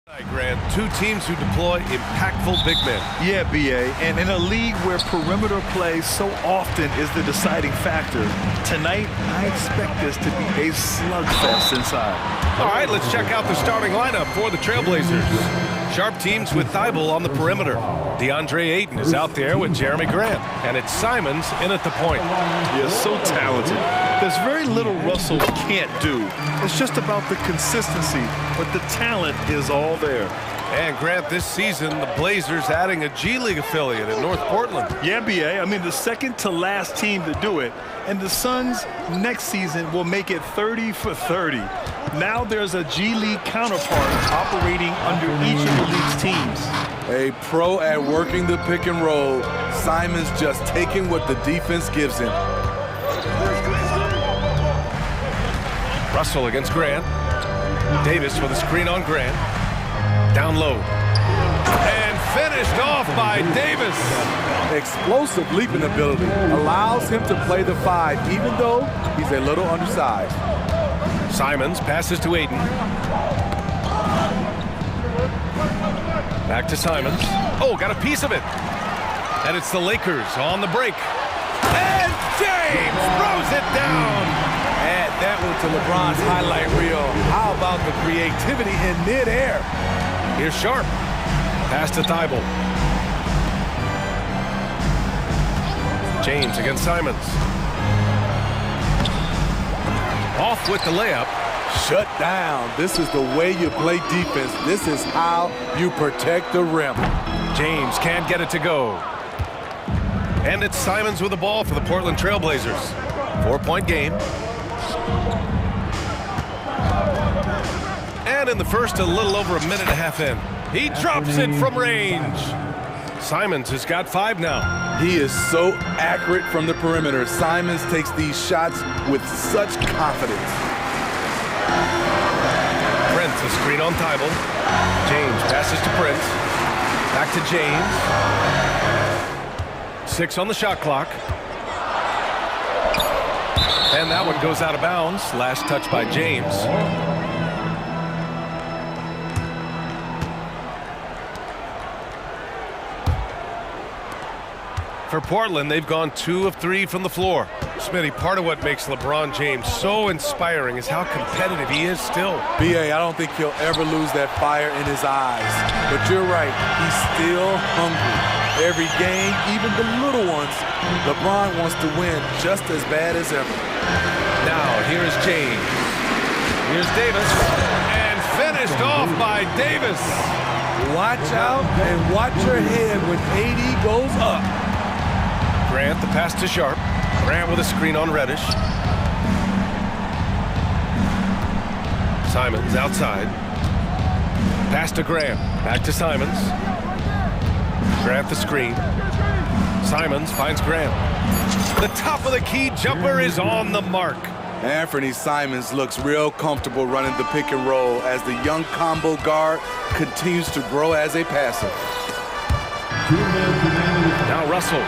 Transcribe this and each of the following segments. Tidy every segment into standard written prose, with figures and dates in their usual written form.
Grant, two teams who deploy impactful big men. Yeah, BA, and in a league where perimeter play so often is the deciding factor, tonight I expect this to be a slugfest inside. All right, let's check out the starting lineup for the Trailblazers. Sharp teams with Thibault on the perimeter. DeAndre Ayton is out there with Jeremy Grant, and it's Simons in at the point. Yeah, so talented. There's very little Russell can't do. It's just about the consistency, but the talent is all there. And Grant, this season, the Blazers adding a G League affiliate in North Portland. Yeah, BA, I mean, the second to last team to do it. And the Suns next season will make it 30 for 30. Now there's a G League counterpart operating under each of the league's teams. A pro at working the pick and roll. Simons just taking what the defense gives him. Russell against Grant. Davis with a screen on Grant. Down low. And finished off by Davis. Explosive leaping ability allows him to play the 5, even though he's a little undersized. Simons passes to Ayton. Back to Simons. Oh, got a piece of it. And it's the Lakers on the break. And James throws it down. Add that one to LeBron's highlight reel. How about the creativity in midair? Here's Sharp. Pass to Thibault. James against Simons. Off with the layup. Shut down. This is the way you play defense. This is how you protect the rim. James can't get it to go. And it's Simons with the ball for the Portland Trailblazers. 4-point game. And in the first, a little over a minute and a half in. He drops it from range. Simons has got 5 now. He is so accurate from the perimeter. Simons takes these shots with such confidence. Prince, a screen on Thibault. James passes to Prince. Back to James. 6 on the shot clock. And that one goes out of bounds. Last touch by James. For Portland, they've gone 2 of 3 from the floor. Smitty, part of what makes LeBron James so inspiring is how competitive he is still. BA, I don't think he'll ever lose that fire in his eyes. But you're right, he's still hungry. Every game, even the little ones, LeBron wants to win just as bad as ever. Now, here's James. Here's Davis. And finished off by Davis. Watch out and watch your head when AD goes up. Grant, the pass to Sharp. Grant with a screen on Reddish. Simons outside. Pass to Grant. Back to Simons. Grant the screen. Simons finds Grant. The top of the key jumper is on the mark. Anthony Simons looks real comfortable running the pick and roll as the young combo guard continues to grow as a passer. Now Russell.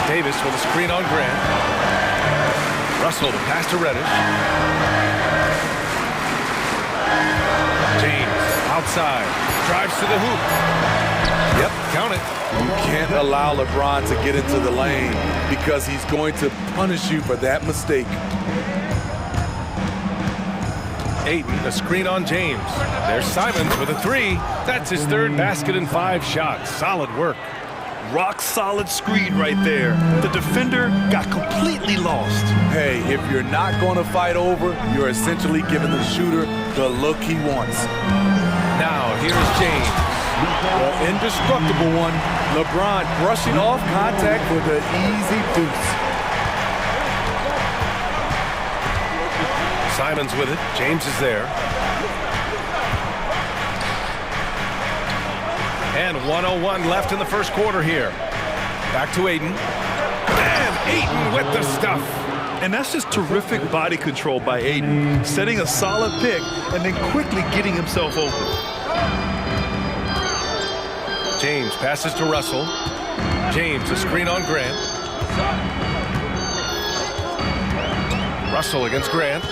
Davis with a screen on Grant. Russell to pass to Reddish. James outside. Drives to the hoop. Yep, count it. You can't allow LeBron to get into the lane because he's going to punish you for that mistake. Ayton, a screen on James. There's Simons with a 3. That's his 3rd basket in 5 shots. Solid work. Rock solid screen right there. The defender got completely lost. Hey, if you're not going to fight over, you're essentially giving the shooter the look he wants. Now, here's James. The indestructible one. LeBron brushing off contact for the easy deuce. Simons with it. James is there. And 1:01 left in the first quarter here. Back to Ayton. And Ayton with the stuff. And that's just terrific body control by Ayton, setting a solid pick and then quickly getting himself open. James passes to Russell. James, a screen on Grant. Russell against Grant.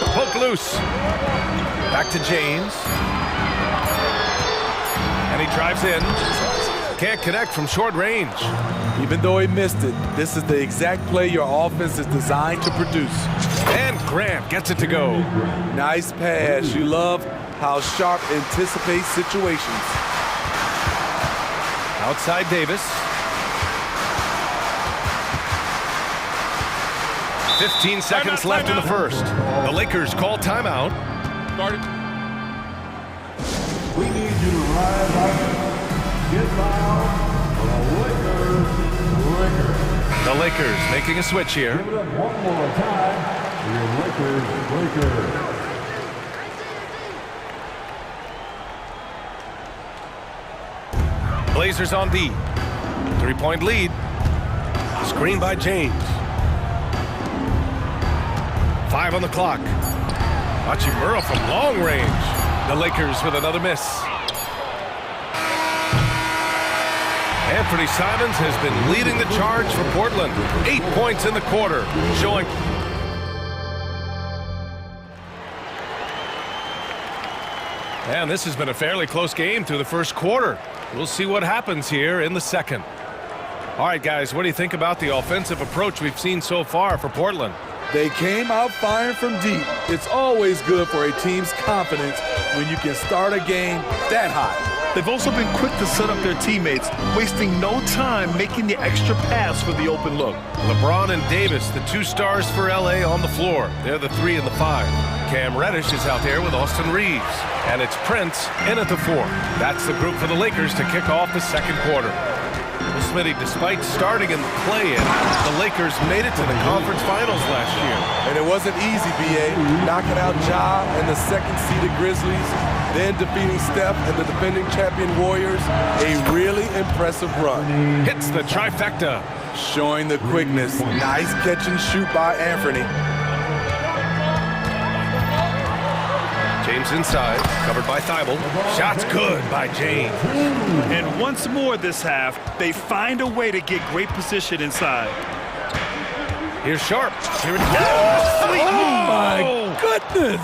Poke loose. Back to James. And he drives in. Can't connect from short range. Even though he missed it, this is the exact play your offense is designed to produce. And Grant gets it to go. Nice pass. You love how Sharp anticipates situations. Outside Davis. 15 seconds left in the first. The Lakers call timeout. We need you to rise up, get fouled for the Lakers. The Lakers making a switch here. Give it up one more time for your Lakers. Blazers on D. 3-point lead. Screen by James. 5 on the clock. Hachimura from long range. The Lakers with another miss. Anthony Simons has been leading the charge for Portland. 8 points in the quarter, showing. And this has been a fairly close game through the first quarter. We'll see what happens here in the second. All right, guys, what do you think about the offensive approach we've seen so far for Portland? They came out firing from deep. It's always good for a team's confidence when you can start a game that hot. They've also been quick to set up their teammates, wasting no time making the extra pass for the open look. LeBron and Davis, the 2 stars for LA on the floor. They're the 3 and the 5. Cam Reddish is out there with Austin Reeves. And it's Prince in at the 4. That's the group for the Lakers to kick off the second quarter. Well, Smitty, despite starting in the play-in, the Lakers made it to the conference finals last year. And it wasn't easy, B.A. Knocking out Ja and the second-seeded Grizzlies, then defeating Steph and the defending champion Warriors. A really impressive run. Hits the trifecta. Showing the quickness. Nice catch and shoot by Anthony. James inside, covered by Thibault. Shots good by James. And once more this half, they find a way to get great position inside. Here's Sharp. Here it goes. Oh my goodness!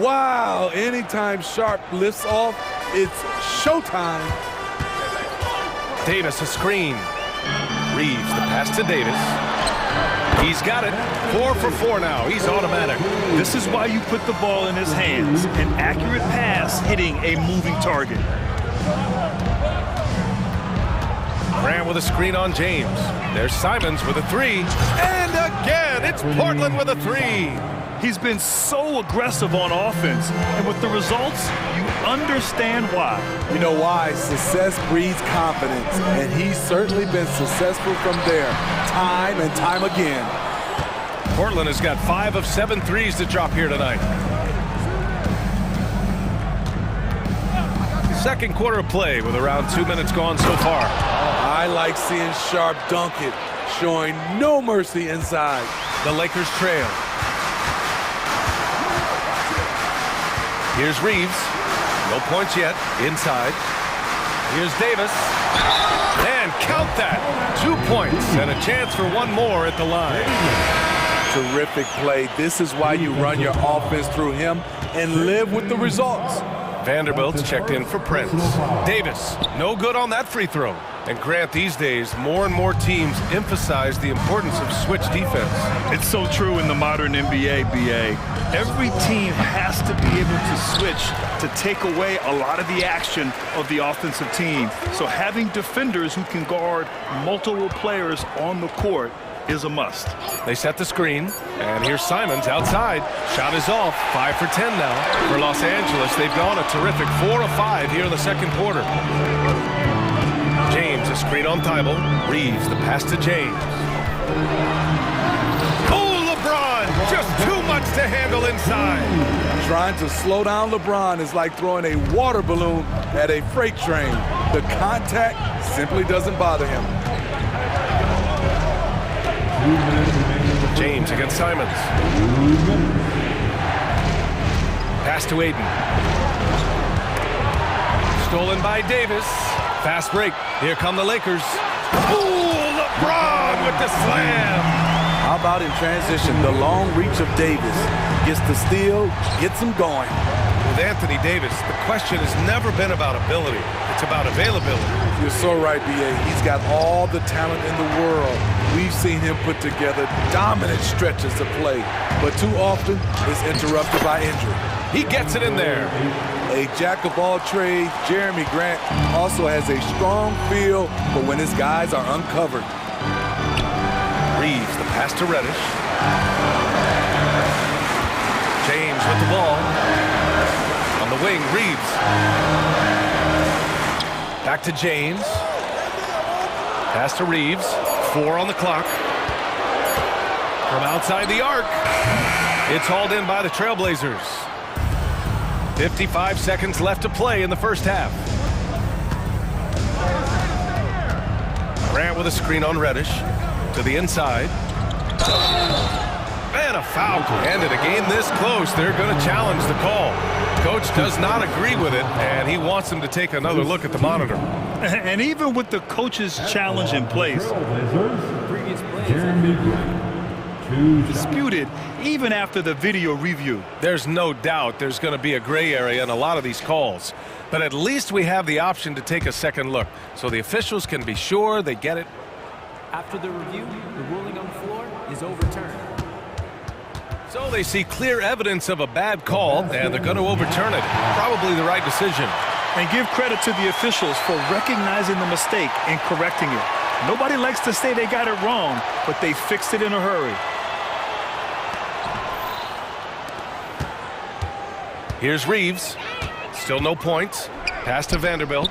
Wow, anytime Sharp lifts off, it's showtime. Davis a screen. Reeves the pass to Davis. He's got it. 4 for 4 now. He's automatic. This is why you put the ball in his hands. An accurate pass hitting a moving target. Grant with a screen on James. There's Simons with a 3. And again, it's Portland with a 3. He's been so aggressive on offense, and with the results, you understand why. You know why? Success breeds confidence, and he's certainly been successful from there, time and time again. Portland has got 5 of 7 threes to drop here tonight. Second quarter of play with around 2 minutes gone so far. I like seeing Sharp dunk it, showing no mercy inside. The Lakers trail. Here's Reeves. No points yet. Inside. Here's Davis. And count that. 2 points and a chance for one more at the line. Terrific play. This is why you run your offense through him and live with the results. Vanderbilt's checked in for Prince. Davis, no good on that free throw. And Grant, these days, more and more teams emphasize the importance of switch defense. It's so true in the modern NBA, BA. Every team has to be able to switch to take away a lot of the action of the offensive team. So having defenders who can guard multiple players on the court is a must. They set the screen, and here's Simons outside. Shot is off. 5 for 10 now. For Los Angeles, they've gone a terrific 4 of 5 here in the second quarter. James, a screen on Thibault. Reeves, the pass to James. Oh, LeBron! Just too much to handle inside. Trying to slow down LeBron is like throwing a water balloon at a freight train. The contact simply doesn't bother him. James against Simons. Pass to Aiden. Stolen by Davis. Fast break. Here come the Lakers. Ooh, LeBron with the slam. How about in transition, the long reach of Davis gets the steal, gets him going. With Anthony Davis, the question has never been about ability. It's about availability. You're so right, B.A. He's got all the talent in the world. We've seen him put together dominant stretches of play, but too often it's interrupted by injury. He gets it in there. A jack of all trades, Jeremy Grant also has a strong feel for when his guys are uncovered. Reeves, the pass to Reddish. James with the ball. On the wing, Reeves. Back to James. Pass to Reeves. 4 on the clock. From outside the arc. It's hauled in by the Trailblazers. 55 seconds left to play in the first half. Grant with a screen on Reddish. To the inside. And a foul. And in a game this close, they're going to challenge the call. Coach does not agree with it, and he wants them to take another look at the monitor. And even with the coach's challenge in place, disputed even after the video review. There's no doubt there's going to be a gray area in a lot of these calls. But at least we have the option to take a second look, so the officials can be sure they get it. After the review, the ruling on the floor is overturned. So they see clear evidence of a bad call, and they're going to overturn it. Probably the right decision. And give credit to the officials for recognizing the mistake and correcting it. Nobody likes to say they got it wrong, but they fixed it in a hurry. Here's Reeves. Still no points. Pass to Vanderbilt.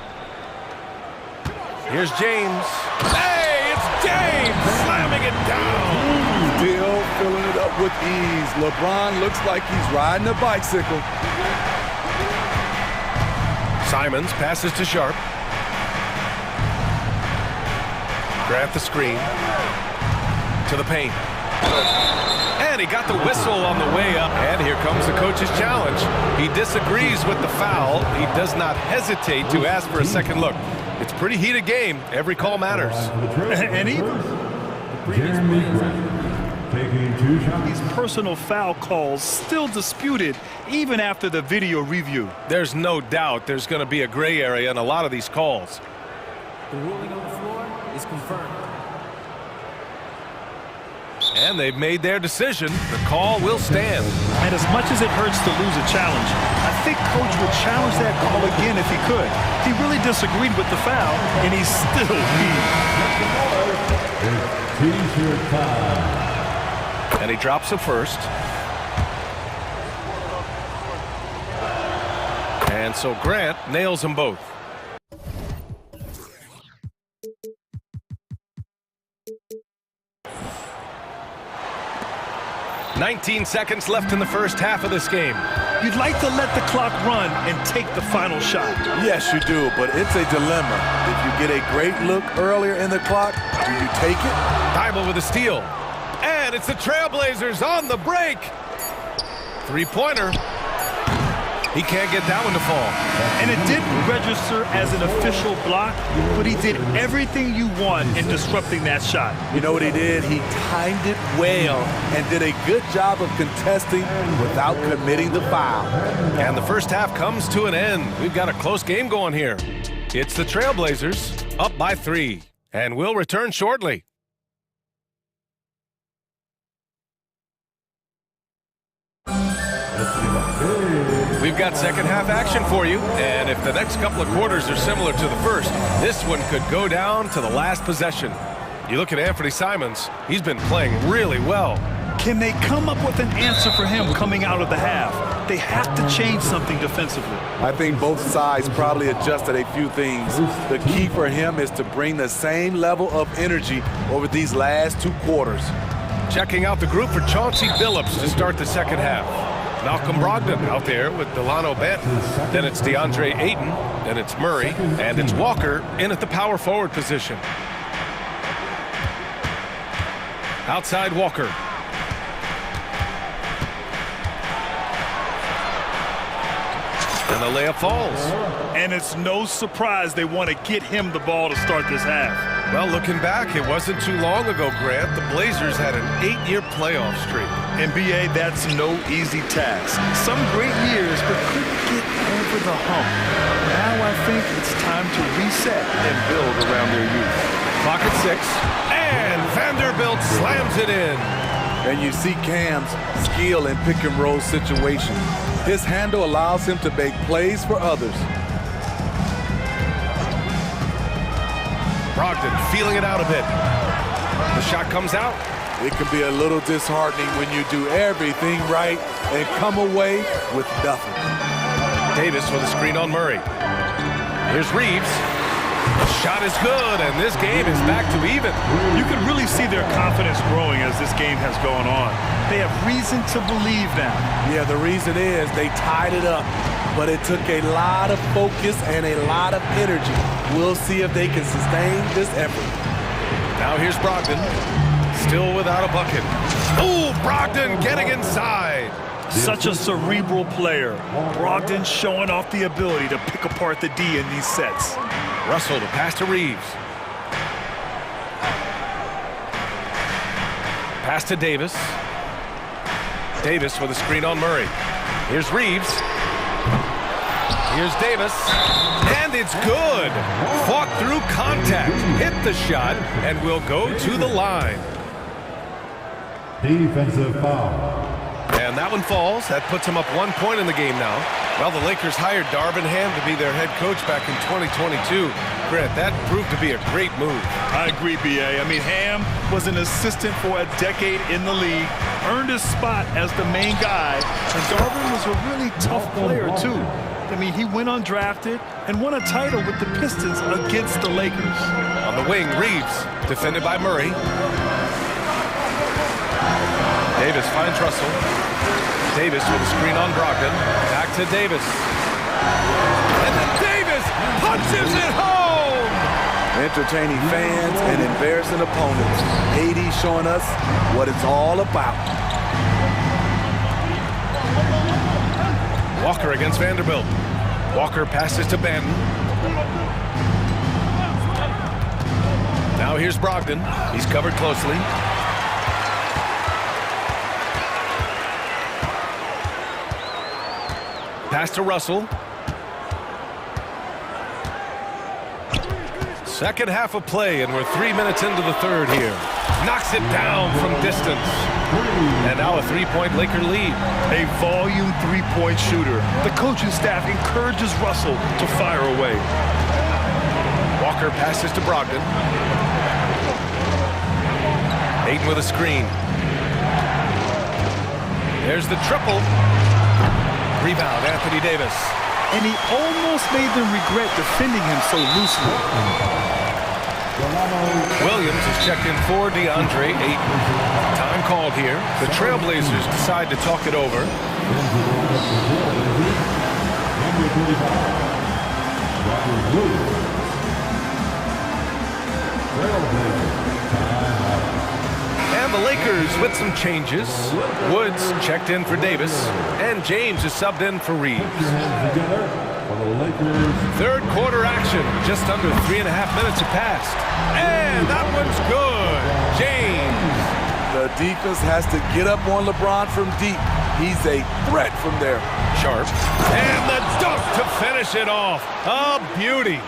Here's James. Hey, it's James slamming it down. Still filling it up with ease. LeBron looks like he's riding a bicycle. Simons passes to Sharp. Grant the screen. To the paint. And he got the whistle on the way up. And here comes the coach's challenge. He disagrees with the foul. He does not hesitate to ask for a second look. It's a pretty heated game. Every call matters. And even these personal foul calls still disputed even after the video review. There's no doubt there's going to be a gray area in a lot of these calls. The ruling on the floor is confirmed. And they've made their decision. The call will stand. And as much as it hurts to lose a challenge, I think Coach would challenge that call again if he could. He really disagreed with the foul, and he's still And he drops a first. And so Grant nails them both. "19 seconds left in the first half of this game." You'd like to let the clock run and take the final shot. Yes, you do, but it's a dilemma. If you get a great look earlier in the clock, do you take it? Bible with a steal. And it's the Trailblazers on the break. Three-pointer. He can't get that one to fall. And it didn't register as an official block, but he did everything you want in disrupting that shot. You know what he did? He timed it well and did a good job of contesting without committing the foul. And the first half comes to an end. We've got a close game going here. It's the Trailblazers up by 3. And we'll return shortly. We've got second half action for you, and if the next couple of quarters are similar to the first, this one could go down to the last possession. You look at Anthony Simons, he's been playing really well. Can they come up with an answer for him coming out of the half? They have to change something defensively. I think both sides probably adjusted a few things. The key for him is to bring the same level of energy over these last 2 quarters. Checking out the group for Chauncey Billups to start the second half. Malcolm Brogdon out there with Delano Banton. Then it's DeAndre Ayton. Then it's Murray. And it's Walker in at the power forward position. Outside Walker. And the layup falls. And it's no surprise they want to get him the ball to start this half. Well, looking back, it wasn't too long ago, Grant. The Blazers had an 8-year playoff streak. NBA, that's no easy task. Some great years, but couldn't get over the hump. Now I think it's time to reset and build around their youth. Clock at 6, and Vanderbilt slams it in. And you see Cam's skill in pick-and-roll situations. His handle allows him to make plays for others. Brogdon feeling it out a bit. The shot comes out. It can be a little disheartening when you do everything right and come away with nothing. Davis with a screen on Murray. Here's Reeves. The shot is good, and this game is back to even. You can really see their confidence growing as this game has gone on. They have reason to believe now. Yeah, the reason is they tied it up, but it took a lot of focus and a lot of energy. We'll see if they can sustain this effort. Now here's Brogdon, still without a bucket. Oh, Brogdon getting inside. Such a cerebral player. Brogdon showing off the ability to pick apart the D in these sets. Russell to pass to Reeves. Pass to Davis. Davis with a screen on Murray. Here's Reeves. Here's Davis. And it's good. Fought through contact. Hit the shot and will go to the line. Defensive foul. And that one falls. That puts him up 1 point in the game now. Well, the Lakers hired Darvin Ham to be their head coach back in 2022. Grant, that proved to be a great move. I agree, B.A. I mean, Ham was an assistant for a decade in the league, earned his spot as the main guy, and Darvin was a really tough player, too. I mean, he went undrafted and won a title with the Pistons against the Lakers. On the wing, Reeves, defended by Murray. Davis finds Russell. Davis with a screen on Brogdon. Back to Davis. And then Davis punches it home! Entertaining fans and embarrassing opponents. AD showing us what it's all about. Walker against Vanderbilt. Walker passes to Banton. Now here's Brogdon. He's covered closely. Pass to Russell. Second half of play, and we're 3 minutes into the third here. Knocks it down from distance. And now a three-point Laker lead. A volume three-point shooter. The coaching staff encourages Russell to fire away. Walker passes to Brogdon. Ayton with a screen. There's the triple. Rebound, Anthony Davis. And he almost made them regret defending him so loosely. Williams is checked in for DeAndre Ayton. Time called here. The Trailblazers decide to talk it over. And the Lakers with some changes. Woods checked in for Davis, and James is subbed in for Reeves. Third quarter action. Just under 3.5 minutes have passed. And that one's good. James. The defense has to get up on LeBron from deep. He's a threat from there. Sharp. And the dunk to finish it off. A beauty.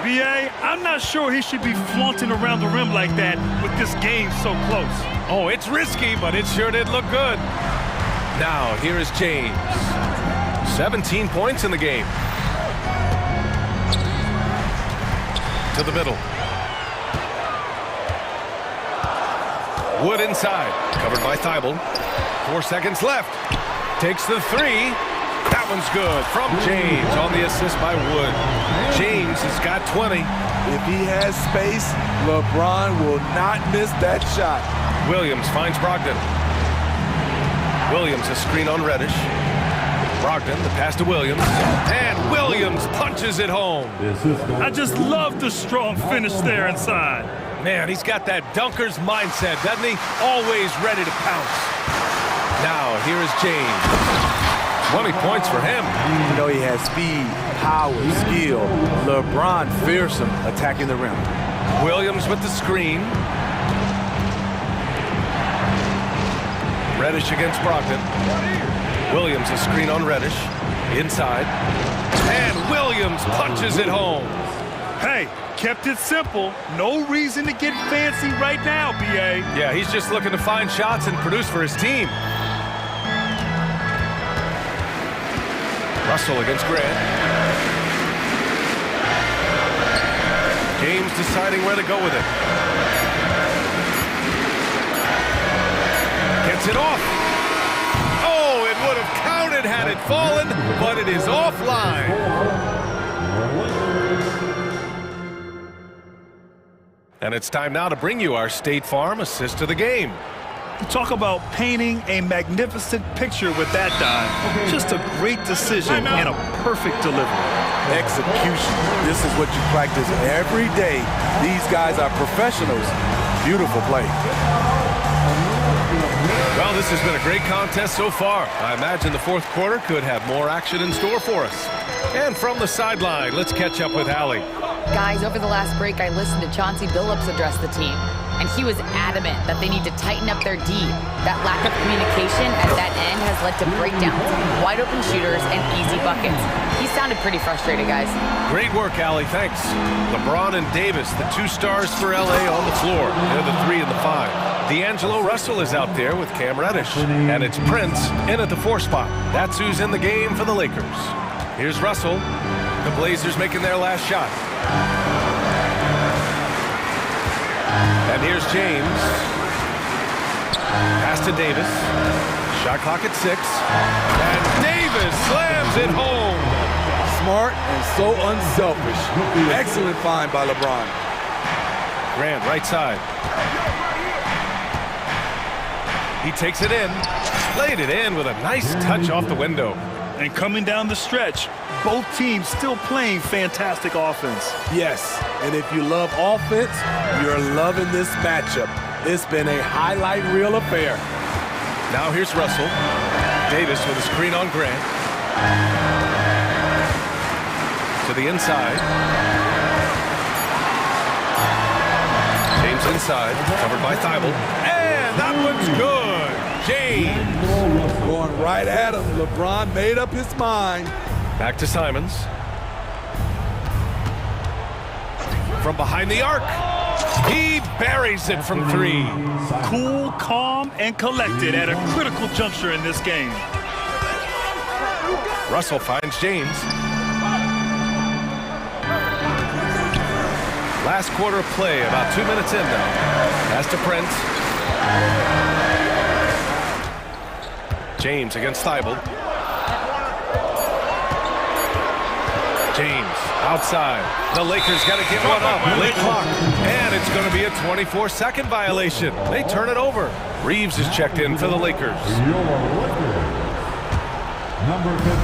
B.A., I'm not sure he should be flaunting around the rim like that with this game so close. Oh, it's risky, but it sure did look good. Now, here is James. 17 points in the game. To the middle. Wood inside. Covered by Thibault. 4 seconds left. Takes the three. That one's good from James on the assist by Wood. James has got 20. If he has space, LeBron will not miss that shot. Williams finds Brogdon. Williams a screen on Reddish. Brogdon, the pass to Williams. And Williams punches it home. I just love the strong finish there inside. Man, he's got that dunker's mindset, doesn't he? Always ready to pounce. Now, here is James. 20 points for him. You know he has speed, power, skill. LeBron fearsome attacking the rim. Williams with the screen. Reddish against Brogdon. Williams a screen on Reddish. Inside. And Williams punches it home. Hey, kept it simple. No reason to get fancy right now, BA. Yeah, he's just looking to find shots and produce for his team. Russell against Grant. James deciding where to go with it. Gets it off. Oh, it would have counted had it fallen, but it is offline. And it's time now to bring you our State Farm assist of the game. Talk about painting a magnificent picture with that dime. Just a great decision and a perfect delivery. Execution. This is what you practice every day. These guys are professionals. Beautiful play. Well, this has been a great contest so far. I imagine the fourth quarter could have more action in store for us. And from the sideline, let's catch up with Allie. Guys, over the last break, I listened to Chauncey Billups address the team, and he was adamant that they need to tighten up their D. That lack of communication at that end has led to breakdowns, wide open shooters, and easy buckets. He sounded pretty frustrated, guys. Great work, Allie. Thanks. LeBron and Davis, the 2 stars for LA on the floor. They're the 3 and the 5. D'Angelo Russell is out there with Cam Reddish. And it's Prince in at the 4 spot. That's who's in the game for the Lakers. Here's Russell. The Blazers making their last shot. And here's James. Pass to Davis. Shot clock at 6. And Davis slams it home. Smart and so unselfish. Excellent find by LeBron. Grant, right side. He takes it in. Laid it in with a nice touch off the window. And coming down the stretch, both teams still playing fantastic offense. Yes, and if you love offense, you're loving this matchup. It's been a highlight reel affair. Now here's Russell. Davis with a screen on Grant. To the inside. James inside, covered by Thibault. And that one's good. James. Going right at him. LeBron made up his mind. Back to Simons. From behind the arc. He buries it from 3. Cool, calm, and collected at a critical juncture in this game. Russell finds James. Last quarter of play, about 2 minutes in now. Pass to Prince. James against Thibault. James outside. The Lakers got to give one up. Late clock. And it's going to be a 24-second violation. They turn it over. Reeves is checked in for the Lakers. Number 15,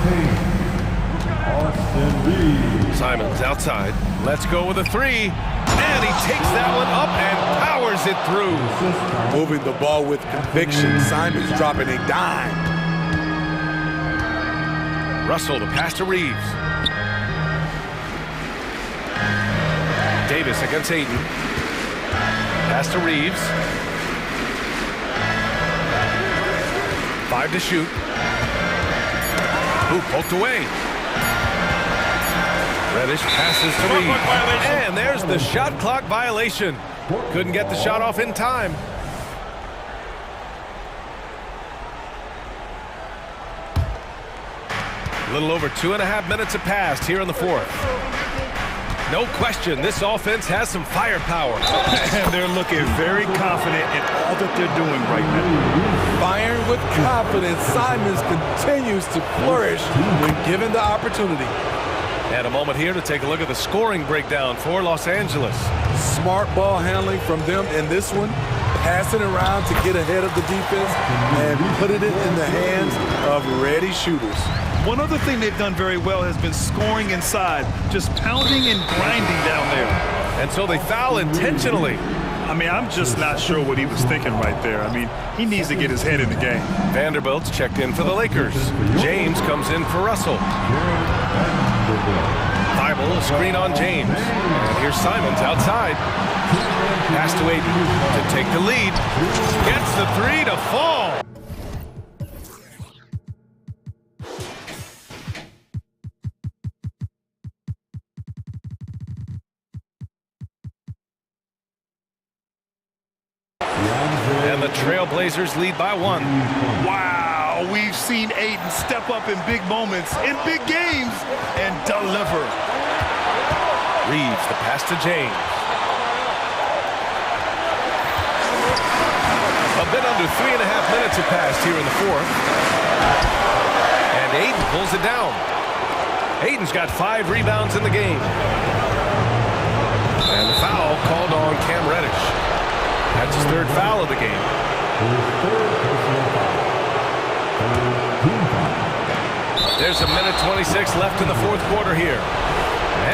Austin Reeves. Simons outside. Let's go with a 3. And he takes that one up and powers it through. Moving the ball with conviction. Simons dropping a dime. Russell to pass to Reeves. Davis against Aiden. Pass to Reeves. 5 to shoot. Ooh, poked away. Reddish passes to Reeves. And there's the shot clock violation. Couldn't get the shot off in time. A little over 2.5 minutes have passed here in the 4th. No question, this offense has some firepower. And they're looking very confident in all that they're doing right now. Firing with confidence, Simons continues to flourish when given the opportunity. And a moment here to take a look at the scoring breakdown for Los Angeles. Smart ball handling from them in this one. Passing around to get ahead of the defense and putting it in the hands of ready shooters. One other thing they've done very well has been scoring inside, just pounding and grinding down there. And so they foul intentionally. I mean, I'm just not sure what he was thinking right there. I mean, he needs to get his head in the game. Vanderbilt's checked in for the Lakers. James comes in for Russell. Thibault dribble, a screen on James. And here's Simons outside. Pass to Aiden to take the lead. Gets the three to fall. And the Trailblazers lead by 1. Wow, we've seen Aiden step up in big moments, in big games, and deliver. Reeves, the pass to James. A bit under 3.5 minutes have passed here in the fourth. And Aiden pulls it down. Aiden's got 5 rebounds in the game. And the foul called on Cam Reddish. That's his 3rd foul of the game. There's a minute 26 left in the fourth quarter here.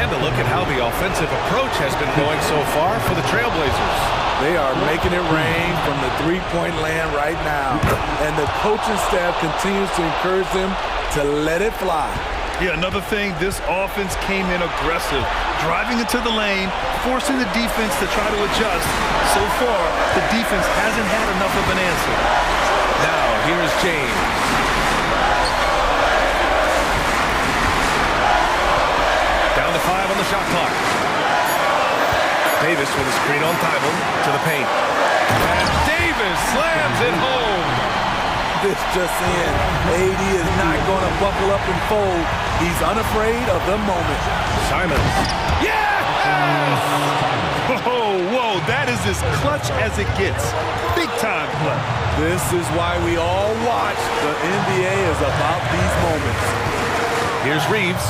And a look at how the offensive approach has been going so far for the Trailblazers. They are making it rain from the three-point land right now. And the coaching staff continues to encourage them to let it fly. Yeah, another thing, this offense came in aggressive, driving into the lane, forcing the defense to try to adjust. So far, the defense hasn't had enough of an answer. Now, here's James. Down to 5 on the shot clock. Davis with a screen on Thibault to the paint. And Davis slams it home. This just in. AD is not going to buckle up and fold. He's unafraid of the moment. Simons. Yeah! Oh, whoa, that is as clutch as it gets. Big time play. This is why we all watch. The NBA is about these moments. Here's Reeves.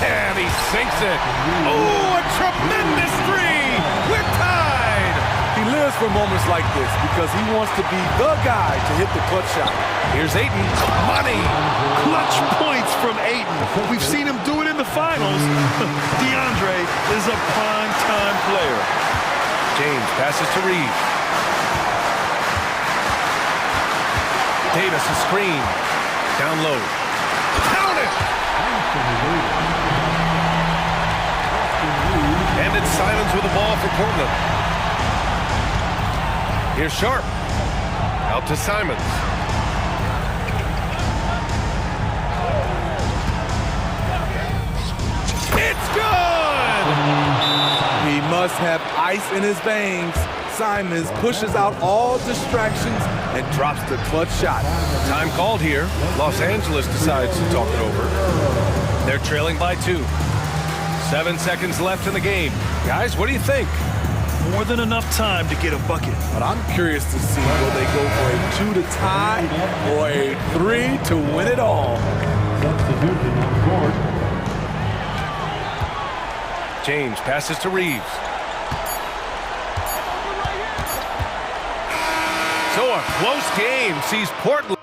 And he sinks it. Oh, a tremendous three. We're tied. He lives for moments like this because he wants to be the guy to hit the clutch shot. Here's Aiden. Money. Clutch points from Aiden. We've seen him do it in the finals. DeAndre is a prime-time player. James passes to Reeves. Davis a screen. Down low. Count it! And it's Simons with the ball for Portland. Here's Sharp. Out to Simons. It's good! He must have ice in his veins. Simons pushes out all distractions and drops the clutch shot. Time called here. Los Angeles decides to talk it over. They're trailing by 2. 7 seconds left in the game. Guys, what do you think? More than enough time to get a bucket. But I'm curious to see, will they go for a 2 to tie or a 3 to win it all? Substitution on the court. James passes to Reeves. So a close game sees Portland.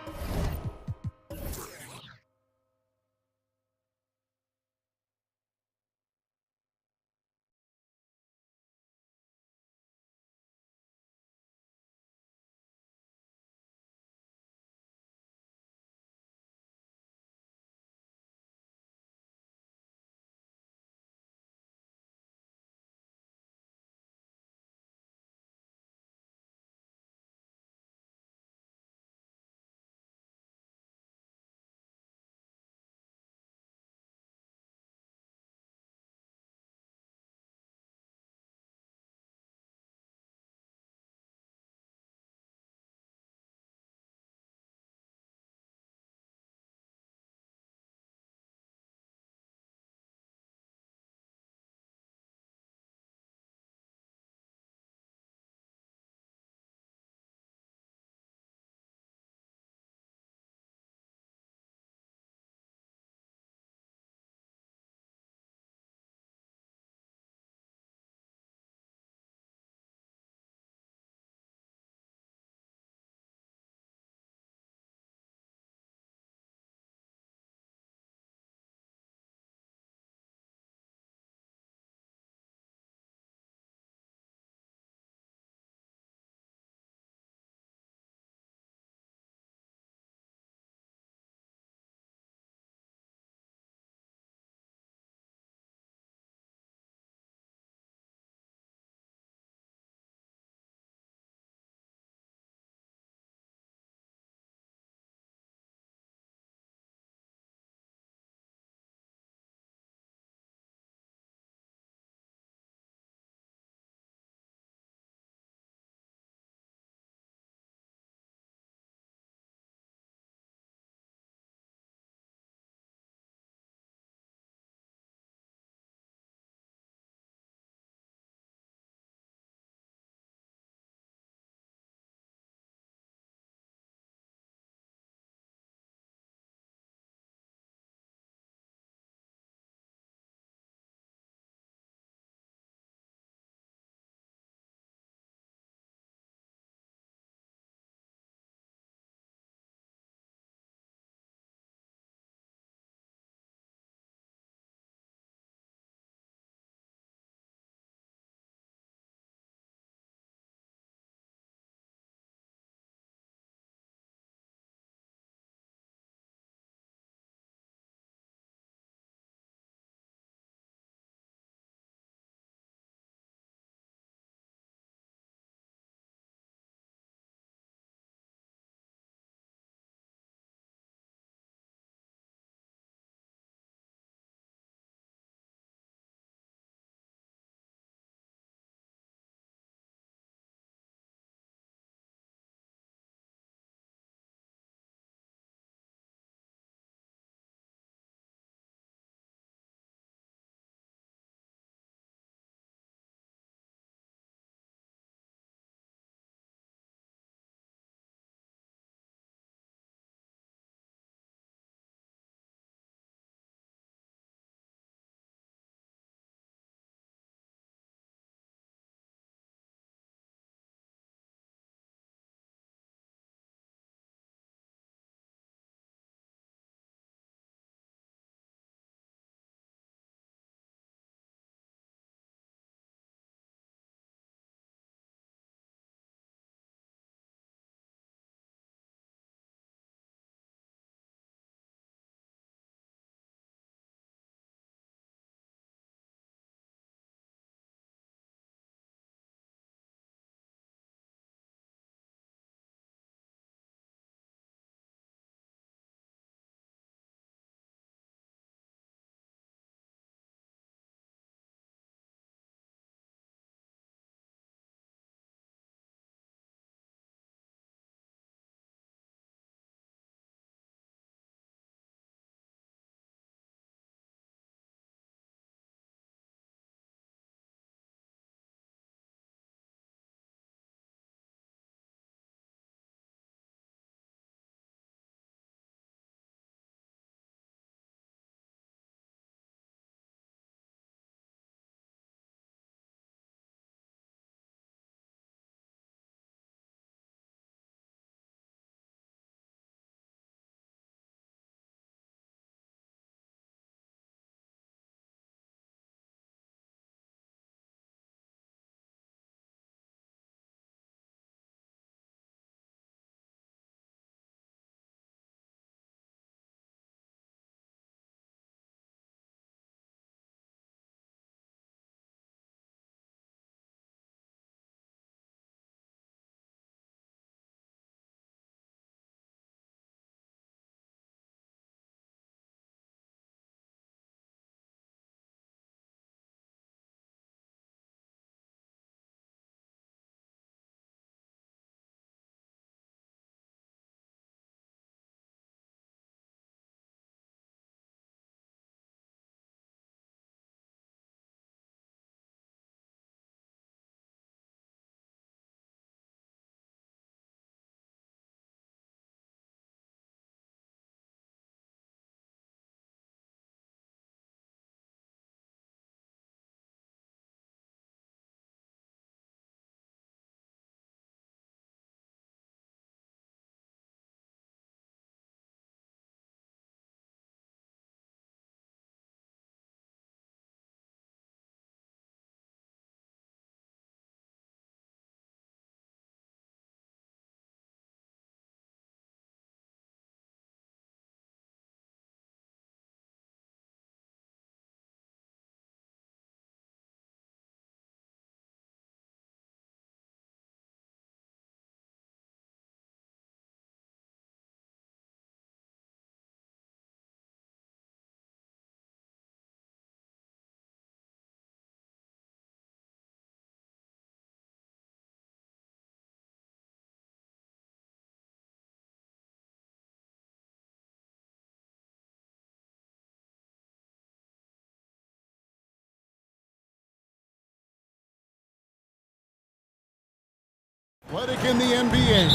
Athletic in the NBA.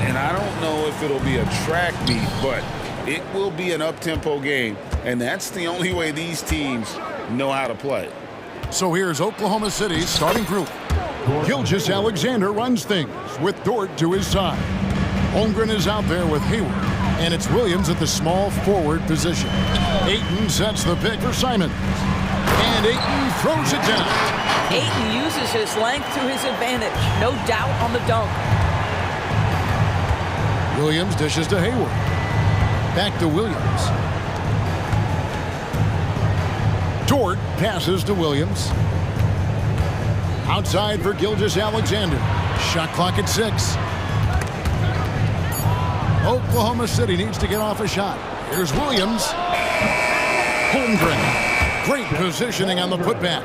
And I don't know if it'll be a track meet, but it will be an up-tempo game. And that's the only way these teams know how to play. So here's Oklahoma City's starting group. Gilgeous-Alexander runs things with Dort to his side. Holmgren is out there with Hayward, and it's Williams at the small forward position. Ayton sets the pick for Simons, and Ayton throws it down. Ayton uses his length to his advantage, no doubt on the dunk. Williams dishes to Hayward. Back to Williams. Dort passes to Williams. Outside for Gilgeous-Alexander. Shot clock at 6. Oklahoma City needs to get off a shot. Here's Williams. Holmgren. Great positioning on the putback.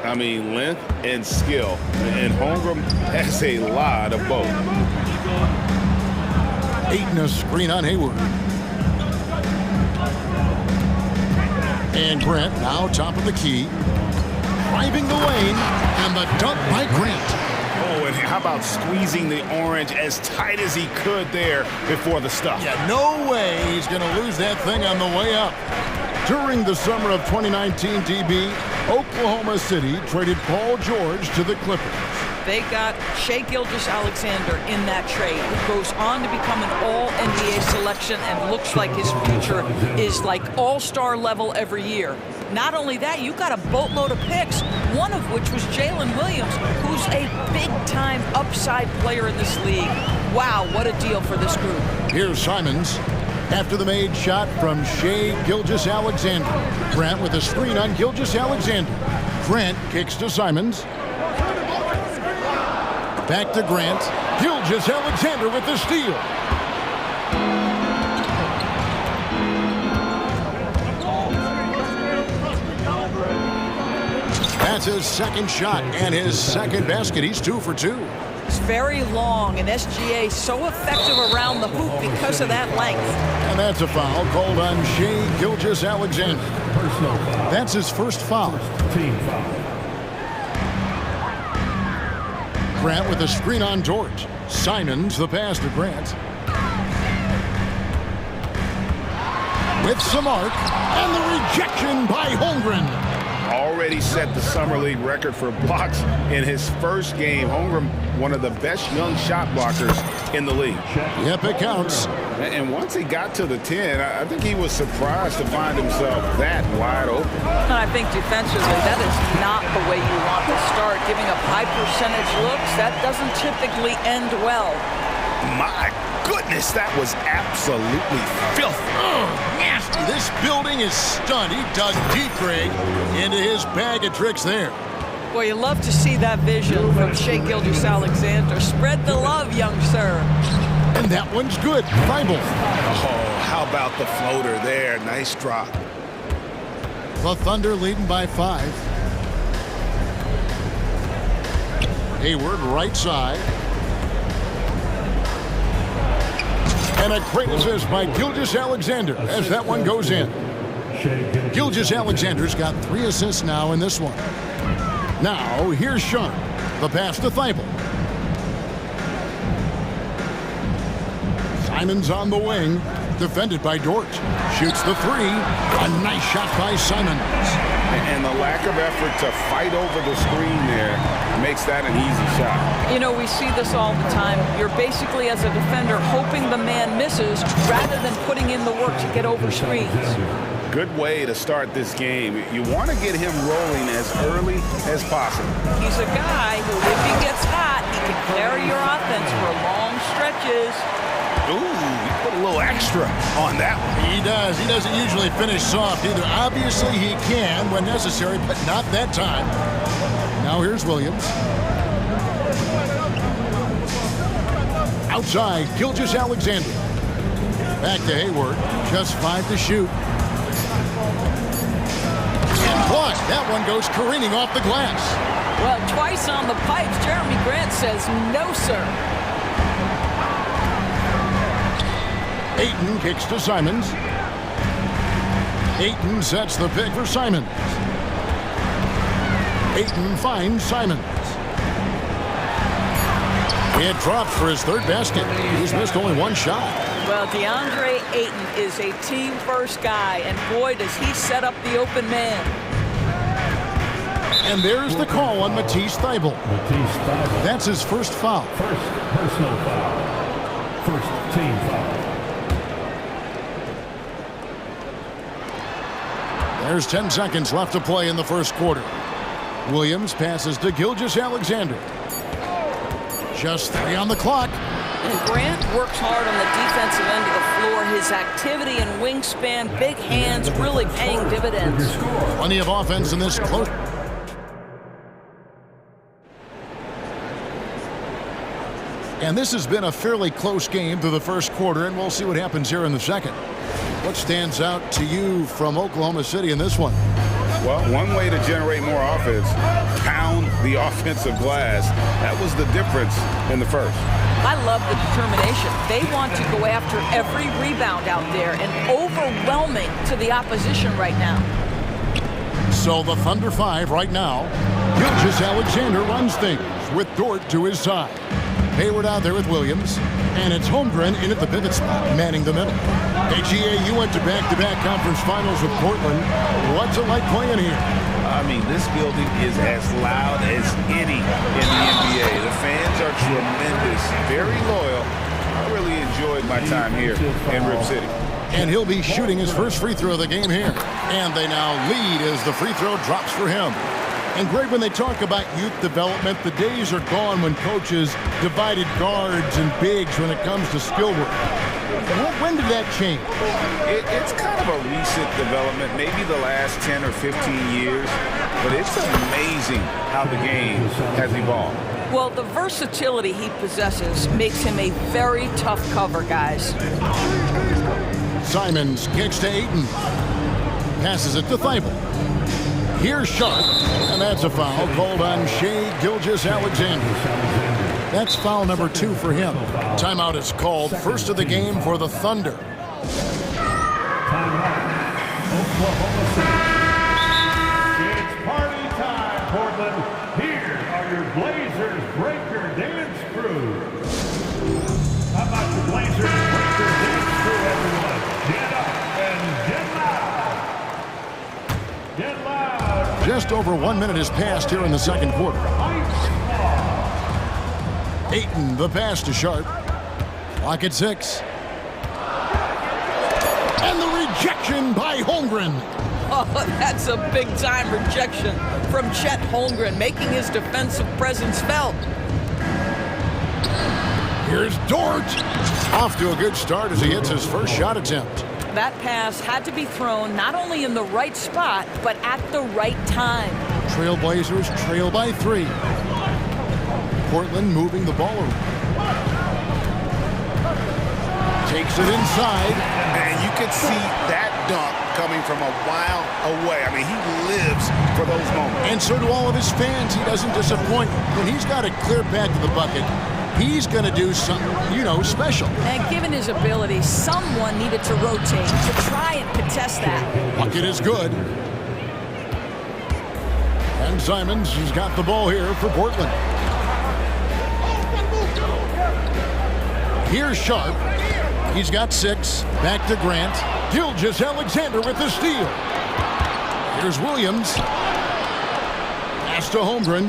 I mean, length and skill. And Holmgren has a lot of both. Ayton a screen on Hayward. And Grant now top of the key. Driving the lane, and the dunk by Grant. Oh, and how about squeezing the orange as tight as he could there before the stuff? Yeah, no way he's going to lose that thing on the way up. During the summer of 2019, DB, Oklahoma City traded Paul George to the Clippers. They got Shai Gilgeous-Alexander in that trade, who goes on to become an all-NBA selection and looks like his future is like all-star level every year. Not only that, you got a boatload of picks, one of which was Jalen Williams, who's a big-time upside player in this league. Wow, what a deal for this group. Here's Simons. After the made shot from Shai Gilgeous-Alexander. Grant with a screen on Gilgeous-Alexander. Grant kicks to Simons. Back to Grant. Gilgeous-Alexander with the steal. That's his second shot and his second basket. He's 2 for 2. It's very long, and SGA so effective around the hoop because of that length. And that's a foul called on Shai Gilgeous-Alexander. That's his first foul. Team foul. Grant with a screen on Dort. Simons the pass to Grant. With some arc, and the rejection by Holmgren. Already set the Summer League record for blocks in his first game. Holmgren, one of the best young shot blockers in the league. Yep, it counts. And once he got to the 10, I think he was surprised to find himself that wide open. And I think defensively, that is not the way you want to start. Giving up high percentage looks, that doesn't typically end well. My goodness, that was absolutely filthy. Nasty. This building is stunned. He dug deep, Greg, into his bag of tricks there. Well, you love to see that vision from Shai Gilgeous-Alexander. Spread the love, young sir. And that one's good. Bible. Oh, how about the floater there? Nice drop. The Thunder leading by 5. Hayward right side. And a great assist by Gilgeous-Alexander as that one goes in. Gilgeous-Alexander's got 3 assists now in this one. Now, here's Sean. The pass to Thibault. Simons on the wing. Defended by Dort. Shoots the 3. A nice shot by Simons. And the lack of effort to fight over the screen there makes that an easy shot. You know, we see this all the time. You're basically, as a defender, hoping the man misses rather than putting in the work to get over screens. Good way to start this game. You want to get him rolling as early as possible. He's a guy who, if he gets hot, he can carry your offense for long stretches. Ooh, you put a little extra on that one. He does. He doesn't usually finish soft either. Obviously, he can when necessary, but not that time. Now here's Williams. Outside, Gilgeous-Alexander. Back to Hayward. Just 5 to shoot. And blocked. That one goes careening off the glass. Well, twice on the pipes, Jeremy Grant says no, sir. Ayton kicks to Simons. Ayton sets the pick for Simons. Ayton finds Simons. It drops for his third basket. He's missed only one shot. Well, DeAndre Ayton is a team-first guy, and boy, does he set up the open man. And there's the call on Matisse Thybulle. That's his first foul. First personal foul. First team foul. There's 10 seconds left to play in the first quarter. Williams passes to Gilgeous-Alexander. Just 3 on the clock. And Grant works hard on the defensive end of the floor. His activity and wingspan, big hands, really paying dividends. Plenty of offense in this close. And this has been a fairly close game through the first quarter, and we'll see what happens here in the second. What stands out to you from Oklahoma City in this one? Well, one way to generate more offense, pound the offensive glass. That was the difference in the first. I love the determination. They want to go after every rebound out there and overwhelming to the opposition right now. So the Thunder 5 right now. Gilgeous-Alexander runs things with Dort to his side. Hayward out there with Williams, and it's Holmgren in at the pivot spot, manning the middle. Hey, GA, you went to back-to-back conference finals with Portland. What's it like playing here? I mean, this building is as loud as any in the NBA. The fans are tremendous, very loyal. I really enjoyed my time here in Rip City. And he'll be shooting his first free throw of the game here. And they now lead as the free throw drops for him. And Greg, when they talk about youth development, the days are gone when coaches divided guards and bigs when it comes to skill work. When did that change? It's kind of a recent development, maybe the last 10 or 15 years, but it's amazing how the game has evolved. Well, the versatility he possesses makes him a very tough cover, guys. Simons kicks to Ayton. Passes it to Thybulle. Here's Sharp, and that's a foul called on Shai Gilgeous-Alexander. That's foul number 2 for him. Timeout is called, first of the game for the Thunder. Timeout. Oklahoma City. It's party time, Portland. Here are your Blazers Breaker Dance Crew. How about your Blazers Breaker Dance Crew, everyone? Get up and get loud. Get loud. Just over 1 minute has passed here in the second quarter. Ayton, the pass to Sharp. Clock at 6. And the rejection by Holmgren. Oh, that's a big-time rejection from Chet Holmgren, making his defensive presence felt. Here's Dort. Off to a good start as he hits his first shot attempt. That pass had to be thrown not only in the right spot, but at the right time. Trailblazers trail by 3. Portland moving the ball around. Takes it inside. And you could see that dunk coming from a while away. I mean, he lives for those moments. And so do all of his fans. He doesn't disappoint. When he's got a clear path to the bucket, he's going to do something, special. And given his ability, someone needed to rotate to try and contest that. Bucket is good. And Simons has got the ball here for Portland. Here's Sharp. He's got 6. Back to Grant. Gilgeous-Alexander with the steal. Here's Williams. Pass to Holmgren.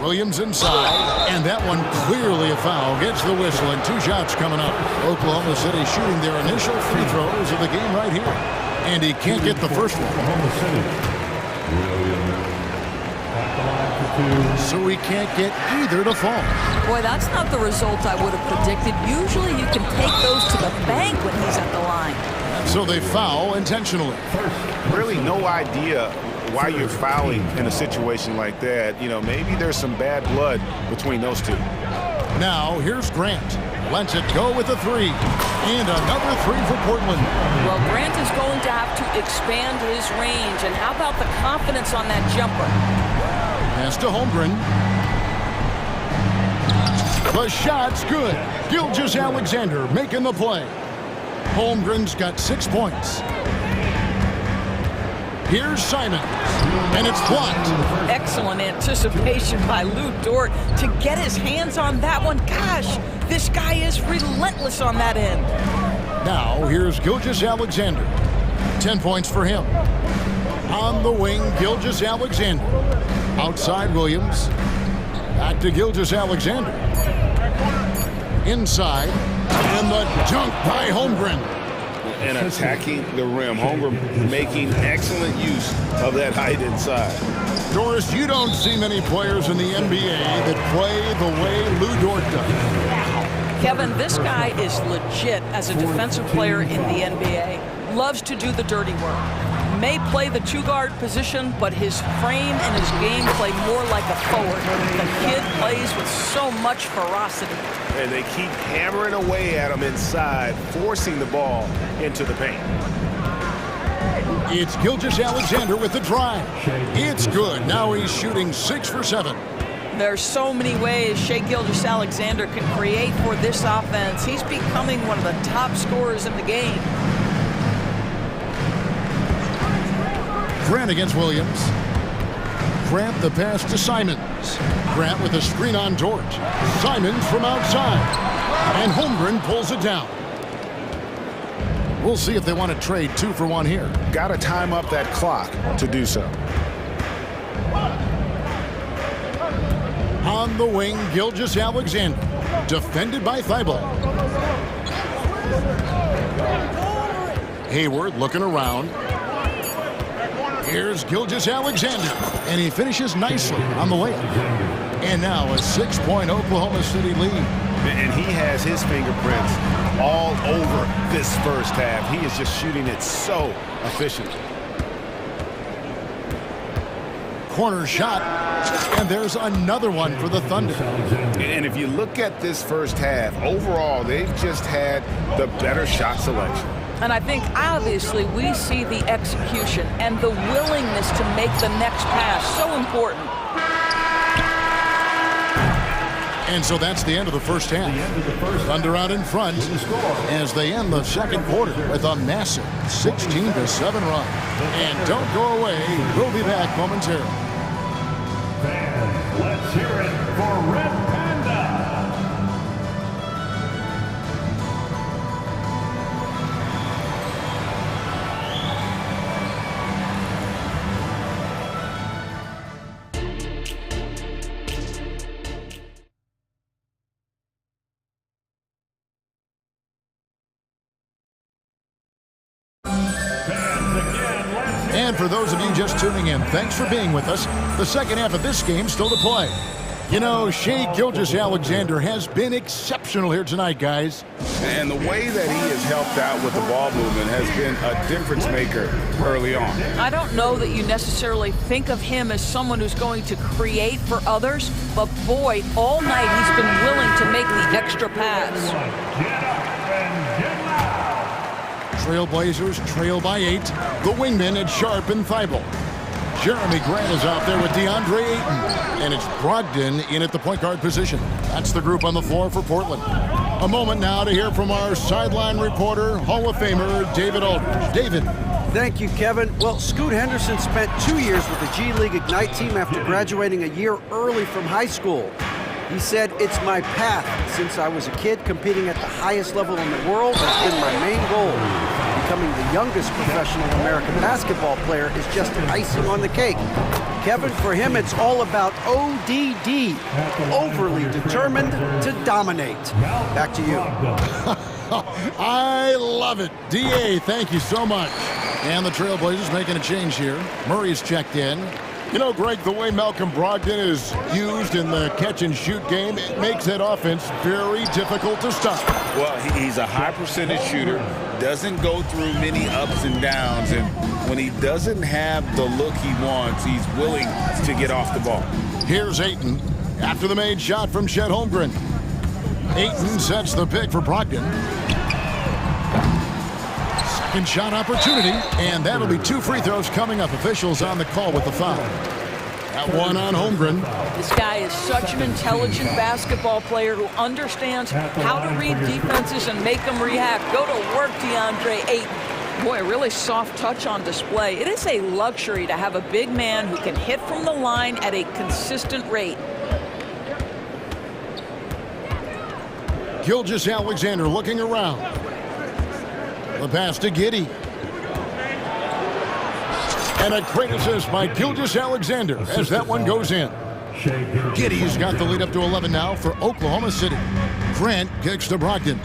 Williams inside, and that one clearly a foul. Gets the whistle, and 2 shots coming up. Oklahoma City shooting their initial free throws of the game right here. And he can't get the first one. Oklahoma City. Williams at the line for 2. So he can't get either to fall. Boy, that's not the result I would have predicted. Usually you can take those to the bank when he's at the line. So they foul intentionally. Really no idea why you're fouling in a situation like that. Maybe there's some bad blood between those two. Now here's Grant. Lets it go with a 3. And another 3 for Portland. Well, Grant is going to have to expand his range. And how about the confidence on that jumper? Pass to Holmgren. The shot's good. Gilgeous-Alexander making the play. Holmgren's got 6 points. Here's Simons, and it's blocked. Excellent anticipation by Lou Dort to get his hands on that one. Gosh, this guy is relentless on that end. Now, here's Gilgeous-Alexander. 10 points for him. On the wing, Gilgeous-Alexander. Outside Williams. Back to Gilgeous-Alexander. Inside. And the dunk by Holmgren. And attacking the rim. Holmgren making excellent use of that height inside. Doris, you don't see many players in the NBA that play the way Lou Dort does. Kevin, this guy is legit as a defensive player in the NBA. Loves to do the dirty work. May play the two-guard position, but his frame and his game play more like a forward. The kid plays with so much ferocity. And they keep hammering away at him inside, forcing the ball into the paint. It's Gilgeous-Alexander with the drive. It's good. Now he's shooting 6 for 7. There's so many ways Shai Gilgeous-Alexander can create for this offense. He's becoming one of the top scorers in the game. Grant against Williams. Grant the pass to Simons. Grant with a screen on Dort. Simons from outside. And Holmgren pulls it down. We'll see if they want to trade 2 for 1 here. Got to time up that clock to do so. On the wing, Gilgeous-Alexander. Defended by Thibault. Hayward looking around. Here's Gilgeous-Alexander, and he finishes nicely on the layup. And now a 6-point Oklahoma City lead. And he has his fingerprints all over this first half. He is just shooting it so efficiently. Corner shot, and there's another one for the Thunder. And if you look at this first half, overall, they've just had the better shot selection. And I think, obviously, we see the execution and the willingness to make the next pass so important. And so that's the end of the first half. Thunder out in front as they end the second quarter with a massive 16-7 run. And don't go away. We'll be back momentarily. Fans, let's hear it for Red Panda. And for those of you just tuning in, thanks for being with us. The second half of this game still to play. You know, Shai Gilgeous-Alexander has been exceptional here tonight, guys. And the way that he has helped out with the ball movement has been a difference maker early on. I don't know that you necessarily think of him as someone who's going to create for others, but boy, all night he's been willing to make the extra pass. Get up and get loud. Trailblazers trail by 8. The wingmen at Sharp and Thibault. Jeremy Grant is out there with DeAndre Ayton. And it's Brogdon in at the point guard position. That's the group on the floor for Portland. A moment now to hear from our sideline reporter, Hall of Famer David Aldridge. David. Thank you, Kevin. Well, Scoot Henderson spent 2 years with the G League Ignite team after graduating a year early from high school. He said, "It's my path. Since I was a kid, competing at the highest level in the world has been my main goal. Becoming the youngest professional American basketball player is just icing on the cake." Kevin, for him, it's all about ODD, overly determined to dominate. Back to you. I love it. DA, thank you so much. And the Trailblazers making a change here. Murray's checked in. You know, Greg, the way Malcolm Brogdon is used in the catch-and-shoot game, it makes that offense very difficult to stop. Well, he's a high percentage shooter, doesn't go through many ups and downs, and when he doesn't have the look he wants, he's willing to get off the ball. Here's Ayton after the made shot from Chet Holmgren. Ayton sets the pick for Brogdon. Second shot opportunity, and that'll be 2 free throws coming up. Officials on the call with the foul. That one on Holmgren. This guy is such an intelligent basketball player who understands how to read defenses and make them react. Go to work, DeAndre Ayton. Boy, a really soft touch on display. It is a luxury to have a big man who can hit from the line at a consistent rate. Gilgeous-Alexander looking around. The pass to Giddey. And a great assist by Gilgeous-Alexander as that one goes in. Giddey's got the lead up to 11 now for Oklahoma City. Grant kicks to Brogdon.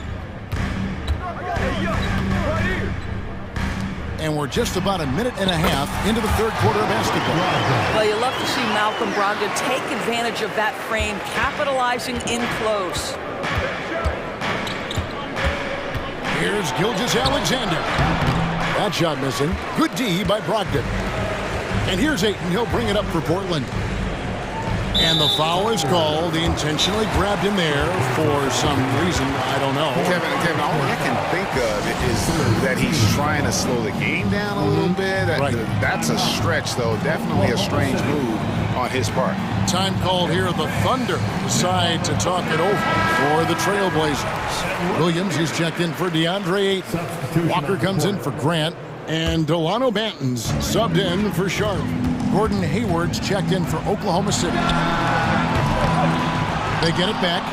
And we're just about a minute and a half into the third quarter of basketball. Well, you love to see Malcolm Brogdon take advantage of that frame, capitalizing in close. Here's Gilgeous-Alexander. That shot missing. Good D by Brogdon. And here's Ayton. He'll bring it up for Portland. And the foul is called. He intentionally grabbed him there for some reason. I don't know. Kevin, all I can think of is that he's trying to slow the game down a little bit. Right. That's a stretch, though. Definitely a strange move on his part. Time called here. The Thunder decide to talk it over for the Trailblazers. Williams is checked in for DeAndre Ayton. Walker comes in for Grant. And Delano Banton's subbed in for Sharp. Gordon Hayward's checked in for Oklahoma City. They get it back.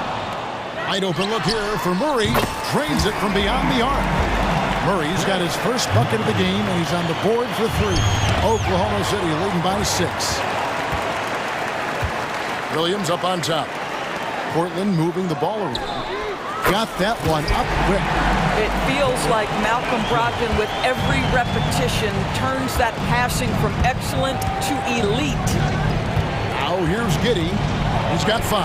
Wide open look here for Murray. Drains it from beyond the arc. Murray's got his first bucket of the game, and he's on the board for 3. Oklahoma City leading by 6. Williams up on top. Portland moving the ball around. Got that one up quick. It feels like Malcolm Brogdon, with every repetition, turns that passing from excellent to elite. Now here's Giddey. He's got 5.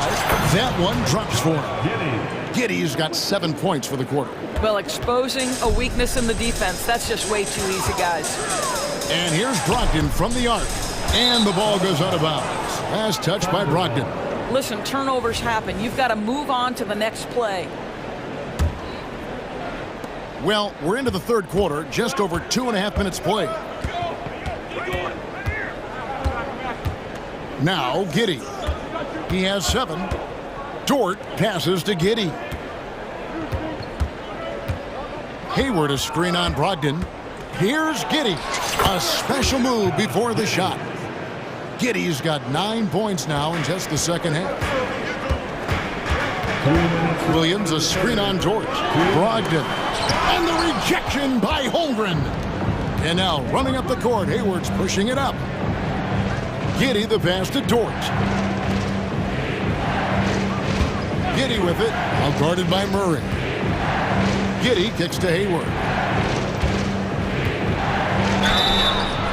That one drops for him. Giddey's got 7 points for the quarter. Well, exposing a weakness in the defense, that's just way too easy, guys. And here's Brogdon from the arc. And the ball goes out of bounds. Last touch by Brogdon. Listen, turnovers happen. You've got to move on to the next play. Well, we're into the third quarter, just over 2.5 minutes played. Now, Giddey. He has 7. Dort passes to Giddey. Hayward a screen on Brogdon. Here's Giddey. A special move before the shot. Giddey's got 9 points now in just the second half. Williams a screen on Dort. Brogdon. And the rejection by Holmgren. And now running up the court, Hayward's pushing it up. Giddey the pass to Dort. Giddey with it, all guarded by Murray. Giddey kicks to Hayward.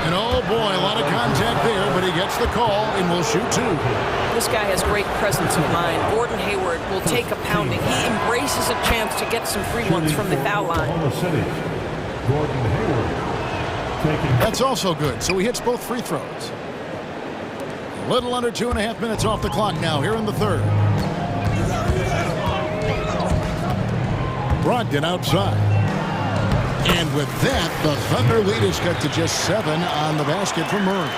And oh boy, a lot of contact there, but he gets the call and will shoot 2. This guy has great presence of mind. Gordon Hayward will take a pounding. He embraces a chance to get some free ones from the foul line. That's also good, so he hits both free throws. A little under 2.5 minutes off the clock now here in the third. Brogdon outside. And with that, the Thunder lead is cut to just 7 on the basket for Murray.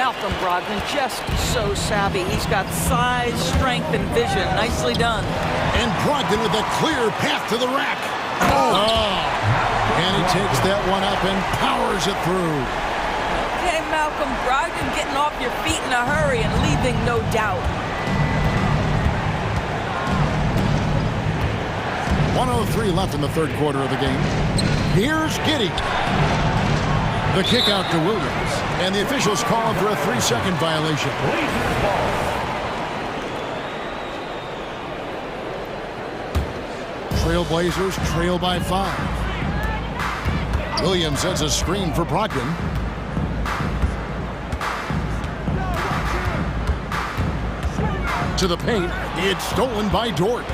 Malcolm Brogdon just so savvy. He's got size, strength, and vision. Nicely done. And Brogdon with a clear path to the rack. Oh. And he takes that one up and powers it through. Okay, Malcolm Brogdon getting off your feet in a hurry and leaving no doubt. 1:03 left in the third quarter of the game. Here's Giddey. The kick out to Williams. And the officials call for a 3-second violation. Trailblazers trail by 5. Williams sets a screen for Brogdon. To the paint. It's stolen by Dort.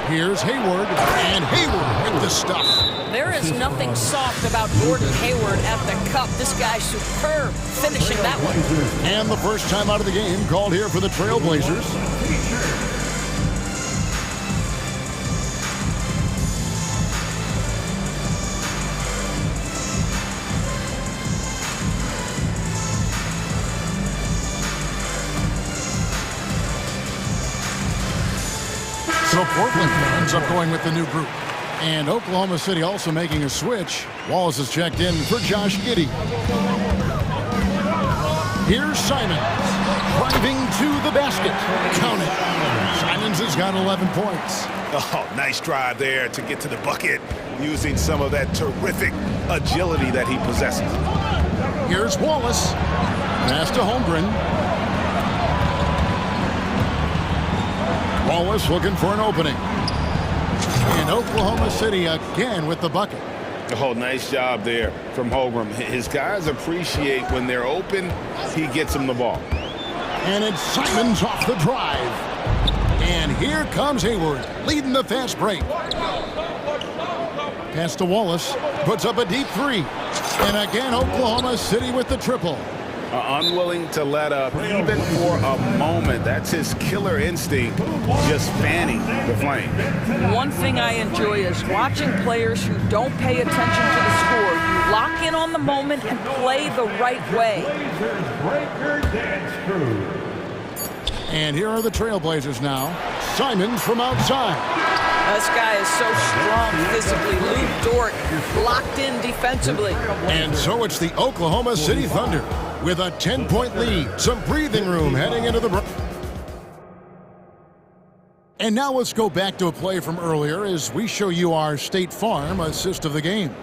Here's Hayward, and Hayward with the stuff. There is nothing soft about Gordon Hayward at the cup. This guy's superb finishing that one. And the first time out of the game called here for the Trailblazers. So Portland ends up going with the new group. And Oklahoma City also making a switch. Wallace is checked in for Josh Giddey. Here's Simons, driving to the basket. Count it. Simons has got 11 points. Oh, nice drive there to get to the bucket, using some of that terrific agility that he possesses. Here's Wallace. Pass to Holmgren. Wallace looking for an opening. And Oklahoma City again with the bucket. Oh, nice job there from Holmgren. His guys appreciate when they're open, he gets them the ball. And it's Simons off the drive. And here comes Hayward, leading the fast break. Pass to Wallace, puts up a deep three. And again, Oklahoma City with the triple. Unwilling to let up even for a moment. That's his killer instinct, just fanning the flame. One thing I enjoy is watching players who don't pay attention to the score. You lock in on the moment and play the right way. And here are the Trailblazers now. Simons from outside. This guy is so strong physically. Lou Dort locked in defensively. And so it's the Oklahoma City Thunder with a 10-point lead. Some breathing room heading into the break. And now let's go back to a play from earlier as we show you our State Farm assist of the game.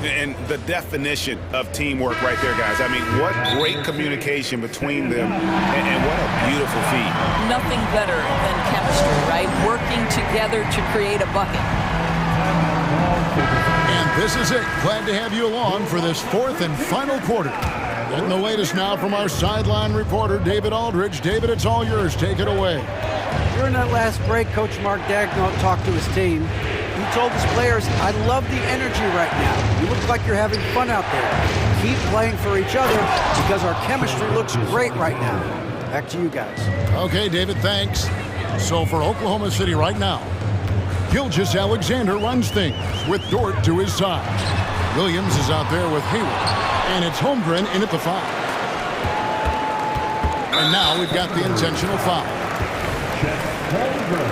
And the definition of teamwork right there, guys. I mean, what great communication between them, and what a beautiful feat. Nothing better than chemistry, right? Working together to create a bucket. And this is it. Glad to have you along for this fourth and final quarter. Getting the latest now from our sideline reporter, David Aldridge. David, it's all yours. Take it away. During that last break, Coach Mark Daigneault talked to his team. He told his players, I love the energy right now. You look like you're having fun out there. Keep playing for each other because our chemistry looks great right now. Back to you guys. Okay, David, thanks. So for Oklahoma City right now, Gilgeous Alexander runs things with Dort to his side. Williams is out there with Hayward, and it's Holmgren in at the foul. And now we've got the intentional foul. Holmgren,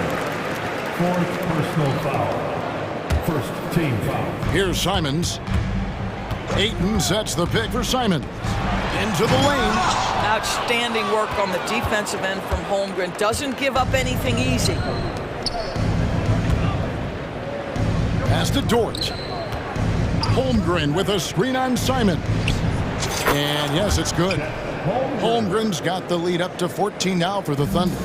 fourth personal foul. First team foul. Here's Simons. Ayton sets the pick for Simons. Into the lane. Outstanding work on the defensive end from Holmgren. Doesn't give up anything easy. Pass to Dort. Holmgren with a screen on Simons. And yes, it's good. Holmgren's got the lead up to 14 now for the Thunder.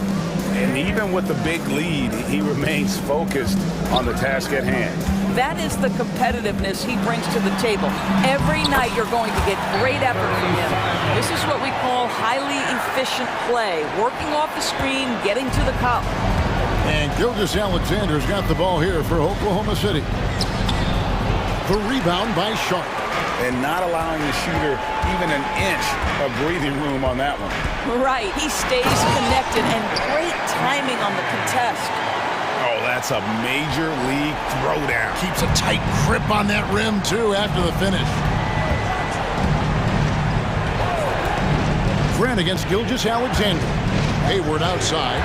And even with the big lead, he remains focused on the task at hand. That is the competitiveness he brings to the table. Every night you're going to get great effort from him. This is what we call highly efficient play. Working off the screen, getting to the cup. And Gilgeous Alexander's got the ball here for Oklahoma City. The rebound by Sharp. And not allowing the shooter even an inch of breathing room on that one. Right, he stays connected and great timing on the contest. Oh, that's a major league throwdown. Keeps a tight grip on that rim, too, after the finish. Grant against Gilgeous Alexander. Hayward outside.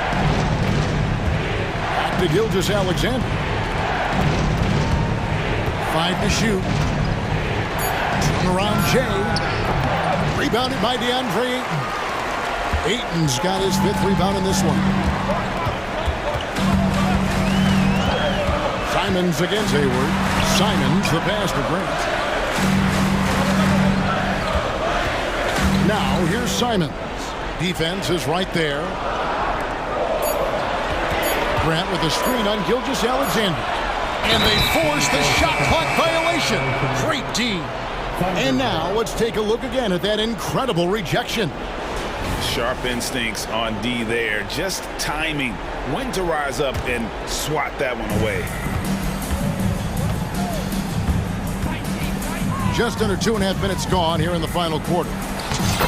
Back to Gilgeous Alexander. 5 to shoot. Turn around Jay. Rebounded by DeAndre Ayton. Ayton's got his 5th rebound in this one. Simons against Hayward. Simons the pass to Grant. Now here's Simons. Defense is right there. Grant with a screen on Gilgeous Alexander. And they force the shot clock violation. Great D. And now let's take a look again at that incredible rejection. Sharp instincts on D there. Just timing when to rise up and swat that one away. Just under 2.5 minutes gone here in the final quarter.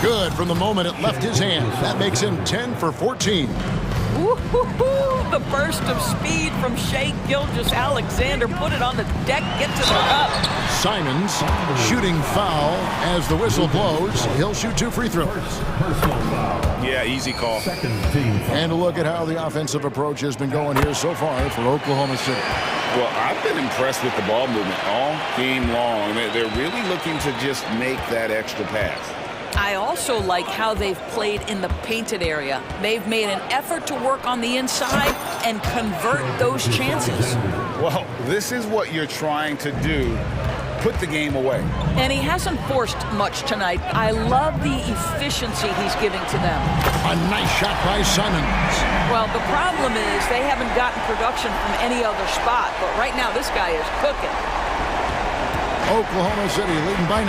Good from the moment it left his hand. That makes him 10 for 14. Woo-hoo-hoo! The burst of speed from Shai Gilgeous-Alexander. Put it on the deck, get to the cup. Simons shooting foul as the whistle blows. He'll shoot 2 free throws. Yeah, Yeah, easy call. And a look at how the offensive approach has been going here so far for Oklahoma City. Well, I've been impressed with the ball movement all game long. They're really looking to just make that extra pass. I also like how they've played in the painted area. They've made an effort to work on the inside and convert those chances. Well, this is what you're trying to do. Put the game away. And he hasn't forced much tonight. I love the efficiency he's giving to them. A nice shot by Simons. Well, the problem is they haven't gotten production from any other spot, but right now this guy is cooking. Oklahoma City leading by 9.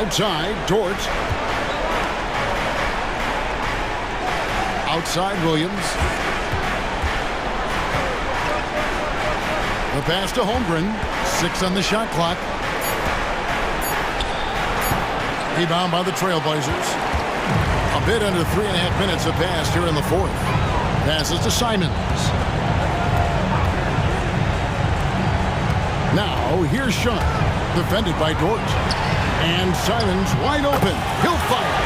Outside, Dort. Outside, Williams. The pass to Holmgren. 6 on the shot clock. Rebound by the Trailblazers. A bit under 3.5 minutes have passed here in the fourth. Passes to Simons. Now, here's Sean. Defended by Dort. And Simons wide open. He'll fire.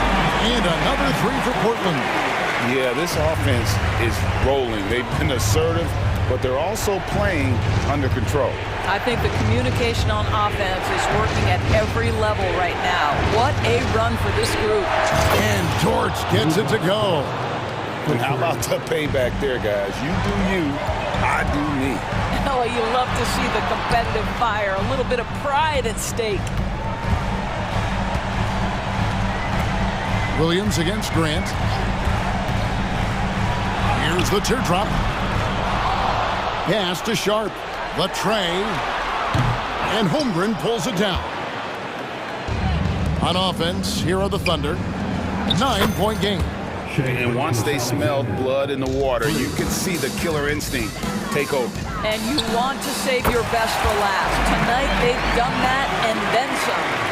And another 3 for Portland. Yeah, this offense is rolling. They've been assertive, but they're also playing under control. I think the communication on offense is working at every level right now. What a run for this group. And Dort gets it to go. And how about the payback there, guys? You do you, I do me. Oh, you love to see the competitive fire. A little bit of pride at stake. Williams against Grant. Here's the teardrop. Pass to Sharp. The tray. And Holmgren pulls it down. On offense, here are the Thunder. 9-point game. And once they smelled blood in the water, you could see the killer instinct take over. And you want to save your best for last. Tonight, they've done that and then some.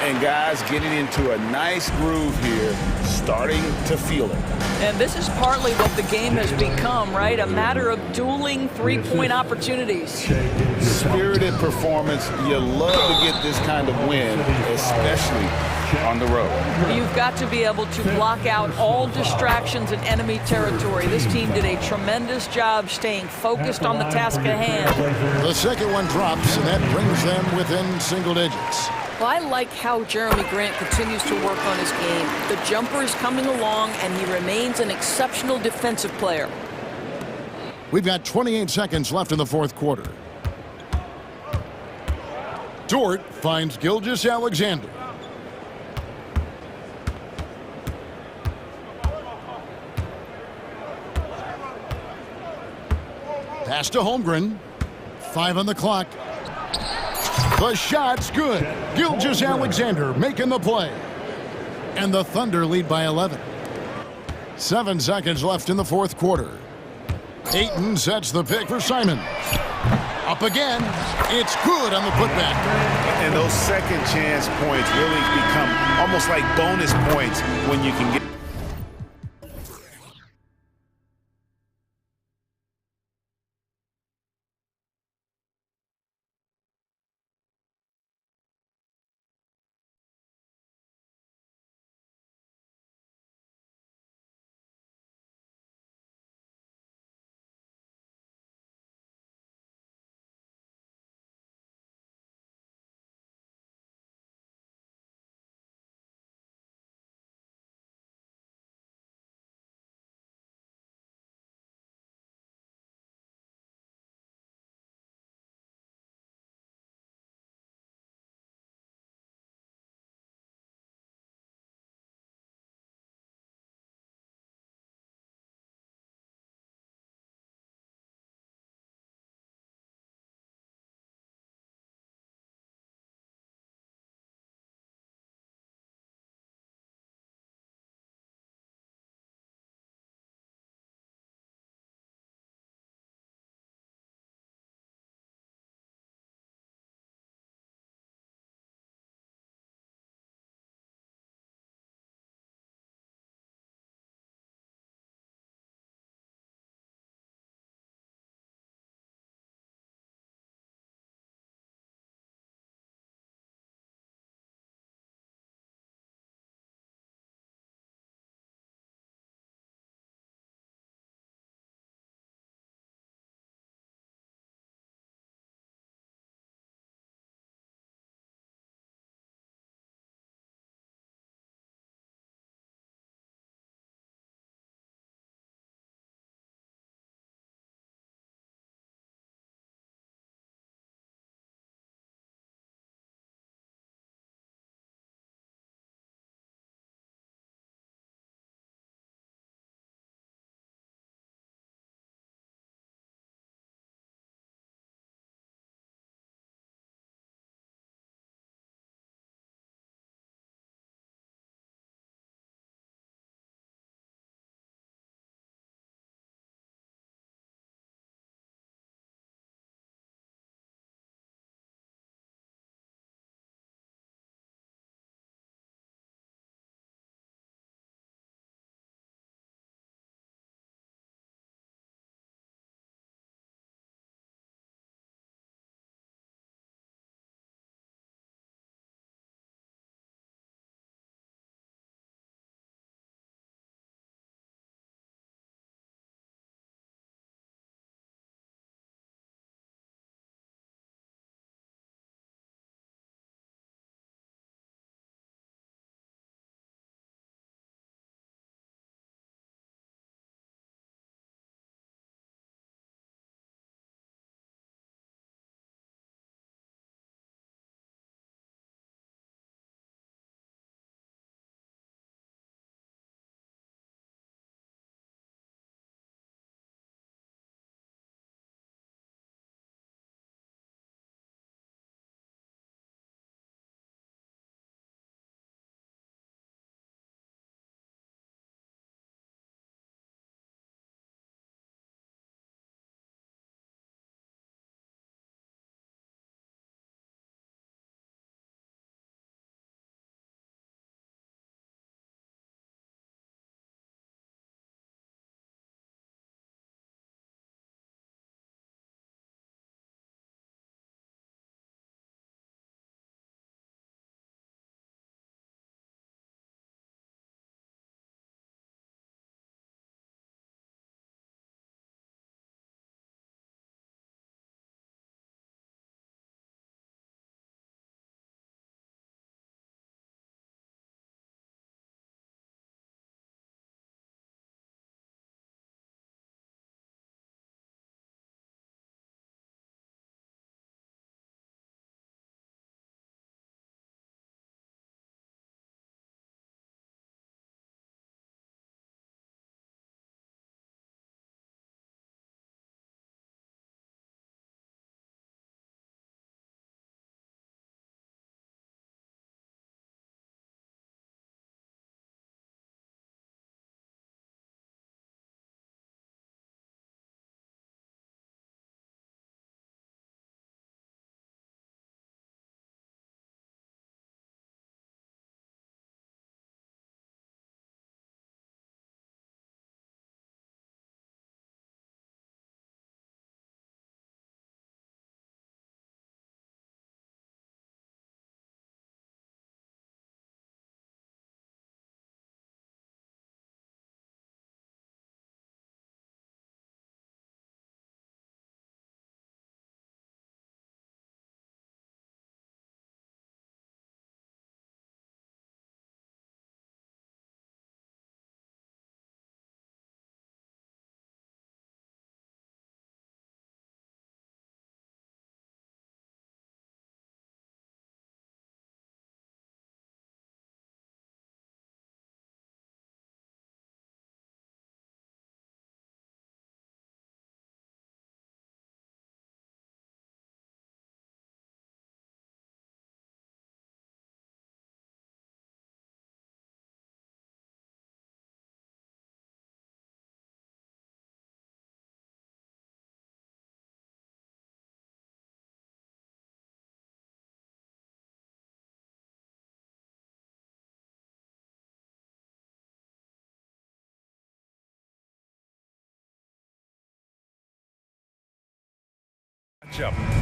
And guys getting into a nice groove here, starting to feel it. And this is partly what the game has become, right? A matter of dueling three-point opportunities. Spirited performance. You love to get this kind of win, especially on the road. You've got to be able to block out all distractions in enemy territory. This team did a tremendous job staying focused on the task at hand. The second one drops, and that brings them within single digits. Well, I like how Jeremy Grant continues to work on his game. The jumper is coming along, and he remains an exceptional defensive player. We've got 28 seconds left in the fourth quarter. Dort finds Gilgeous-Alexander. Pass to Holmgren. 5 on the clock. The shot's good. Gilgeous-Alexander making the play. And the Thunder lead by 11. 7 seconds left in the fourth quarter. Ayton sets the pick for Simons. Up again. It's good on the putback. And those second chance points really become almost like bonus points when you can get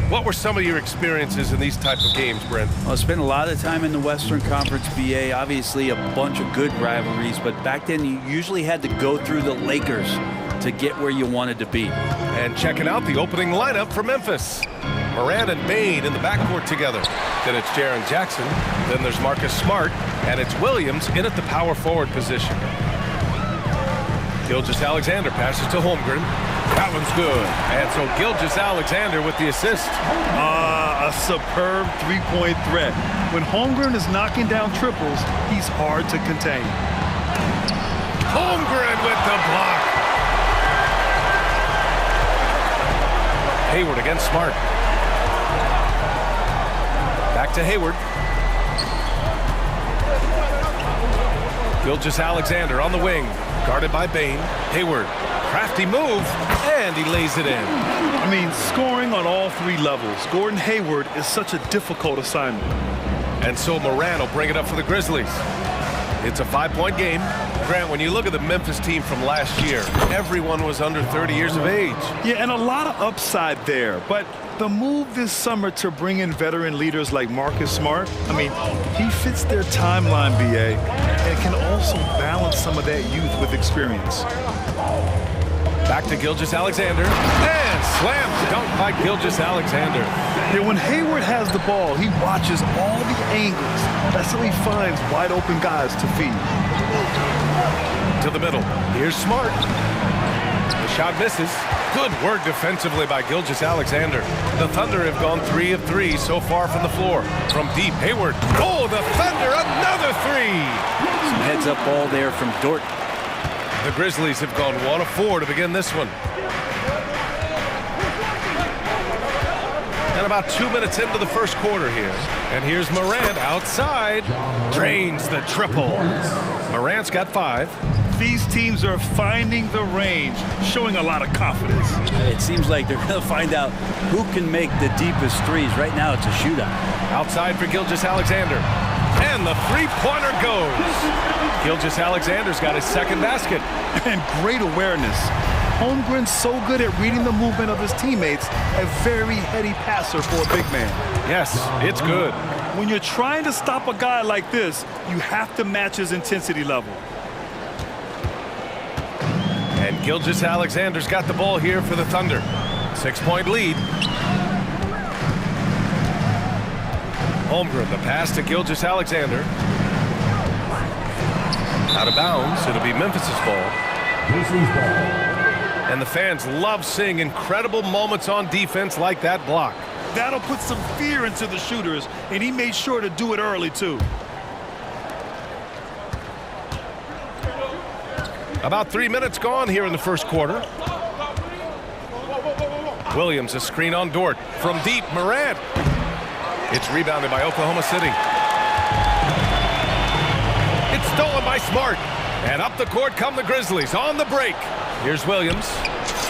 What were some of your experiences in these type of games, Brent? Well, I spent a lot of time in the Western Conference, BA. Obviously, a bunch of good rivalries, but back then you usually had to go through the Lakers to get where you wanted to be. And checking out the opening lineup for Memphis. Morant and Bain in the backcourt together. Then it's Jaren Jackson. Then there's Marcus Smart. And it's Williams in at the power forward position. Gilgeous-Alexander passes to Holmgren. That one's good. And so Gilgeous-Alexander with the assist. A superb three-point threat. When Holmgren is knocking down triples, he's hard to contain. Holmgren with the block. Hayward against Smart. Back to Hayward. Gilgeous-Alexander on the wing. Guarded by Bain. Hayward. Crafty move. And he lays it in. I mean, scoring on all three levels. Gordon Hayward is such a difficult assignment. And so Morant will bring it up for the Grizzlies. It's a 5-point game. Grant, when you look at the Memphis team from last year, everyone was under 30 years of age. Yeah, and a lot of upside there. But the move this summer to bring in veteran leaders like Marcus Smart, I mean, he fits their timeline, BA, and can also balance some of that youth with experience. Back to Gilgeous-Alexander. And slam dunk by Gilgeous-Alexander. Yeah, when Hayward has the ball, he watches all the angles. That's how he finds wide open guys to feed. To the middle. Here's Smart. The shot misses. Good work defensively by Gilgeous-Alexander. The Thunder have gone 3 of 3 so far from the floor. From deep, Hayward. Oh, the Thunder, another three! Some heads-up ball there from Dort. The Grizzlies have gone 1 of 4 to begin this one. And about 2 minutes into the first quarter here. And here's Morant outside. Drains the triple. Morant's got 5. These teams are finding the range, showing a lot of confidence. It seems like they're going to find out who can make the deepest threes. Right now, it's a shootout. Outside for Gilgeous-Alexander. And the three-pointer goes. Gilgeous-Alexander's got his second basket. And great awareness. Holmgren's so good at reading the movement of his teammates, a very heady passer for a big man. Yes, it's good. When you're trying to stop a guy like this, you have to match his intensity level. And Gilgeous-Alexander's got the ball here for the Thunder. 6-point lead. Holmgren, the pass to Gilgeous-Alexander. Out of bounds, it'll be Memphis's ball. And the fans love seeing incredible moments on defense like that block. That'll put some fear into the shooters, and he made sure to do it early, too. About 3 minutes gone here in the first quarter. Williams, a screen on Dort. From deep, Morant. It's rebounded by Oklahoma City. It's stolen by Smart. And up the court come the Grizzlies on the break. Here's Williams.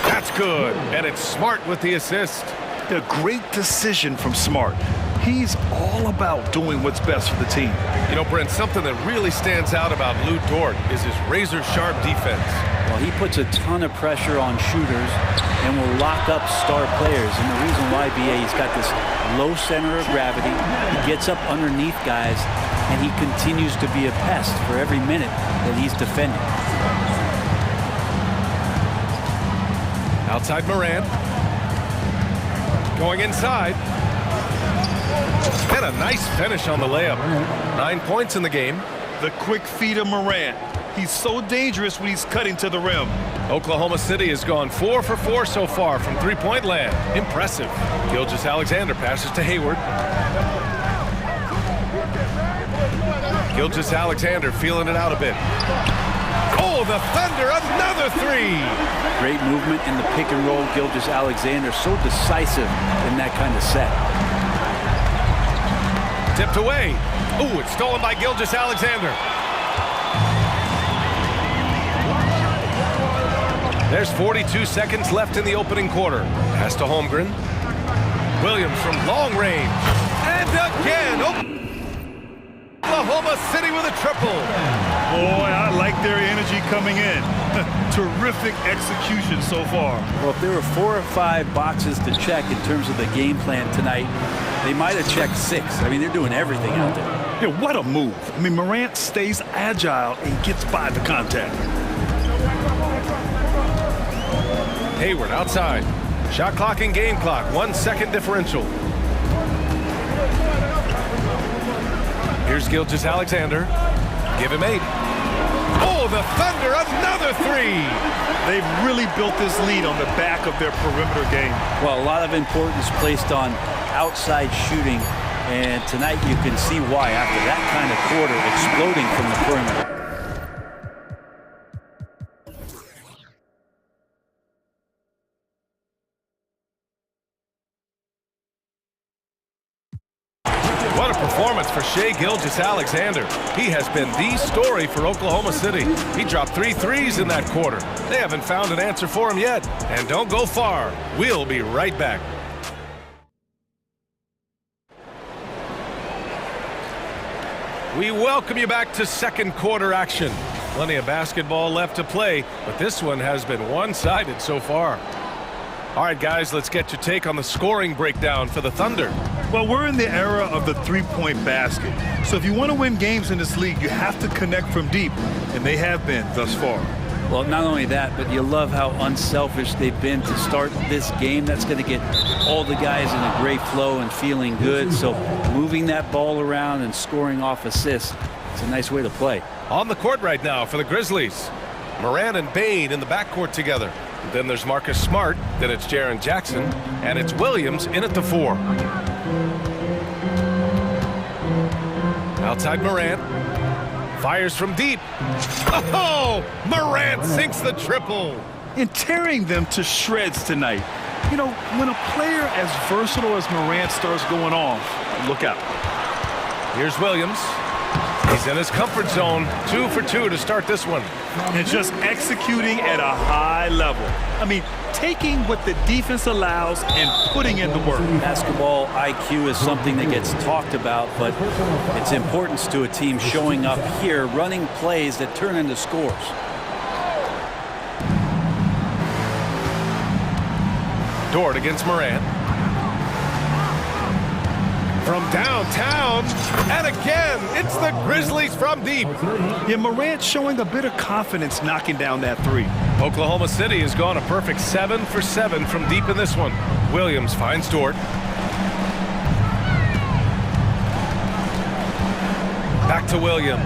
That's good. And it's Smart with the assist. A great decision from Smart. He's all about doing what's best for the team. You know, Brent, something that really stands out about Lou Dort is his razor-sharp defense. Well, he puts a ton of pressure on shooters and will lock up star players. And the reason why, BA, he's got this low center of gravity. He gets up underneath guys, and he continues to be a pest for every minute that he's defending. Outside Morant. Going inside. And a nice finish on the layup. 9 points in the game. The quick feed of Morant. He's so dangerous when he's cutting to the rim. Oklahoma City has gone 4 for 4 so far from three-point land. Impressive. Gilgeous-Alexander passes to Hayward. Gilgeous-Alexander feeling it out a bit. Oh, the Thunder, another three! Great movement in the pick and roll. Gilgeous-Alexander so decisive in that kind of set. Tipped away. Ooh, it's stolen by Gilgeous-Alexander. There's 42 seconds left in the opening quarter. Pass to Holmgren. Williams from long range. And again, Oklahoma City with a triple. Boy, I like their energy coming in. Terrific execution so far. Well, if there were 4 or 5 boxes to check in terms of the game plan tonight, they might have checked 6. I mean, they're doing everything out there. Yeah, what a move. I mean, Morant stays agile and gets by the contact. Hayward outside. Shot clock and game clock. 1 second differential. Here's Gilgeous-Alexander. Give him 8. Oh, the Thunder, another 3! They've really built this lead on the back of their perimeter game. Well, a lot of importance placed on outside shooting, and tonight you can see why after that kind of quarter exploding from the perimeter. What a performance for Shai Gilgeous-Alexander. He has been the story for Oklahoma City. He dropped 3 threes in that quarter. They haven't found an answer for him yet. And don't go far. We'll be right back. We welcome you back to second quarter action. Plenty of basketball left to play, but this one has been one-sided so far. All right, guys, let's get your take on the scoring breakdown for the Thunder. Well, we're in the era of the three-point basket. So if you want to win games in this league, you have to connect from deep, and they have been thus far. Well, not only that, but you love how unselfish they've been to start this game. That's going to get all the guys in a great flow and feeling good. So moving that ball around and scoring off assists, it's a nice way to play. On the court right now for the Grizzlies. Moran and Bain in the backcourt together. Then there's Marcus Smart, then it's Jaren Jackson, and it's Williams in at the 4. Outside Morant. Fires from deep. Oh! Morant sinks the triple. And tearing them to shreds tonight. You know, when a player as versatile as Morant starts going off, look out. Here's Williams. He's in his comfort zone. 2 for 2 to start this one. And just executing at a high level. I mean, taking what the defense allows and putting in the work. Basketball IQ is something that gets talked about, but its importance to a team showing up here, running plays that turn into scores. Dort against Morant. From downtown, and again, it's the Grizzlies from deep. Yeah, Morant showing a bit of confidence knocking down that 3. Oklahoma City has gone a perfect 7 for 7 from deep in this one. Williams finds Dort. Back to Williams.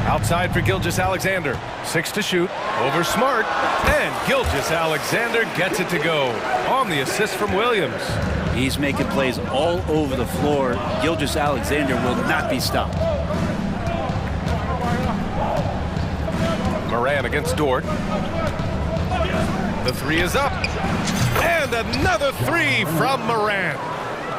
Outside for Gilgeous-Alexander. 6 to shoot. Over Smart. And Gilgeous-Alexander gets it to go. On the assist from Williams. He's making plays all over the floor. Gilgeous-Alexander will not be stopped. Moran against Dort. The 3 is up. And another 3 from Morant.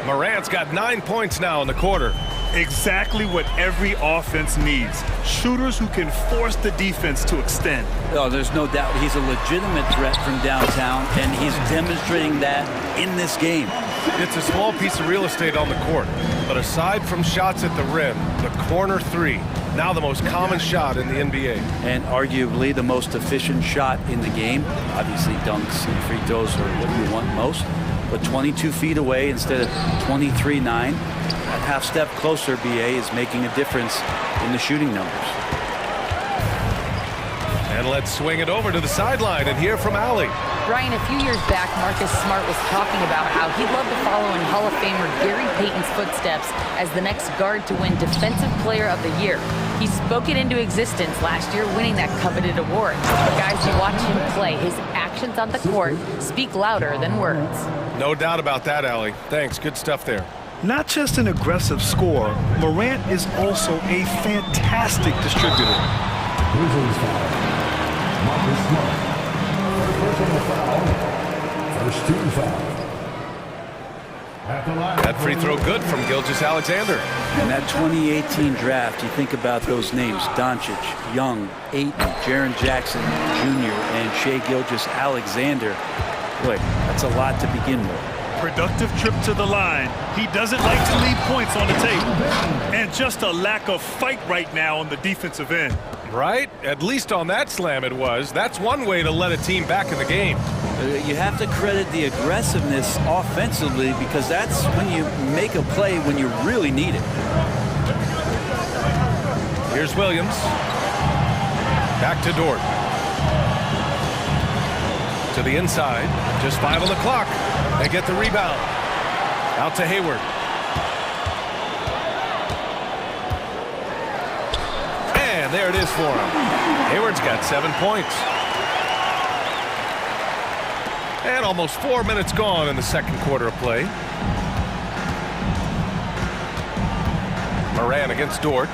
Morant's got 9 points now in the quarter. Exactly what every offense needs. Shooters who can force the defense to extend. Oh, there's no doubt he's a legitimate threat from downtown, and he's demonstrating that in this game. It's a small piece of real estate on the court, but aside from shots at the rim, the corner 3, now the most common shot in the NBA. And arguably the most efficient shot in the game. Obviously dunks and free throws are what you want most, but 22 feet away instead of 23-9. That half step closer, BA, is making a difference in the shooting numbers. And let's swing it over to the sideline and hear from Allie. Brian, a few years back, Marcus Smart was talking about how he'd love to follow in Hall of Famer Gary Payton's footsteps as the next guard to win Defensive Player of the Year. He spoke it into existence last year, winning that coveted award. But guys, you watch him play, his actions on the court speak louder than words. No doubt about that, Allie. Thanks, good stuff there. Not just an aggressive scorer, Morant is also a fantastic distributor. Grizzlies foul. Marcus Smart. Personal foul. First team foul. At the line. That free throw good from Gilgeous-Alexander. In that 2018 draft, you think about those names: Doncic, Young, Ayton, Jaren Jackson Jr., and Shai Gilgeous-Alexander. Boy, that's a lot to begin with. Productive trip to the line. He doesn't like to leave points on the table. And just a lack of fight right now on the defensive end. Right? At least on that slam it was. That's one way to let a team back in the game. You have to credit the aggressiveness offensively because that's when you make a play when you really need it. Here's Williams. Back to Dort. To the inside. Just 5 on the clock. They get the rebound. Out to Hayward. And there it is for him. Hayward's got 7 points. And almost 4 minutes gone in the second quarter of play. Morant against Dort.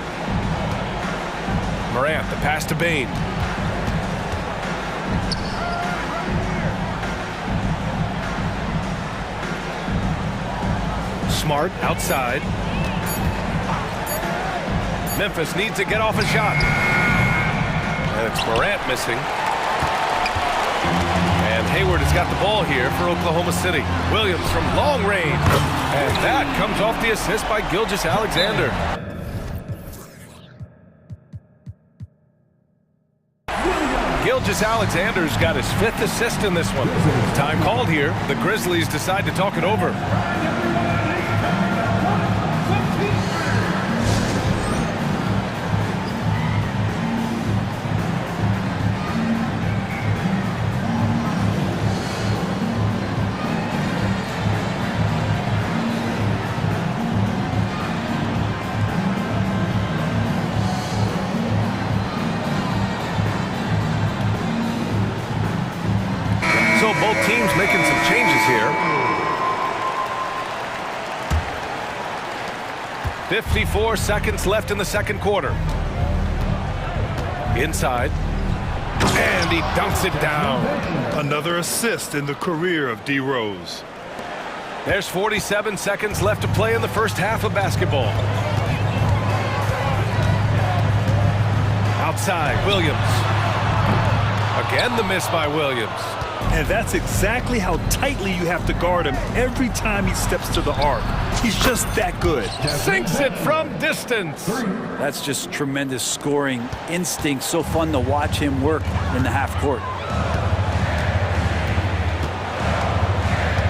Morant, the pass to Bain. Smart outside. Memphis needs to get off a shot. And it's Morant missing. And Hayward has got the ball here for Oklahoma City. Williams from long range. And that comes off the assist by Gilgeous-Alexander. Gilgeous-Alexander's got his 5th assist in this one. Time called here. The Grizzlies decide to talk it over. So both teams making some changes here. 54 seconds left in the second quarter. Inside. And he dunks it down. Another assist in the career of D. Rose. There's 47 seconds left to play in the first half of basketball. Outside, Williams. Again, the miss by Williams. And that's exactly how tightly you have to guard him every time he steps to the arc. He's just that good. Sinks it from distance. That's just tremendous scoring instinct. So fun to watch him work in the half court.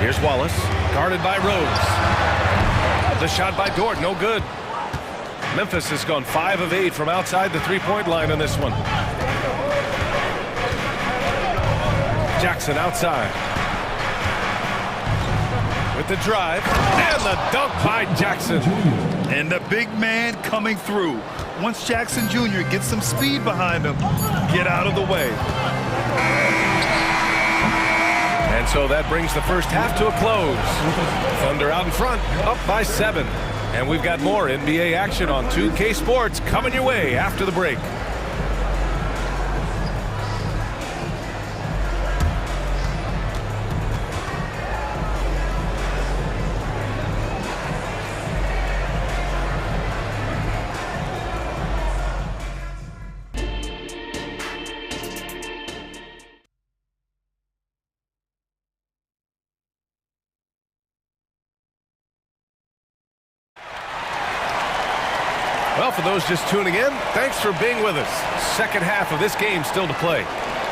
Here's Wallace, guarded by Rose. The shot by Dort, no good. Memphis has gone 5 of 8 from outside the three-point line in this one. Jackson outside. With the drive, and the dunk by Jackson. And the big man coming through. Once Jackson Jr. gets some speed behind him, get out of the way. And so that brings the first half to a close. Thunder out in front, up by 7. And we've got more NBA action on 2K Sports coming your way after the break. Well, for those just tuning in, thanks for being with us. Second half of this game still to play.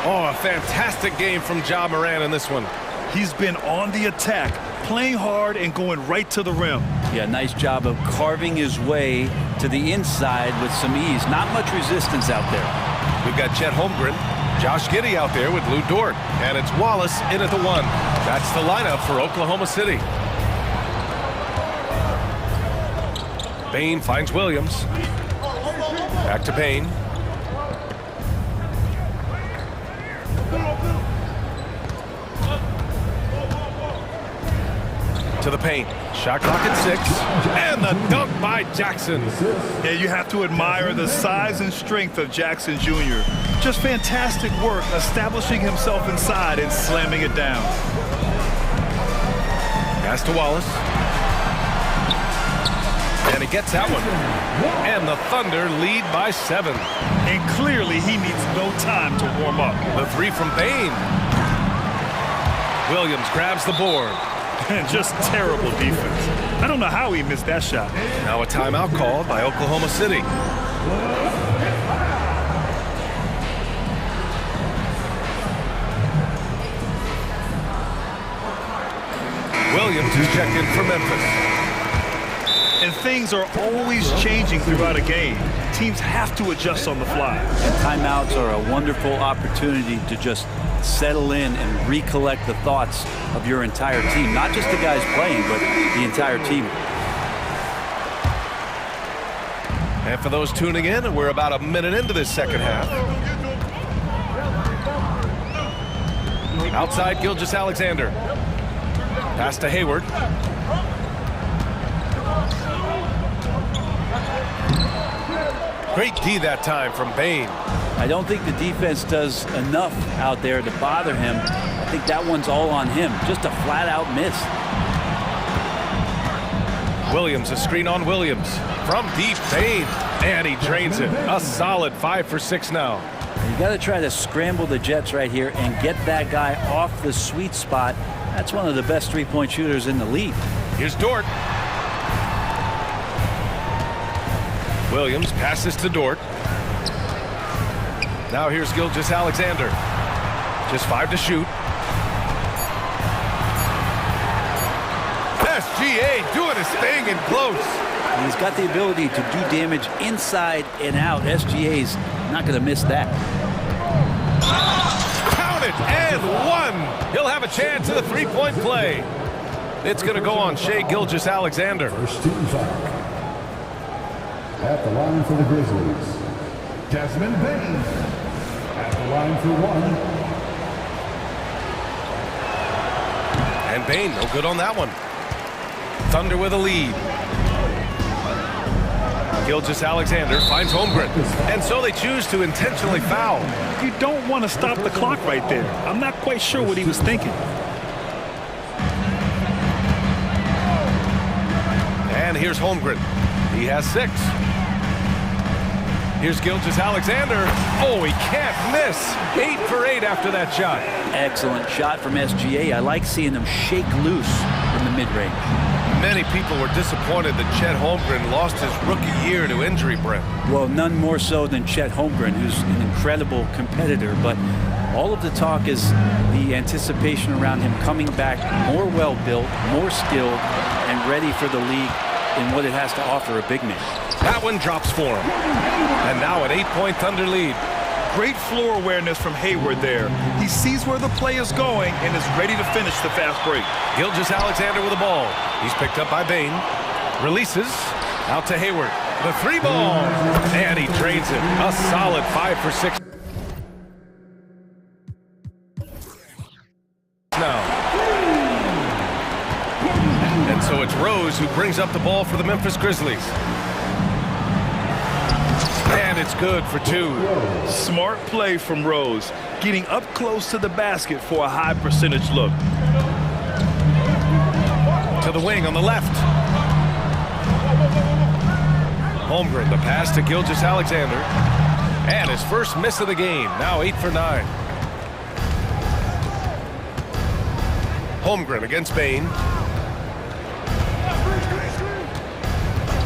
Oh, a fantastic game from Ja Morant in this one. He's been on the attack, playing hard and going right to the rim. Yeah, nice job of carving his way to the inside with some ease. Not much resistance out there. We've got Chet Holmgren, Josh Giddey out there with Lou Dort. And it's Wallace in at the 1. That's the lineup for Oklahoma City. Bain finds Williams. Back to Bain. To the paint. Shot clock at 6. And the dunk by Jackson. Yeah, you have to admire the size and strength of Jackson Jr. Just fantastic work establishing himself inside and slamming it down. Pass to Wallace. And he gets that one. And the Thunder lead by 7. And clearly he needs no time to warm up. The 3 from Bain. Williams grabs the board. And just terrible defense. I don't know how he missed that shot. Now a timeout called by Oklahoma City. Williams is checked in for Memphis. And things are always changing throughout a game. Teams have to adjust on the fly. And timeouts are a wonderful opportunity to just settle in and recollect the thoughts of your entire team. Not just the guys playing, but the entire team. And for those tuning in, we're about a minute into this second half. Outside, Gilgeous-Alexander. Pass to Hayward. Great D that time from Bain. I don't think the defense does enough out there to bother him. I think that one's all on him. Just a flat-out miss. Williams, a screen on Williams. From deep, Bain. And he drains it. A solid 5 for 6 now. You got to try to scramble the Jets right here and get that guy off the sweet spot. That's one of the best three-point shooters in the league. Here's Dort. Williams passes to Dort. Now here's Gilgeous-Alexander. Just 5 to shoot. SGA doing his thing in close. He's got the ability to do damage inside and out. SGA's not going to miss that. Count it, and one. He'll have a chance at a three-point play. It's going to go on Shai Gilgeous-Alexander. First team foul. At the line for the Grizzlies, Desmond Bain. At the line for one. And Bain, no good on that one. Thunder with a lead. Gilgeous-Alexander finds Holmgren. And so they choose to intentionally foul. You don't want to stop the clock right there. I'm not quite sure what he was thinking. And here's Holmgren. He has 6. Here's Gilgeous-Alexander. Oh, he can't miss. 8 for 8 after that shot. Excellent shot from SGA. I like seeing him shake loose in the mid-range. Many people were disappointed that Chet Holmgren lost his rookie year to injury, Brent. Well, none more so than Chet Holmgren, who's an incredible competitor. But all of the talk is the anticipation around him coming back more well-built, more skilled, and ready for the league in what it has to offer a big man. That one drops for him. And now an 8-point Thunder lead. Great floor awareness from Hayward there. He sees where the play is going and is ready to finish the fast break. Gilgeous-Alexander with the ball. He's picked up by Bain. Releases. Out to Hayward. The 3-ball. And he drains it. A solid 5 for 6. Now. And so it's Rose who brings up the ball for the Memphis Grizzlies. And it's good for 2. Smart play from Rose, getting up close to the basket for a high percentage look. To the wing on the left. Holmgren, the pass to Gilgeous-Alexander. And his first miss of the game, now 8 for 9. Holmgren against Bain.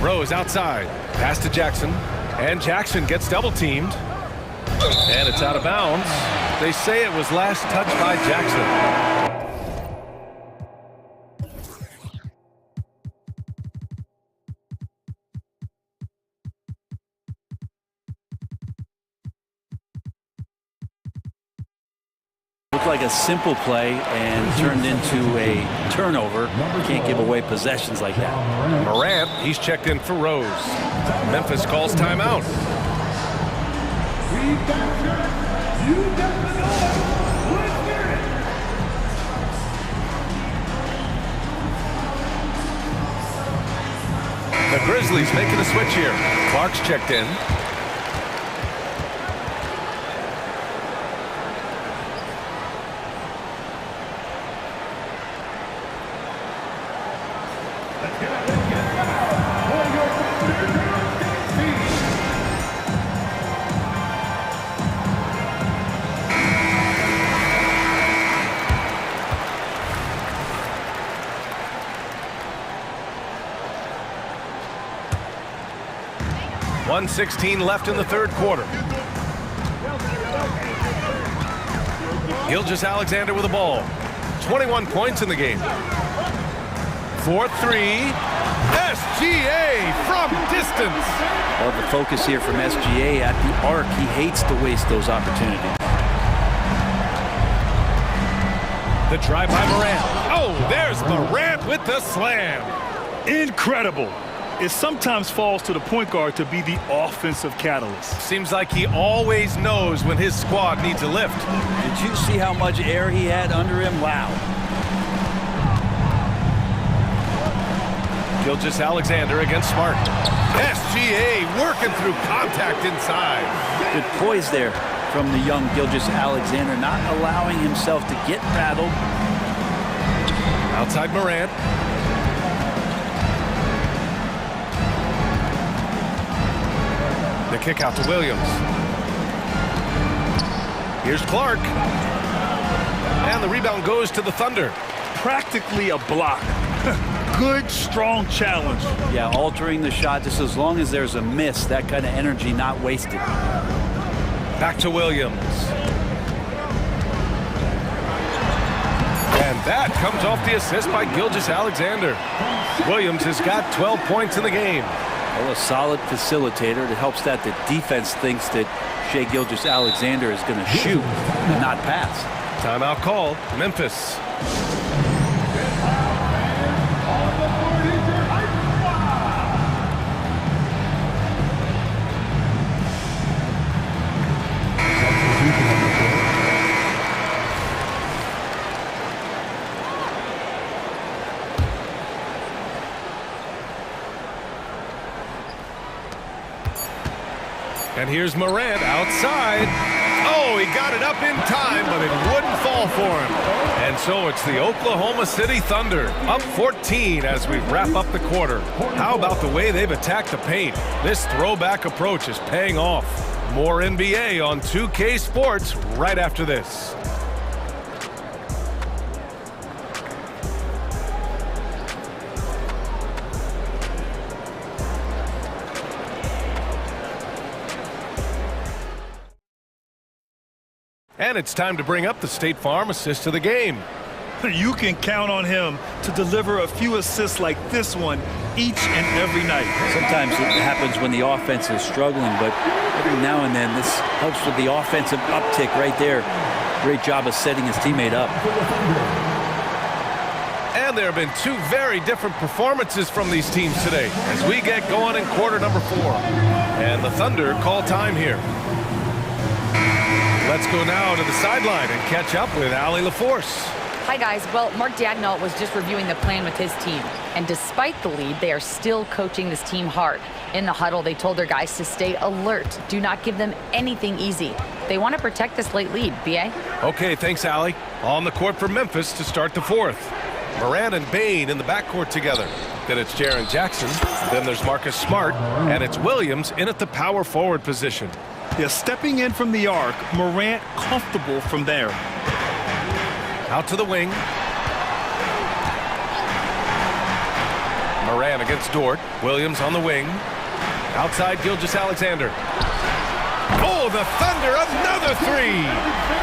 Rose outside, pass to Jackson. And Jackson gets double-teamed. And it's out of bounds. They say it was last touched by Jackson. Looked like a simple play and turned into a turnover. You can't give away possessions like that. Morant, he's checked in for Rose. Memphis calls timeout. The Grizzlies making a switch here. Clark's checked in. .116 left in the third quarter. Gilgeous-Alexander with the ball. 21 points in the game. for three. SGA from distance. Well, the focus here from SGA at the arc. He hates to waste those opportunities. The drive by Morant. Oh, there's Morant with the slam. Incredible. It sometimes falls to the point guard to be the offensive catalyst. Seems like he always knows when his squad needs a lift. Did you see how much air he had under him? Wow. Gilgeous-Alexander against Smart. SGA working through contact inside. Good poise there from the young Gilgeous-Alexander, not allowing himself to get rattled. Outside Morant. The kick out to Williams. Here's Clark. And the rebound goes to the Thunder. Practically a block. Good, strong challenge. Yeah, altering the shot just as long as there's a miss, that kind of energy not wasted. Back to Williams. And that comes off the assist by Gilgeous-Alexander. Williams has got 12 points in the game. Well, a solid facilitator. It helps that the defense thinks that Shai Gilgeous-Alexander is going to shoot and not pass. Timeout called. Memphis. And here's Morant outside. Oh, he got it up in time, but it wouldn't fall for him. And so it's the Oklahoma City Thunder, up 14 as we wrap up the quarter. How about the way they've attacked the paint? This throwback approach is paying off. More NBA on 2K Sports right after this. And it's time to bring up the State Farm assist of the game. You can count on him to deliver a few assists like this one each and every night. Sometimes it happens when the offense is struggling, but every now and then this helps with the offensive uptick right there. Great job of setting his teammate up. And there have been two very different performances from these teams today as we get going in quarter number 4. And the Thunder call time here. Let's go now to the sideline and catch up with Allie LaForce. Hi, guys. Well, Mark Dagnall was just reviewing the plan with his team. And despite the lead, they are still coaching this team hard. In the huddle, they told their guys to stay alert. Do not give them anything easy. They want to protect this late lead. B.A.? Okay, thanks, Allie. On the court for Memphis to start the 4th. Morant and Bain in the backcourt together. Then it's Jaren Jackson. Then there's Marcus Smart. And it's Williams in at the power forward position. Yeah, stepping in from the arc, Morant comfortable from there. Out to the wing. Morant against Dort. Williams on the wing. Outside Gilgeous-Alexander. Oh, the Thunder, another three!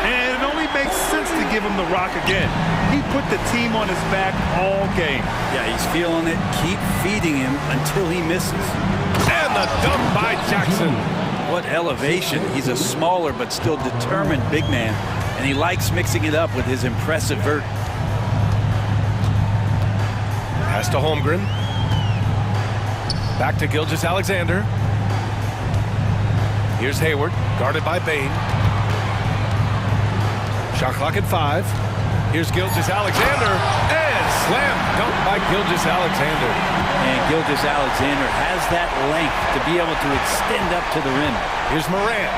And it only makes sense to give him the rock again. He put the team on his back all game. Yeah, he's feeling it. Keep feeding him until he misses. And the dunk by Jackson. What elevation. He's a smaller but still determined big man, and he likes mixing it up with his impressive vert. Pass to Holmgren. Back to Gilgeous-Alexander. Here's Hayward, guarded by Bain. Shot clock at 5. Here's Gilgeous-Alexander, and slam dunk by Gilgeous-Alexander. And Gilgeous-Alexander has that length to be able to extend up to the rim. Here's Morant.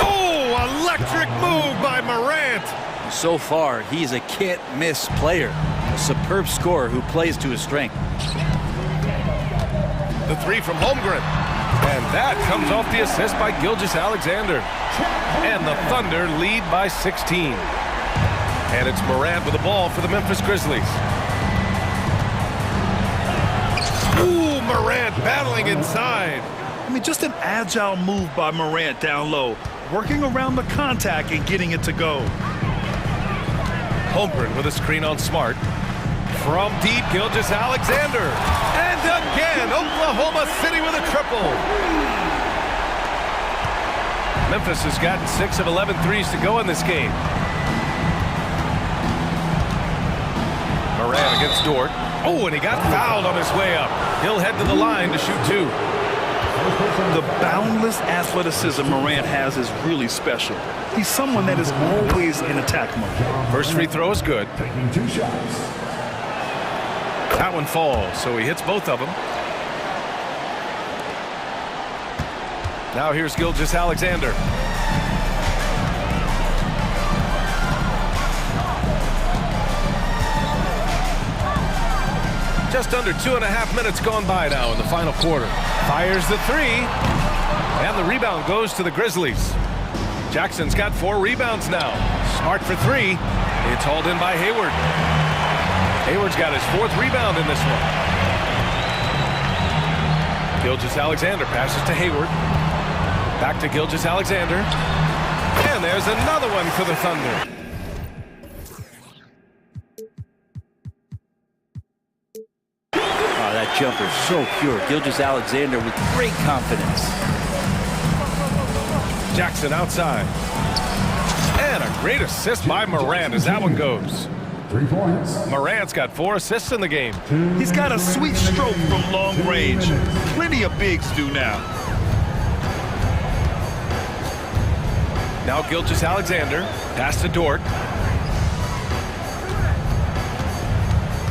Oh, electric move by Morant. So far, he's a can't-miss player. A superb scorer who plays to his strength. The 3 from Holmgren. And that comes off the assist by Gilgeous-Alexander. And the Thunder lead by 16. And it's Morant with the ball for the Memphis Grizzlies. Ooh, Morant battling inside. I mean, just an agile move by Morant down low, working around the contact and getting it to go. Holmgren with a screen on Smart. From deep, Gilgeous-Alexander. And again, Oklahoma City with a triple. Memphis has gotten 6 of 11 threes to go in this game. Moran against Dort. Oh, and he got fouled on his way up. He'll head to the line to shoot 2. The boundless athleticism Morant has is really special. He's someone that is always in attack mode. First free throw is good. Taking 2 shots. That one falls, so he hits both of them. Now here's Gilgeous-Alexander. Just under 2.5 minutes gone by now in the final quarter. Fires the 3, and the rebound goes to the Grizzlies. Jackson's got 4 rebounds now. Smart for 3. It's hauled in by Hayward. Hayward's got his 4th rebound in this one. Gilgeous-Alexander passes to Hayward. Back to Gilgeous-Alexander. And there's another one for the Thunder. That jumper is so pure. Gilgeous-Alexander with great confidence. Jackson outside. And a great assist by Morant as that one goes. 3 points. Morant's got 4 assists in the game. He's got a sweet stroke from long range. Plenty of bigs do now. Now Gilgeous-Alexander. Pass to Dort.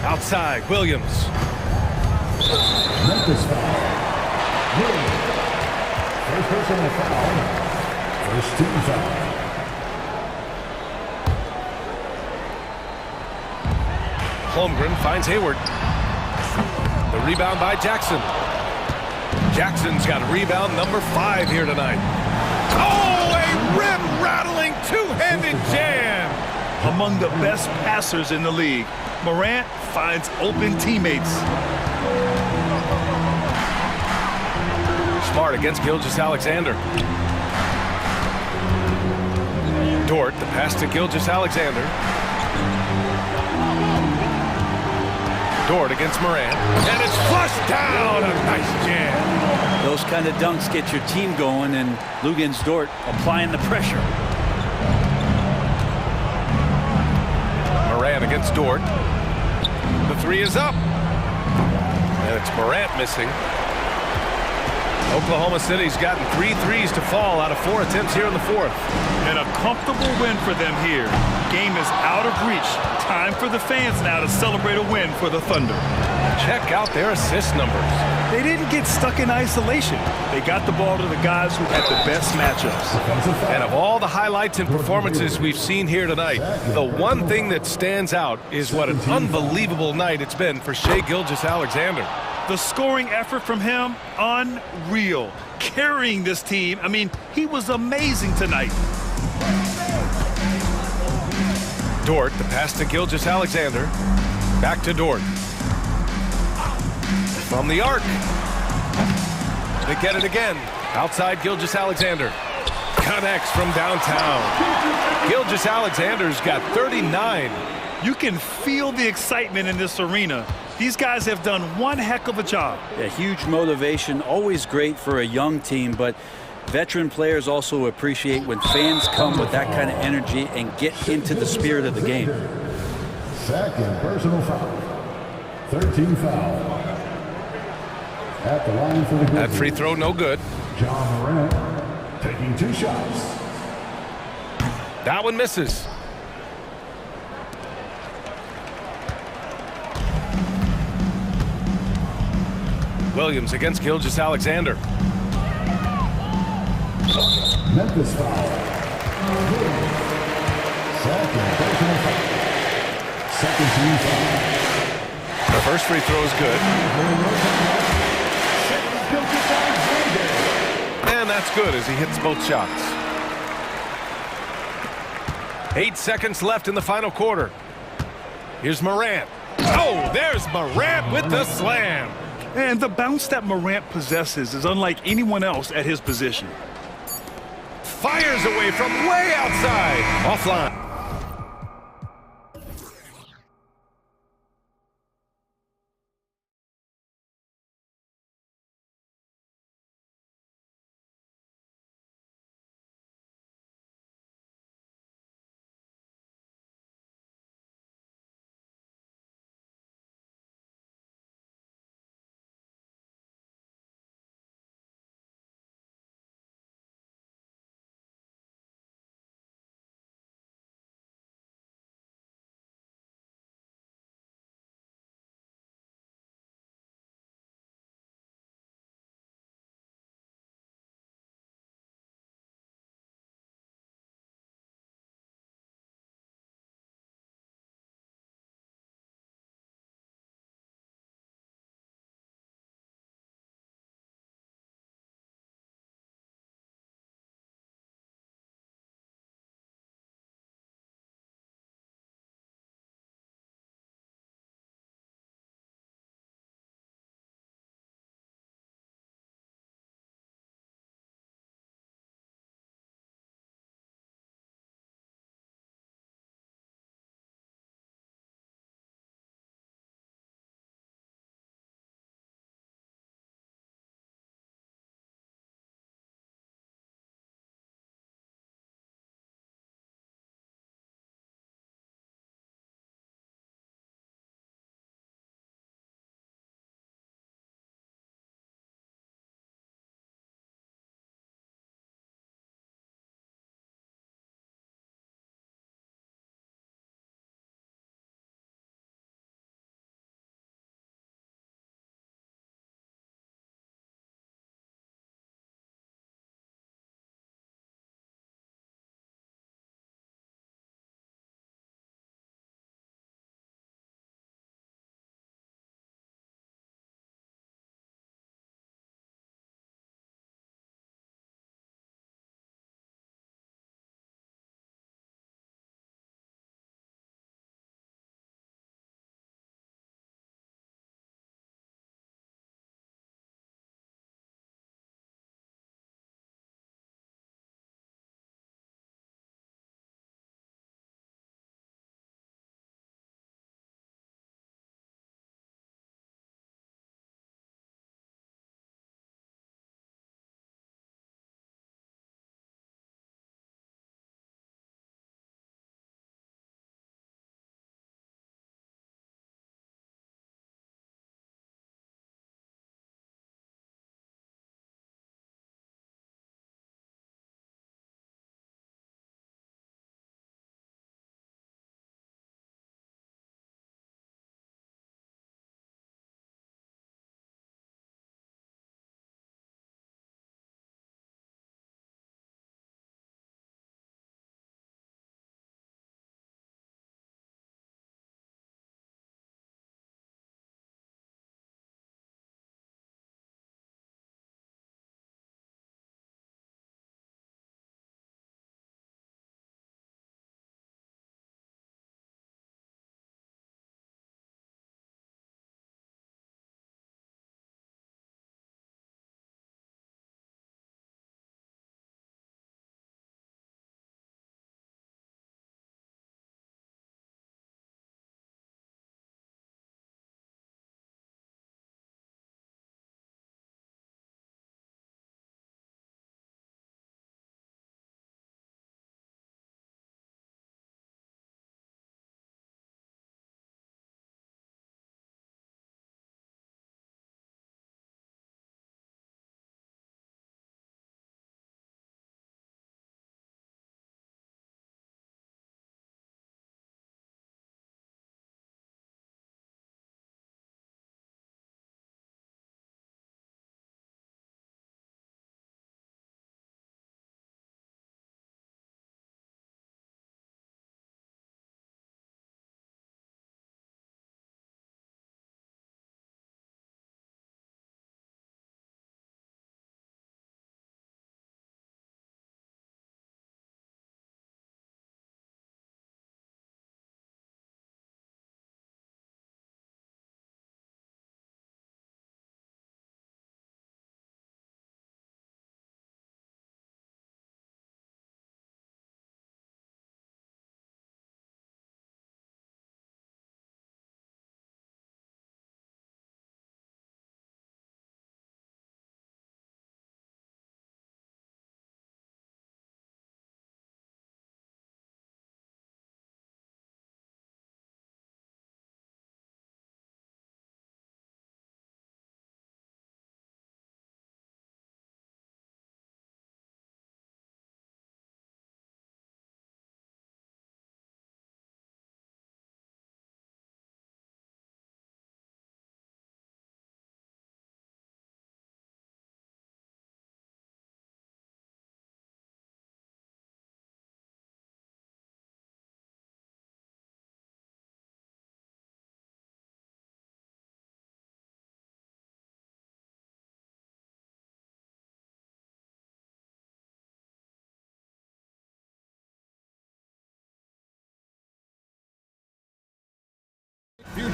Outside, Williams. Memphis foul. Williams. First personal foul. First team foul. Holmgren finds Hayward. The rebound by Jackson. Jackson's got rebound number 5 here tonight. Oh, a rim-rattling two-handed jam. Among the best passers in the league, Morant finds open teammates. Smart against Gilgeous-Alexander. Dort, the pass to Gilgeous-Alexander. Dort against Morant. And it's flushed down. A nice jam. Those kind of dunks get your team going, and Luguentz Dort applying the pressure. Morant against Dort. The 3 is up. And it's Morant missing. Oklahoma City's gotten 3 threes to fall out of 4 attempts here in the 4th. And a comfortable win for them here. Game is out of reach. Time for the fans now to celebrate a win for the Thunder. Check out their assist numbers. They didn't get stuck in isolation. They got the ball to the guys who had the best matchups. And of all the highlights and performances we've seen here tonight, the one thing that stands out is what an unbelievable night it's been for Shai Gilgeous-Alexander. The scoring effort from him, unreal. Carrying this team, I mean, he was amazing tonight. Dort, the pass to Gilgeous-Alexander. Back to Dort. From the arc. They get it again. Outside Gilgeous-Alexander. Connects from downtown. Gilgeous-Alexander's got 39. You can feel the excitement in this arena. These guys have done one heck of a job. A huge motivation, always great for a young team, but veteran players also appreciate when fans come with that kind of energy and get into the spirit of the game. Second personal foul. 13 foul. At the line for the Grizzlies. That free throw no good. John Morant taking 2 shots. That one misses. Williams against Gilgeous-Alexander. Memphis foul. Second personal foul. Second team foul. The first free throw is good. And that's good as he hits both shots. 8 seconds left in the final quarter. Here's Morant. Oh, there's Morant with the slam. And the bounce that Morant possesses is unlike anyone else at his position. Fires away from way outside. Offline.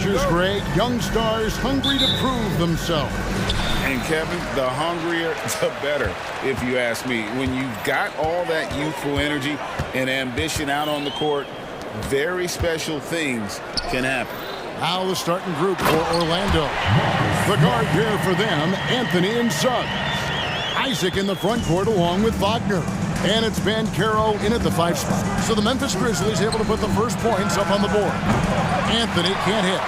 futures, Greg. Young stars hungry to prove themselves. And Kevin, the hungrier, the better, if you ask me. When you've got all that youthful energy and ambition out on the court, very special things can happen. Now the starting group for Orlando. The guard pair for them, Anthony and Suggs. Isaac in the front court along with Wagner. And it's Banchero in at the 5 spot. So the Memphis Grizzlies able to put the first points up on the board. Anthony can't hit.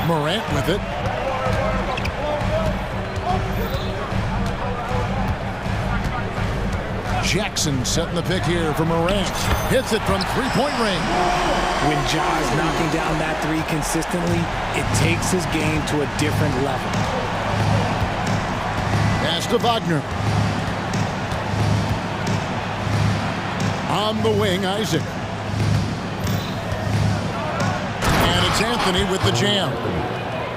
Morant with it. Jackson setting the pick here for Morant. Hits it from three-point range. When Ja's knocking down that three consistently, it takes his game to a different level. Pass to Wagner. On the wing, Isaac. And it's Anthony with the jam.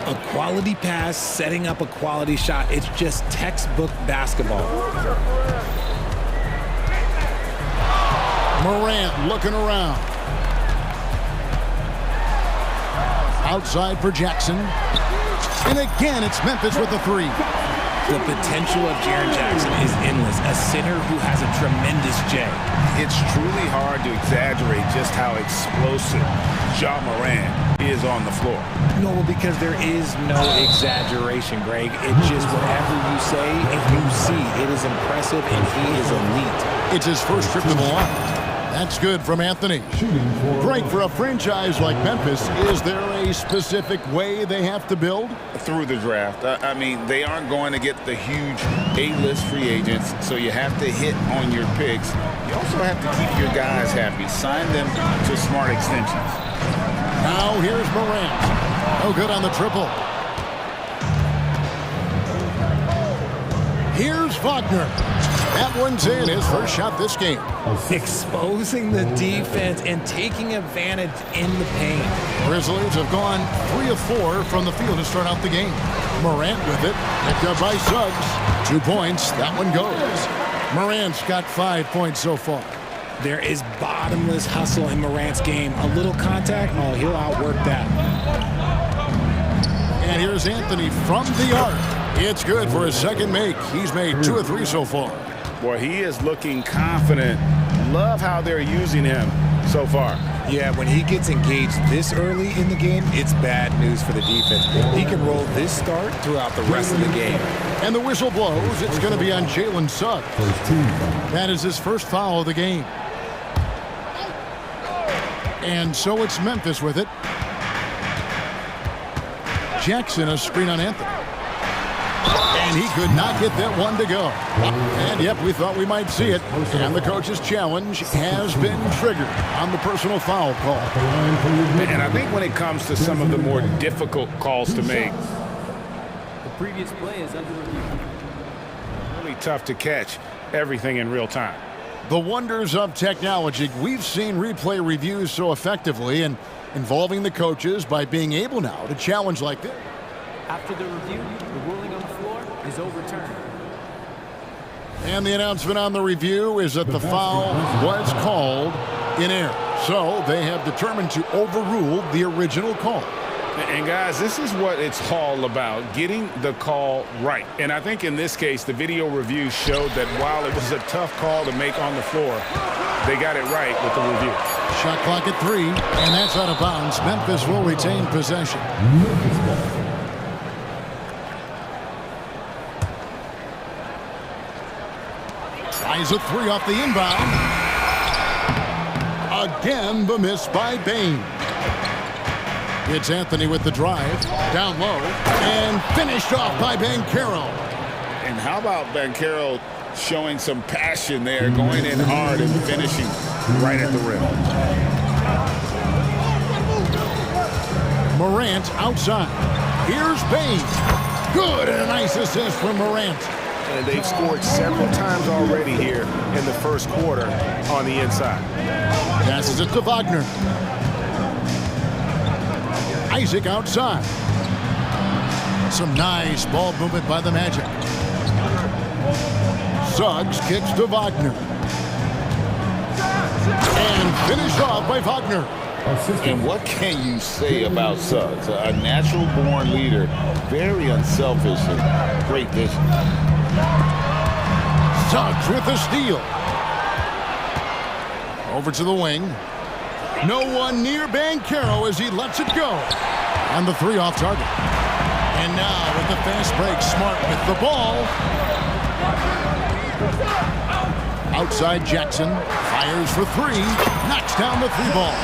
A quality pass, setting up a quality shot. It's just textbook basketball. Morant looking around. Outside for Jackson. And again, it's Memphis with the three. The potential of Jaren Jackson is endless. A center who has a tremendous J. It's truly hard to exaggerate just how explosive Ja Morant is on the floor. No, because there is no exaggeration, Greg. It's just whatever you say, if you see, it is impressive and he is elite. It's his first trip to the line. That's good from Anthony. Frank, for a franchise like Memphis, is there a specific way they have to build? Through the draft. I mean, they aren't going to get the huge A-list free agents, so you have to hit on your picks. You also have to keep your guys happy. Sign them to smart extensions. Now here's Morant. No good on the triple. Here's Wagner. That one's in, his first shot this game. Exposing the defense and taking advantage in the paint. Grizzlies have gone 3 of 4 from the field to start out the game. Morant with it, picked up by Suggs. 2 points, that one goes. Morant's got 5 points so far. There is bottomless hustle in Morant's game. A little contact, oh, he'll outwork that. And here's Anthony from the arc. It's good for his second make. He's made 2 of 3 so far. Boy, he is looking confident. Love how they're using him so far. Yeah, when he gets engaged this early in the game, it's bad news for the defense. He can roll this start throughout the rest of the game. And the whistle blows. It's going to be on Jalen Suggs. That is his first foul of the game. And so it's Memphis with it. Jackson, a screen on Anthony. And he could not get that one to go. And yep, we thought we might see it. And the coach's challenge has been triggered on the personal foul call. And I think when it comes to some of the more difficult calls to make, The previous play is under review. really tough to catch everything in real time. The wonders of technology. We've seen replay reviews so effectively and involving the coaches by being able now to challenge like this. After the review, the ruling on the floor is overturned. And the announcement on the review is that the foul was called in error. So they have determined to overrule the original call. And guys, this is what it's all about, getting the call right. And I think in this case, the video review showed that while it was a tough call to make on the floor, they got it right with the review. Shot clock at 3, and that's out of bounds. Memphis will retain possession. Tries a 3 off the inbound. Again, the miss by Bain. It's Anthony with the drive, down low, and finished off by Banchero. And how about Banchero showing some passion there, going in hard and finishing right at the rim. Morant outside. Here's Bain. Good, and a nice assist from Morant. And they've scored several times already here in the first quarter on the inside. Passes it to Wagner. Isaac outside. Some nice ball movement by the Magic. Suggs kicks to Wagner. And finished off by Wagner. And what can you say about Suggs? A natural-born leader, very unselfish and great vision. Suggs with the steal. Over to the wing. No one near Banchero as he lets it go. And the three off target. And now with the fast break, Smart with the ball. Outside Jackson. Fires for three. Knocks down the three ball.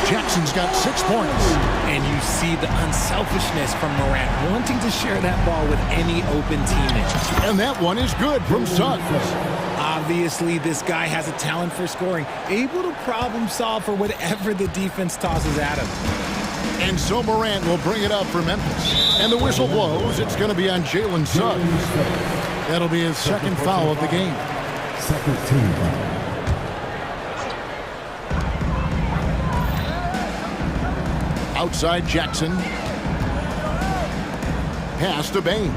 Jackson's got 6 points. And you see the unselfishness from Morant, wanting to share that ball with any open teammate. And that one is good from Suggs. Obviously, this guy has a talent for scoring, able to problem solve for whatever the defense tosses at him. And so Morant will bring it up for Memphis. And the whistle blows. It's going to be on Jalen Suggs. That'll be his second foul of the game. Second team foul. Outside Jackson. Pass to Bain.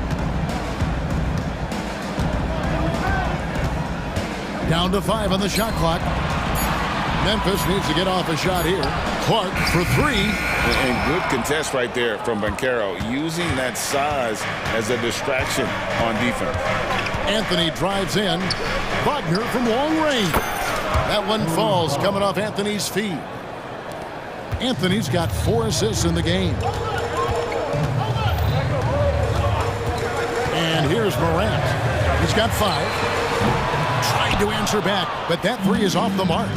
Down to 5 on the shot clock. Memphis needs to get off a shot here. Clark for 3. And good contest right there from Banchero, using that size as a distraction on defense. Anthony drives in. Wagner from long range. That one falls coming off Anthony's feet. Anthony's got 4 assists in the game. And here's Morant. He's got 5. Tried to answer back, but that 3 is off the mark.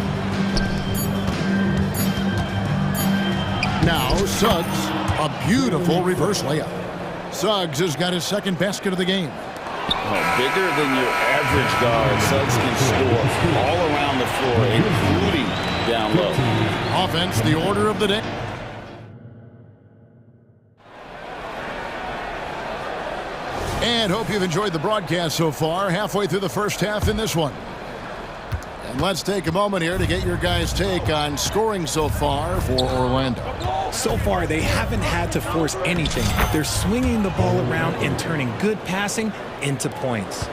Now Suggs, a beautiful reverse layup. Suggs has got his second basket of the game. Bigger than your average guard, Suggs can score all around the floor, including down low. Offense, the order of the day. And hope you've enjoyed the broadcast so far. Halfway through the first half in this one. And let's take a moment here to get your guys' take on scoring so far for Orlando. So far, they haven't had to force anything. They're swinging the ball around and turning good passing into points.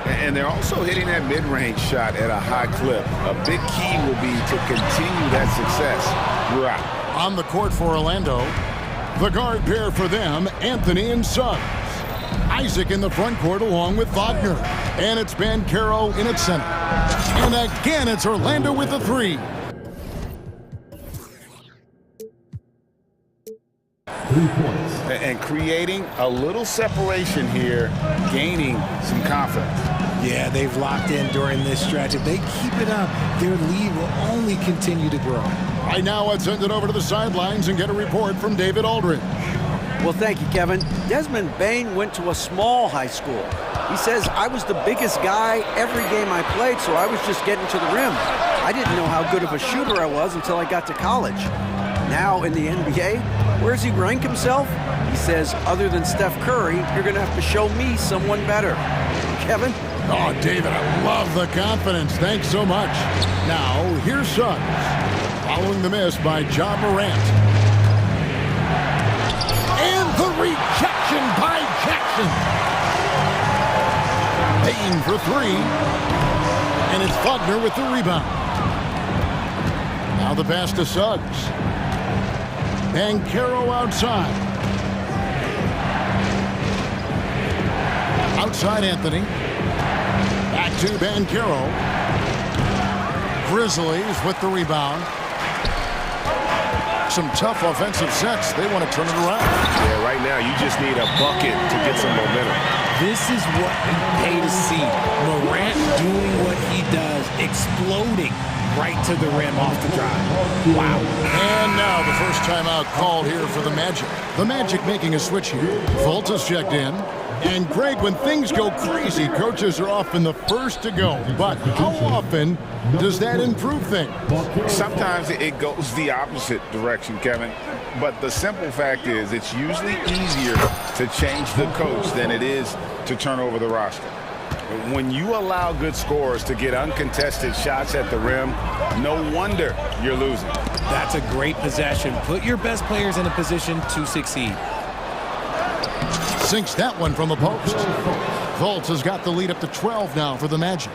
And they're also hitting that mid-range shot at a high clip. A big key will be to continue that success throughout. On the court for Orlando, the guard pair for them, Anthony and Suggs. Isaac in the front court along with Wagner. And it's Banchero in its center. And again, it's Orlando with the 3. 3 points. And creating a little separation here, gaining some confidence. Yeah, they've locked in during this stretch. If they keep it up, their lead will only continue to grow. Right now, let's send it over to the sidelines and get a report from David Aldridge. Well, thank you, Kevin. Desmond Bain went to a small high school. He says, I was the biggest guy every game I played, so I was just getting to the rim. I didn't know how good of a shooter I was until I got to college. Now in the NBA, where does he rank himself? He says, other than Steph Curry, you're going to have to show me someone better. Kevin? Oh, David, I love the confidence. Thanks so much. Now, here's Suggs. Following the miss by Ja Morant. And the rejection by Jackson. Payne for 3. And it's Wagner with the rebound. Now the pass to Suggs. Banchero outside. Outside Anthony. Back to Banchero. Grizzlies with the rebound. Some tough offensive sets. They want to turn it around. Yeah, right now you just need a bucket to get some momentum. This is what we pay to see. Morant doing what he does, exploding right to the rim off the drive. Wow. And now the first timeout called here for the Magic. The Magic making a switch here. Fultz has checked in. And Greg, when things go crazy, coaches are often the first to go. But how often does that improve things? Sometimes it goes the opposite direction, Kevin. But the simple fact is it's usually easier to change the coach than it is to turn over the roster. When you allow good scorers to get uncontested shots at the rim, no wonder you're losing. That's a great possession. Put your best players in a position to succeed. Sinks that one from the post. Fultz has got the lead up to 12 now for the Magic.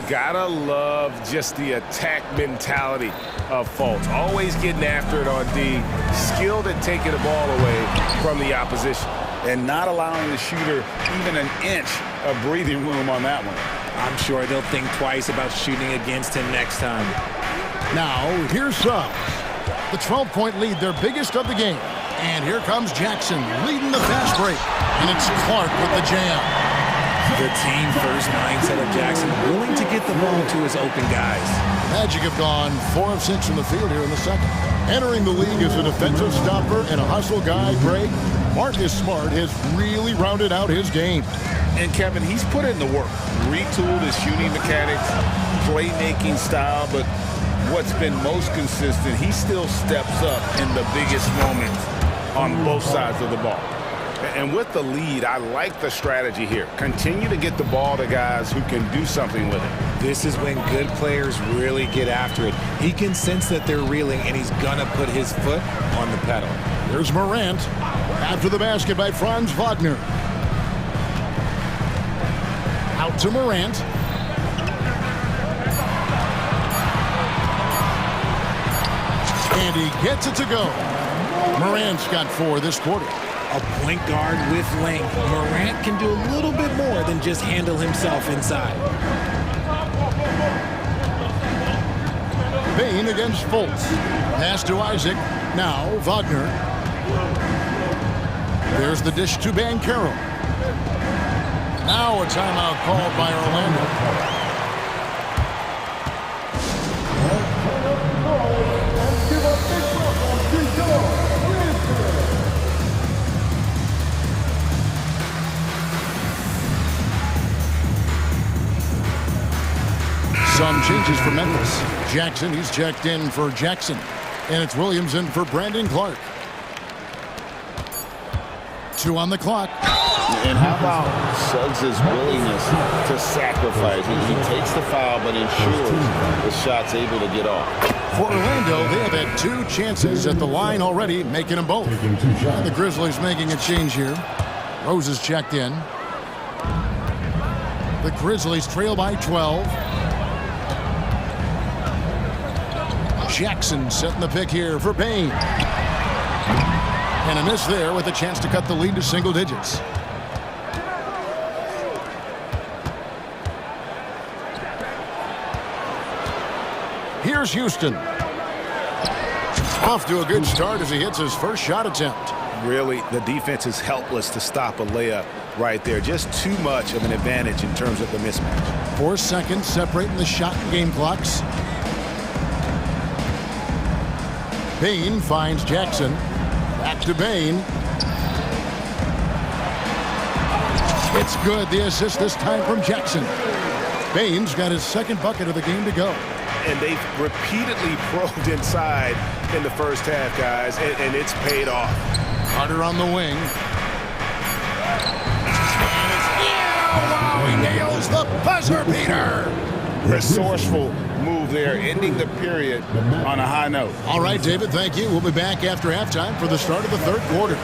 Gotta love just the attack mentality of Fultz. Always getting after it on D. Skilled at taking the ball away from the opposition. And not allowing the shooter even an inch of breathing room on that one. I'm sure they'll think twice about shooting against him next time. Now, here's Suggs. The 12-point lead, their biggest of the game. And here comes Jackson leading the fast break. And it's Clark with the jam. The team-first mindset of Jackson, willing to get the ball to his open guys. Magic have gone 4 of 6 from the field here in the second. Entering the league as a defensive stopper and a hustle guy, Greg, Marcus Smart has really rounded out his game. And Kevin, he's put in the work. Retooled his shooting mechanics, playmaking style, but what's been most consistent, he still steps up in the biggest moments on both sides of the ball. And with the lead, I like the strategy here. Continue to get the ball to guys who can do something with it. This is when good players really get after it. He can sense that they're reeling, and he's gonna put his foot on the pedal. There's Morant. After the basket by Franz Wagner. Out to Morant. And he gets it to go. Morant's got 4 this quarter. A point guard with length. Morant can do a little bit more than just handle himself inside. Payne against Fultz. Pass to Isaac. Now Wagner. There's the dish to Banchero. Now a timeout called by Orlando. Some changes for Memphis. Jackson, he's checked in for Jackson. And it's Williams in for Brandon Clark. 2 on the clock. And how about Suggs' willingness to sacrifice? He takes the foul, but ensures the shot's able to get off. For Orlando, they have had 2 chances at the line already, making them both. And the Grizzlies making a change here. Rose is checked in. The Grizzlies trail by 12. Jackson setting the pick here for Payne. And a miss there with a chance to cut the lead to single digits. Here's Houston. Off to a good start as he hits his first shot attempt. Really, the defense is helpless to stop a layup right there. Just too much of an advantage in terms of the mismatch. 4 seconds separating the shot and game clocks. Payne finds Jackson. Back to Payne. It's good. The assist this time from Jackson. Payne's got his second bucket of the game to go. And they've repeatedly probed inside in the first half, guys, and it's paid off. Carter on the wing. Wow, he nails the buzzer beater. Resourceful move there, ending the period on a high note. All right, David, thank you. We'll be back after halftime for the start of the third quarter.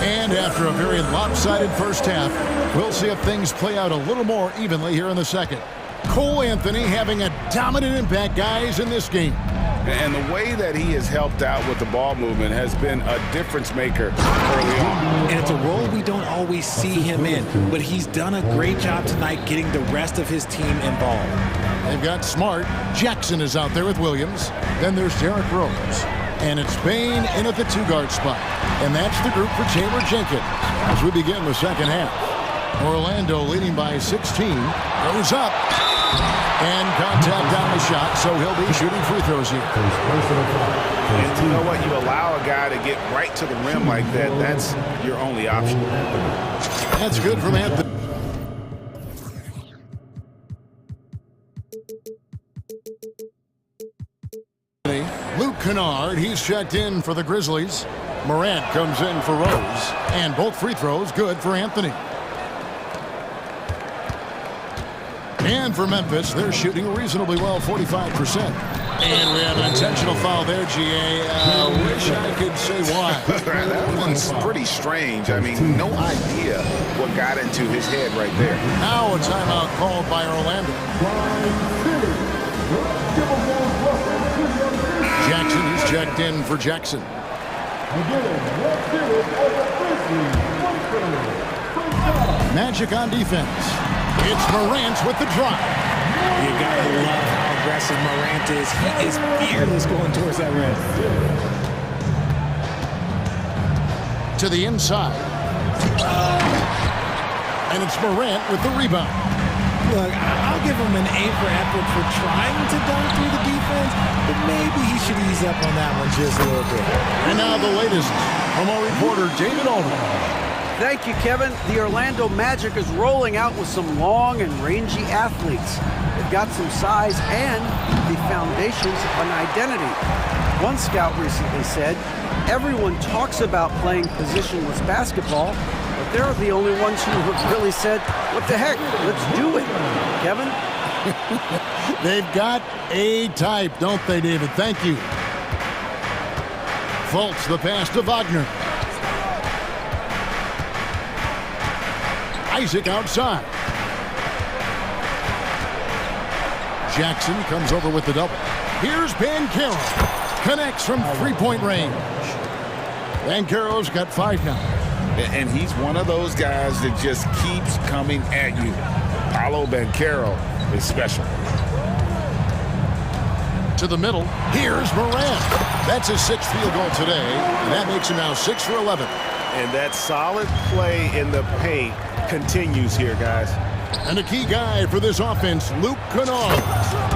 And after a very lopsided first half, we'll see if things play out a little more evenly here in the second. Cole Anthony having a dominant impact, guys, in this game. And the way that he has helped out with the ball movement has been a difference maker early on. And it's a role we don't always see him in, but he's done a great job tonight getting the rest of his team involved. They've got Smart. Jackson is out there with Williams. Then there's Derrick Rose. And it's Payne in at the 2-guard spot. And that's the group for Taylor Jenkins as we begin the second half. Orlando leading by 16. Goes up. And contact on the shot, so he'll be shooting free throws here. And you know what? You allow a guy to get right to the rim like that, that's your only option. That's good from Anthony. Luke Kennard, he's checked in for the Grizzlies. Morant comes in for Rose, and both free throws good for Anthony. And for Memphis, they're shooting reasonably well, 45%. And we have an intentional foul there, GA. Wish I could say why. That one's pretty strange. I mean, no idea what got into his head right there. Now a timeout called by Orlando. Jackson is checked in for Jackson. Magic on defense. It's Morant with the drive. You gotta love how aggressive Morant is. He is fearless going towards that rim. To the inside. And it's Morant with the rebound. Look, I'll give him an A for effort for trying to dunk through the defense, but maybe he should ease up on that one just a little bit. And now the latest from our reporter, David Aldridge. Thank you, Kevin. The Orlando Magic is rolling out with some long and rangy athletes. They've got some size and the foundations of an identity. One scout recently said, everyone talks about playing positionless basketball, but they're the only ones who have really said, what the heck, let's do it. Kevin? They've got a type, don't they, David? Thank you. Fultz the pass to Wagner. Isaac outside. Jackson comes over with the double. Here's Banchero. Connects from three-point range. Banchero's got 5 now. And he's one of those guys that just keeps coming at you. Paolo Banchero is special. To the middle. Here's Morant. That's his 6th field goal today. And that makes him now 6 for 11. And that solid play in the paint continues here, guys. And a key guy for this offense, Luke Kennard.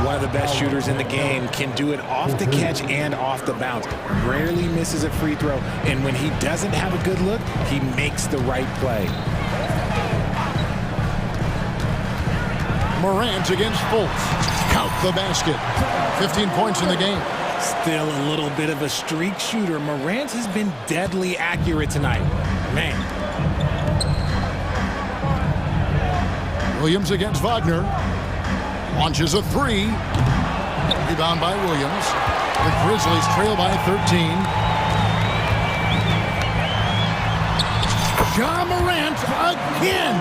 One of the best shooters in the game, can do it off the catch and off the bounce. Rarely misses a free throw, and when he doesn't have a good look, he makes the right play. Morant against Fultz. Count the basket. 15 points in the game. Still a little bit of a streak shooter. Morant has been deadly accurate tonight. Man. Williams against Wagner. Launches a 3. Rebound by Williams. The Grizzlies trail by 13. Ja Morant again.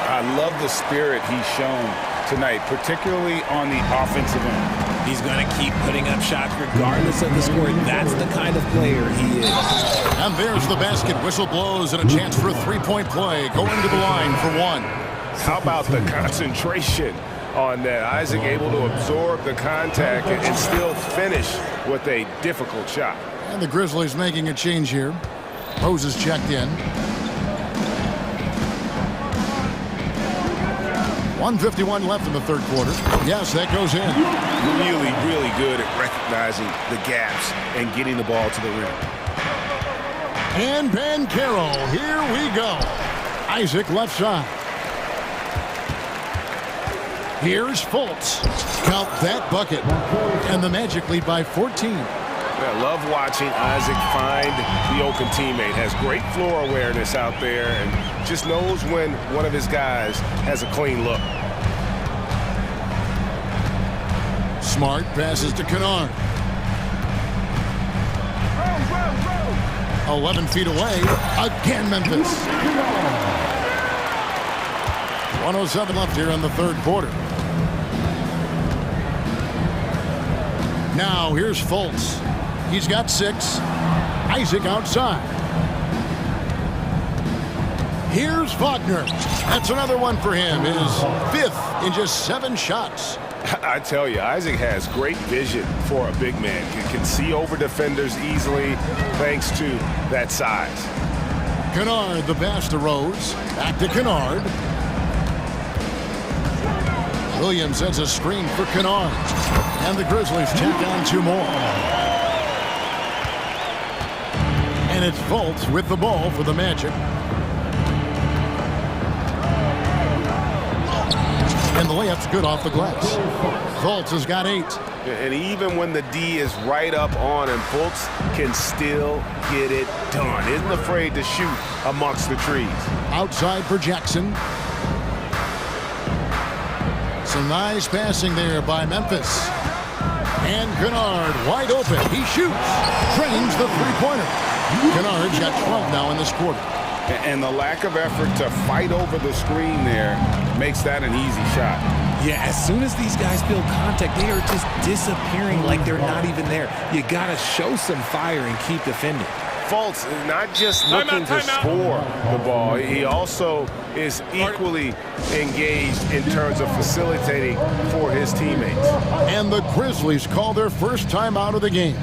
I love the spirit he's shown tonight, particularly on the offensive end. He's going to keep putting up shots regardless of the score. That's the kind of player he is. And there's the basket. Whistle blows and a chance for a three-point play. Going to the line for 1. How about the concentration on that? Isaac able to absorb the contact and still finish with a difficult shot. And the Grizzlies making a change here. Rose is checked in. 1:51 left in the third quarter. Yes, that goes in. Really, really good at recognizing the gaps and getting the ball to the rim. And Banchero, here we go. Isaac left side. Here's Fultz. Count that bucket. And the Magic lead by 14. I love watching Isaac find the open teammate. Has great floor awareness out there and just knows when one of his guys has a clean look. Smart passes to Kennard. 11 feet away. Again, Memphis. 1:07 left here in the third quarter. Now here's Fultz. He's got 6. Isaac outside. Here's Wagner. That's another one for him. His 5th in just 7 shots. I tell you, Isaac has great vision for a big man. He can see over defenders easily thanks to that size. Kennard, the pass to Rose. Back to Kennard. Williams sends a screen for Kennard. And the Grizzlies tack on 2 more. And it's Fultz with the ball for the Magic. And the layup's good off the glass. Fultz has got 8. And even when the D is right up on him, Fultz can still get it done. Isn't afraid to shoot amongst the trees. Outside for Jackson. Some nice passing there by Memphis. And Kennard wide open. He shoots. Drains the three-pointer. Kennard's got 12 now in this quarter. And the lack of effort to fight over the screen there makes that an easy shot. Yeah, as soon as these guys feel contact, they are just disappearing like they're not even there. You got to show some fire and keep defending. Fultz is not just looking to score the ball. He also is equally engaged in terms of facilitating for his teammates. And the Grizzlies call their first time out of the game.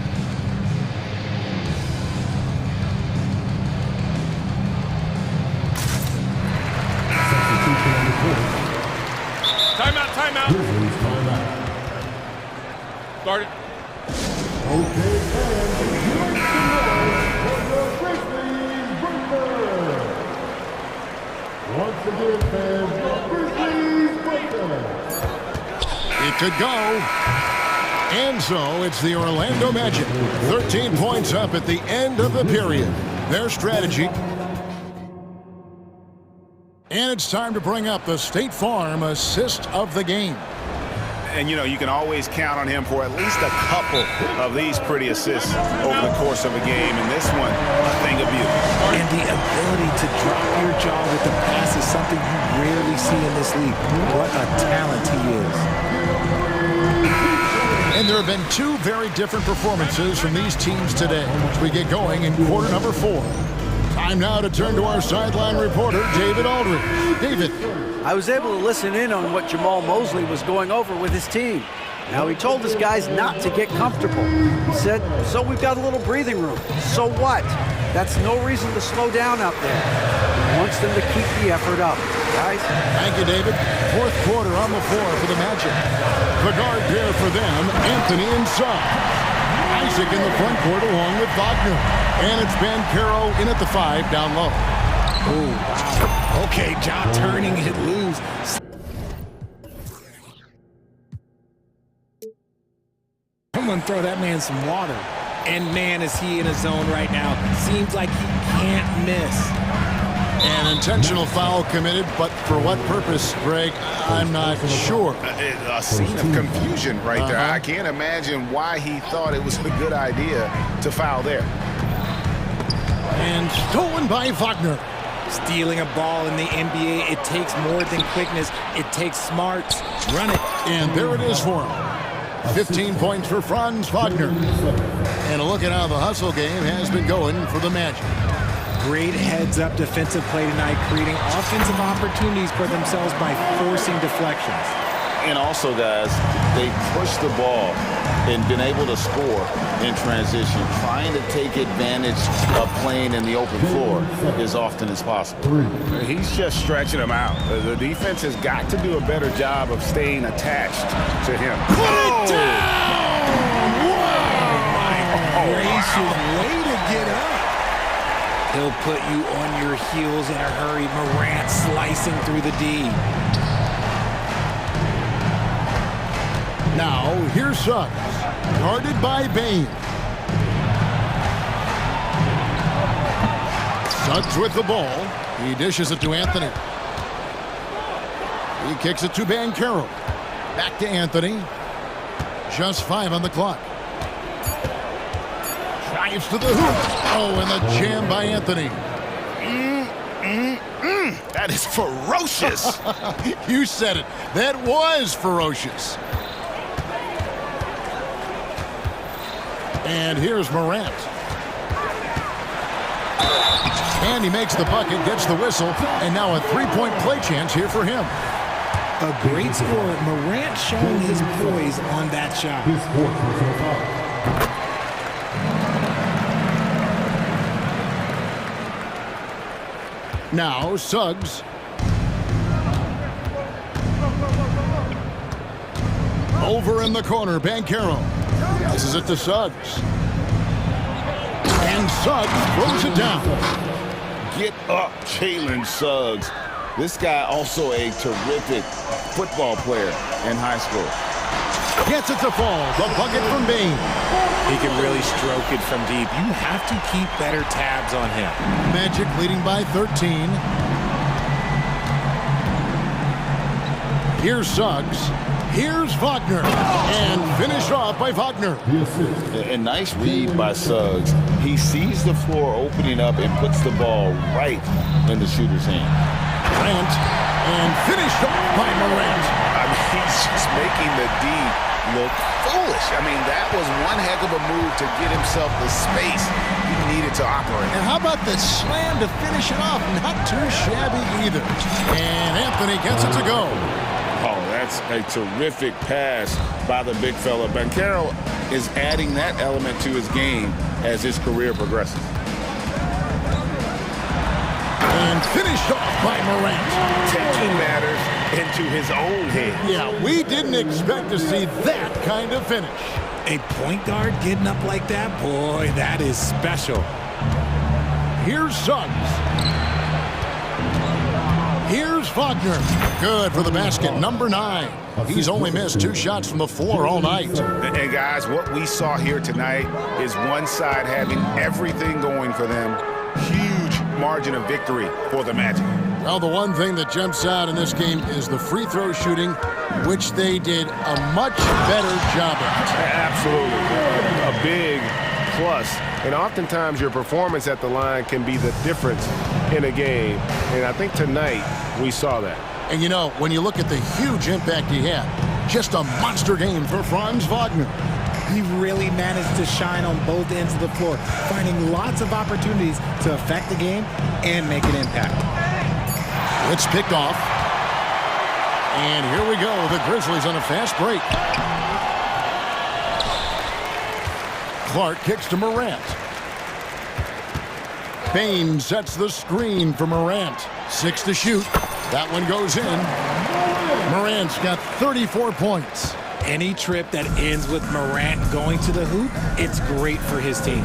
Timeout, timeout. Start it. Okay, once again, fans, it could go. And so it's the Orlando Magic. 13 points up at the end of the period. Their strategy. And it's time to bring up the State Farm assist of the game. And, you know, you can always count on him for at least a couple of these pretty assists over the course of a game. And this one, a thing of beauty. And the ability to drop your jaw with the pass is something you rarely see in this league. What a talent he is. And there have been two very different performances from these teams today as we get going in quarter number 4. Time now to turn to our sideline reporter, David Aldridge. David. I was able to listen in on what Jamal Mosley was going over with his team. Now, he told his guys not to get comfortable. He said, so we've got a little breathing room. So what? That's no reason to slow down out there. He wants them to keep the effort up. Guys? Thank you, David. Fourth quarter on the floor for the Magic. The guard pair for them, Anthony inside. Isaac in the front court along with Wagner. And it's Banchero in at the 5 down low. Oh, wow. Okay, John turning it loose. Someone throw that man some water. And man, is he in a zone right now. Seems like he can't miss. An intentional foul committed, but for what purpose, Greg? I'm not sure. A scene of confusion right there. I can't imagine why he thought it was a good idea to foul there. And stolen by Wagner. Stealing a ball in the NBA, it takes more than quickness. It takes smarts. Run it. And there it is for him. 15 points for Franz Wagner. And a look at how the hustle game has been going for the Magic. Great heads-up defensive play tonight, creating offensive opportunities for themselves by forcing deflections. And also, guys, they push the ball and been able to score in transition, trying to take advantage of playing in the open floor as often as possible. He's just stretching them out. The defense has got to do a better job of staying attached to him. Put it down! Whoa! My gracious, way to get up. He'll put you on your heels in a hurry. Morant slicing through the D. Now, here's Suggs, guarded by Bain. Suggs with the ball. He dishes it to Anthony. He kicks it to Banchero. Back to Anthony. Just 5 on the clock. Drives to the hoop. Oh, and the jam by Anthony. That is ferocious. You said it. That was ferocious. And here's Morant. And he makes the bucket, gets the whistle, and now a 3-point play chance here for him. A great score. Morant showing his poise on that shot. Now Suggs. Over in the corner, Banchero. Passes it to Suggs. And Suggs throws it down. Get up, Jalen Suggs. This guy also a terrific football player in high school. Gets it to fall. The bucket from Bain. He can really stroke it from deep. You have to keep better tabs on him. Magic leading by 13. Here's Suggs. Here's Wagner. And finished off by Wagner. A nice read by Suggs. He sees the floor opening up and puts the ball right in the shooter's hand. Morant. And finished off by Morant. I mean, he's just making the D look foolish. I mean, that was one heck of a move to get himself the space he needed to operate. And how about the slam to finish it off? Not too shabby either. And Anthony gets it to go. Oh, that's a terrific pass by the big fella. Banchero is adding that element to his game as his career progresses. And finished off by Morant. Taking matters into his own hands. Yeah, we didn't expect to see that kind of finish. A point guard getting up like that, boy, that is special. Here's Suggs. Here's Wagner. Good for the basket, number 9. He's only missed 2 shots from the floor all night. And guys, what we saw here tonight is one side having everything going for them. Huge margin of victory for the Magic. Well, the one thing that jumps out in this game is the free throw shooting, which they did a much better job of. Absolutely. A big plus. And oftentimes your performance at the line can be the difference in a game. And I think tonight we saw that. And you know, when you look at the huge impact he had, just a monster game for Franz Wagner. He really managed to shine on both ends of the floor, finding lots of opportunities to affect the game and make an impact. It's picked off. And here we go. The Grizzlies on a fast break. Clark kicks to Morant. Bain sets the screen for Morant. 6 to shoot. That one goes in. Morant's got 34 points. Any trip that ends with Morant going to the hoop, it's great for his team.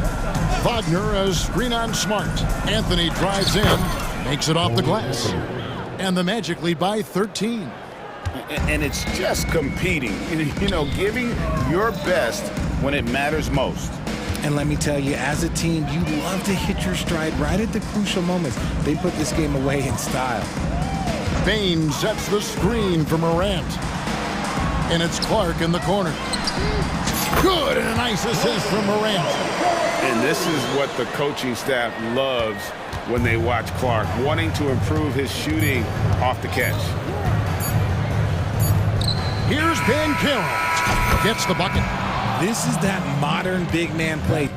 Wagner a screen on Smart. Anthony drives in, makes it off the glass. And the Magic lead by 13. And it's just competing, you know, giving your best when it matters most. And let me tell you, as a team, you love to hit your stride right at the crucial moments. They put this game away in style. Bain sets the screen for Morant. And it's Clark in the corner. Good, and a nice assist from Morant. And this is what the coaching staff loves when they watch Clark, wanting to improve his shooting off the catch. Here's Banchero. Gets the bucket. This is that modern big man play.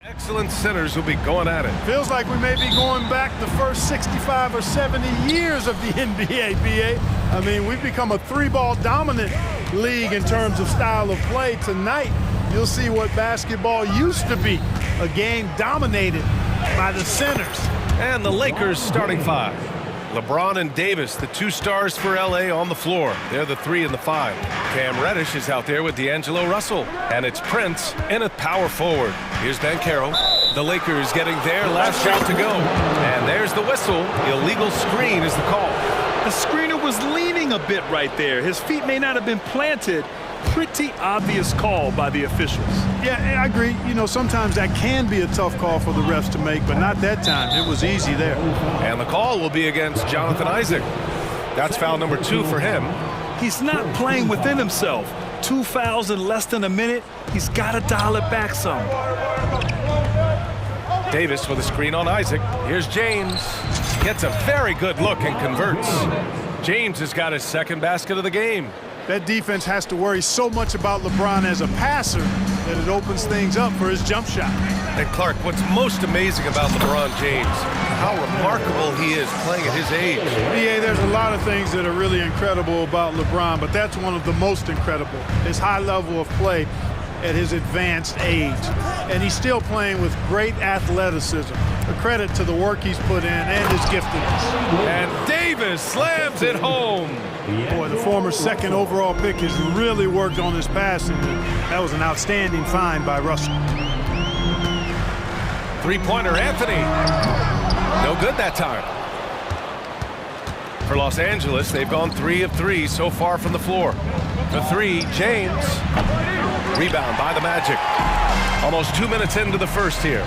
Excellent centers will be going at it. Feels like we may be going back the first 65 or 70 years of the NBA, BA. I mean, we've become a three-ball dominant league in terms of style of play. Tonight, you'll see what basketball used to be, a game dominated by the centers. And the Lakers starting five. LeBron and Davis, the two stars for LA on the floor. They're the 3 and the 5. Cam Reddish is out there with D'Angelo Russell. And it's Prince in a power forward. Here's Banchero. The Lakers getting their last shot to go. And there's the whistle. Illegal screen is the call. The screener was leaning a bit right there. His feet may not have been planted. Pretty obvious call by the officials. Yeah, I agree. You know, sometimes that can be a tough call for the refs to make, but not that time. It was easy there. And the call will be against Jonathan Isaac. That's foul number 2 for him. He's not playing within himself. 2 fouls in less than a minute. He's got to dial it back some. Davis with a screen on Isaac. Here's James. Gets a very good look and converts. James has got his second basket of the game. That defense has to worry so much about LeBron as a passer that it opens things up for his jump shot. And Clark, what's most amazing about LeBron James, how remarkable he is playing at his age. Yeah, there's a lot of things that are really incredible about LeBron, but that's one of the most incredible, his high level of play at his advanced age. And he's still playing with great athleticism. A credit to the work he's put in and his giftedness. And Davis slams it home. Boy, the former second overall pick has really worked on his passing. That was an outstanding find by Russell. Three-pointer, Anthony. No good that time. For Los Angeles, they've gone 3 of 3 so far from the floor. The 3, James. Rebound by the Magic. Almost 2 minutes into the first here.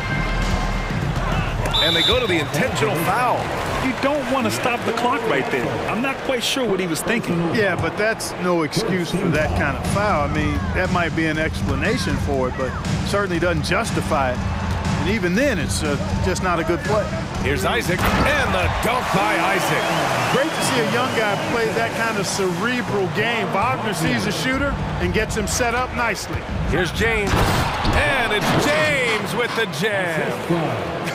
And they go to the intentional foul. You don't want to stop the clock right there. I'm not quite sure what he was thinking. Yeah, but that's no excuse for that kind of foul. I mean, that might be an explanation for it, but certainly doesn't justify it. And even then, it's just not a good play. Here's Isaac, and the dunk by Isaac. Great to see a young guy play that kind of cerebral game. Wagner sees a shooter and gets him set up nicely. Here's James, and it's James with the jam.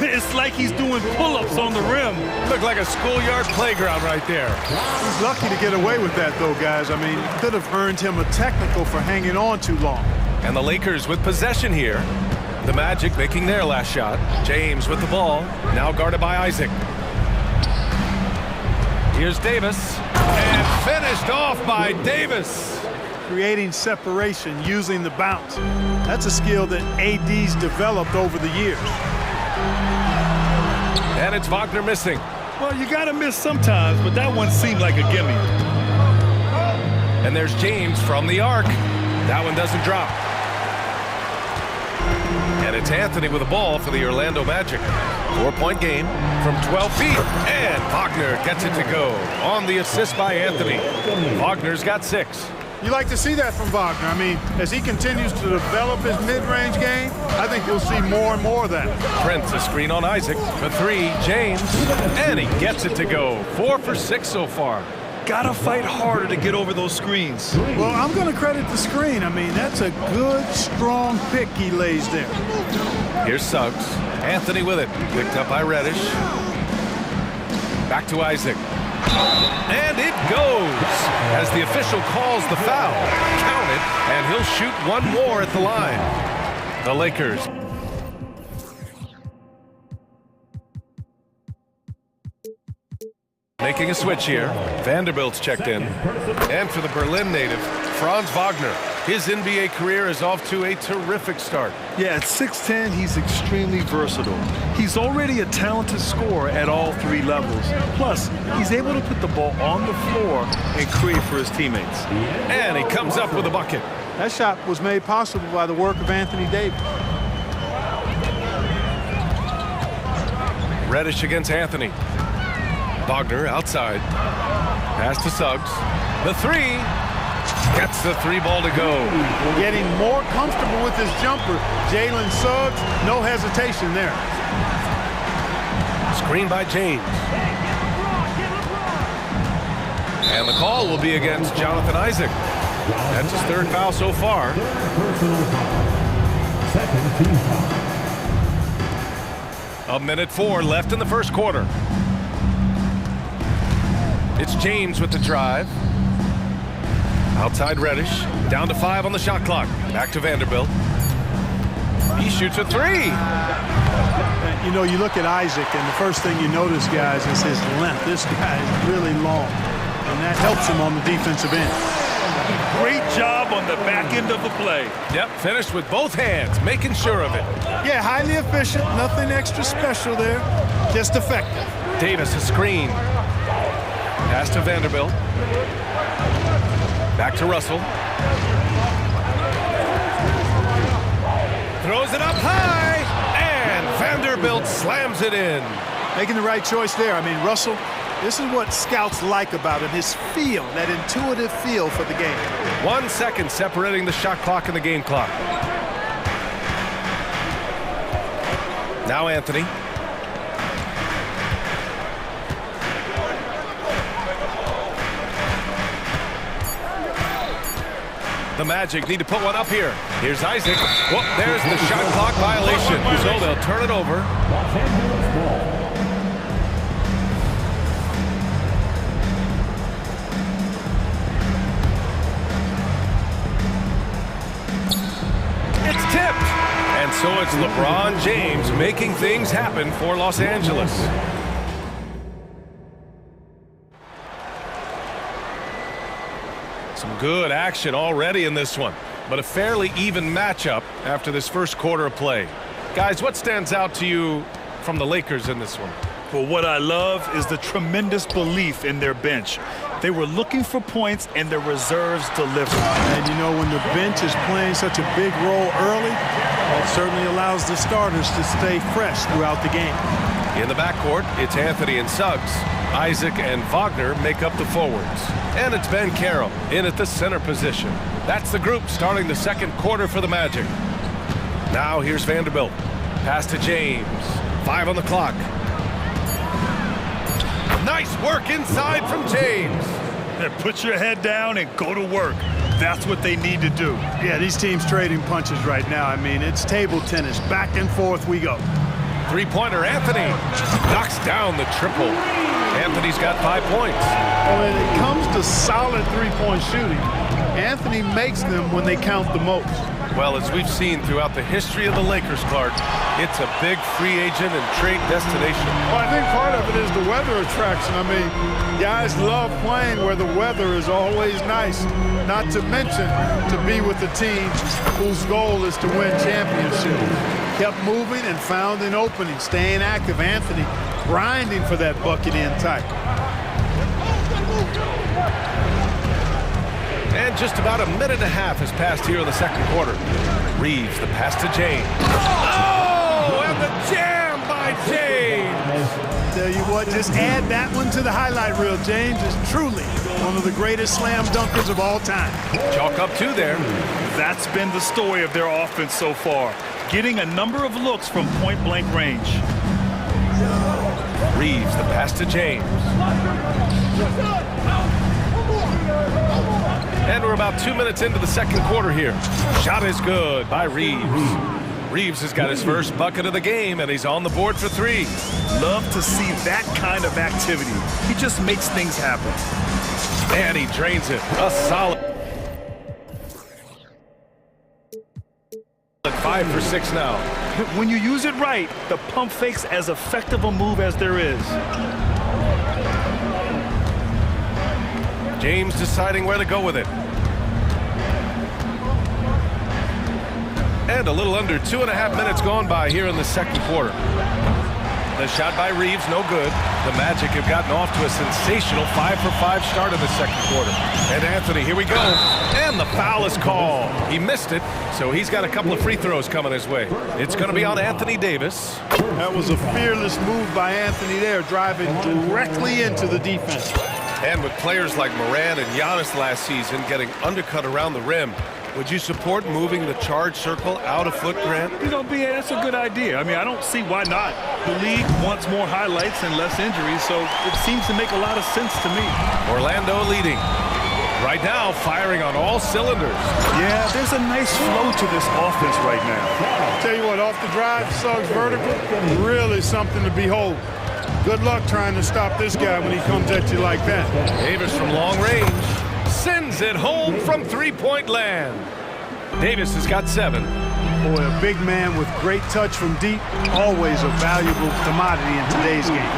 It's like he's doing pull-ups on the rim. Looked like a schoolyard playground right there. He's lucky to get away with that, though, guys. I mean, could have earned him a technical for hanging on too long. And the Lakers with possession here. The Magic making their last shot. James with the ball, now guarded by Isaac. Here's Davis, and finished off by Davis. Creating separation using the bounce. That's a skill that AD's developed over the years. And it's Wagner missing. Well, you got to miss sometimes, but that one seemed like a gimme. And there's James from the arc. That one doesn't drop. And it's Anthony with the ball for the Orlando Magic. 4-point game from 12 feet. And Wagner gets it to go on the assist by Anthony. Wagner's got 6. You like to see that from Wagner. I mean, as he continues to develop his mid-range game, I think you'll see more and more of that. Prince, a screen on Isaac. For 3, James. And he gets it to go. 4 for 6 so far. Gotta fight harder to get over those screens. Well, I'm going to credit the screen. I mean, that's a good, strong pick he lays there. Here's Suggs. Anthony with it. Picked up by Reddish. Back to Isaac. And it goes as the official calls the foul. Count it, and he'll shoot one more at the line. The Lakers. Making a switch here. Vanderbilt's checked in. And for the Berlin native, Franz Wagner. His NBA career is off to a terrific start. Yeah, at 6'10", he's extremely versatile. He's already a talented scorer at all 3 levels. Plus, he's able to put the ball on the floor and create for his teammates. And he comes up with a bucket. That shot was made possible by the work of Anthony Davis. Reddish against Anthony. Wagner outside. Pass to Suggs. The 3. Gets the 3 ball to go. Getting more comfortable with his jumper. Jalen Suggs, no hesitation there. Screen by James. And the call will be against Jonathan Isaac. That's his 3rd foul so far. 1:04 left in the first quarter. It's James with the drive. Outside Reddish. Down to 5 on the shot clock. Back to Vanderbilt. He shoots a 3. You know, you look at Isaac, and the first thing you notice, guys, is his length. This guy is really long, and that helps him on the defensive end. Great job on the back end of the play. Yep, finished with both hands, making sure of it. Yeah, highly efficient, nothing extra special there, just effective. Davis a screen. Pass to Vanderbilt. Back to Russell. Throws it up high, and Vanderbilt slams it in. Making the right choice there. I mean, Russell, this is what scouts like about him, his feel, that intuitive feel for the game. 1 second separating the shot clock and the game clock. Now Anthony. The Magic need to put one up here. Here's Isaac. Whoop, there's the shot clock violation. So they'll turn it over. It's tipped. And so it's LeBron James making things happen for Los Angeles. Some good action already in this one, but a fairly even matchup after this first quarter of play. Guys, what stands out to you from the Lakers in this one? Well, what I love is the tremendous belief in their bench. They were looking for points, and their reserves delivered. And you know, when the bench is playing such a big role early, it certainly allows the starters to stay fresh throughout the game. In the backcourt, it's Anthony and Suggs. Isaac and Wagner make up the forwards. And it's Ben Carroll in at the center position. That's the group starting the second quarter for the Magic. Now here's Vanderbilt. Pass to James. 5 on the clock. Nice work inside from James. Put your head down and go to work. That's what they need to do. Yeah, these teams trading punches right now. I mean, it's table tennis. Back and forth we go. Three-pointer, Anthony knocks down the triple. Anthony's got 5 points. When it comes to solid three-point shooting, Anthony makes them when they count the most. Well, as we've seen throughout the history of the Lakers, Clark, it's a big free agent and trade destination. Well, I think part of it is the weather attraction. I mean, guys love playing where the weather is always nice, not to mention to be with a team whose goal is to win championships. Kept moving and found an opening, staying active. Anthony grinding for that bucket in tight. And just about a minute and a half has passed here in the second quarter. Reeves, the pass to James. Oh, and the jam by James. Tell you what, just add that one to the highlight reel. James is truly one of the greatest slam dunkers of all time. Chalk up 2 there. That's been the story of their offense so far, getting a number of looks from point-blank range. Reeves, the pass to James. And we're about 2 minutes into the second quarter here. Shot is good by Reeves. Reeves has got his first bucket of the game, and he's on the board for 3. Love to see that kind of activity. He just makes things happen. And he drains it. A solid 5 for 6 now. When you use it right, the pump fake's as effective a move as there is. James deciding where to go with it. And a little under 2.5 minutes gone by here in the second quarter. The shot by Reeves, no good. The Magic have gotten off to a sensational 5-for-5 start in the second quarter. And Anthony, here we go. And the foul is called. He missed it, so he's got a couple of free throws coming his way. It's going to be on Anthony Davis. That was a fearless move by Anthony there, driving directly into the defense. And with players like Moran and Giannis last season getting undercut around the rim, would you support moving the charge circle out a foot, Grant? You know, BA, that's a good idea. I mean, I don't see why not. The league wants more highlights and less injuries, so it seems to make a lot of sense to me. Orlando leading. Right now, firing on all cylinders. Yeah, there's a nice flow to this offense right now. Tell you what, off the drive, Suggs vertical, really something to behold. Good luck trying to stop this guy when he comes at you like that. Davis from long range sends it home from three-point land. Davis has got 7. Boy, a big man with great touch from deep, always a valuable commodity in today's game.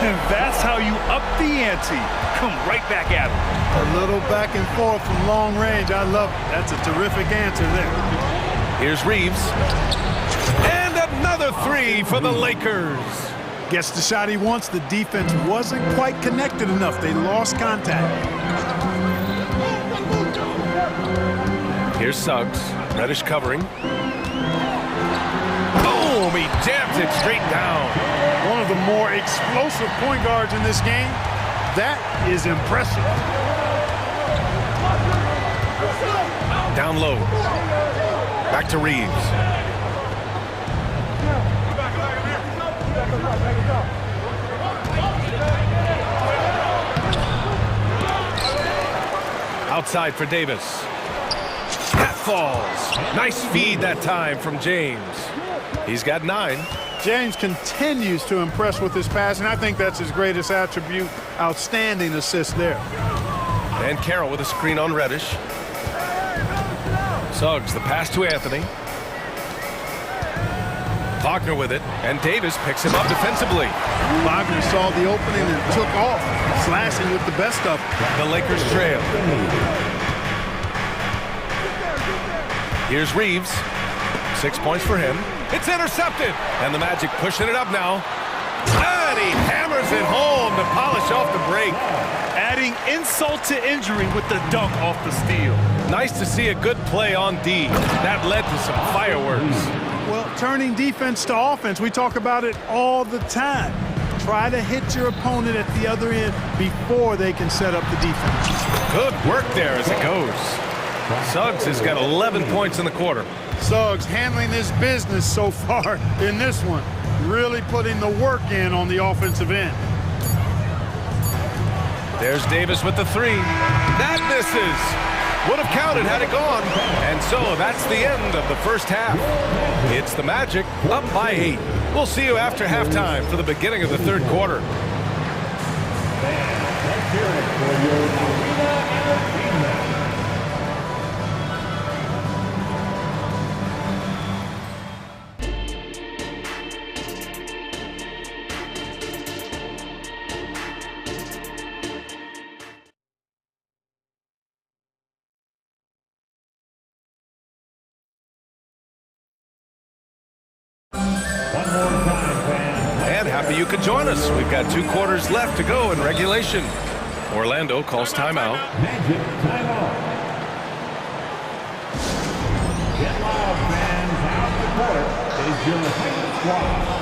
And that's how you up the ante. Come right back at him. A little back and forth from long range. I love it. That's a terrific answer there. Here's Reeves. And another 3 for the Lakers. Gets the shot he wants. The defense wasn't quite connected enough. They lost contact. Here's Suggs. Reddish covering. Boom! He jams it straight down. One of the more explosive point guards in this game. That is impressive. Down low. Back to Reeves. Outside for Davis. That falls. Nice feed that time from James. He's got 9. James continues to impress with his passing. I think that's his greatest attribute. Outstanding assist there. And Carroll with a screen on Reddish. Suggs, the pass to Anthony. Wagner with it, and Davis picks him up defensively. Wagner saw the opening and took off, slashing with the best of them. The Lakers trail. Here's Reeves. 6 points for him. It's intercepted, and the Magic pushing it up now. And he hammers it home to polish off the break. Adding insult to injury with the dunk off the steal. Nice to see a good play on D. That led to some fireworks. Well, turning defense to offense, we talk about it all the time. Try to hit your opponent at the other end before they can set up the defense. Good work there as it goes. Suggs has got 11 points in the quarter. Suggs handling his business so far in this one. Really putting the work in on the offensive end. There's Davis with the 3. That misses. Would have counted had it gone. And so that's the end of the first half. It's the Magic up by 8. We'll see you after halftime for the beginning of the third quarter. You can join us. We've got 2 quarters left to go in regulation. Orlando calls timeout. Magic timeout. Get loud, fans. Out the court is your home squad.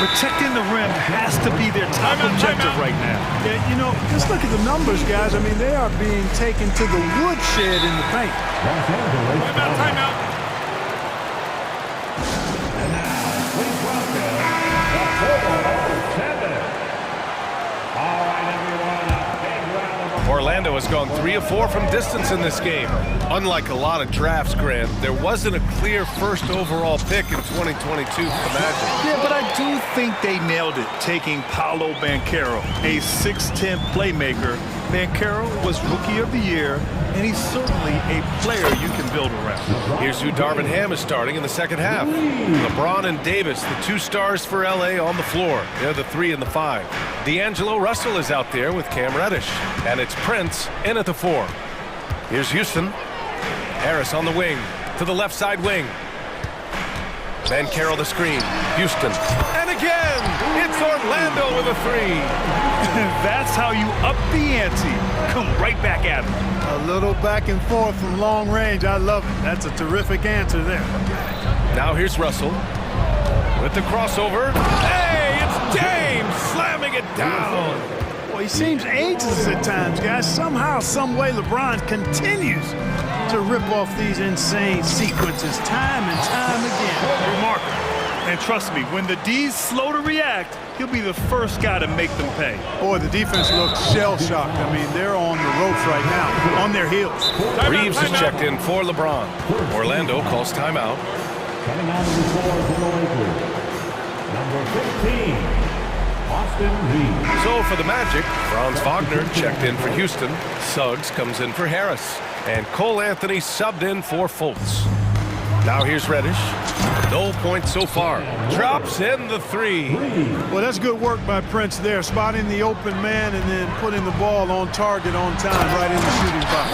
Protecting the rim has to be their top objective right now. Yeah, you know, just look at the numbers, guys. I mean, they are being taken to the woodshed in the paint. Timeout. And now, please welcome the 4-7. All right, everyone, a big round of Orlando has gone 3 of 4 from distance in this game. Unlike a lot of drafts, Grant, there wasn't a clear first overall pick in 2022 for the Magic. Yeah, but I do think they nailed it, taking Paolo Banchero, a 6'10 playmaker. Banchero was Rookie of the Year, and he's certainly a player you can build around. Here's who Darvin Ham is starting in the second half. LeBron and Davis, the 2 stars for LA on the floor. They're the 3 and the 5. D'Angelo Russell is out there with Cam Reddish. And it's Prince in at the 4. Here's Houston. Harris on the wing, to the left side wing. Van Carroll the screen. Houston. And again, it's Orlando with a 3. That's how you up the ante. Come right back at him. A little back and forth from long range. I love it. That's a terrific answer there. Now here's Russell with the crossover. Hey, it's James slamming it down. Well, he seems ageless at times, guys. Somehow, some way, LeBron continues to rip off these insane sequences time and time again. Remarkable. And trust me, when the D's slow to react, he'll be the first guy to make them pay. Boy, the defense looks shell-shocked. I mean, they're on the ropes right now, on their heels. Reeves is checked in for LeBron. Orlando calls timeout. Coming out of the floor for the Lakers, number 15, Austin Reeves. So for the Magic, Franz Wagner checked in for Houston. Suggs comes in for Harris. And Cole Anthony subbed in for Fultz. Now here's Reddish. No points so far. Drops in the three. Well, that's good work by Prince there, spotting the open man and then putting the ball on target on time right in the shooting box.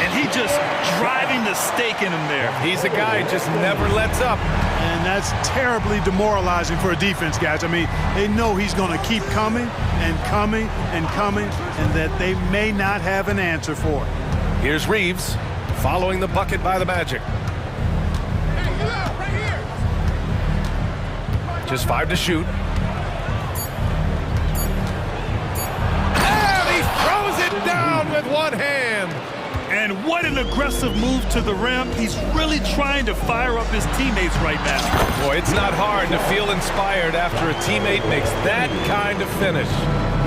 And he just driving the stake in him there. He's a guy who just never lets up. And that's terribly demoralizing for a defense, guys. I mean, they know he's going to keep coming and coming and coming, and that they may not have an answer for it. Here's Reeves following the bucket by the Magic. Just 5 to shoot. And he throws it down with one hand. And what an aggressive move to the rim. He's really trying to fire up his teammates right now. Boy, it's not hard to feel inspired after a teammate makes that kind of finish.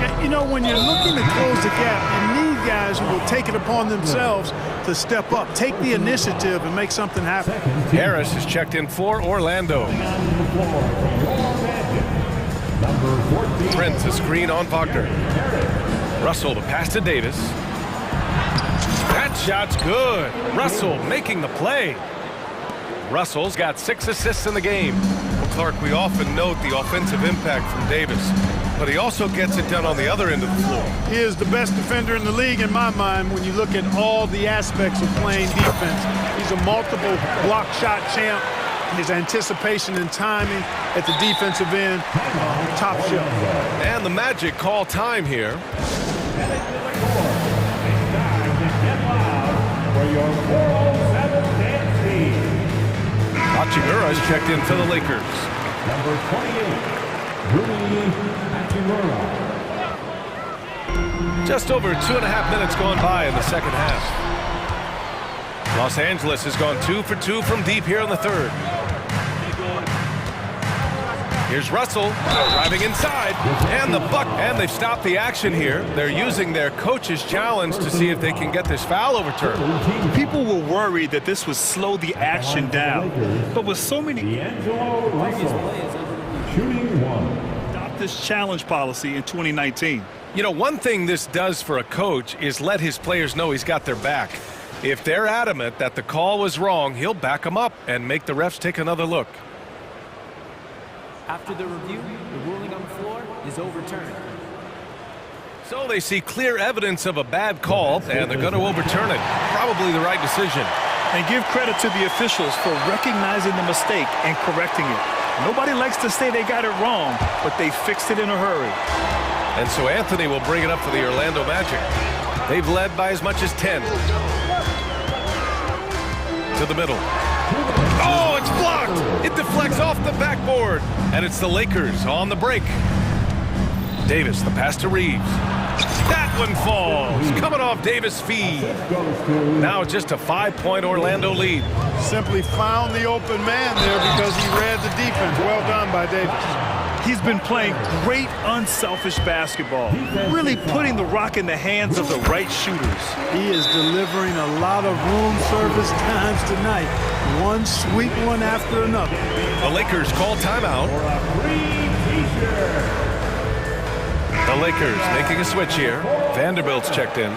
Yeah, you know, when you're looking to close the gap, you need guys who will take it upon themselves to step up, take the initiative, and make something happen. Harris is checked in for Orlando. Prince a screen on Wagner. Russell the pass to Davis. That shot's good. Russell making the play. Russell's got 6 assists in the game. Well, Clark, we often note the offensive impact from Davis, but he also gets it done on the other end of the floor. He is the best defender in the league in my mind when you look at all the aspects of playing defense. He's a multiple block shot champ. His anticipation and timing at the defensive end, top shelf. And the Magic call time here. Hachimura is checked in for the Lakers. Number 28, Rui Hachimura. Just over 2.5 minutes gone by in the second half. Los Angeles has gone 2 for 2 from deep here in the third. Here's Russell driving inside, and the buck, and they've stopped the action here. They're using their coach's challenge to see if they can get this foul overturned. People were worried that this would slow the action down, but with so many Shooting one. adopt this challenge policy in 2019. You know, one thing this does for a coach is let his players know he's got their back. If they're adamant that the call was wrong, he'll back them up and make the refs take another look. After the review, the ruling on the floor is overturned. So they see clear evidence of a bad call, and they're going to overturn it. Probably the right decision. And give credit to the officials for recognizing the mistake and correcting it. Nobody likes to say they got it wrong, but they fixed it in a hurry. And so Anthony will bring it up for the Orlando Magic. They've led by as much as 10. To the middle. Oh, it's blocked! It deflects off the backboard. And it's the Lakers on the break. Davis, the pass to Reeves. That one falls. Coming off Davis' feed. Now just a 5-point Orlando lead. Simply found the open man there because he read the defense. Well done by Davis. He's been playing great unselfish basketball, really putting the rock in the hands of the right shooters. He is delivering a lot of room service times tonight. One sweet one after another. The Lakers call timeout. The Lakers making a switch here. Vanderbilt's checked in.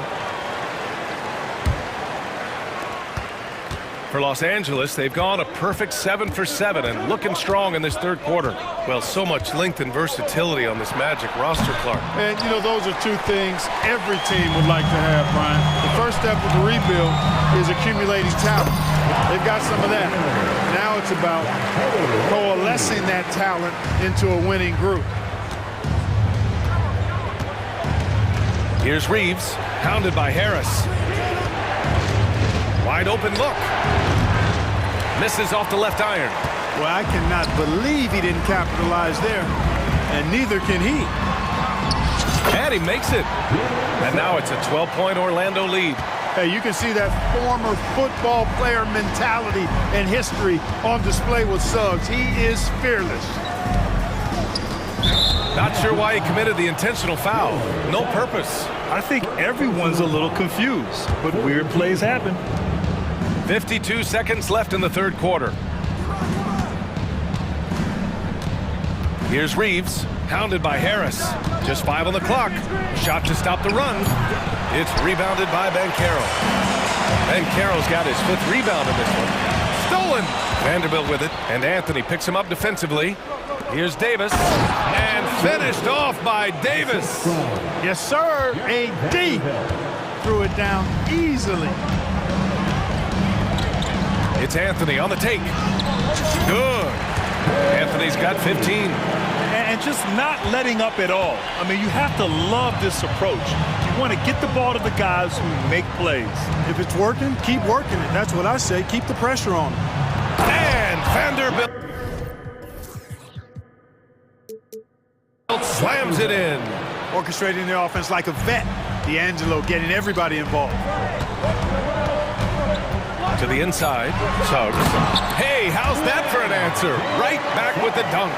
For Los Angeles, they've gone a perfect 7 for 7 and looking strong in this third quarter. Well, so much length and versatility on this Magic roster, Clark. And, you know, those are two things every team would like to have, Brian. The first step of the rebuild is accumulating talent. They've got some of that. Now it's about coalescing that talent into a winning group. Here's Reeves, hounded by Harris. Wide open look. Misses off the left iron. Well, I cannot believe he didn't capitalize there, and neither can he. And he makes it. And now it's a 12-point Orlando lead. Hey, you can see that former football player mentality and history on display with Suggs. He is fearless. Not sure why he committed the intentional foul. No purpose. I think everyone's a little confused, but weird plays happen. 52 seconds left in the third quarter. Here's Reeves, hounded by Harris. Just 5 on the clock. Shot to stop the run. It's rebounded by Banchero. Banchero's got his 5th rebound in this one. Stolen! Vanderbilt with it, and Anthony picks him up defensively. Here's Davis, and finished off by Davis. Yes, sir. AD threw it down easily. It's Anthony on the take. Good. Anthony's got 15. And just not letting up at all. I mean, you have to love this approach. You want to get the ball to the guys who make plays. If it's working, keep working it. That's what I say. Keep the pressure on them. And Vanderbilt slams it in. Orchestrating the offense like a vet. D'Angelo getting everybody involved. To the inside, Suggs. Hey, how's that for an answer? Right back with the dunk.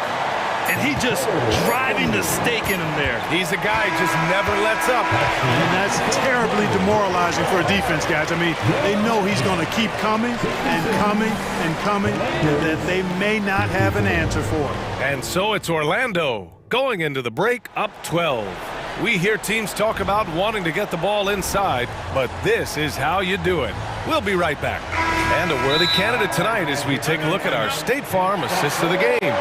And he just driving the stake in him there. He's a guy just never lets up. And that's terribly demoralizing for a defense, guys. I mean, they know he's going to keep coming and coming and coming, and that they may not have an answer for it. And so it's Orlando going into the break up 12. We hear teams talk about wanting to get the ball inside, but this is how you do it. We'll be right back. And a worthy candidate tonight as we take a look at our State Farm assist of the game.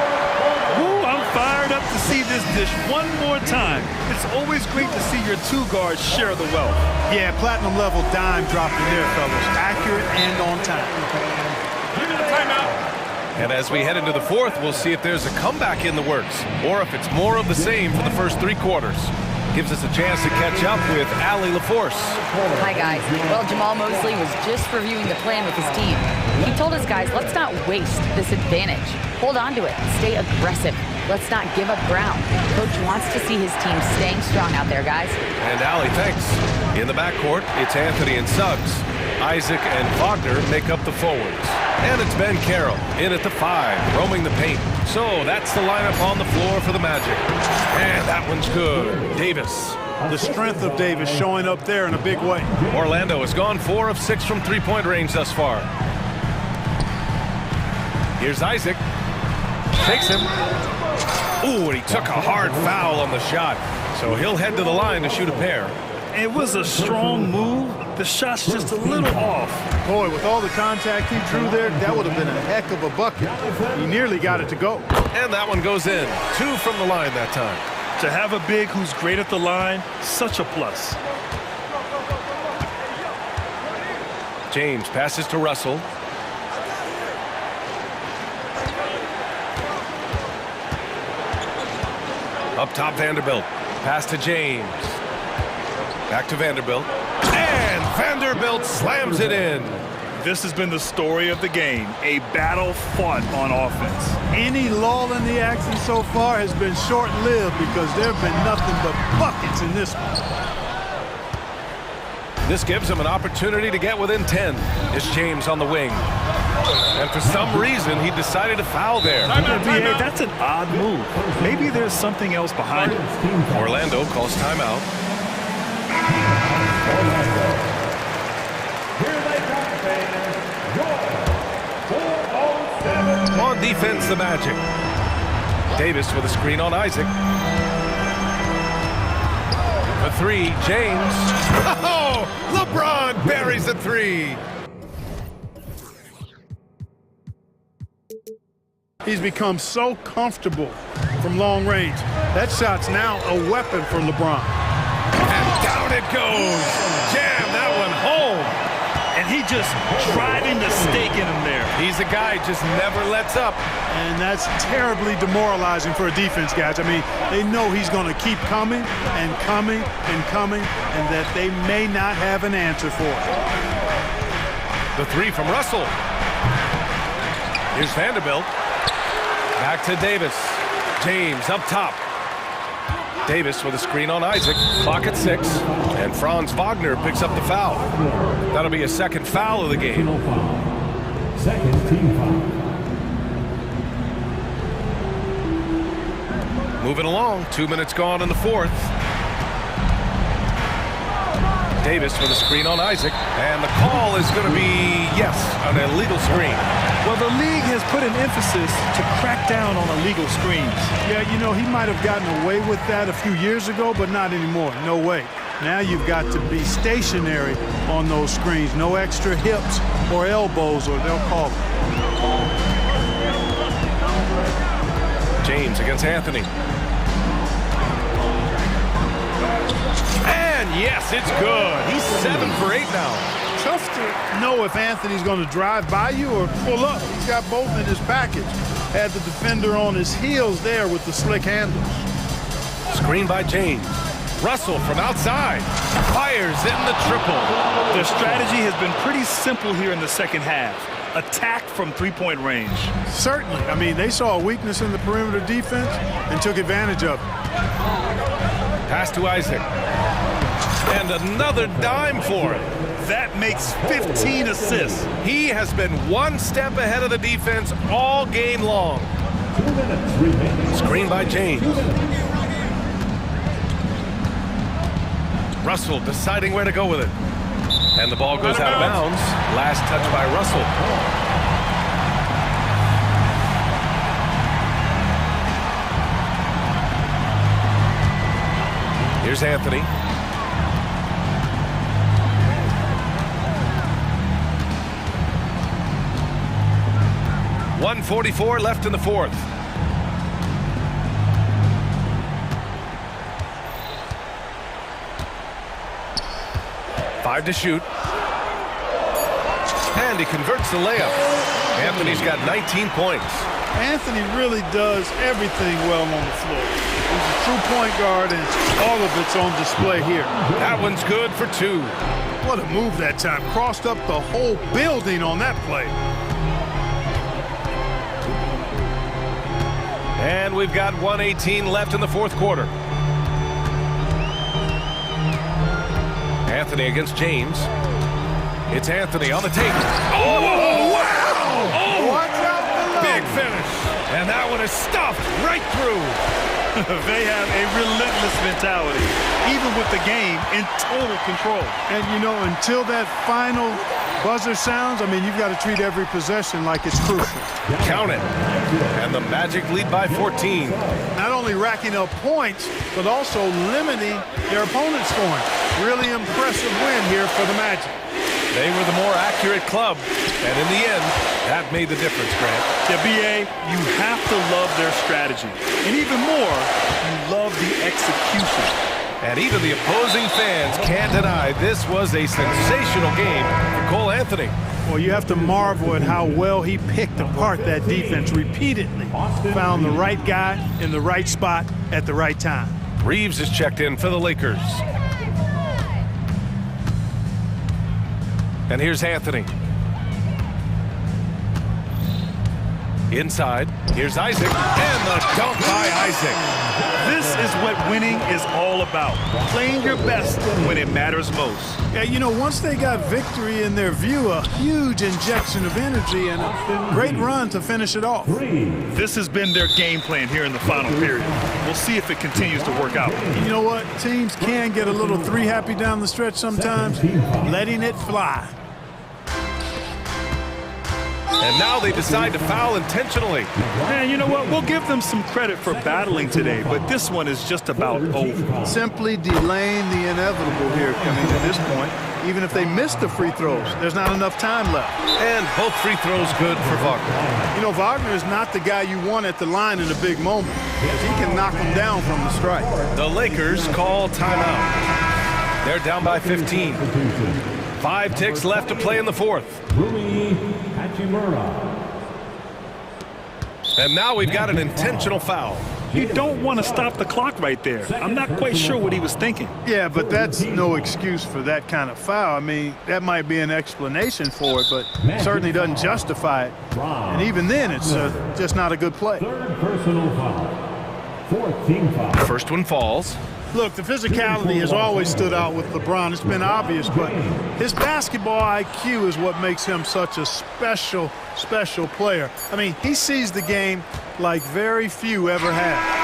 Ooh, I'm fired up to see this dish one more time. It's always great to see your 2 guards share the wealth. Yeah, platinum level dime dropping there, fellas. Accurate and on time. Timeout. And as we head into the fourth, we'll see if there's a comeback in the works or if it's more of the same for the first 3 quarters. Gives us a chance to catch up with Allie LaForce. Hi, guys. Well, Jamal Mosley was just reviewing the plan with his team. He told us, guys, let's not waste this advantage. Hold on to it. Stay aggressive. Let's not give up ground. Coach wants to see his team staying strong out there, guys. And Allie, thanks. In the backcourt, it's Anthony and Suggs. Isaac and Wagner make up the forwards. And it's Ben Carroll in at the 5, roaming the paint. So that's the lineup on the floor for the Magic. And that one's good. Davis. The strength of Davis showing up there in a big way. Orlando has gone 4 of 6 from 3-point range thus far. Here's Isaac. Takes him. Ooh, and he took a hard foul on the shot. So he'll head to the line to shoot a pair. It was a strong move. The shot's just a little off. Boy, with all the contact he drew there, that would have been a heck of a bucket. He nearly got it to go. And that one goes in. 2 from the line that time. To have a big who's great at the line, such a plus. James passes to Russell. Up top, Vanderbilt. Pass to James. Back to Vanderbilt. And Vanderbilt slams it in. This has been the story of the game, a battle fought on offense. Any lull in the action so far has been short-lived because there have been nothing but buckets in this one. This gives him an opportunity to get within 10. It's James on the wing. And for some reason, he decided to foul there. NBA, that's an odd move. Maybe there's something else behind it. Orlando calls timeout. On defense, the Magic. Davis with a screen on Isaac. The 3, James. Oh, LeBron buries the 3. He's become so comfortable from long range. That shot's now a weapon for LeBron. And down it goes. Jam that one home. And he just driving the stake in him there. He's a guy just never lets up. And that's terribly demoralizing for a defense, guys. I mean, they know he's going to keep coming and coming and coming, and that they may not have an answer for it. The 3 from Russell. Here's Vanderbilt. Back to Davis. James up top. Davis with a screen on Isaac. Clock at 6. And Franz Wagner picks up the foul. That'll be a second foul of the game. Second team foul. Moving along. 2 minutes gone in the fourth. Davis with a screen on Isaac. And the call is going to be, yes, an illegal screen. Well, the league has put an emphasis to crack down on illegal screens. Yeah, you know, he might have gotten away with that a few years ago, but not anymore. No way. Now you've got to be stationary on those screens. No extra hips or elbows, or they'll call it. James against Anthony. And yes, it's good. He's 7 for 8 now. Tough to know if Anthony's going to drive by you or pull up. He's got both in his package. Had the defender on his heels there with the slick handles. Screen by James. Russell from outside. Fires in the triple. Their strategy has been pretty simple here in the second half. Attack from three-point range. Certainly. I mean, they saw a weakness in the perimeter defense and took advantage of it. Pass to Isaac. And another dime for it. That makes 15 assists. He has been one step ahead of the defense all game long. Screen by James. Russell deciding where to go with it. And the ball goes out of bounds. Last touch by Russell. Here's Anthony. .144 left in the fourth. Five to shoot. And he converts the layup. Anthony's got 19 points. Anthony really does everything well on the floor. He's a true point guard, and all of it's on display here. That one's good for 2. What a move that time. Crossed up the whole building on that play. And we've got 1:18 left in the fourth quarter. Anthony against James. It's Anthony on the tape. Oh, wow! Oh, watch out below. Big finish. And that one is stuffed right through. They have a relentless mentality, even with the game in total control. And, you know, until that final buzzer sounds, I mean, you've got to treat every possession like it's crucial. Count it. And the Magic lead by 14. Not only racking up points, but also limiting their opponent's scoring. Really impressive win here for the Magic. They were the more accurate club, and in the end, that made the difference, Grant. Yeah, B.A., you have to love their strategy. And even more, you love the execution. And even the opposing fans can't deny this was a sensational game for Cole Anthony. Well, you have to marvel at how well he picked apart that defense repeatedly. Found the right guy in the right spot at the right time. Reeves is checked in for the Lakers. And here's Anthony. Inside, here's Isaac, and the dunk by Isaac. This is what winning is all about. Playing your best when it matters most. Yeah, you know, once they got victory in their view, a huge injection of energy and a great run to finish it off. This has been their game plan here in the final period. We'll see if it continues to work out. You know what? Teams can get a little three happy down the stretch sometimes, letting it fly. And now they decide to foul intentionally. And you know what? We'll give them some credit for battling today, but this one is just about over. Simply delaying the inevitable here coming to this point. Even if they miss the free throws, there's not enough time left. And both free throws good for Wagner. You know, Wagner is not the guy you want at the line in a big moment, because he can knock them down from the strike. The Lakers call timeout. They're down by 15. 5 ticks left to play in the fourth. And now we've got an intentional foul. You don't want to stop the clock right there. I'm not quite sure what he was thinking. Yeah, but that's no excuse for that kind of foul. I mean, that might be an explanation for it, but certainly doesn't justify it. And even then, it's just not a good play. Fourth team foul. First one falls. Look, the physicality has always stood out with LeBron. It's been obvious, but his basketball IQ is what makes him such a special, special player. I mean, he sees the game like very few ever have.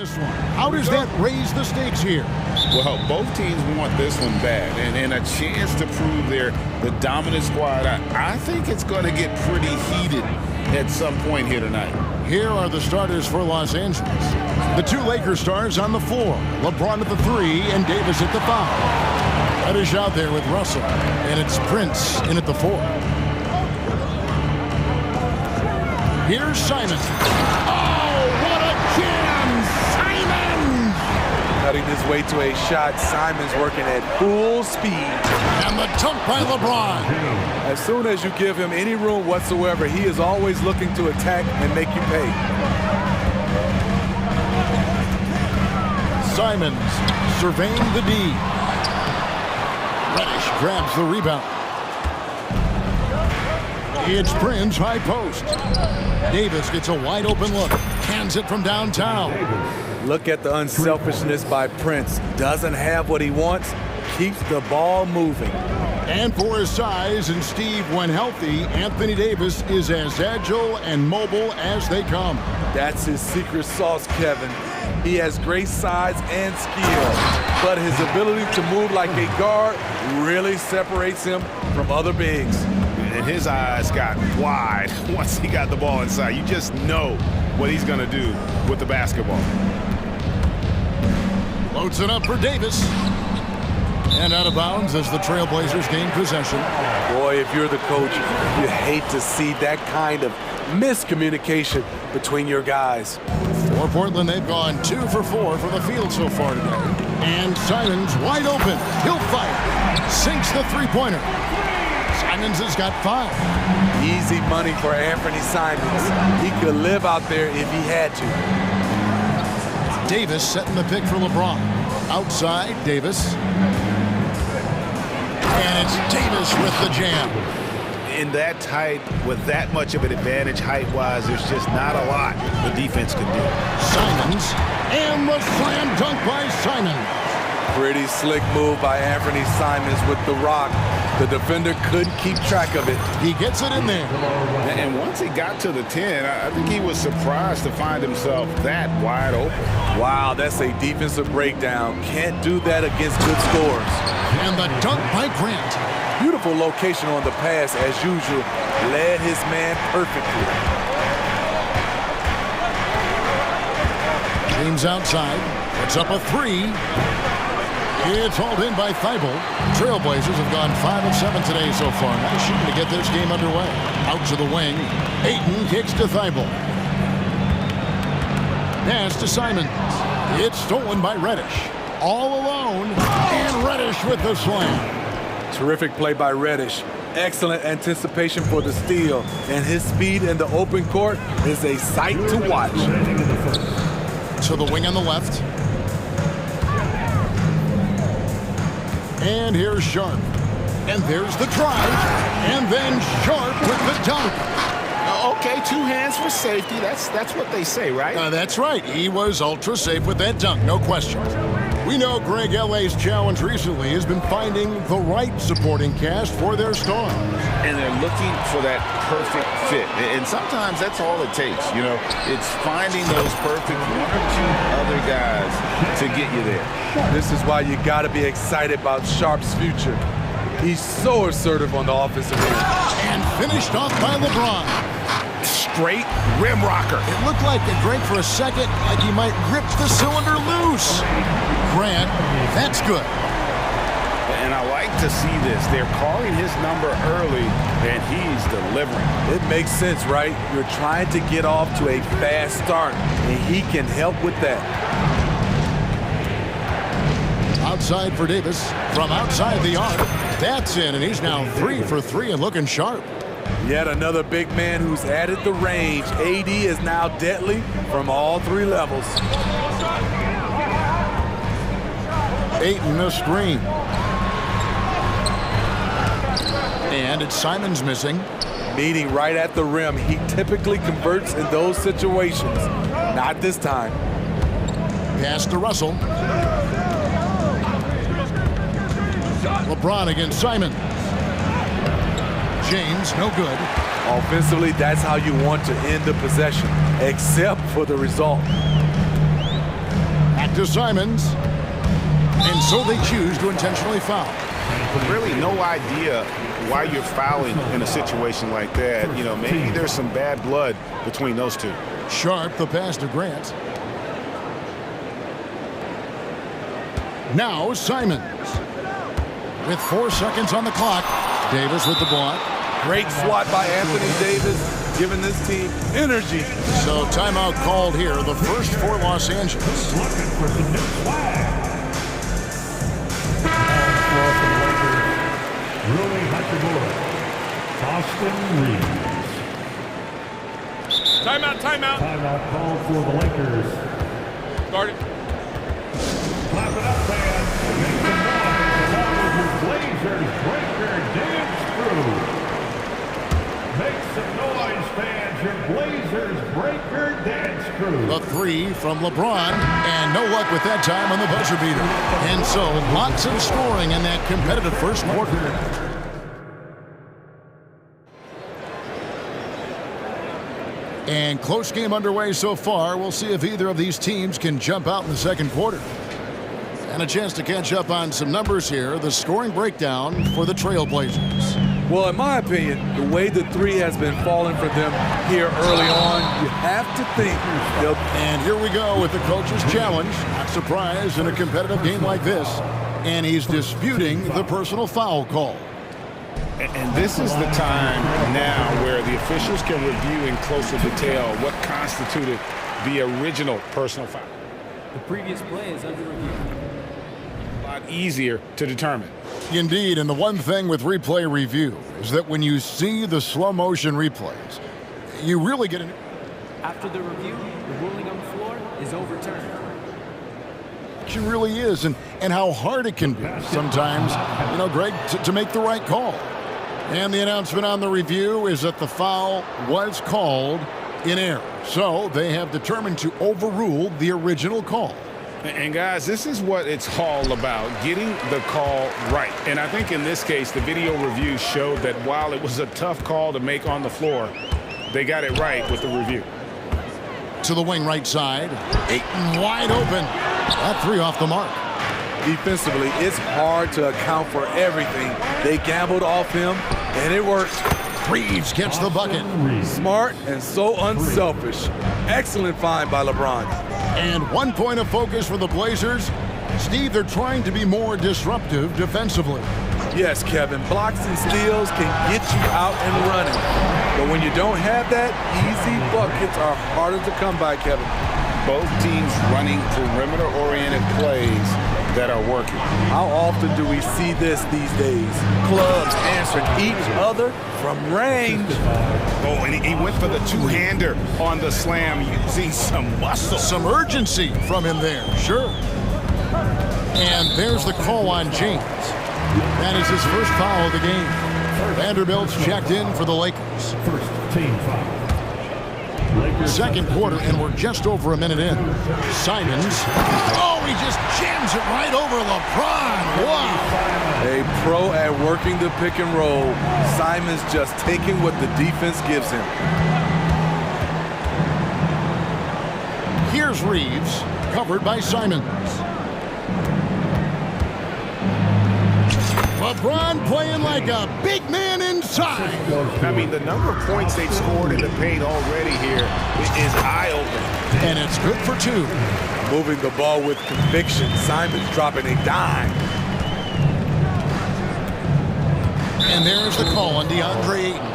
this one. How does that raise the stakes here? Well, both teams want this one bad, and a chance to prove they're the dominant squad. I think it's going to get pretty heated at some point here tonight. Here are the starters for Los Angeles. The two Lakers stars on the floor. LeBron at the 3 and Davis at the 5. Reddish out there with Russell, and it's Prince in at the 4. Here's Simon. Oh, what a jam! Simon! Cutting his way to a shot. Simon's working at full speed. And the dunk by LeBron. As soon as you give him any room whatsoever, he is always looking to attack and make you pay. Simons surveying the D. Reddish grabs the rebound. It's Prince high post. Davis gets a wide open look. Hands it from downtown. Look at the unselfishness by Prince. Doesn't have what he wants, keeps the ball moving. And for his size and Steve, when healthy, Anthony Davis is as agile and mobile as they come. That's his secret sauce, Kevin. He has great size and skill, but his ability to move like a guard really separates him from other bigs. And his eyes got wide once he got the ball inside. You just know what he's going to do with the basketball. Loads it up for Davis. And out of bounds as the Trailblazers gain possession. Boy, if you're the coach, you hate to see that kind of miscommunication between your guys. For Portland, they've gone 2 for 4 from the field so far today. And Simons wide open. He'll fire. Sinks the three-pointer. Simons has got 5. Easy money for Anthony Simons. He could live out there if he had to. Davis setting the pick for LeBron. Outside, Davis. And it's Davis with the jam. In that tight, with that much of an advantage height-wise, there's just not a lot the defense can do. Simons, and the slam dunk by Simons. Pretty slick move by Anthony Simons with the rock. The defender couldn't keep track of it. He gets it in there. And once he got to the 10, I think he was surprised to find himself that wide open. Wow, that's a defensive breakdown. Can't do that against good scores. And the dunk by Grant. Beautiful location on the pass, as usual. Led his man perfectly. James outside. Puts up a 3. It's hauled in by Thibault. Trailblazers have gone 5 of 7 today so far. Nice shooting to get this game underway. Out to the wing. Ayton kicks to Thibault. Pass to Simons. It's stolen by Reddish. All alone. And Reddish with the slam. Terrific play by Reddish. Excellent anticipation for the steal. And his speed in the open court is a sight to watch. To the wing on the left. And here's Sharp. And there's the drive. And then Sharp with the dunk. Okay, 2 hands for safety. That's what they say, right? That's right. He was ultra safe with that dunk, no question. We know Greg L.A.'s challenge recently has been finding the right supporting cast for their stars. And they're looking for that perfect fit. And sometimes that's all it takes, you know. It's finding those perfect 1 or 2 other guys to get you there. This is why you got to be excited about Sharp's future. He's so assertive on the offensive end. And finished off by LeBron. Straight rim rocker. It looked like a Greg for a second, like he might rip the cylinder loose. Grant, that's good. And I like to see this. They're calling his number early, and he's delivering. It makes sense, right? You're trying to get off to a fast start, and he can help with that. Outside for Davis. From outside the arc. That's in, and he's now 3 for 3 and looking sharp. Yet another big man who's added the range. AD is now deadly from all 3 levels. Ayton a screen. And it's Simons missing. Meeting right at the rim. He typically converts in those situations. Not this time. Pass to Russell. LeBron against Simon. James, no good. Offensively, that's how you want to end the possession, except for the result. Back to Simons. And so they choose to intentionally foul. Really no idea why you're fouling in a situation like that. You know, maybe there's some bad blood between those two. Sharp, the pass to Grant. Now Simons. With 4 seconds on the clock. Davis with the block. Great swat by Anthony Davis, giving this team energy. So timeout called here, the first for Los Angeles. Looking for some new swag. Ruling Hachimura. Austin Reeves. Timeout. Timeout called for the Lakers. Start it. Clap it up, fans. Make some noise along with your Blazers breaker dance crew. Make some noise, fans. Your Blazers breaker dance crew. The 3 from LeBron, and no luck with that time on the buzzer beater. And so lots of scoring in that competitive first quarter. And close game underway so far. We'll see if either of these teams can jump out in the second quarter. And a chance to catch up on some numbers here. The scoring breakdown for the Trailblazers. Well, in my opinion, the way the 3 has been falling for them here early on, you have to think they'll... And here we go with the coach's challenge. Not surprised in a competitive game like this. And he's disputing the personal foul call. And this is the time now where the officials can review in closer detail what constituted the original personal foul. The previous play is under review. A lot easier to determine. Indeed, and the one thing with replay review is that when you see the slow motion replays, you really get an... After the review, the ruling on the floor is overturned. It really is, and how hard it can be sometimes, you know, Greg, to make the right call. And the announcement on the review is that the foul was called in error. So they have determined to overrule the original call. And guys, this is what it's all about, getting the call right. And I think in this case, the video review showed that while it was a tough call to make on the floor, they got it right with the review. To the wing right side, Ayton wide open. That 3 off the mark. Defensively, it's hard to account for everything. They gambled off him, and it worked. Reeves gets the bucket. Smart and so unselfish. Excellent find by LeBron. And 1 point of focus for the Blazers. Steve, they're trying to be more disruptive defensively. Yes, Kevin, blocks and steals can get you out and running. But when you don't have that, easy buckets are harder to come by, Kevin. Both teams running perimeter-oriented plays that are working. How often do we see this these days? Clubs answering each other from range. Oh, and he went for the two-hander on the slam, using some muscle. Some urgency from him there, sure. And there's the call on James. That is his first foul of the game. Vanderbilt's checked in for the Lakers. First team foul. Second quarter, and we're just over a minute in. Simons. Oh, he just jams it right over LeBron. Wow. A pro at working the pick and roll. Simons just taking what the defense gives him. Here's Reeves, covered by Simons. LeBron playing like a big man inside. I mean, the number of points they've scored in the paint already here is eye-opening. And it's good for 2. Moving the ball with conviction. Simons dropping a dime. And there's the call on DeAndre Ayton.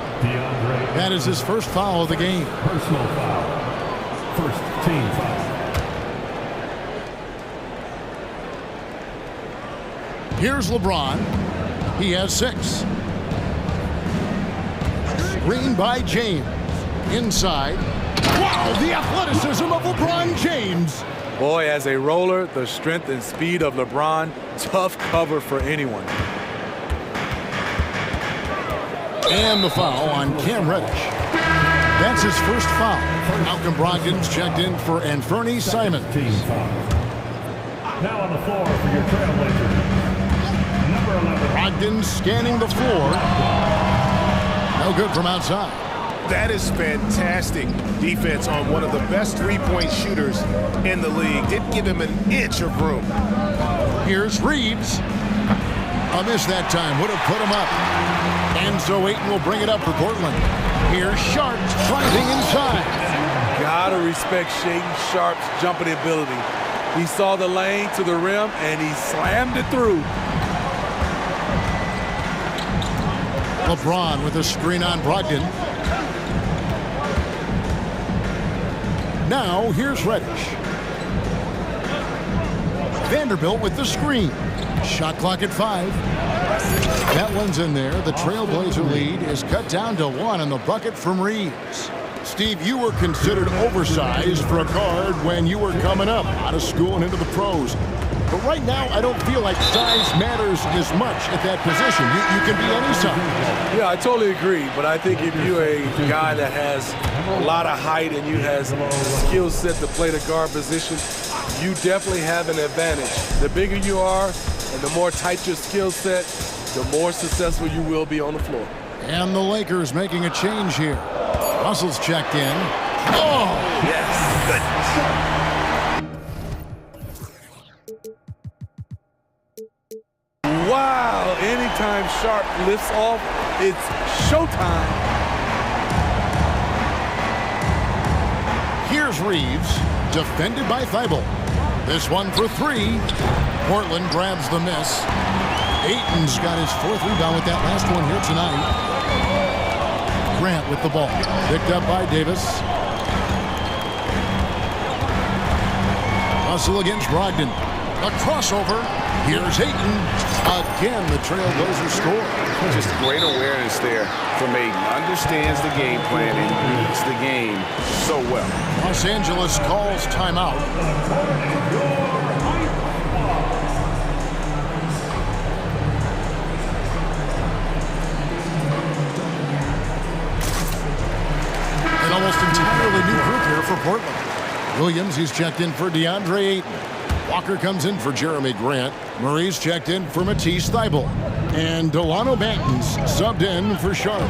That is his first foul of the game. Personal foul. First team foul. Here's LeBron. He has 6. Screen by James. Inside. Wow, the athleticism of LeBron James. Boy, as a roller, the strength and speed of LeBron, tough cover for anyone. And the foul on Cam Reddish. That's his first foul. Malcolm Brogdon's checked in for Anthony Simons. Now on the floor for your Trailblazers. Brogdon scanning the floor. No good from outside. That is fantastic defense on one of the best three-point shooters in the league. Didn't give him an inch of room. Here's Reeves. A miss that time would have put him up. And so Ayton will bring it up for Portland. Here's Sharp driving inside. Gotta respect Shaedon Sharp's jumping ability. He saw the lane to the rim and he slammed it through. LeBron with a screen on Brogdon. Now here's Reddish. Vanderbilt with the screen. Shot clock at 5. That one's in there. The Trailblazer lead is cut down to 1 on the bucket from Reeves. Steve, you were considered oversized for a guard when you were coming up out of school and into the pros. But right now, I don't feel like size matters as much at that position. You can be any size. Yeah, I totally agree. But I think if you're a guy that has a lot of height and you has a skill set to play the guard position, you definitely have an advantage. The bigger you are and the more tight your skill set, the more successful you will be on the floor. And the Lakers making a change here. Russell's checked in. Oh! Yes, goodness. Wow, anytime Sharp lifts off, it's showtime. Here's Reeves, defended by Thibault. This one for 3. Portland grabs the miss. Ayton's got his 4th rebound with that last one here tonight. Grant with the ball. Picked up by Davis. Russell against Brogdon. A crossover. Here's Ayton. Again, the Trailblazers score. Just great awareness there from Ayton. Understands the game plan and reads the game so well. Los Angeles calls timeout. An almost entirely new group here for Portland. Williams, he's checked in for DeAndre Ayton. Walker comes in for Jeremy Grant. Murray's checked in for Matisse Thybulle. And Delano Banton's subbed in for Sharp.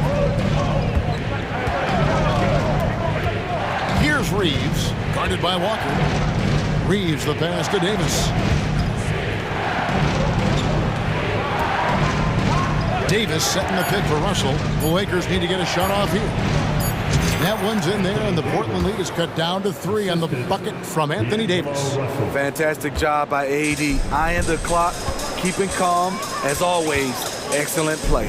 Here's Reeves, guarded by Walker. Reeves the pass to Davis. Davis setting the pick for Russell. The Lakers need to get a shot off here. That one's in there, and the Portland lead is cut down to 3 on the bucket from Anthony Davis. Fantastic job by AD. Eyeing the clock, keeping calm. As always, excellent play.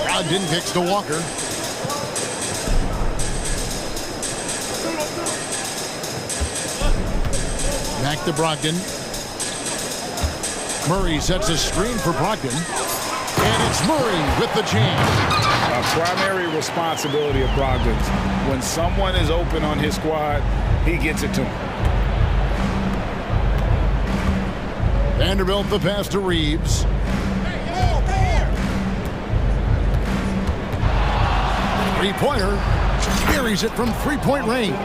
Brogdon kicks to Walker. Back to Brogdon. Murray sets a screen for Brogdon. And it's Murray with the jam. A primary responsibility of Brogdon's. When someone is open on his squad, he gets it to him. Vanderbilt the pass to Reeves. Three-pointer. Buries it from three-point range.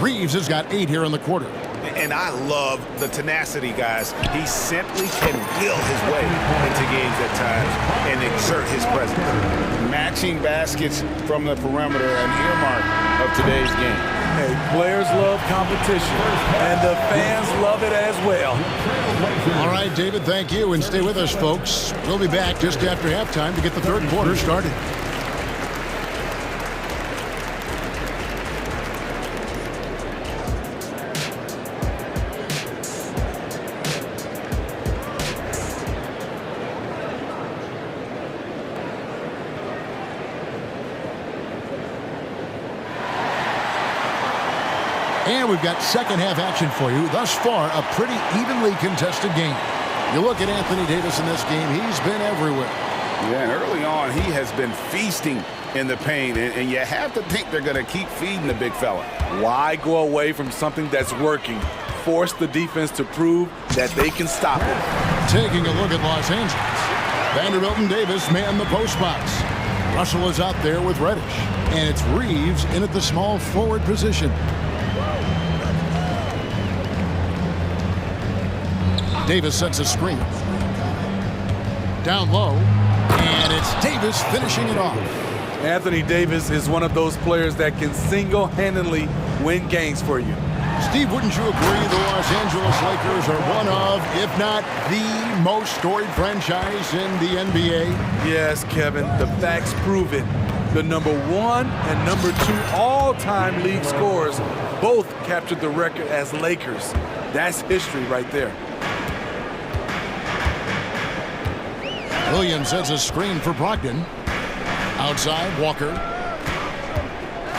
Reeves has got 8 here in the quarter. And I love the tenacity, guys. He simply can will his way into games at times and exert his presence. Matching baskets from the perimeter, an earmark of today's game. Hey, players love competition, and the fans love it as well. All right, David, thank you, and stay with us, folks. We'll be back just after halftime to get the third quarter started. And we've got second half action for you. Thus far, a pretty evenly contested game. You look at Anthony Davis in this game, he's been everywhere. Yeah, and early on, he has been feasting in the paint, and you have to think they're going to keep feeding the big fella. Why go away from something that's working? Force the defense to prove that they can stop it. Taking a look at Los Angeles. Vanderbilt and Davis man the post box. Russell is out there with Reddish. And it's Reeves in at the small forward position. Davis sets a screen. Down low. And it's Davis finishing it off. Anthony Davis is one of those players that can single-handedly win games for you. Steve, wouldn't you agree the Los Angeles Lakers are one of, if not the most storied franchise in the NBA? Yes, Kevin, the facts prove it. The number 1 and number 2 all-time league scorers both captured the record as Lakers. That's history right there. Williams sets a screen for Brogdon. Outside, Walker.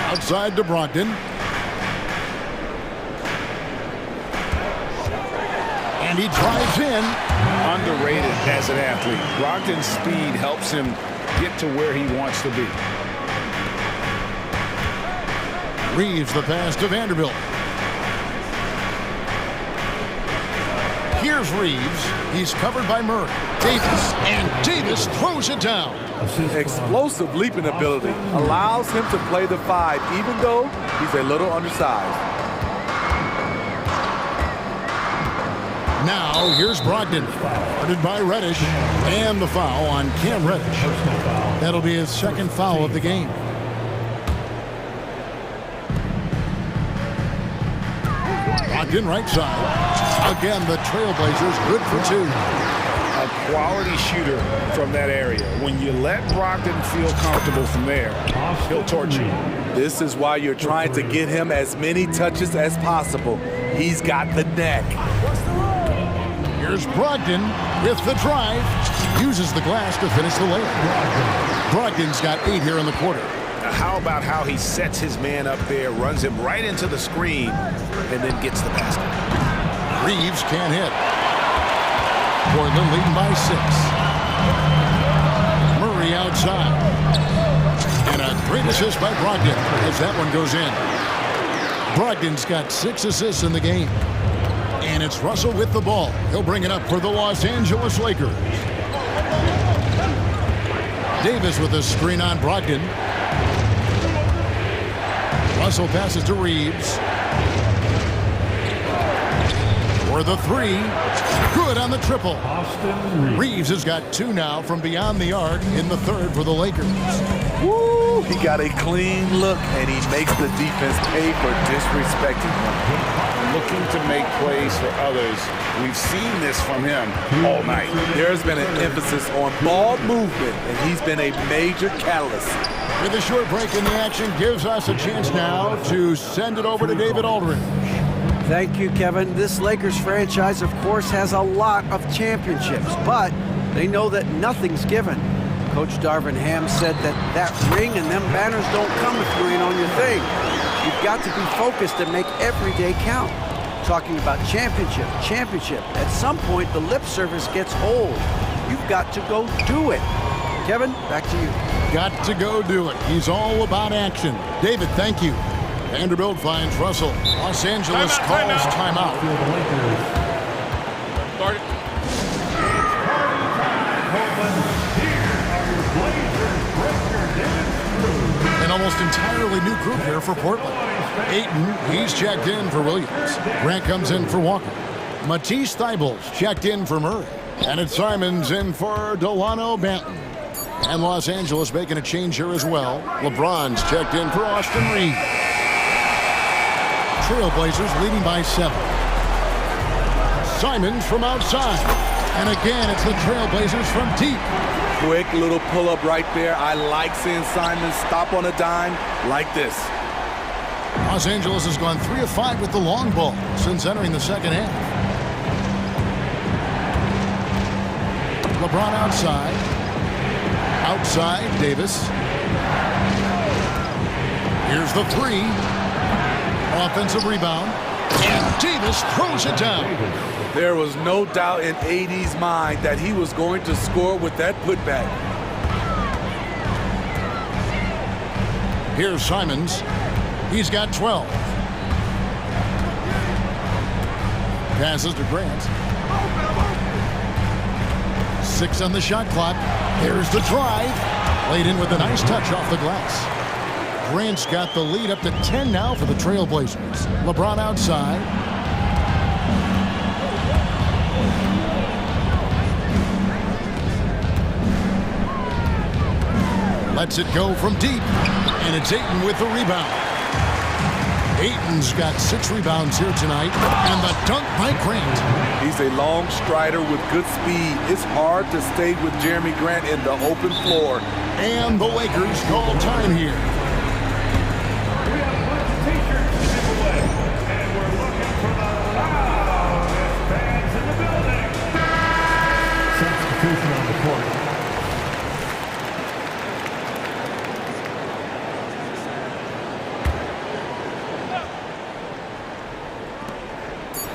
Outside to Brogdon. And he drives in. Underrated as an athlete. Brogdon's speed helps him get to where he wants to be. Reeves the pass to Vanderbilt. Here's Reeves. He's covered by Murray. Davis, and Davis throws it down. Explosive leaping ability allows him to play the 5, even though he's a little undersized. Now, here's Brogdon. Guarded by Reddish. And the foul on Cam Reddish. That'll be his second foul of the game. Brogdon right side. Again, the Trailblazers good for 2. A quality shooter from that area. When you let Brogdon feel comfortable from there, he'll torch you. This is why you're trying to get him as many touches as possible. He's got the neck. Here's Brogdon with the drive. Uses the glass to finish the layup. Brogdon's got 8 here in the quarter. How about how he sets his man up there, runs him right into the screen, and then gets the basket. Reeves can't hit. Portland leading by 6. Murray outside. And a great assist by Brogdon as that one goes in. Brogdon's got 6 assists in the game. And it's Russell with the ball. He'll bring it up for the Los Angeles Lakers. Davis with a screen on Brogdon. Russell passes to Reeves. For the 3. Good on the triple. Reeves has got 2 now from beyond the arc in the 3rd for the Lakers. Woo! He got a clean look, and he makes the defense pay for disrespecting him. Looking to make plays for others. We've seen this from him all night. There's been an emphasis on ball movement, and he's been a major catalyst. With a short break in the action, gives us a chance now to send it over to David Aldridge. Thank you, Kevin. This Lakers franchise, of course, has a lot of championships, but they know that nothing's given. Coach Darvin Ham said that ring and them banners don't come if you ain't on your thing. You've got to be focused and make every day count. Talking about championship. At some point, the lip service gets old. You've got to go do it. Kevin, back to you. Got to go do it. He's all about action. David, thank you. Vanderbilt finds Russell. Los Angeles calls timeout. An almost entirely new group here for Portland. Ayton, he's checked in for Williams. Grant comes in for Walker. Matisse Thybulle's checked in for Murray. And it's Simons in for Delano Banton. And Los Angeles making a change here as well. LeBron's checked in for Austin Reeves. Trailblazers leading by 7. Simons from outside. And again, it's the Trailblazers from deep. Quick little pull-up right there. I like seeing Simons stop on a dime like this. Los Angeles has gone 3 of 5 with the long ball since entering the second half. LeBron outside. Outside, Davis. Here's the 3. Offensive rebound. And Davis throws it down. There was no doubt in AD's mind that he was going to score with that putback. Here's Simons. He's got 12. Passes to Grant. 6 on the shot clock. There's the drive. Laid in with a nice touch off the glass. Grant's got the lead up to 10 now for the Trailblazers. LeBron outside. Lets it go from deep. And it's Ayton with the rebound. Ayton's got 6 rebounds here tonight. And the dunk by Grant. He's a long strider with good speed. It's hard to stay with Jeremy Grant in the open floor. And the Lakers call time here. We have a bunch of t-shirts to give away, and we're looking for the loudest fans in the building. Substitution on the court.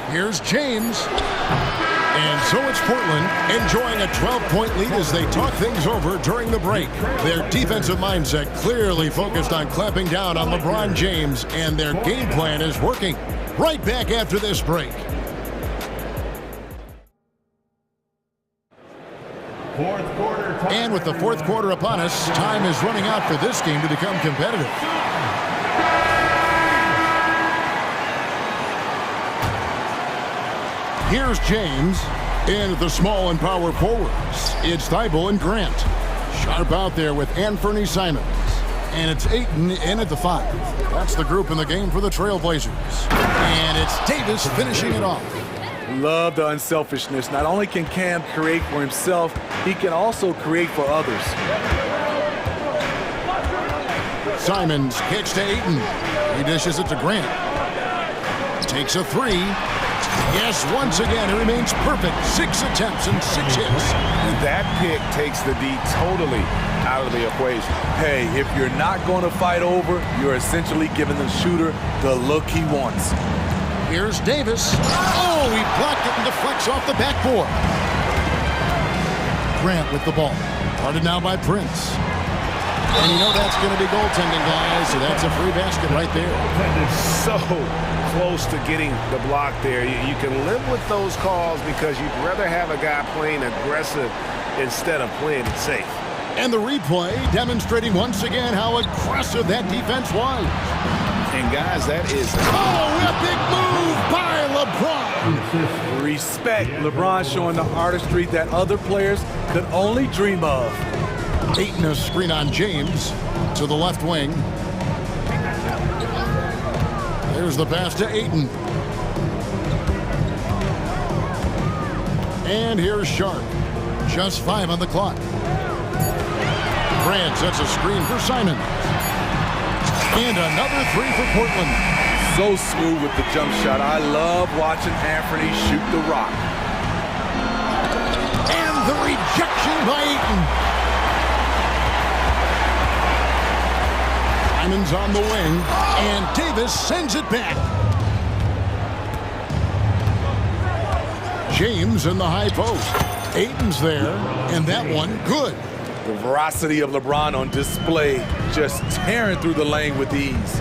Here's James. And so it's Portland enjoying a 12-point lead as they talk things over during the break. Their defensive mindset clearly focused on clamping down on LeBron James, and their game plan is working. Right back after this break. Fourth quarter. And with the fourth quarter upon us, time is running out for this game to become competitive. Here's James. And at the small and power forwards, it's Thibault and Grant. Sharp out there with Anthony Simons. And it's Ayton in at the 5. That's the group in the game for the Trailblazers. And it's Davis finishing it off. Love the unselfishness. Not only can Cam create for himself, he can also create for others. Simons kicks to Ayton. He dishes it to Grant. Takes a 3. Yes, once again, it remains perfect. 6 attempts and 6 hits. And that pick takes the D totally out of the equation. Hey, if you're not going to fight over, you're essentially giving the shooter the look he wants. Here's Davis. Oh, he blocked it and deflects off the backboard. Grant with the ball. Guarded now by Prince. And you know that's going to be goaltending, guys, so that's a free basket right there. So close to getting the block there. You can live with those calls because you'd rather have a guy playing aggressive instead of playing it safe. And the replay demonstrating once again how aggressive that defense was. And guys, that is... Oh, a big move by LeBron. Respect. LeBron showing the artistry that other players could only dream of. Ayton a screen on James to the left wing. There's the pass to Ayton. And here's Sharp. Just 5 on the clock. Grant sets a screen for Simon. And another 3 for Portland. So smooth with the jump shot. I love watching Anthony shoot the rock. And the rejection by Ayton. Simon's on the wing, and Davis sends it back. James in the high post. Ayton's there, and that one good. The veracity of LeBron on display, just tearing through the lane with ease.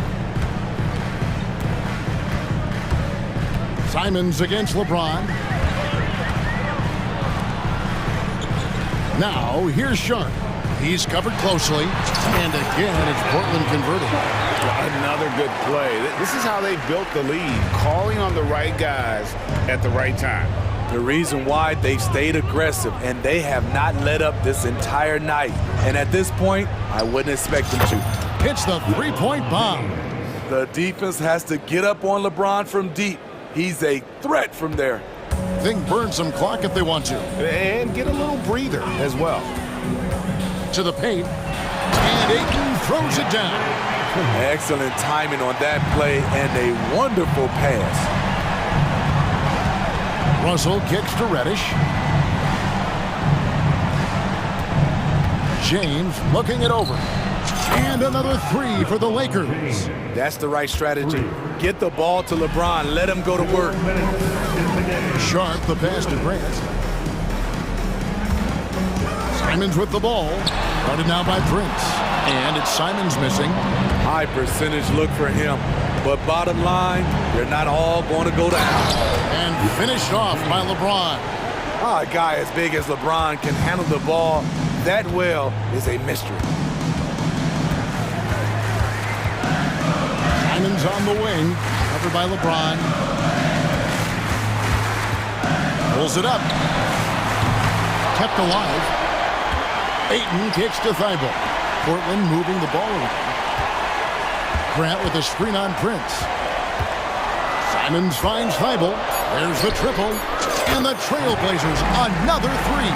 Simons against LeBron. Now, here's Sharp. He's covered closely, and again, it's Portland converting. Another good play. This is how they built the lead, calling on the right guys at the right time. The reason why they've stayed aggressive, and they have not let up this entire night. And at this point, I wouldn't expect them to. It's the 3-point bomb. The defense has to get up on LeBron from deep. He's a threat from there. Think burn some clock if they want to. And get a little breather as well. To the paint, and Ayton throws it down. Excellent timing on that play and a wonderful pass. Russell kicks to Reddish. James looking it over. And another 3 for the Lakers. That's the right strategy. Get the ball to LeBron. Let him go to work. Sharp the pass to Grant. Simons with the ball. Guarded now by Prince. And it's Simons missing. High percentage look for him. But bottom line, they're not all going to go down. And finished off by LeBron. A guy as big as LeBron can handle the ball that well is a mystery. Simons on the wing. Covered by LeBron. Pulls it up. Kept alive. Ayton kicks to Thibault. Portland moving the ball around. Grant with a screen on Prince. Simons finds Thibault. There's the triple. And the Trailblazers, another three.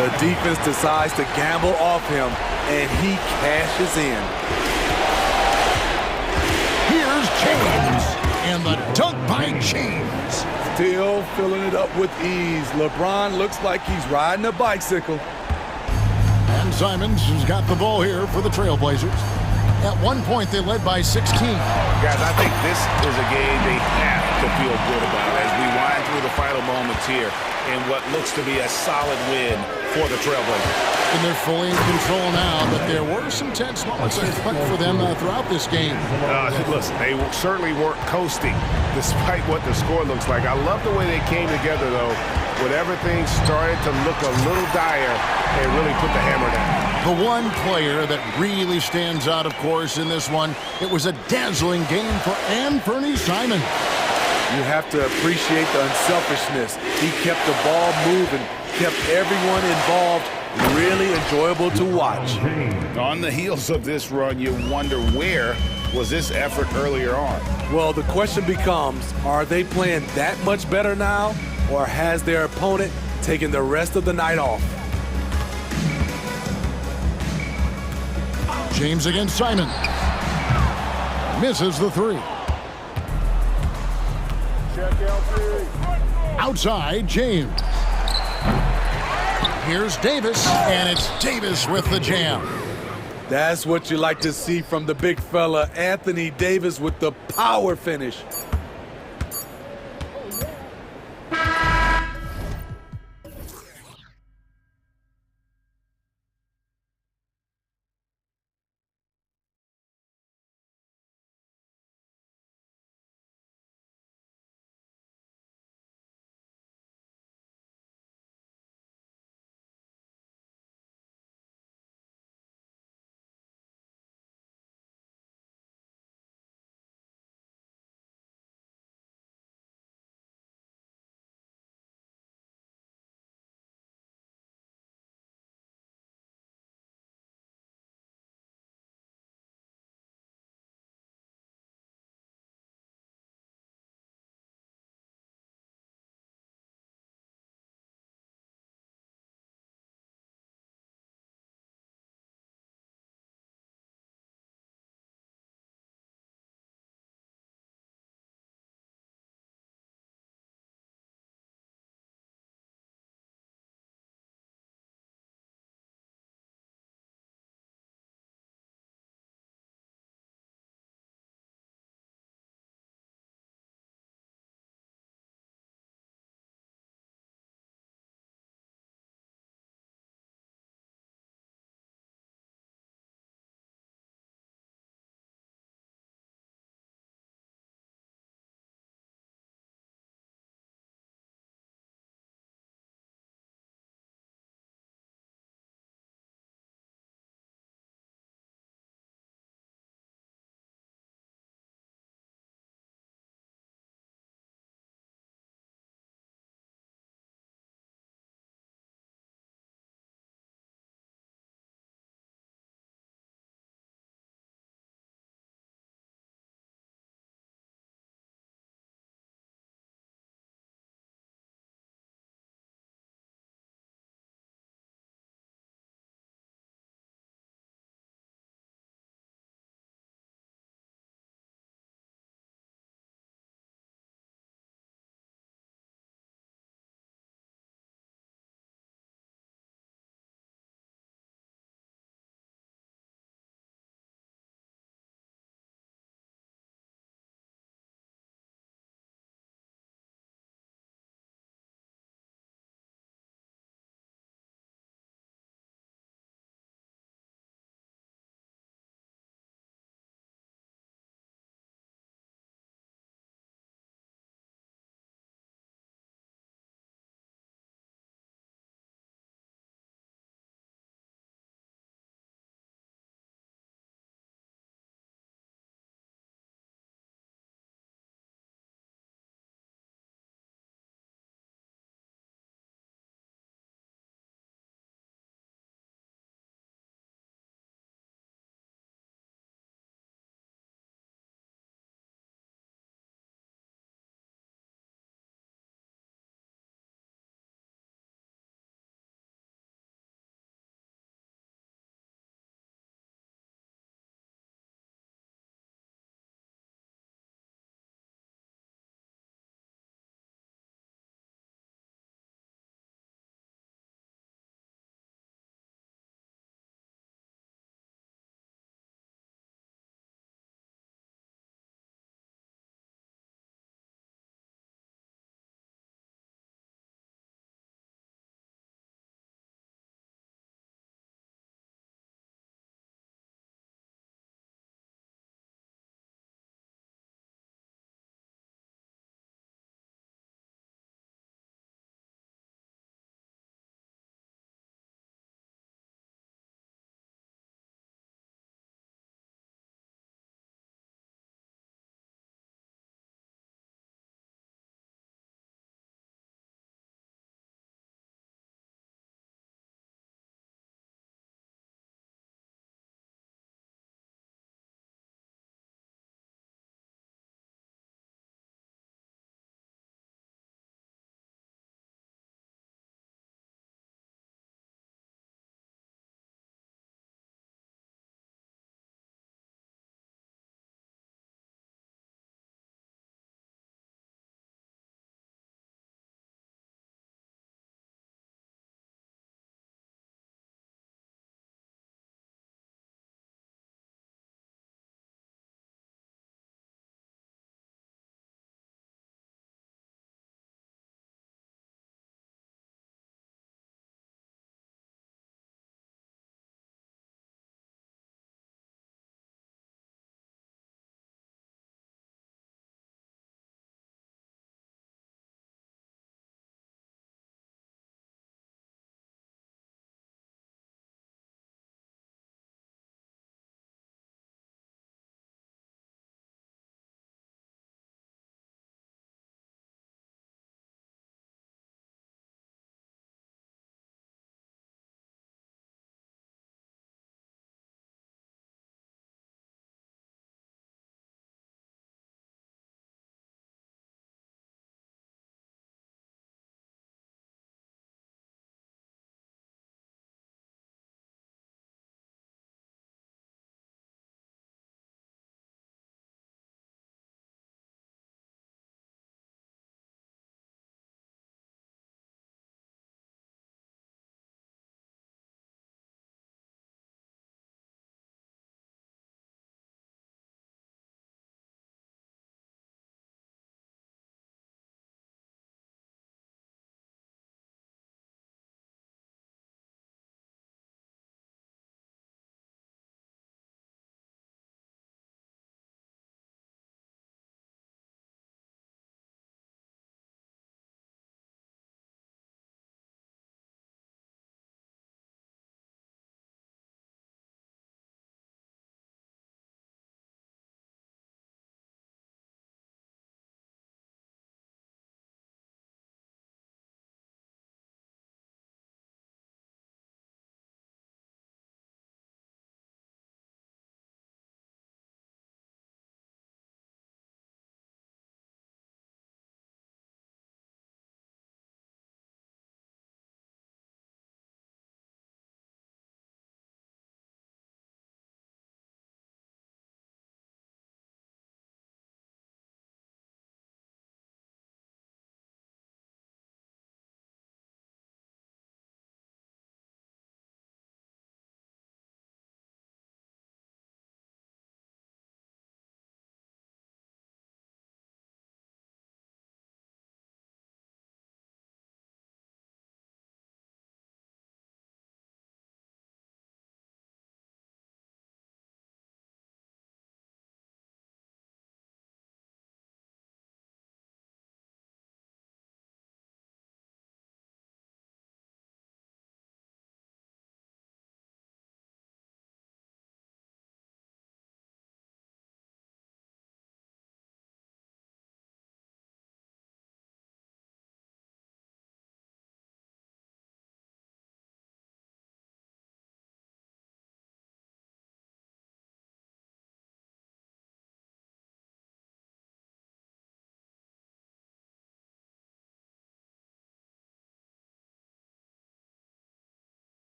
The defense decides to gamble off him, and he cashes in. Here's James. And the dunk by James. Still filling it up with ease. LeBron looks like he's riding a bicycle. And Simons has got the ball here for the Trailblazers. At one point, they led by 16. Guys, I think this is a game they have to feel good about as we wind through the final moments here in what looks to be a solid win for the Trailblazers. And they're fully in control now, but there were some tense moments for them throughout this game. Listen, they certainly weren't coasting despite what the score looks like. I love the way they came together, though, when everything started to look a little dire and really put the hammer down. The one player that really stands out, of course, in this one, it was a dazzling game for Anthony Simons. You have to appreciate the unselfishness. He kept the ball moving, kept everyone involved, really enjoyable to watch. On the heels of this run, you wonder where was this effort earlier on? Well, the question becomes, are they playing that much better now, or has their opponent taken the rest of the night off? James against Simon. Misses the three. Outside, James. Here's Davis, and it's Davis with the jam. That's what you like to see from the big fella, Anthony Davis, with the power finish.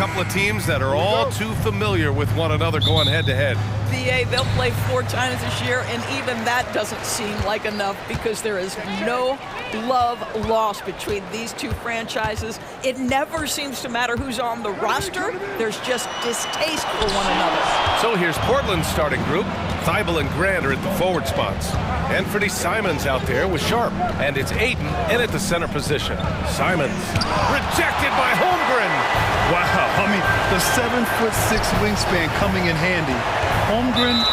couple of teams that are all too familiar with one another going head-to-head. BA, they'll play 4 times this year, and even that doesn't seem like enough because there is no love lost between these two franchises. It never seems to matter who's on the roster. There's just distaste for one another. So here's Portland's starting group. Thibault and Grant are at the forward spots. Anthony Simons out there with Sharp. And it's Aiden in at the center position. Simons rejected by Holmgren. Wow, I mean, the 7'6" wingspan coming in handy. Holmgren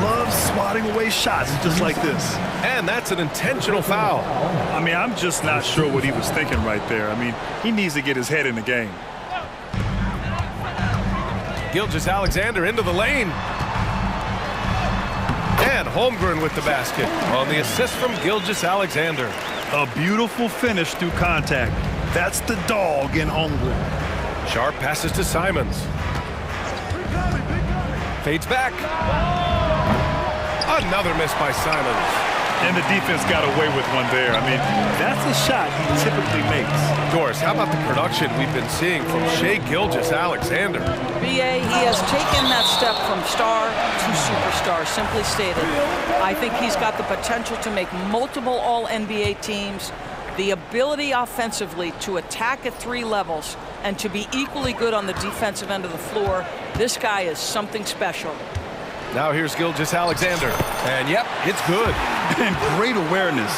loves swatting away shots just like this. And that's an intentional foul. I mean, I'm just not sure what he was thinking right there. I mean, he needs to get his head in the game. Gilgeous-Alexander into the lane. And Holmgren with the basket on the assist from Gilgeous-Alexander. A beautiful finish through contact. That's the dog in Holmgren. Sharp passes to Simons. Fades back. Another miss by Simons. And the defense got away with one there. I mean, that's a shot he typically makes. Doris, how about the production we've been seeing from Shai Gilgeous-Alexander? BA, he has taken that step from star to superstar, simply stated. I think he's got the potential to make multiple All-NBA teams, the ability offensively to attack at 3 levels, and to be equally good on the defensive end of the floor. This guy is something special. Now here's Gilgeous-Alexander. And yep, it's good. And great awareness.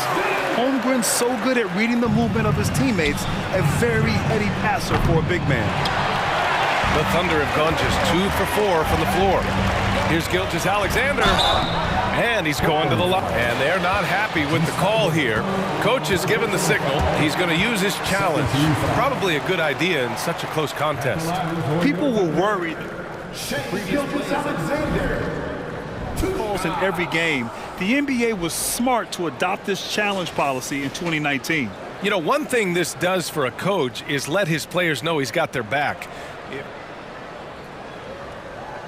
Holmgren's so good at reading the movement of his teammates, a very heady passer for a big man. The Thunder have gone just 2 for 4 from the floor. Here's Gilgeous-Alexander. And he's going to the line. And they're not happy with the call here. Coach has given the signal. He's going to use his challenge. Probably a good idea in such a close contest. People were worried. Gilgeous-Alexander. 2 calls in every game. The NBA was smart to adopt this challenge policy in 2019. You know, one thing this does for a coach is let his players know he's got their back.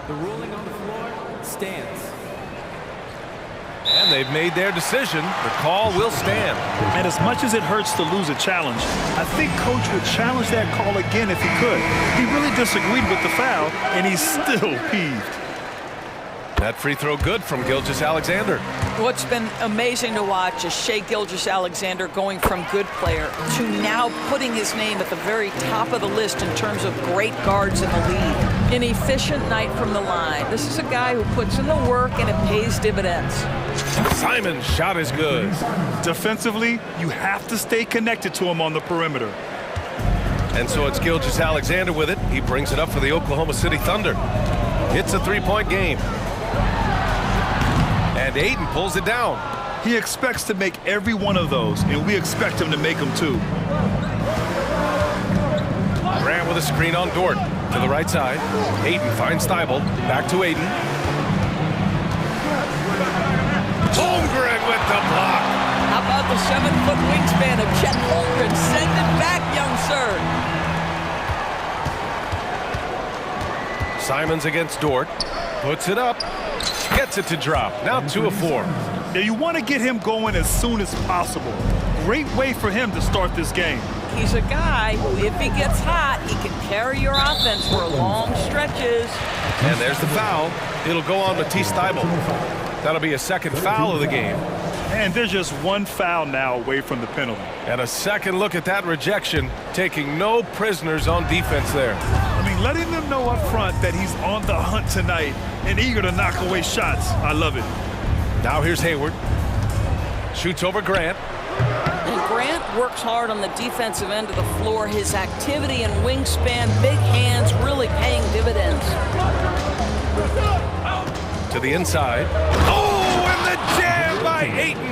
The ruling on the floor stands. And they've made their decision. The call will stand. And as much as it hurts to lose a challenge, I think Coach would challenge that call again if he could. He really disagreed with the foul, and he's still peeved. That free throw good from Gilgeous-Alexander. What's been amazing to watch is Shai Gilgeous-Alexander going from good player to now putting his name at the very top of the list in terms of great guards in the league. An efficient night from the line. This is a guy who puts in the work and it pays dividends. Simon's shot is good. Defensively, you have to stay connected to him on the perimeter. And so it's Gilgeous-Alexander with it. He brings it up for the Oklahoma City Thunder. It's a 3-point game. And Aiden pulls it down. He expects to make every one of those, and we expect him to make them too. Grant with a screen on Dort. To the right side. Aiden finds Thibault. Back to Aiden. Holmgren with the block. How about the 7-foot wingspan of Chet Holmgren? Send it back, young sir. Simons against Dort. Puts it up. Gets it to drop. Now 2 of 4. Now you want to get him going as soon as possible. Great way for him to start this game. He's a guy who, if he gets hot, he can carry your offense for long stretches. And there's the foul. It'll go on Matisse Thibault. That'll be a second foul of the game. And there's just 1 foul now away from the penalty. And a second look at that rejection, taking no prisoners on defense there. I mean, letting them know up front that he's on the hunt tonight and eager to knock away shots. I love it. Now here's Hayward. Shoots over Grant. And Grant works hard on the defensive end of the floor. His activity and wingspan, big hands, really paying dividends. To the inside. Oh, and the jam by Ayton.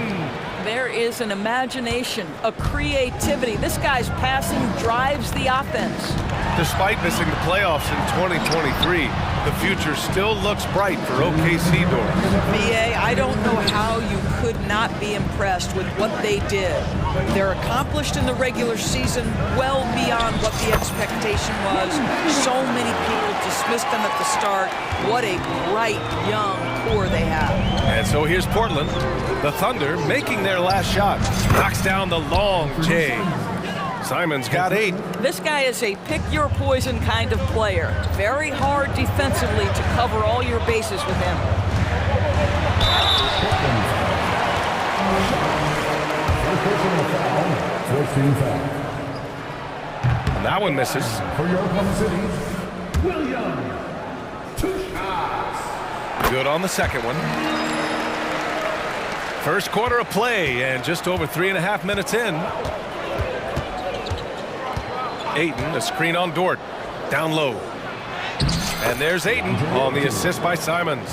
There is an imagination, a creativity. This guy's passing drives the offense. Despite missing the playoffs in 2023, the future still looks bright for OKC Doors. BA, I don't know how you could not be impressed with what they did. They're accomplished in the regular season well beyond what the expectation was. So many people dismissed them at the start. What a bright, young core they have. And so here's Portland. The Thunder making their last shot. Knocks down the long J. Simons got 8. This guy is a pick-your-poison kind of player. Very hard defensively to cover all your bases with him. And that one misses. For your Oklahoma City, Williams. 2 shots. Good on the second one. First quarter of play, and just over 3.5 minutes in. Ayton, a screen on Dort. Down low. And there's Ayton on the assist by Simons.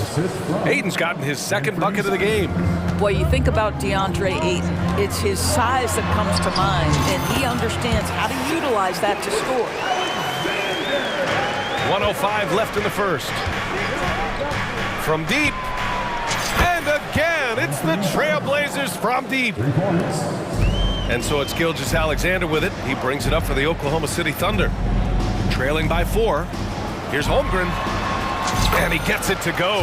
Ayton's gotten his second bucket of the game. Boy, you think about DeAndre Ayton. It's his size that comes to mind, and he understands how to utilize that to score. 1:05 left in the first. From deep. And again, it's the Trailblazers from deep. And so it's Gilgeous-Alexander with it. He brings it up for the Oklahoma City Thunder. Trailing by 4. Here's Holmgren. And he gets it to go.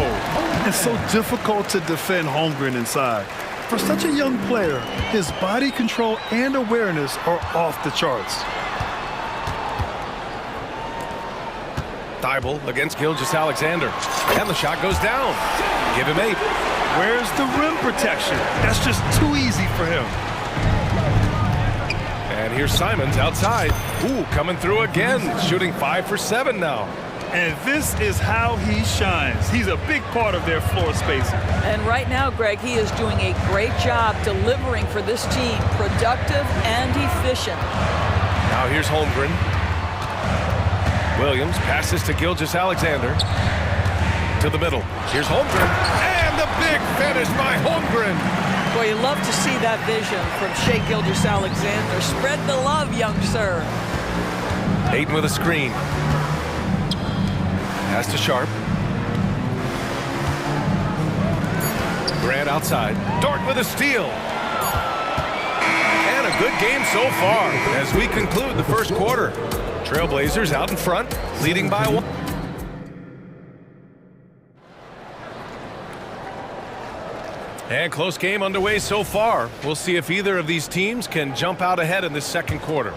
It's so difficult to defend Holmgren inside. For such a young player, his body control and awareness are off the charts. Thibault against Gilgeous-Alexander. And the shot goes down. Give him 8. Where's the rim protection? That's just too easy for him. And here's Simons outside. Ooh, coming through again. Shooting 5 for 7 now. And this is how he shines. He's a big part of their floor spacing. And right now, Greg, he is doing a great job delivering for this team. Productive and efficient. Now here's Holmgren. Williams passes to Gilgeous-Alexander. To the middle. Here's Holmgren. And the big finish by Holmgren. Boy, you love to see that vision from Shai Gilgeous-Alexander. Spread the love, young sir. Ayton with a screen. Pass to Sharp. Grant outside. Dort with a steal. And a good game so far as we conclude the first quarter. Trailblazers out in front, leading by 1. And close game underway so far. We'll see if either of these teams can jump out ahead in this second quarter.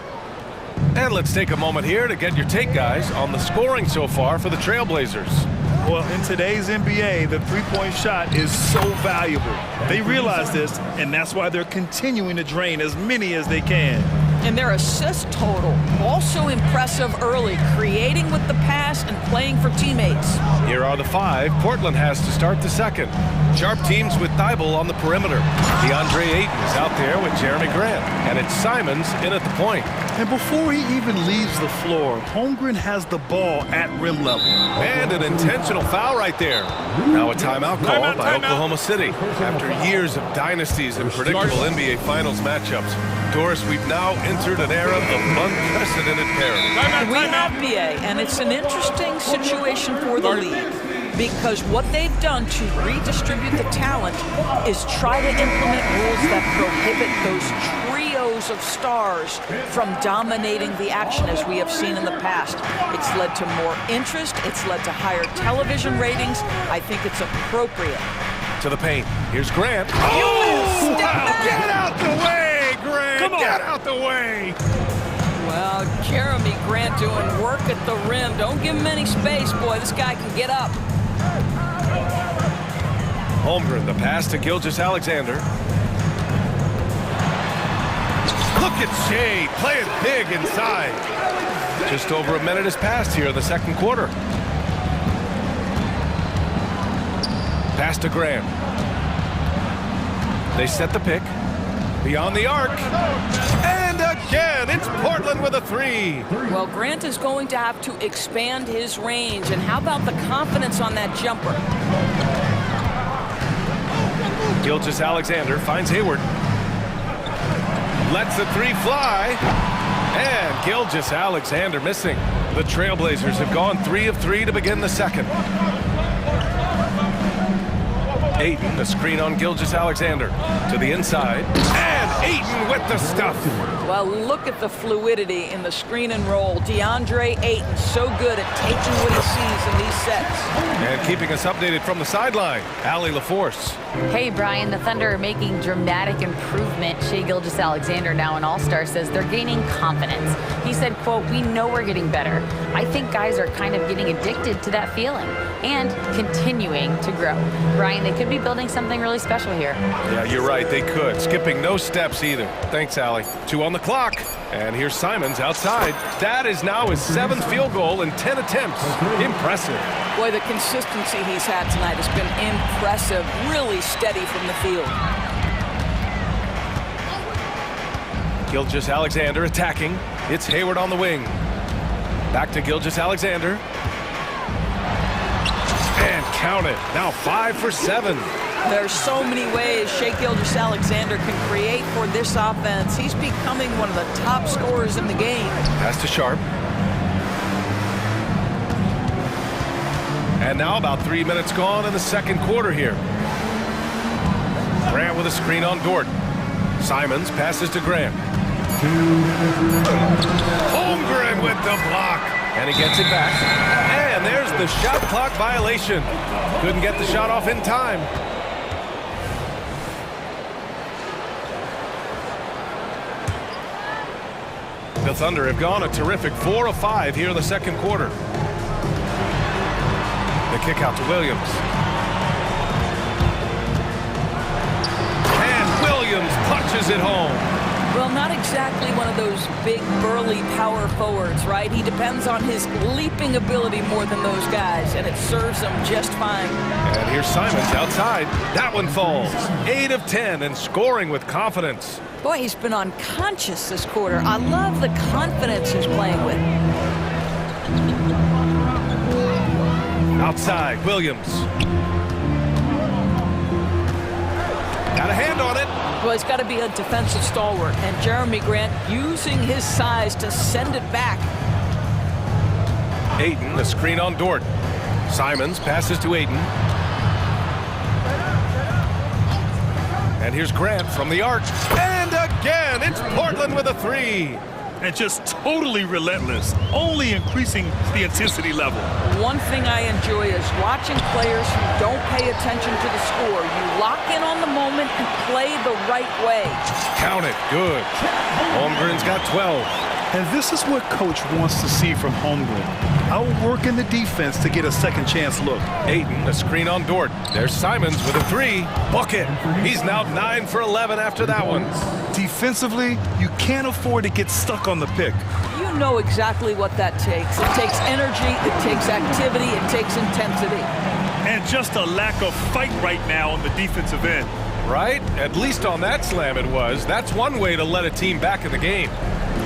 And let's take a moment here to get your take, guys, on the scoring so far for the Trailblazers. Well, in today's NBA, the three-point shot is so valuable. They realize this, and that's why they're continuing to drain as many as they can. And their assist total, also impressive early, creating with the pass and playing for teammates. Here are the 5 Portland has to start the second. Sharp teams with Thibault on the perimeter. DeAndre Ayton is out there with Jeremy Grant. And it's Simons in at the point. And before he even leaves the floor, Holmgren has the ball at rim level. And an intentional foul right there. Now a timeout call by Oklahoma City. After years of dynasties and predictable NBA Finals matchups, Doris, we've now entered an era of unprecedented parity. We have, BA, and it's an interesting situation for the league. Because what they've done to redistribute the talent is try to implement rules that prohibit those trios of stars from dominating the action as we have seen in the past. It's led to more interest. It's led to higher television ratings. I think it's appropriate. To the paint. Here's Grant. Oh! Get out the way, Grant! Come on. Get out the way! Well, Jeremy Grant doing work at the rim. Don't give him any space, boy. This guy can get up. Holmgren, the pass to Gilgeous-Alexander. Look at Shai playing big inside. Just over a minute has passed here in the second quarter. Pass to Graham. They set the pick. Beyond the arc. And again, it's Portland with a 3. Well, Grant is going to have to expand his range. And how about the confidence on that jumper? Gilgeous-Alexander finds Hayward. Lets the 3 fly. And Gilgeous-Alexander missing. The Trailblazers have gone 3 of 3 to begin the second. Ayton, the screen on Gilgeous-Alexander. To the inside. And Ayton with the stuff. Well, look at the fluidity in the screen and roll. DeAndre Ayton so good at taking what he sees in these sets. And keeping us updated from the sideline, Allie LaForce. Hey, Brian, the Thunder are making dramatic improvement. Shai Gilgeous-Alexander, now an all-star, says they're gaining confidence. He said, quote, "We know we're getting better. I think guys are kind of getting addicted to that feeling and continuing to grow." Brian, they could be building something really special here. Yeah, you're right, they could. Skipping no steps either. Thanks, Allie. 2 on the clock. And here's Simons outside. That is now his 7th field goal in 10 attempts. Impressive. Boy, the consistency he's had tonight has been impressive. Really steady from the field. Gilgeous-Alexander attacking. It's Hayward on the wing. Back to Gilgeous-Alexander. And count it. Now 5 for 7. There's so many ways Shai Gilgeous-Alexander can create for this offense. He's becoming one of the top scorers in the game. Pass to Sharp. And now about 3 minutes gone in the second quarter here. Grant with a screen on Dort. Simons passes to Grant. Holmgren with the block. And he gets it back. And there's the shot clock violation. Couldn't get the shot off in time. The Thunder have gone a terrific 4 of 5 here in the second quarter. The kick out to Williams. And Williams punches it home. Well, not exactly one of those big, burly power forwards, right? He depends on his leaping ability more than those guys, and it serves him just fine. And here's Simons outside. That one falls. 8 of 10 and scoring with confidence. Boy, he's been unconscious this quarter. I love the confidence he's playing with. Outside, Williams. Got a hand on it. Well, he's got to be a defensive stalwart, and Jeremy Grant using his size to send it back. Ayton, the screen on Dort. Simons passes to Ayton. And here's Grant from the arc. And again, it's Portland with a 3. And just totally relentless, only increasing the intensity level. One thing I enjoy is watching players who don't pay attention to the score. You lock in on the moment and play the right way. Count it. Good. Holmgren's got 12. And this is what coach wants to see from Holmgren. Outworking the defense to get a second chance look. Ayton, a screen on Dort. There's Simons with a 3. Bucket. He's now 9 for 11 after that one. Defensively, you can't afford to get stuck on the pick. You know exactly what that takes. It takes energy, it takes activity, it takes intensity. And just a lack of fight right now on the defensive end. Right? At least on that slam it was. That's one way to let a team back in the game.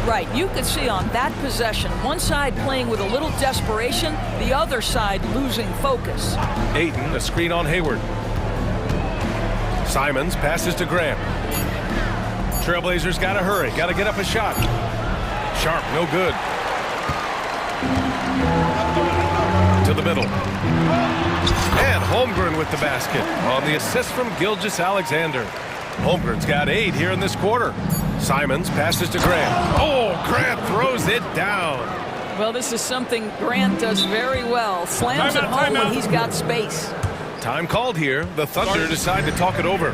Right, you could see on that possession, one side playing with a little desperation, the other side losing focus. Ayton, a screen on Hayward. Simons passes to Grant. Trailblazers got to hurry, got to get up a shot. Sharp, no good. To the middle. And Holmgren with the basket on the assist from Gilgeous-Alexander. Holmgren's got 8 here in this quarter. Simons passes to Grant. Oh, Grant throws it down. Well, this is something Grant does very well. Slams it home when he's got space. Time called here. The Thunder decide to talk it over.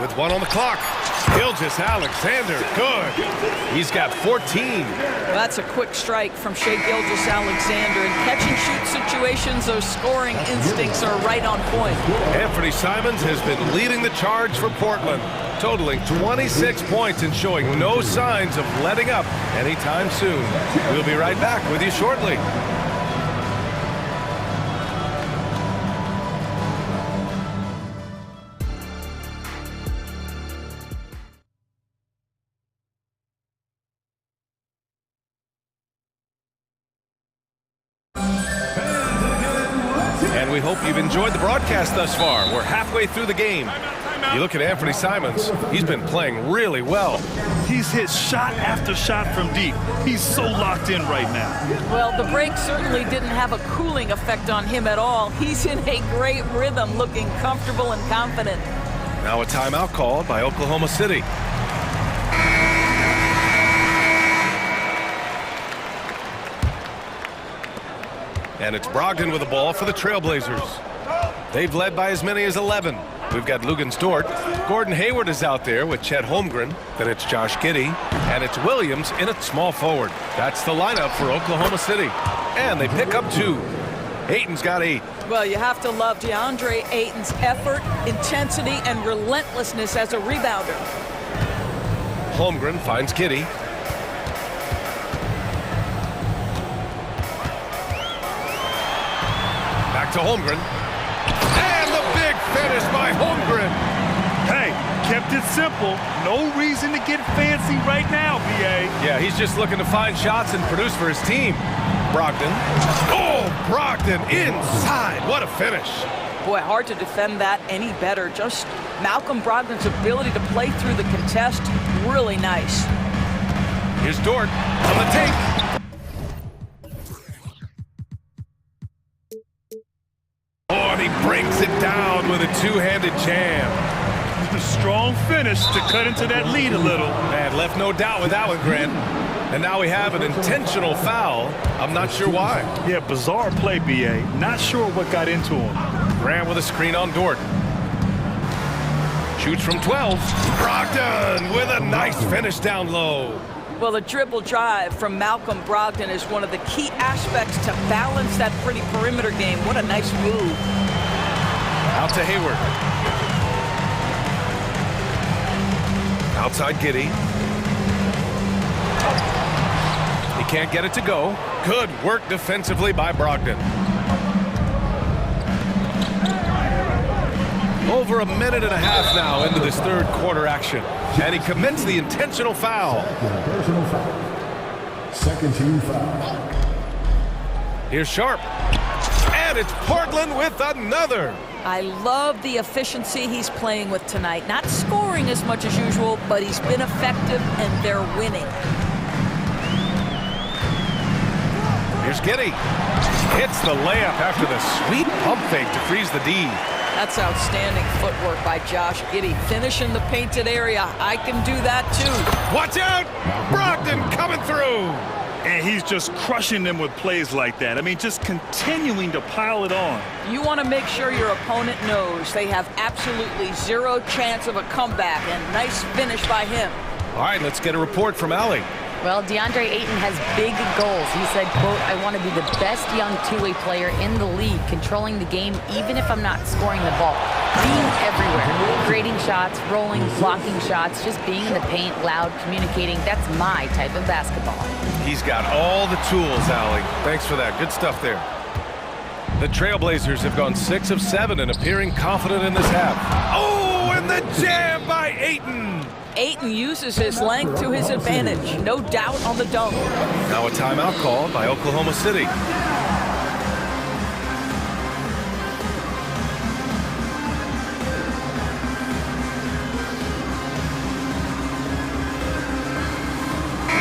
With 1 on the clock. Gilgeous-Alexander, good. He's got 14. Well, that's a quick strike from Shai Gilgeous-Alexander. In catch-and-shoot situations, those scoring instincts are right on point. Anthony Simons has been leading the charge for Portland, totaling 26 points and showing no signs of letting up anytime soon. We'll be right back with you shortly. And we hope you've enjoyed the broadcast thus far. We're halfway through the game. You look at Anthony Simons, he's been playing really well. He's hit shot after shot from deep. He's so locked in right now. Well, the break certainly didn't have a cooling effect on him at all. He's in a great rhythm, looking comfortable and confident. Now a timeout called by Oklahoma City. And it's Brogdon with the ball for the Trailblazers. They've led by as many as 11. We've got Lugan Stort. Gordon Hayward is out there with Chet Holmgren. Then it's Josh Giddey. And it's Williams in at small forward. That's the lineup for Oklahoma City. And they pick up 2. Ayton's got 8. Well, you have to love DeAndre Ayton's effort, intensity, and relentlessness as a rebounder. Holmgren finds Giddey. Back to Holmgren. And the big finish by Holmgren. Hey, kept it simple. No reason to get fancy right now, B.A. Yeah, he's just looking to find shots and produce for his team. Brogdon. Oh, Brogdon inside. What a finish. Boy, hard to defend that any better. Just Malcolm Brogdon's ability to play through the contest, really nice. Here's Dort on the take. Oh, and he brings it down with a two-handed jam. A strong finish to cut into that lead a little. Man, left no doubt with that one, Grant. And now we have an intentional foul. I'm not sure why. Yeah, bizarre play, B.A. Not sure what got into him. Grant with a screen on Dort. Shoots from 12. Brogdon with a nice finish down low. Well, the dribble drive from Malcolm Brogdon is one of the key aspects to balance that pretty perimeter game. What a nice move. Out to Hayward. Outside Giddey. He can't get it to go. Good work defensively by Brogdon. Over a minute and a half now into this third quarter action. And he commits the intentional foul. Second team foul. Here's Sharp. And it's Portland with another. I love the efficiency he's playing with tonight. Not scoring as much as usual, but he's been effective and they're winning. Here's Giddey. Hits the layup after the sweet pump fake to freeze the D. That's outstanding footwork by Josh Giddey. Finishing the painted area. I can do that too. Watch out! Brogdon coming through. And he's just crushing them with plays like that. I mean, just continuing to pile it on. You want to make sure your opponent knows they have absolutely zero chance of a comeback, and nice finish by him. All right, let's get a report from Allie. Well, DeAndre Ayton has big goals. He said, quote, "I want to be the best young two-way player in the league, controlling the game even if I'm not scoring the ball. Being everywhere, creating shots, rolling, blocking shots, just being in the paint, loud, communicating. That's my type of basketball." He's got all the tools, Allie. Thanks for that. Good stuff there. The Trailblazers have gone 6 of 7 and appearing confident in this half. Oh, and the jam by Ayton. Ayton uses his length to his advantage. No doubt on the dunk. Now a timeout called by Oklahoma City.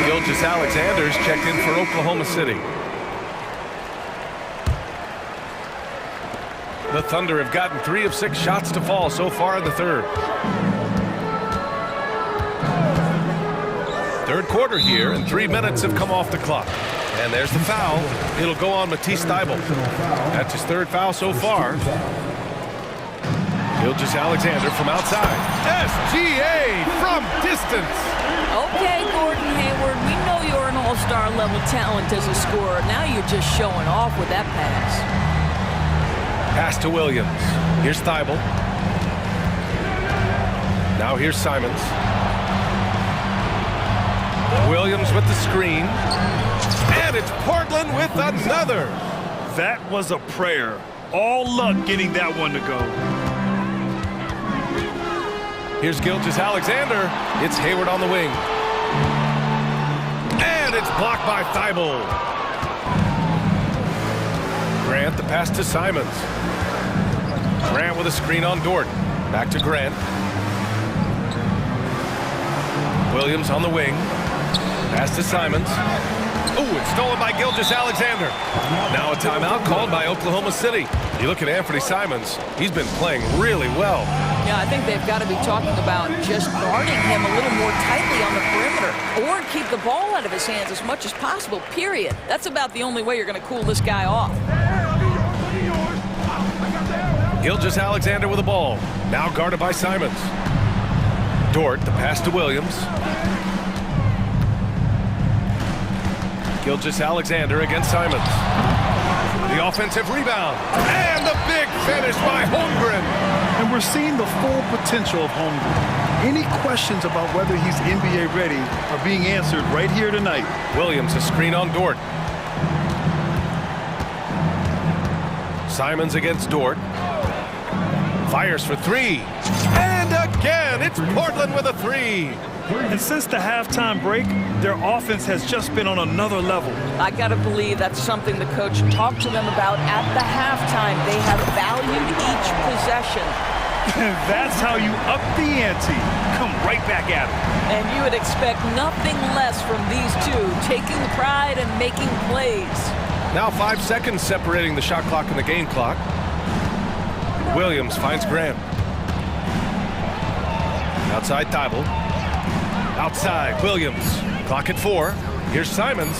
Gilgeous-Alexander's checked in for Oklahoma City. The Thunder have gotten 3 of 6 shots to fall so far in the third. Third quarter here, and 3 minutes have come off the clock. And there's the foul. It'll go on Matisse Thybulle. That's his 3rd foul so far. Gilgeous-Alexander from outside. SGA from distance. Okay, Gordon Hayward, we know you're an all-star level talent as a scorer. Now you're just showing off with that pass. Pass to Williams. Here's Thybulle. Now here's Simons. Williams with the screen. And it's Portland with another. That was a prayer. All luck getting that one to go. Here's Gilgeous-Alexander. It's Hayward on the wing. And it's blocked by Thybulle. Grant, the pass to Simons. Grant with a screen on Dort. Back to Grant. Williams on the wing. Pass to Simons. Ooh, it's stolen by Gilgeous-Alexander. Now a timeout called by Oklahoma City. You look at Anthony Simons, he's been playing really well. Yeah, I think they've got to be talking about just guarding him a little more tightly on the perimeter or keep the ball out of his hands as much as possible, period. That's about the only way you're going to cool this guy off. Gilgeous-Alexander with the ball. Now guarded by Simons. Dort, the pass to Williams. Gilgeous-Alexander against Simons. The offensive rebound. And the big finish by Holmgren. And we're seeing the full potential of Holmgren. Any questions about whether he's NBA ready are being answered right here tonight. Williams, a screen on Dort. Simons against Dort. Fires for three. And again, it's Portland with a three. And since the halftime break, their offense has just been on another level. I got to believe that's something the coach talked to them about at the halftime. They have valued each possession. And that's how you up the ante. Come right back at them. And you would expect nothing less from these two, taking pride and making plays. Now 5 seconds separating the shot clock and the game clock. Williams finds Graham. Outside Thibault. Outside Williams. Clock at 4. Here's Simons.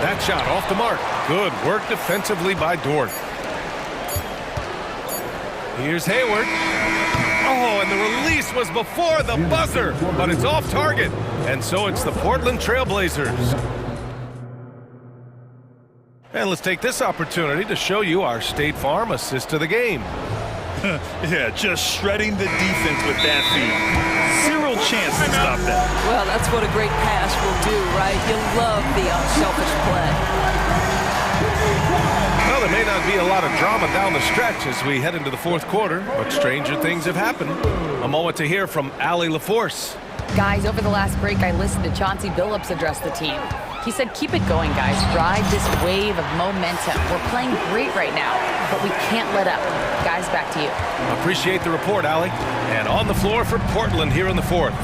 That shot off the mark. Good work defensively by Dort. Here's Hayward. Oh, and the release was before the buzzer, but it's off target. And so it's the Portland Trailblazers. And let's take this opportunity to show you our State Farm assist to the game. Yeah, just shredding the defense with that feed. Zero chance to stop that. Well, that's what a great pass will do, right? You love the unselfish play. Well, there may not be a lot of drama down the stretch as we head into the fourth quarter, but stranger things have happened. A moment to hear from Allie LaForce. Guys, over the last break, I listened to Chauncey Billups address the team. He said, keep it going, guys. Ride this wave of momentum. We're playing great right now, but we can't let up. Guys, back to you. Appreciate the report, Allie. And on the floor for Portland here in the fourth.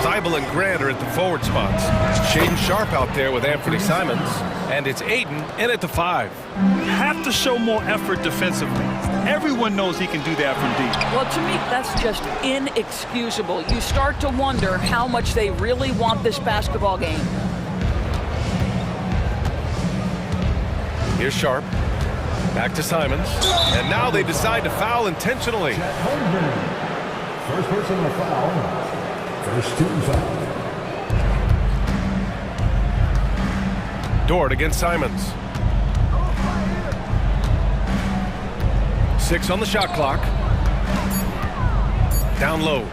Thibault and Grant are at the forward spots. Shaden Sharp out there with Anthony Simons. And it's Ayton in at the 5. Have to show more effort defensively. Everyone knows he can do that from deep. Well, to me, that's just inexcusable. You start to wonder how much they really want this basketball game. Here's Sharp. Back to Simons. And now they decide to foul intentionally. First personal foul. First team foul. Dort against Simons. 6 on the shot clock. Down low.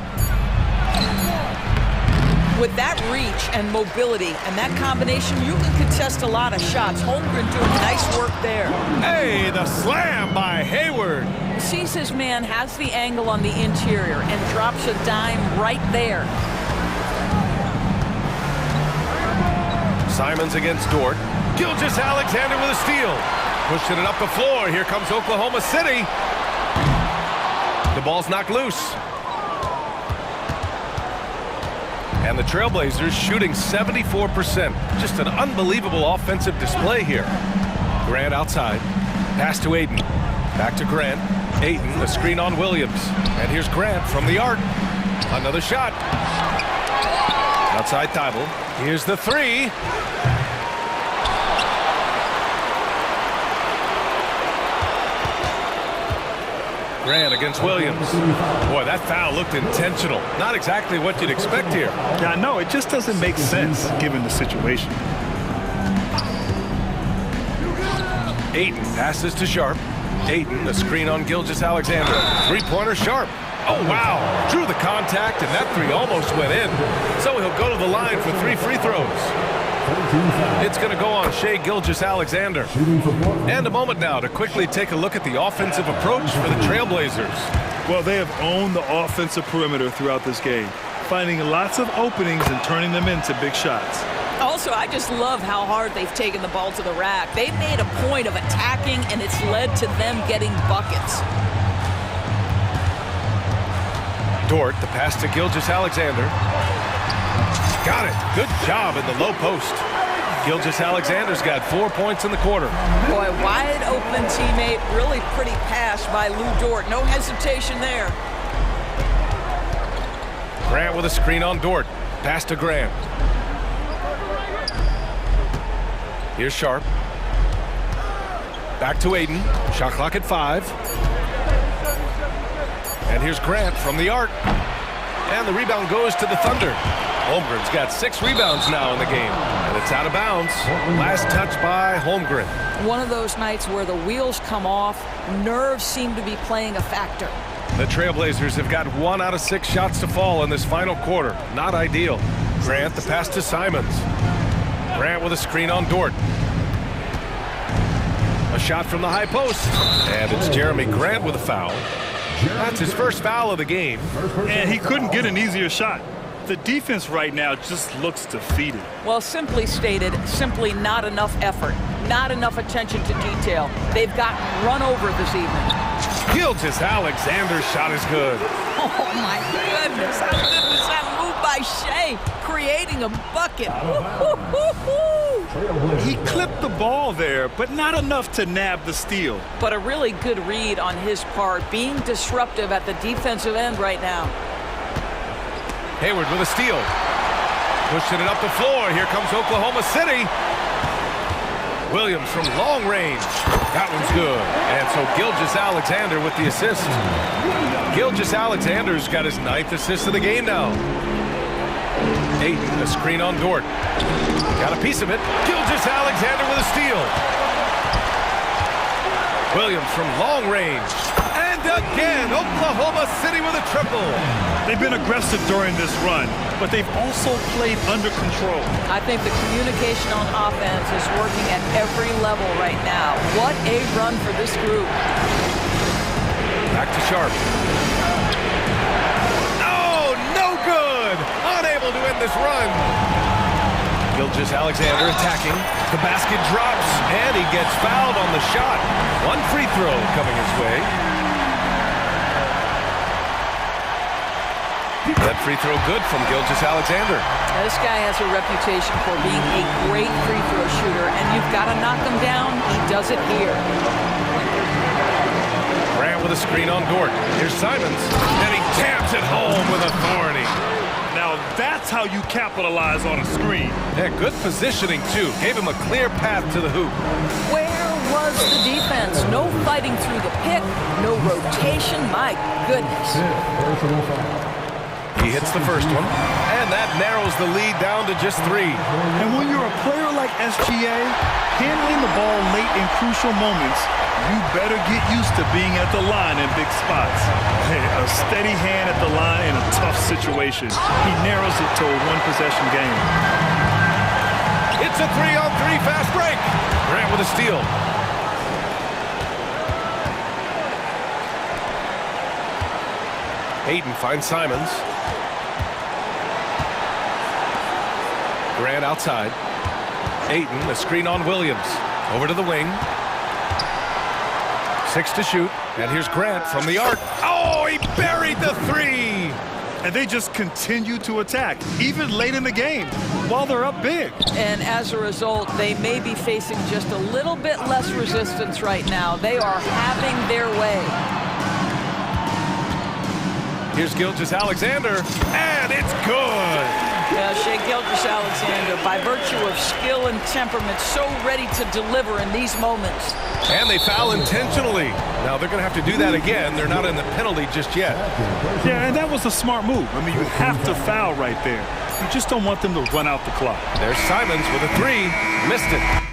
With that reach and mobility and that combination, you can contest a lot of shots. Holmgren doing nice work there. Hey, the slam by Hayward. Sees his man, has the angle on the interior, and drops a dime right there. Simons against Dort. Gilgeous-Alexander with a steal. Pushing it up the floor. Here comes Oklahoma City. The ball's knocked loose. And the Trailblazers shooting 74%. Just an unbelievable offensive display here. Grant outside. Pass to Ayton. Back to Grant. Ayton, the screen on Williams. And here's Grant from the arc. Another shot. Outside Thibault. Here's the 3. Grant against Williams. Boy, that foul looked intentional. Not exactly what you'd expect here. Yeah, I know. It just doesn't make sense given the situation. Ayton passes to Sharp. Ayton, the screen on Gilgeous-Alexander. Three-pointer Sharp. Oh, wow. Drew the contact, and that 3 almost went in. So he'll go to the line for 3 free throws. It's going to go on Shai Gilgeous-Alexander. And a moment now to quickly take a look at the offensive approach for the Trailblazers. Well, they have owned the offensive perimeter throughout this game, finding lots of openings and turning them into big shots. Also, I just love how hard they've taken the ball to the rack. They've made a point of attacking, and it's led to them getting buckets. Dort, the pass to Gilgeous-Alexander. Got it. Good job in the low post. Gilgeous-Alexander's got 4 points in the quarter. Boy, wide open teammate. Really pretty pass by Lou Dort. No hesitation there. Grant with a screen on Dort. Pass to Grant. Here's Sharp. Back to Aiden. Shot clock at 5. And here's Grant from the arc. And the rebound goes to the Thunder. Holmgren's got 6 rebounds now in the game. And it's out of bounds. Last touch by Holmgren. One of those nights where the wheels come off. Nerves seem to be playing a factor. The Trailblazers have got 1 out of 6 shots to fall in this final quarter. Not ideal. Grant, the pass to Simons. Grant with a screen on Dort. A shot from the high post. And it's Jeremy Grant with a foul. That's his first foul of the game. And he couldn't get an easier shot. The defense right now just looks defeated. Well, simply stated, simply not enough effort. Not enough attention to detail. They've gotten run over this evening. Gilgeous-Alexander's shot is good. Oh, my goodness. How good was that move by Shea? Creating a bucket. He clipped the ball there, but not enough to nab the steal. But a really good read on his part, being disruptive at the defensive end right now. Hayward with a steal. Pushing it up the floor. Here comes Oklahoma City. Williams from long range. That one's good. And so Gilgeous-Alexander with the assist. Gilgeous-Alexander's got his 9th assist of the game now. Aiden, a screen on Dort. Got a piece of it. Gilgeous-Alexander with a steal. Williams from long range. And again, Oklahoma City with a triple. They've been aggressive during this run, but they've also played under control. I think the communication on offense is working at every level right now. What a run for this group. Back to Sharp. Oh, no good. Unable to end this run. Gilgeous-Alexander attacking. The basket drops, and he gets fouled on the shot. 1 free throw coming his way. That free throw good from Gilgeous-Alexander. Now, this guy has a reputation for being a great free throw shooter, and you've got to knock him down. He does it here. Grant with a screen on Dort. Here's Simons, and he jams it home with authority. Now that's how you capitalize on a screen. Yeah, good positioning, too. Gave him a clear path to the hoop. Where was the defense? No fighting through the pick, no rotation. My goodness. He hits the first one, and that narrows the lead down to just 3. And when you're a player like SGA, handling the ball late in crucial moments, you better get used to being at the line in big spots. Hey, a steady hand at the line in a tough situation. He narrows it to a 1-possession game. It's a 3-on-3 fast break. Grant with a steal. Aiden finds Simons. Grant outside. Aiden, a screen on Williams. Over to the wing. 6 to shoot. And here's Grant from the arc. Oh, he buried the 3. And they just continue to attack, even late in the game, while they're up big. And as a result, they may be facing just a little bit less resistance right now. They are having their way. Here's Gilgeous-Alexander, and it's good. Yeah, Shea Gilgeous-Alexander, by virtue of skill and temperament, so ready to deliver in these moments. And they foul intentionally. Now they're going to have to do that again. They're not in the penalty just yet. Yeah, and that was a smart move. I mean, you have to foul right there. You just don't want them to run out the clock. There's Simons with a 3. Missed it.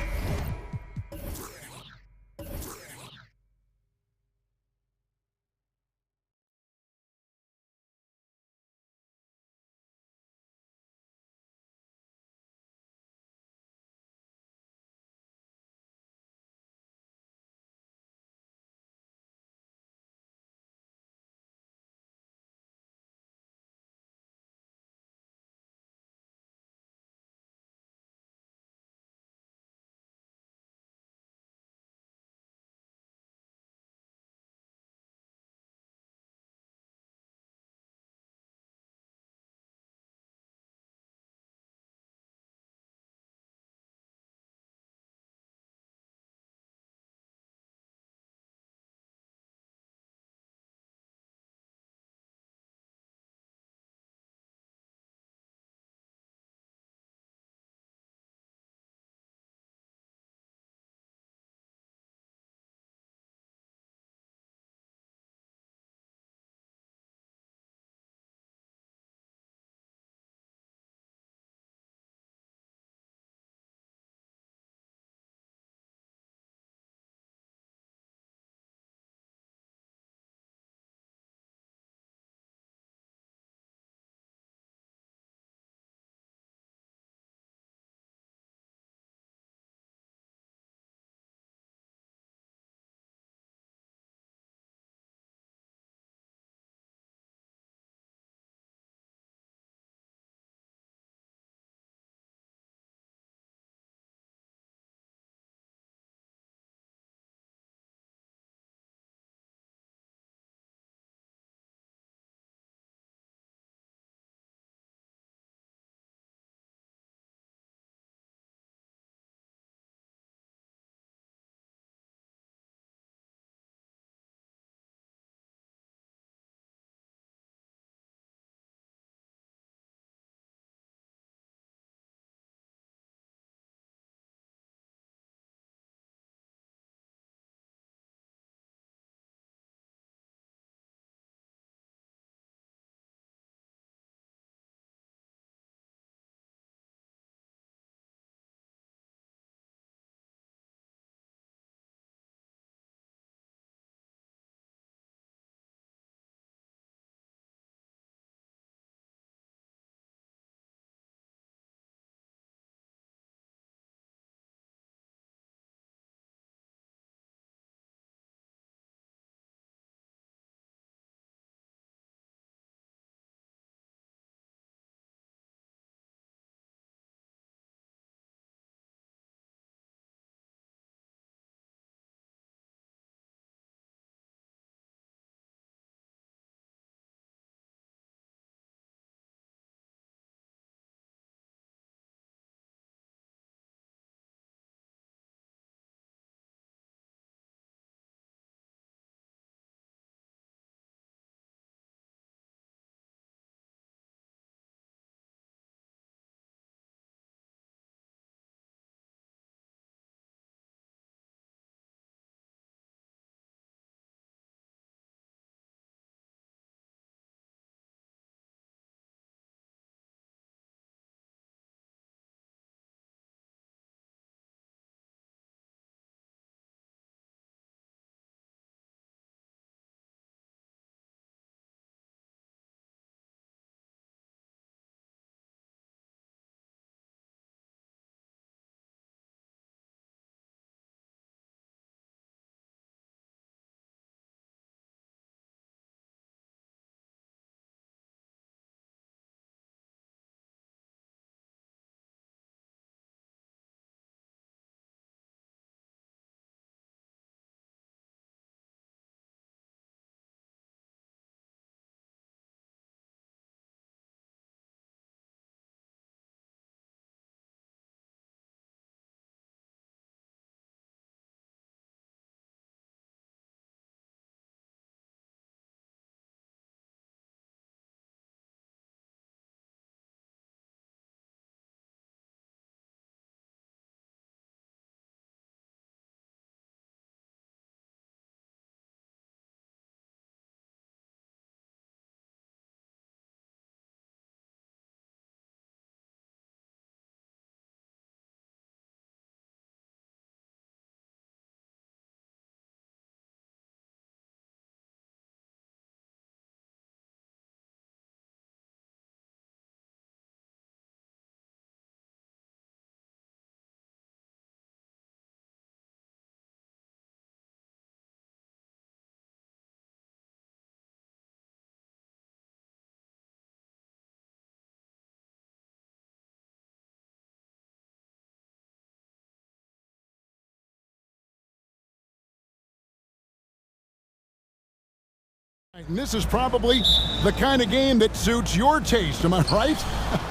And this is probably the kind of game that suits your taste, am I right?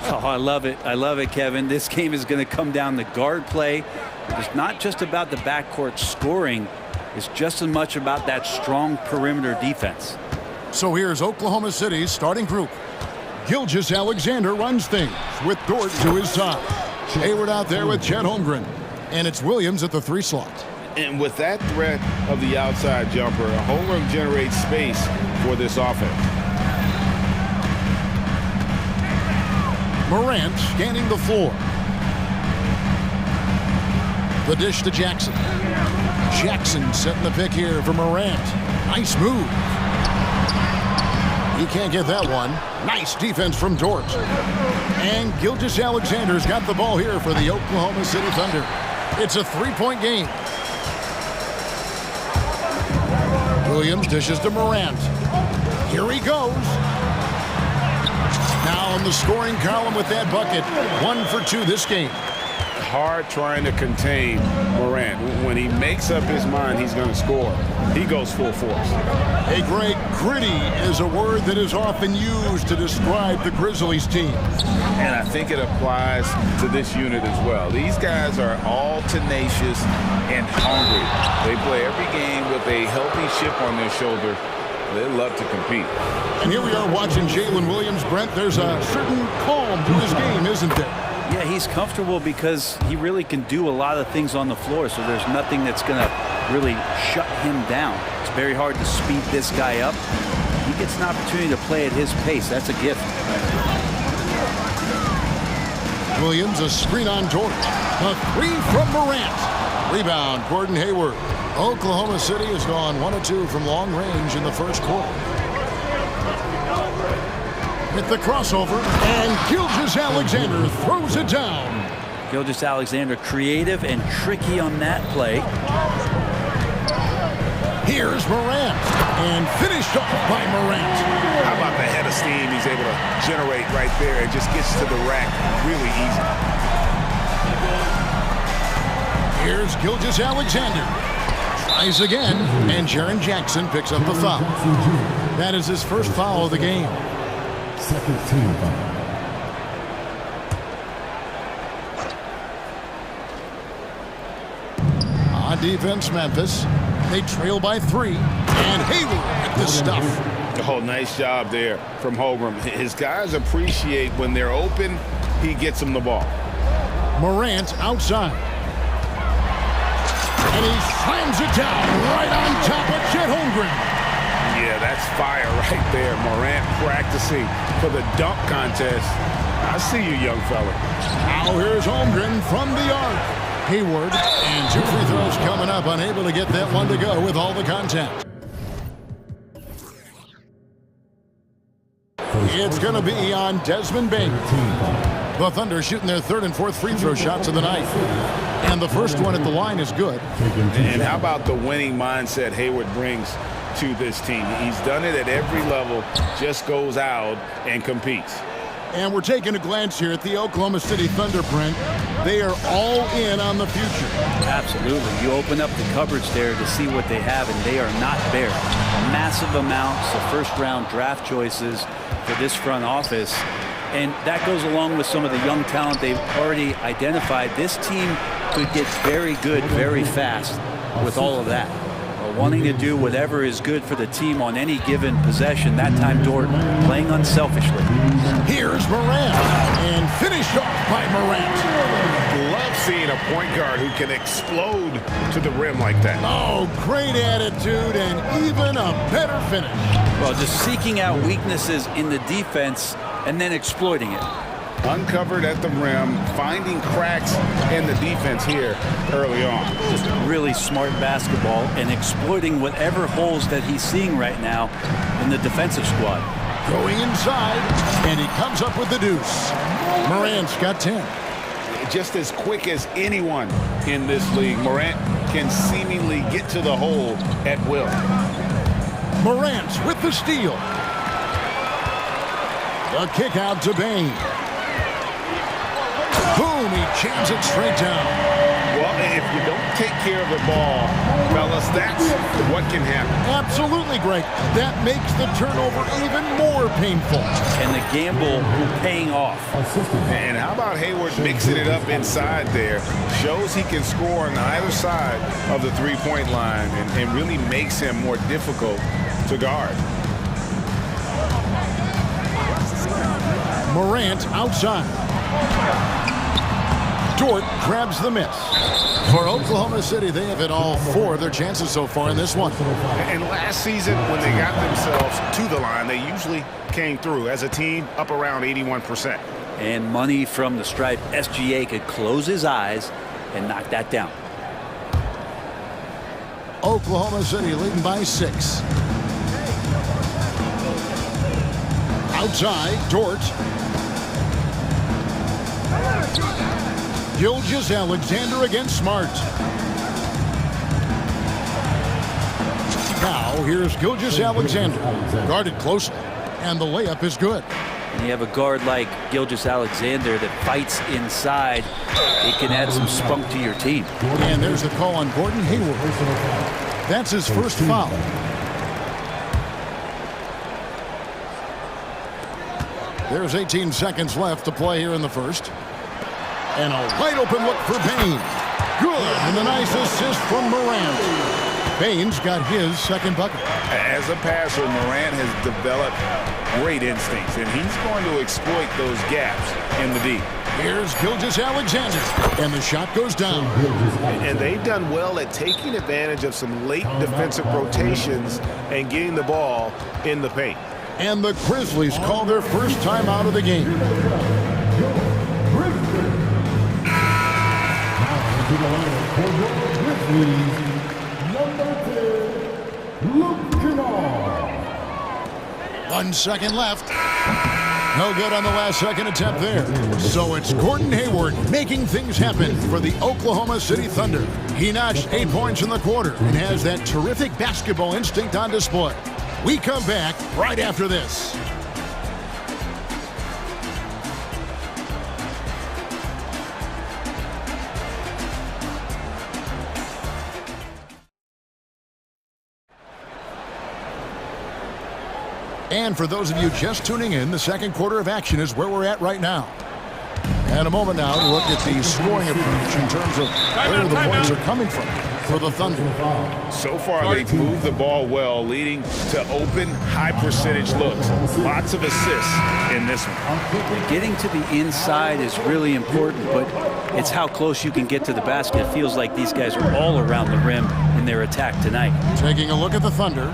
Oh, I love it. I love it, Kevin. This game is going to come down to guard play. It's not just about the backcourt scoring. It's just as much about that strong perimeter defense. So here's Oklahoma City's starting group. Gilgeous-Alexander runs things with Dort to his side. Hayward out there with Chet Holmgren. And it's Williams at the 3 slot. And with that threat of the outside jumper, Holmgren generates space for this offense. Morant scanning the floor. The dish to Jackson. Jackson setting the pick here for Morant. Nice move. He can't get that one. Nice defense from Dort. And Gilgeous-Alexander's got the ball here for the Oklahoma City Thunder. It's a 3-point game. Williams dishes to Morant. Here he goes. Now in the scoring column with that bucket. 1 for 2 this game. Hard trying to contain Morant. When he makes up his mind he's going to score, he goes full force. Hey, Greg, gritty is a word that is often used to describe the Grizzlies team. And I think it applies to this unit as well. These guys are all tenacious and hungry. They play every game with a healthy chip on their shoulder. They love to compete. And here we are watching Jalen Williams. Brent, there's a certain calm to his game, isn't there? Yeah, he's comfortable because he really can do a lot of things on the floor, so there's nothing that's going to really shut him down. It's very hard to speed this guy up. He gets an opportunity to play at his pace. That's a gift. Williams, a screen on Dort. A 3 from Morant. Rebound, Gordon Hayward. Oklahoma City has gone 1 of 2 from long range in the first quarter. With the crossover, and Gilgeous-Alexander throws it down. Gilgeous-Alexander creative and tricky on that play. Here's Morant, and finished off by Morant. How about the head of steam he's able to generate right there? It just gets to the rack really easy. Here's Gilgeous-Alexander. Tries again, and Jaren Jackson picks up the foul. That is his first foul of the game. Second team foul. On defense, Memphis. They trail by 3. And Hayward at the stuff. Oh, nice job there from Holmgren. His guys appreciate when they're open, he gets them the ball. Morant outside. And he slams it down right on top of Chet Holmgren. Yeah, that's fire right there. Morant practicing for the dunk contest. I see you, young fella. Now here's Holmgren from the arc. Hayward, and 2 free throws coming up. Unable to get that one to go with all the contact. It's going to be on Desmond Bain. The Thunder shooting their 3rd and 4th free throw shots of the night. And the first one at the line is good. And how about the winning mindset Hayward brings to this team? He's done it at every level, just goes out and competes. And we're taking a glance here at the Oklahoma City Thunder, Brent. They are all in on the future. Absolutely. You open up the cupboards there to see what they have, and they are not bare. Massive amounts of first-round draft choices for this front office. And that goes along with some of the young talent they've already identified. This team could get very good very fast with all of that. Wanting to do whatever is good for the team on any given possession. That time, Dort playing unselfishly. Here's Morant, and finished off by Morant. Love seeing a point guard who can explode to the rim like that. Oh, great attitude and even a better finish. Well, just seeking out weaknesses in the defense and then exploiting it. Uncovered at the rim, finding cracks in the defense here early on. Just really smart basketball and exploiting whatever holes that he's seeing right now in the defensive squad. Going inside, and he comes up with the deuce. Morant's got 10. Just as quick as anyone in this league, Morant can seemingly get to the hole at will. Morant with the steal. The kick out to Bain. Boom, he jams it straight down. Well, if you don't take care of the ball, fellas, that's what can happen. Absolutely, Greg. That makes the turnover even more painful. And the gamble paying off. And how about Hayward mixing it up inside there? Shows he can score on either side of the three-point line and really makes him more difficult to guard. Morant outside. Dort grabs the miss. For Oklahoma City, they have hit all 4 of their chances so far in this one. And last season, when they got themselves to the line, they usually came through as a team up around 81%. And money from the stripe. SGA could close his eyes and knock that down. Oklahoma City leading by 6. Outside, Dort. Gilgeous-Alexander against Smart. Now, here's Gilgeous-Alexander. Guarded closely, and the layup is good. And you have a guard like Gilgeous-Alexander that fights inside. It can add some spunk to your team. And there's the call on Gordon Hayward. That's his first foul. There's 18 seconds left to play here in the first. And a wide open look for Bain. Good. And a nice assist from Morant. Bain's got his second bucket. As a passer, Morant has developed great instincts, and he's going to exploit those gaps in the D. Here's Gilgeous-Alexander, and the shot goes down. And they've done well at taking advantage of some late defensive rotations and getting the ball in the paint. And the Grizzlies call their first time out of the game. Luke Kennard. 1 second left. No good on the last second attempt there. So it's Gordon Hayward making things happen for the Oklahoma City Thunder. He notched 8 points in the quarter and has that terrific basketball instinct on display. We come back right after this. And for those of you just tuning in, the second quarter of action is where we're at right now. And a moment now to look at the scoring approach in terms of where the points are coming from for the Thunder. So far, they've moved the ball well, leading to open, high-percentage looks. Lots of assists in this one. Getting to the inside is really important, but it's how close you can get to the basket. It feels like these guys are all around the rim in their attack tonight. Taking a look at the Thunder,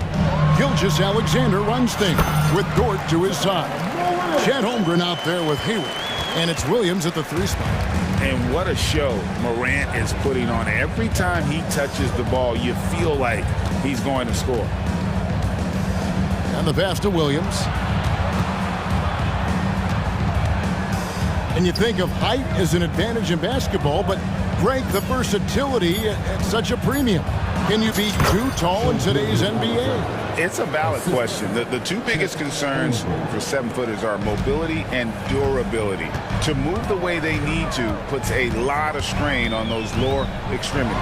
Gilgeous-Alexander runs things with Dort to his side. Chet Holmgren out there with Hayward, and it's Williams at the 3 spot. And what a show Morant is putting on. Every time he touches the ball, you feel like he's going to score. And the pass to Williams. And you think of height as an advantage in basketball, but Greg, the versatility at such a premium. Can you be too tall in today's NBA? It's a valid question. The 2 biggest concerns for 7-footers are mobility and durability. To move the way they need to puts a lot of strain on those lower extremities.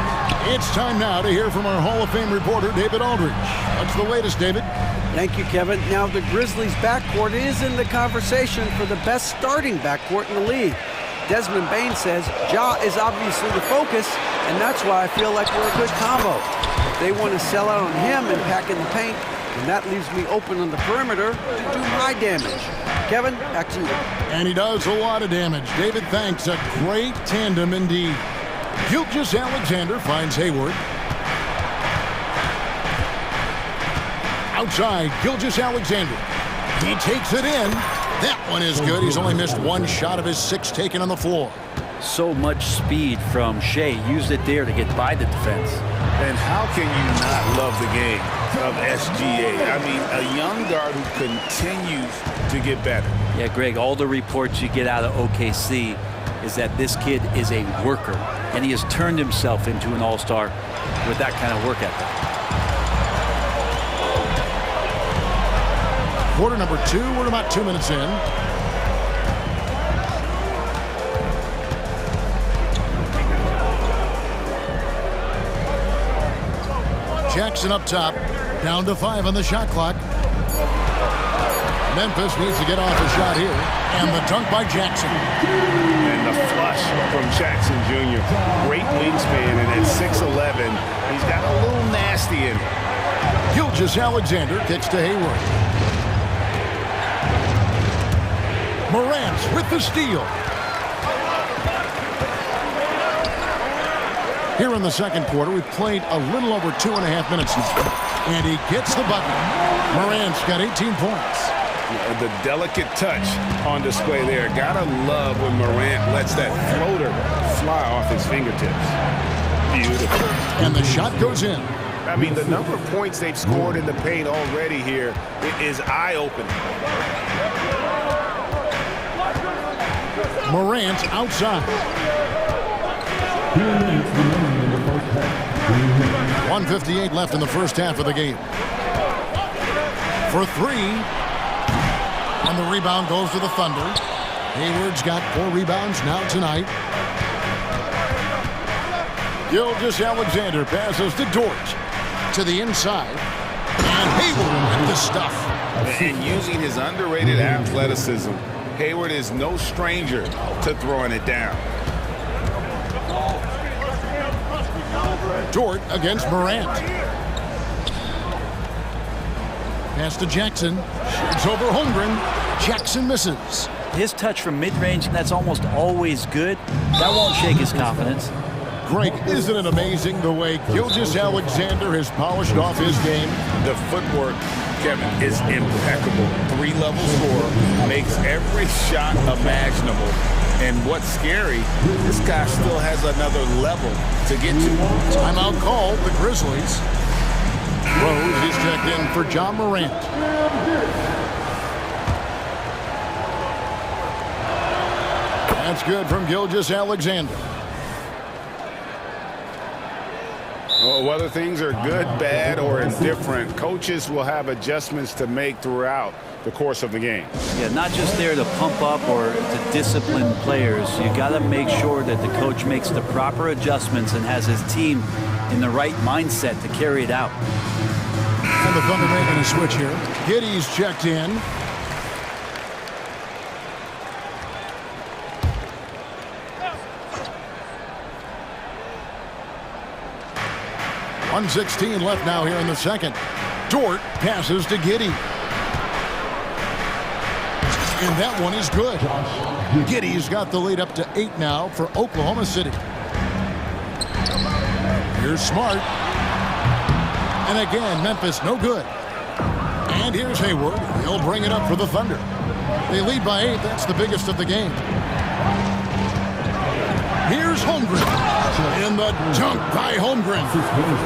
It's time now to hear from our Hall of Fame reporter, David Aldridge. What's the latest, David? Thank you, Kevin. Now, the Grizzlies' backcourt is in the conversation for the best starting backcourt in the league. Desmond Bain says Ja is obviously the focus, and that's why I feel like we're a good combo. If they want to sell out on him and pack in the paint, then that leaves me open on the perimeter to do my damage. Kevin, back to you. And he does a lot of damage. David, thanks. A great tandem indeed. Gilgeous-Alexander finds Hayward. Outside, Gilgeous-Alexander. He takes it in. That one is good. He's only missed 1 shot of his 6 taken on the floor. So much speed from Shea. Used it there to get by the defense. And how can you not love the game of SGA? I mean, a young guard who continues to get better. Yeah, Greg, all the reports you get out of OKC is that this kid is a worker, and he has turned himself into an all-star with that kind of work ethic. Quarter number 2, we're about 2 minutes in. Jackson up top, down to 5 on the shot clock. Memphis needs to get off a shot here, and the dunk by Jackson. And the flush from Jackson Jr. Great wingspan, and at 6'11", he's got a little nasty in it. Gilgeous-Alexander kicks to Hayward. Morant with the steal. Here in the second quarter, we've played a little over 2.5 minutes now. And he gets the bucket. Morant's got 18 points. The delicate touch on display there. Gotta love when Morant lets that floater fly off his fingertips. Beautiful. And the shot goes in. I mean, the number of points they've scored in the paint already here is eye-opening. Morant outside. 1:58 left in the first half of the game. For 3. And the rebound goes to the Thunder. Hayward's got 4 rebounds now tonight. Gilgeous-Alexander passes to Dort. To the inside. And Hayward with the stuff. And using his underrated athleticism, Hayward is no stranger to throwing it down. Dort against Morant. Pass to Jackson. Shoots over Holmgren. Jackson misses. His touch from mid-range, that's almost always good. That won't shake his confidence. Greg, isn't it amazing the way Gilgeous-Alexander has polished off his game? The footwork, Kevin, is impeccable. 3-level scorer, makes every shot imaginable. And what's scary, this guy still has another level to get to. Timeout call, the Grizzlies. Rose is checked in for John Morant. That's good from Gilgeous-Alexander. Well, whether things are good, bad, or indifferent, coaches will have adjustments to make throughout the course of the game. Yeah, not just there to pump up or to discipline players. You got to make sure that the coach makes the proper adjustments and has his team in the right mindset to carry it out. And the Thunder making a switch here. Giddey's checked in. .116 left now here in the second. Dort passes to Giddey. And that one is good. Giddey's got the lead up to 8 now for Oklahoma City. Here's Smart. And again, Memphis no good. And here's Hayward. He'll bring it up for the Thunder. They lead by 8. That's the biggest of the game. Here's Holmgren. And the dunk by Holmgren.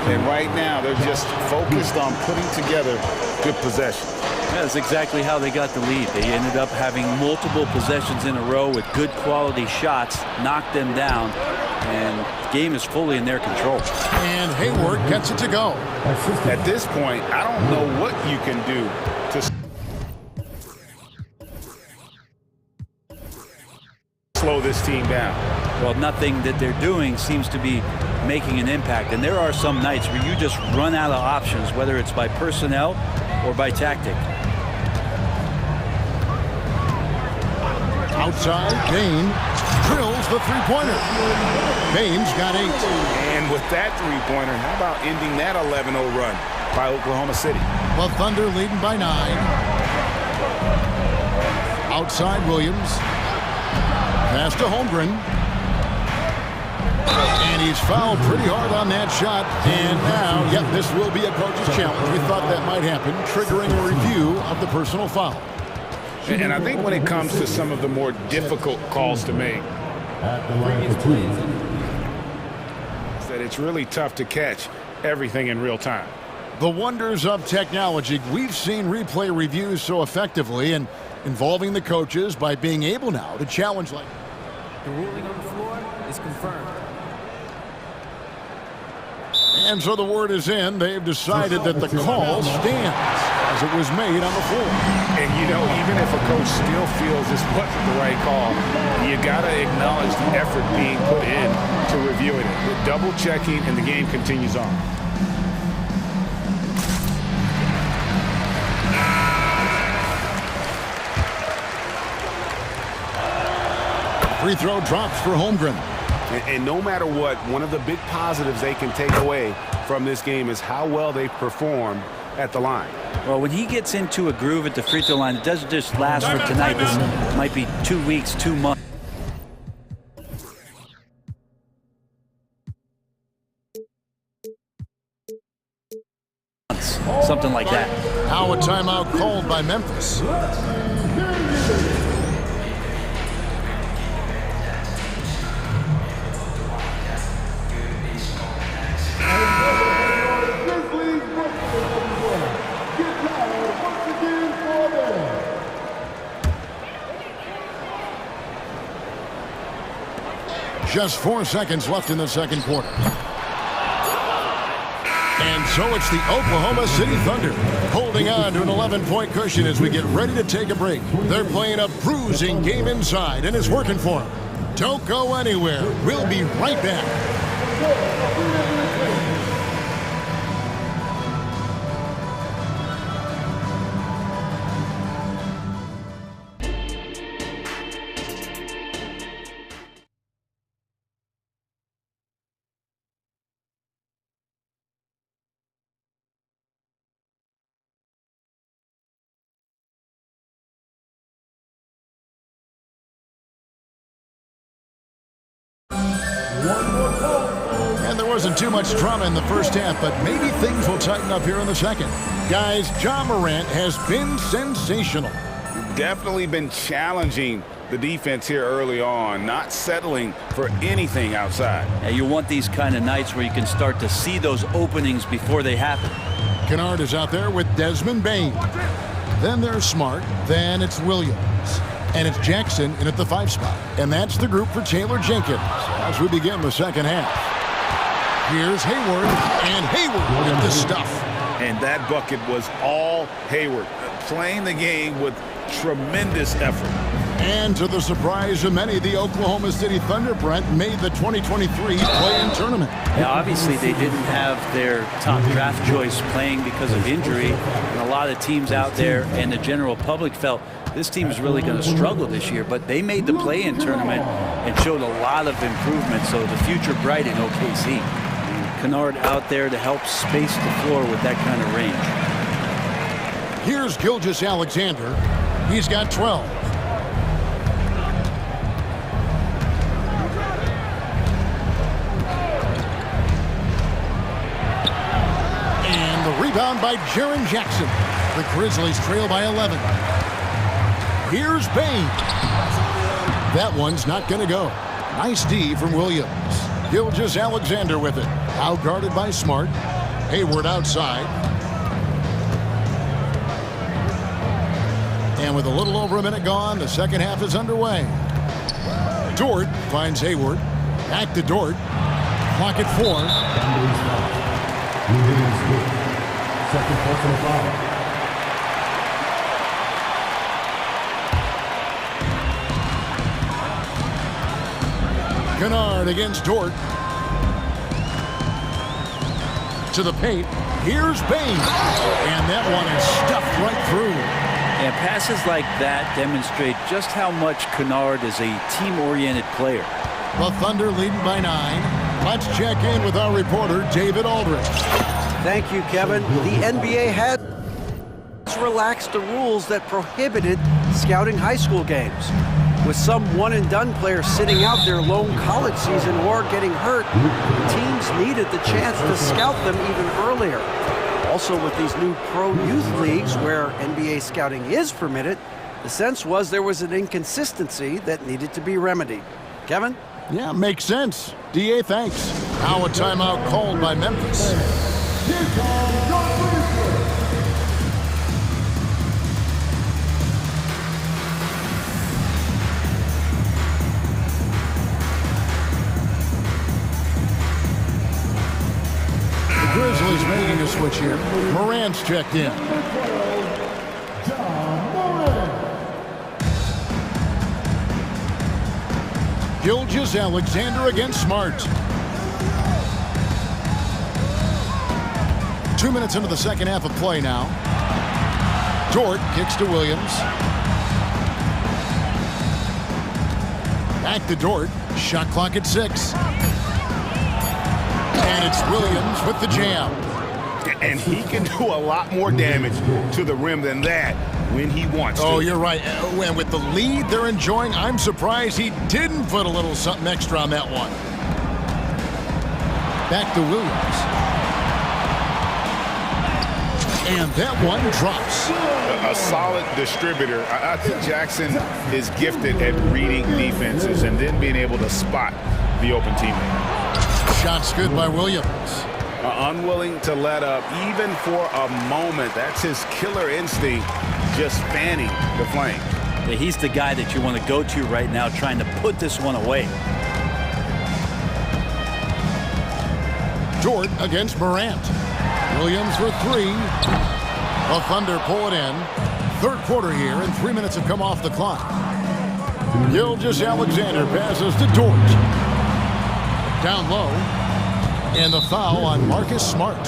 And right now, they're just focused on putting together good possessions. That's exactly how they got the lead. They ended up having multiple possessions in a row with good quality shots, knocked them down, and the game is fully in their control. And Hayward gets it to go. At this point, I don't know what you can do to slow this team down. Well, nothing that they're doing seems to be making an impact. And there are some nights where you just run out of options, whether it's by personnel or by tactic. Outside, Bain drills the three-pointer. Bain's got 8. And with that three-pointer, how about ending that 11-0 run by Oklahoma City? The Thunder leading by 9. Outside, Williams. Pass to Holmgren. And he's fouled pretty hard on that shot. And now, yep, this will be a coach's challenge. We thought that might happen, triggering a review of the personal foul. And I think when it comes to some of the more difficult calls to make, that it's really tough to catch everything in real time. The wonders of technology. We've seen replay reviews so effectively and involving the coaches by being able now to challenge like. The ruling on the floor is confirmed. And so the word is in. They've decided that the call stands as it was made on the floor. And, you know, even if a coach still feels this wasn't the right call, you got to acknowledge the effort being put in to reviewing it. Double checking, and the game continues on. Free throw drops for Holmgren. And no matter what, one of the big positives they can take away from this game is how well they perform at the line. Well, when he gets into a groove at the free throw line, it doesn't just last for tonight. This might be 2 weeks, 2 months. Something like that. Now a timeout called by Memphis. Just 4 seconds left in the second quarter. And so it's the Oklahoma City Thunder holding on to an 11-point cushion as we get ready to take a break. They're playing a bruising game inside, and it's working for them. Don't go anywhere. We'll be right back. And there wasn't too much drama in the first half, but maybe things will tighten up here in the second. Guys, Ja Morant has been sensational. Definitely been challenging the defense here early on, not settling for anything outside. Yeah, you want these kind of nights where you can start to see those openings before they happen. Kennard is out there with Desmond Bain. Then there's Smart. Then it's Williams. And it's Jackson in at the 5 spot. And that's the group for Taylor Jenkins as we begin the second half. Here's Hayward, and Hayward with the stuff. And that bucket was all Hayward, playing the game with tremendous effort. And to the surprise of many, the Oklahoma City Thunder, Brent, made the 2023 play-in tournament. Yeah, obviously they didn't have their top draft choice playing because of injury. And a lot of teams out there and the general public felt this team is really going to struggle this year, but they made the play-in tournament and showed a lot of improvement, so the future bright in OKC. Kennard out there to help space the floor with that kind of range. Here's Gilgeous-Alexander. He's got 12. And the rebound by Jaren Jackson. The Grizzlies trail by 11. Here's Bain. That one's not going to go. Nice D from Williams. Gilgeous-Alexander with it. Out-guarded by Smart. Hayward outside. And with a little over a minute gone, the second half is underway. Dort finds Hayward. Back to Dort. Clock at 4. Second personal foul. Kennard against Dort. To the paint. Here's Bain. And that one is stuffed right through. And passes like that demonstrate just how much Kennard is a team-oriented player. The Thunder leading by 9. Let's check in with our reporter, David Aldridge. Thank you, Kevin. The NBA has relaxed the rules that prohibited scouting high school games. With some one-and-done players sitting out their lone college season or getting hurt, teams needed the chance to scout them even earlier. Also, with these new pro youth leagues where NBA scouting is permitted, the sense was there was an inconsistency that needed to be remedied. Kevin? Yeah, makes sense. DA, thanks. Now a timeout called by Memphis. Grizzlies making a switch here. Morant's checked in. Gilgeous-Alexander against Smart. 2 minutes into the second half of play now. Dort kicks to Williams. Back to Dort. Shot clock at 6. And it's Williams with the jam. And he can do a lot more damage to the rim than that when he wants to. Oh, you're right. And with the lead they're enjoying, I'm surprised he didn't put a little something extra on that one. Back to Williams. And that one drops. A solid distributor. I think Jackson is gifted at reading defenses and then being able to spot the open teammate. Shots good by Williams. Unwilling to let up even for a moment. That's his killer instinct, just fanning the flame. Yeah, he's the guy that you want to go to right now, trying to put this one away. Dort against Morant. Williams for 3. The Thunder pull it in. Third quarter here, and 3 minutes have come off the clock. Gilgeous-Alexander passes to Dort. Down low. And the foul on Marcus Smart.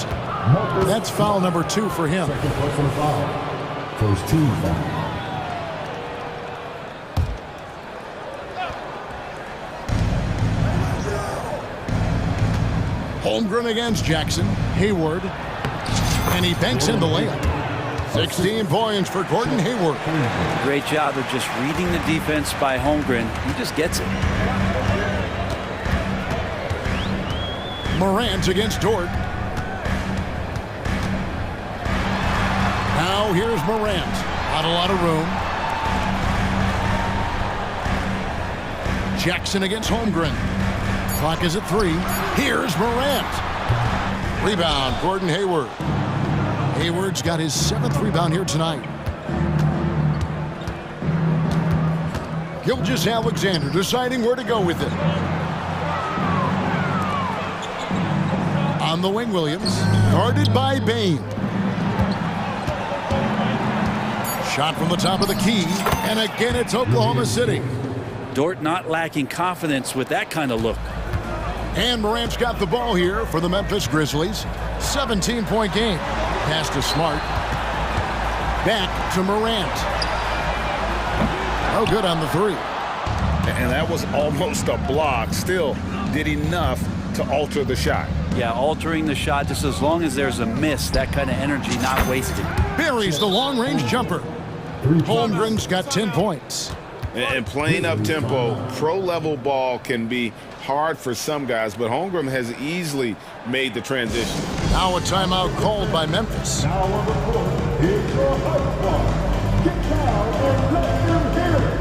That's foul number 2 for him. First team foul. Holmgren against Jackson. Hayward. And he banks in the layup. 16 points for Gordon Hayward. Great job of just reading the defense by Holmgren. He just gets it. Morant against Dort. Now here's Morant. Not a lot of room. Jackson against Holmgren. Clock is at 3. Here's Morant. Rebound, Gordon Hayward. Hayward's got his 7th rebound here tonight. Gilgeous-Alexander deciding where to go with it. On the wing, Williams. Guarded by Bain. Shot from the top of the key. And again, it's Oklahoma City. Dort not lacking confidence with that kind of look. And Morant's got the ball here for the Memphis Grizzlies. 17-point game. Pass to Smart. Back to Morant. Oh, good on the 3. And that was almost a block. Still did enough to alter the shot. Yeah, altering the shot just as long as there's a miss. That kind of energy not wasted. Buries the long-range jumper. Holmgren's got 10 points. And playing up-tempo, pro-level ball can be hard for some guys, but Holmgren has easily made the transition. Now a timeout called by Memphis. Now on the court is your host one. Get down and let them hear it.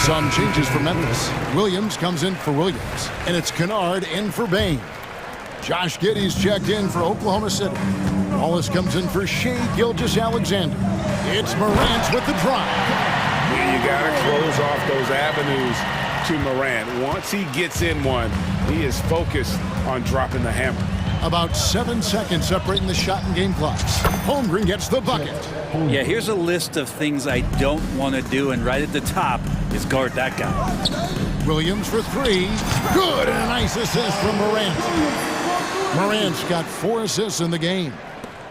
Some changes for Memphis. Williams comes in for Williams, and it's Kennard in for Bain. Josh Giddey's checked in for Oklahoma City. Wallace comes in for Shea Gilgeous-Alexander. It's Morant with the drive. You got to close off those avenues to Morant. Once he gets in one, he is focused on dropping the hammer. About 7 seconds separating the shot and game clocks. Holmgren gets the bucket. Yeah, here's a list of things I don't want to do, and right at the top is guard that guy. Williams for 3. Good, and a nice assist from Morant. Morant's got 4 assists in the game.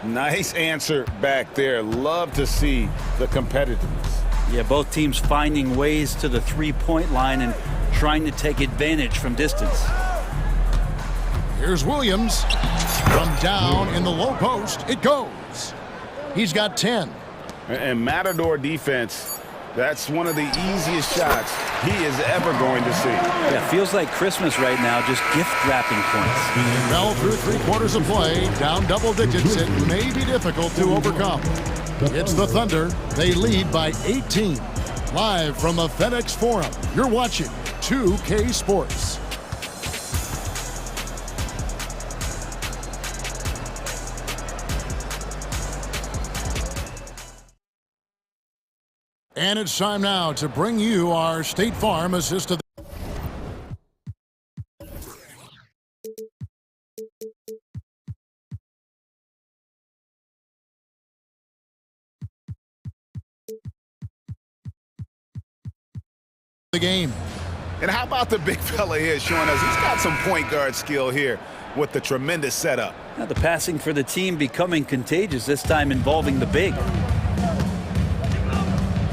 Nice answer back there. Love to see the competitiveness. Yeah, both teams finding ways to the three-point line and trying to take advantage from distance. Here's Williams. From down in the low post, it goes. He's got 10. And Matador defense, that's one of the easiest shots he is ever going to see. Yeah, feels like Christmas right now, just gift wrapping points. Well, through 3 quarters of play, down double digits, it may be difficult to overcome. It's the Thunder. They lead by 18. Live from the FedEx Forum, you're watching 2K Sports. And it's time now to bring you our State Farm assist of the game. And how about the big fella here showing us he's got some point guard skill here with the tremendous setup. Now the passing for the team becoming contagious, this time involving the big.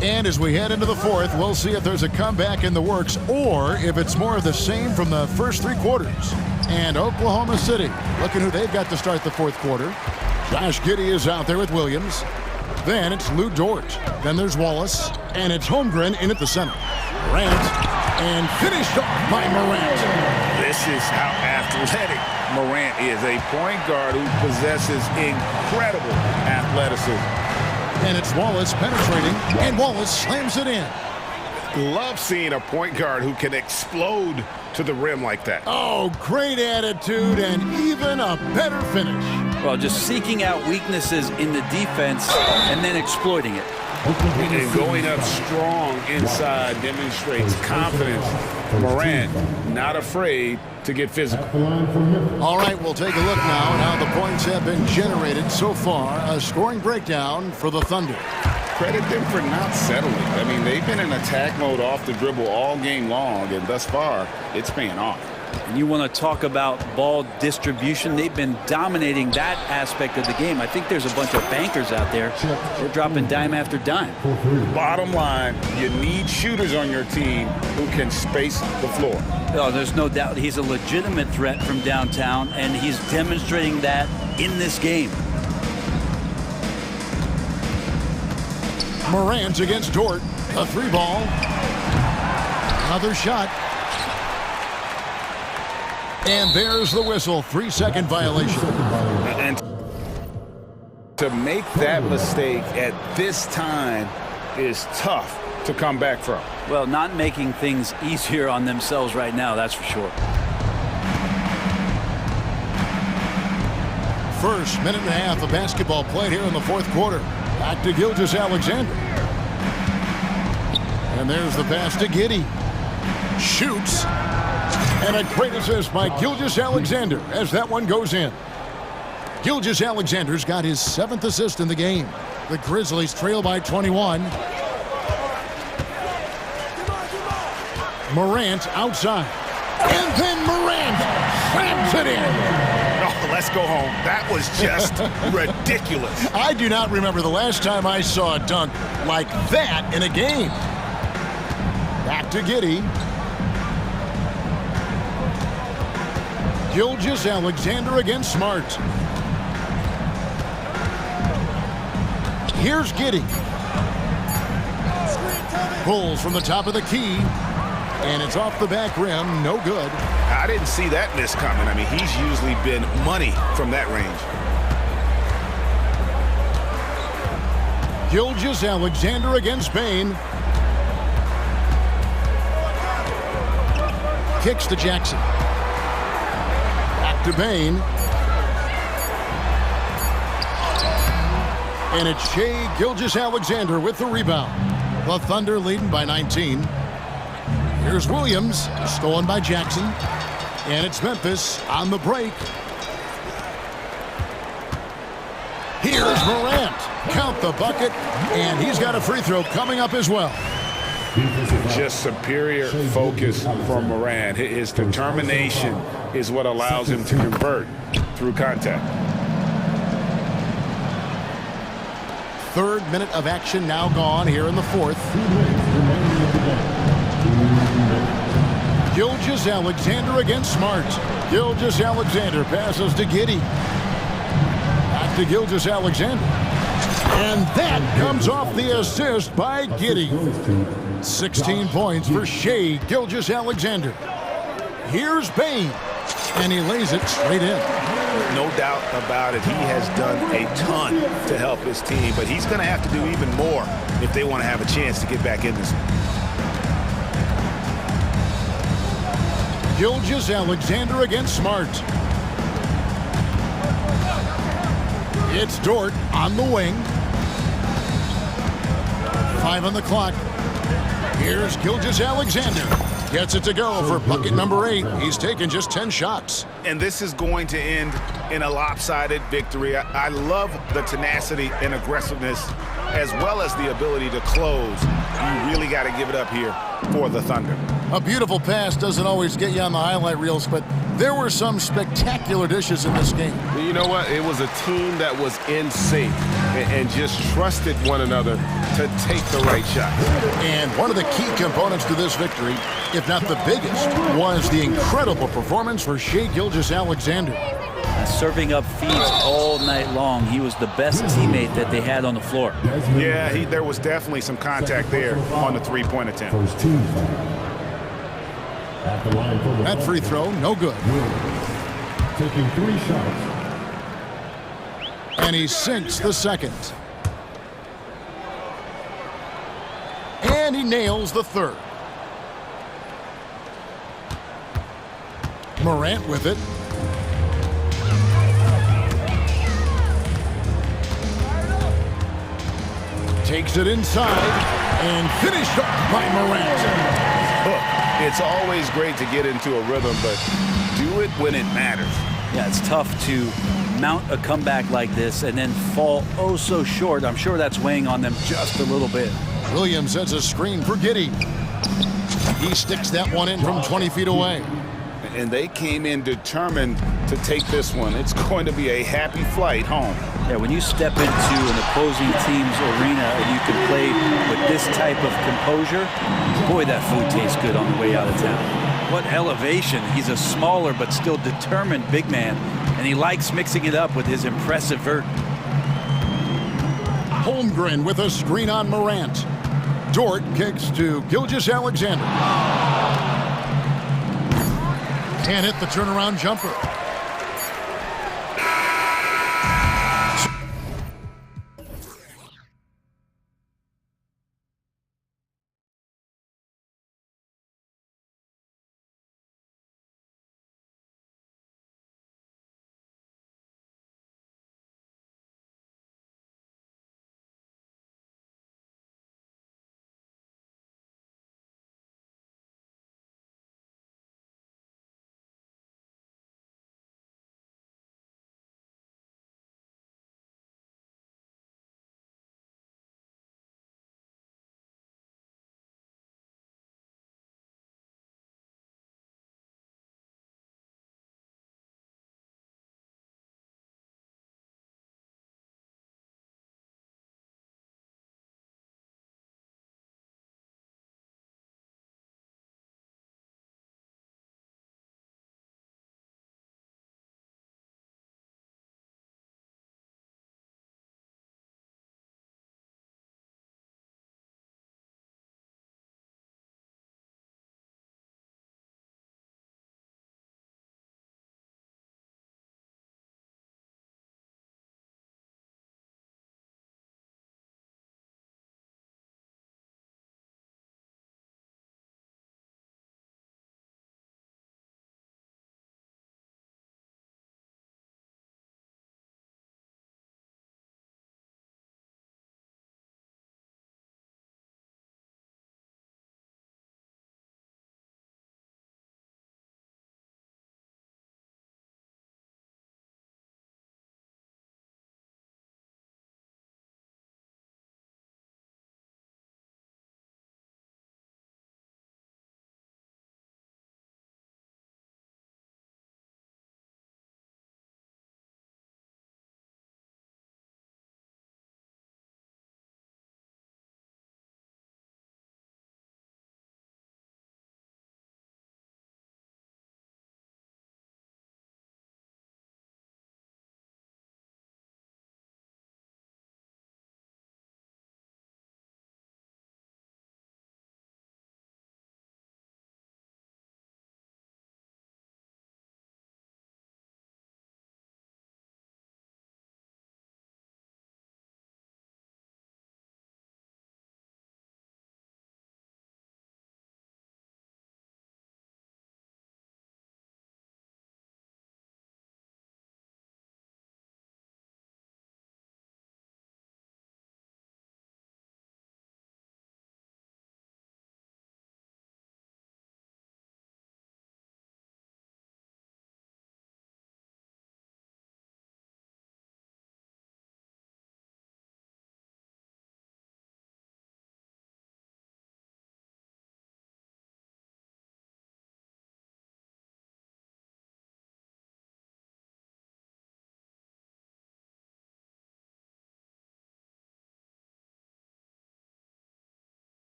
And as we head into the fourth, we'll see if there's a comeback in the works or if it's more of the same from the first three quarters. And Oklahoma City, looking who they've got to start the fourth quarter. Josh Giddey is out there with Williams. Then it's Lou Dort. Then there's Wallace. And it's Holmgren in at the center. Morant. And finished off by Morant. This is how athletic Morant is. A point guard who possesses incredible athleticism. And it's Wallace penetrating. And Wallace slams it in. Love seeing a point guard who can explode to the rim like that. Oh, great attitude and even a better finish. Well, just seeking out weaknesses in the defense and then exploiting it. And going up strong inside demonstrates confidence. Morant not afraid to get physical. All right, we'll take a look now at how the points have been generated so far. A scoring breakdown for the Thunder. Credit them for not settling. I mean, they've been in attack mode off the dribble all game long, and thus far, it's paying off. And you want to talk about ball distribution. They've been dominating that aspect of the game. I think there's a bunch of bankers out there. They're dropping dime after dime. Bottom line, you need shooters on your team who can space the floor. Oh, there's no doubt he's a legitimate threat from downtown, and he's demonstrating that in this game. Morant against Dort. A three ball. Another shot. And there's the whistle. 3-second violation. And to make that mistake at this time is tough to come back from. Well, not making things easier on themselves right now, that's for sure. First minute and a half of basketball played here in the fourth quarter. Back to Gilgeous-Alexander. And there's the pass to Giddey. Shoots. And a great assist by Gilgeous-Alexander as that one goes in. Gilgeous-Alexander's got his 7th assist in the game. The Grizzlies trail by 21. Morant outside. And then Morant slams it in. Oh, let's go home. That was just ridiculous. I do not remember the last time I saw a dunk like that in a game. Back to Giddey. Gilgeous-Alexander against Smart. Here's Giddey. Pulls from the top of the key. And it's off the back rim. No good. I didn't see that miss coming. I mean, he's usually been money from that range. Gilgeous-Alexander against Bain. Kicks to Jackson. Back to Bain. And it's Shai Gilgeous-Alexander with the rebound. The Thunder leading by 19. Here's Williams, stolen by Jackson. And it's Memphis on the break. Here's Morant. Count the bucket. And he's got a free throw coming up as well. Just superior focus from Morant. His determination is what allows him to convert through contact. Third minute of action now gone here in the fourth. Gilgeous-Alexander against Smart. Gilgeous-Alexander passes to Giddey. Back to Gilgeous-Alexander. And that comes off the assist by Giddey. 16 points for Shai Gilgeous-Alexander. Here's Bain. And he lays it straight in. No doubt about it. He has done a ton to help his team, but he's going to have to do even more if they want to have a chance to get back in this one. Gilgeous-Alexander against Smart. It's Dort on the wing. 5 on the clock. Here's Gilgeous-Alexander. Gets it to go for bucket number 8. He's taken just 10 shots. And this is going to end in a lopsided victory. I love the tenacity and aggressiveness as well as the ability to close. You really got to give it up here for the Thunder. A beautiful pass doesn't always get you on the highlight reels, but there were some spectacular dishes in this game. You know what? It was a team that was in sync and just trusted one another to take the right shot. And one of the key components to this victory, if not the biggest, was the incredible performance for Shai Gilgeous-Alexander. Serving up feeds all night long. He was the best teammate that they had on the floor. Yeah, there was definitely some contact there on the three-point attempt. That free throw, no good. Taking 3 shots. And he sinks the second. And he nails the third. Morant with it. Takes it inside and finished up by Morant. Look, it's always great to get into a rhythm, but do it when it matters. Yeah, it's tough to mount a comeback like this and then fall oh so short. I'm sure that's weighing on them just a little bit. Williams sets a screen for Giddey. He sticks that one in from 20 feet away. And they came in determined to take this one. It's going to be a happy flight home. Yeah, when you step into an opposing team's arena and you can play with this type of composure, boy, that food tastes good on the way out of town. What elevation. He's a smaller but still determined big man, and he likes mixing it up with his impressive vert. Holmgren with a screen on Morant. Dort kicks to Gilgeous-Alexander. Can't hit the turnaround jumper.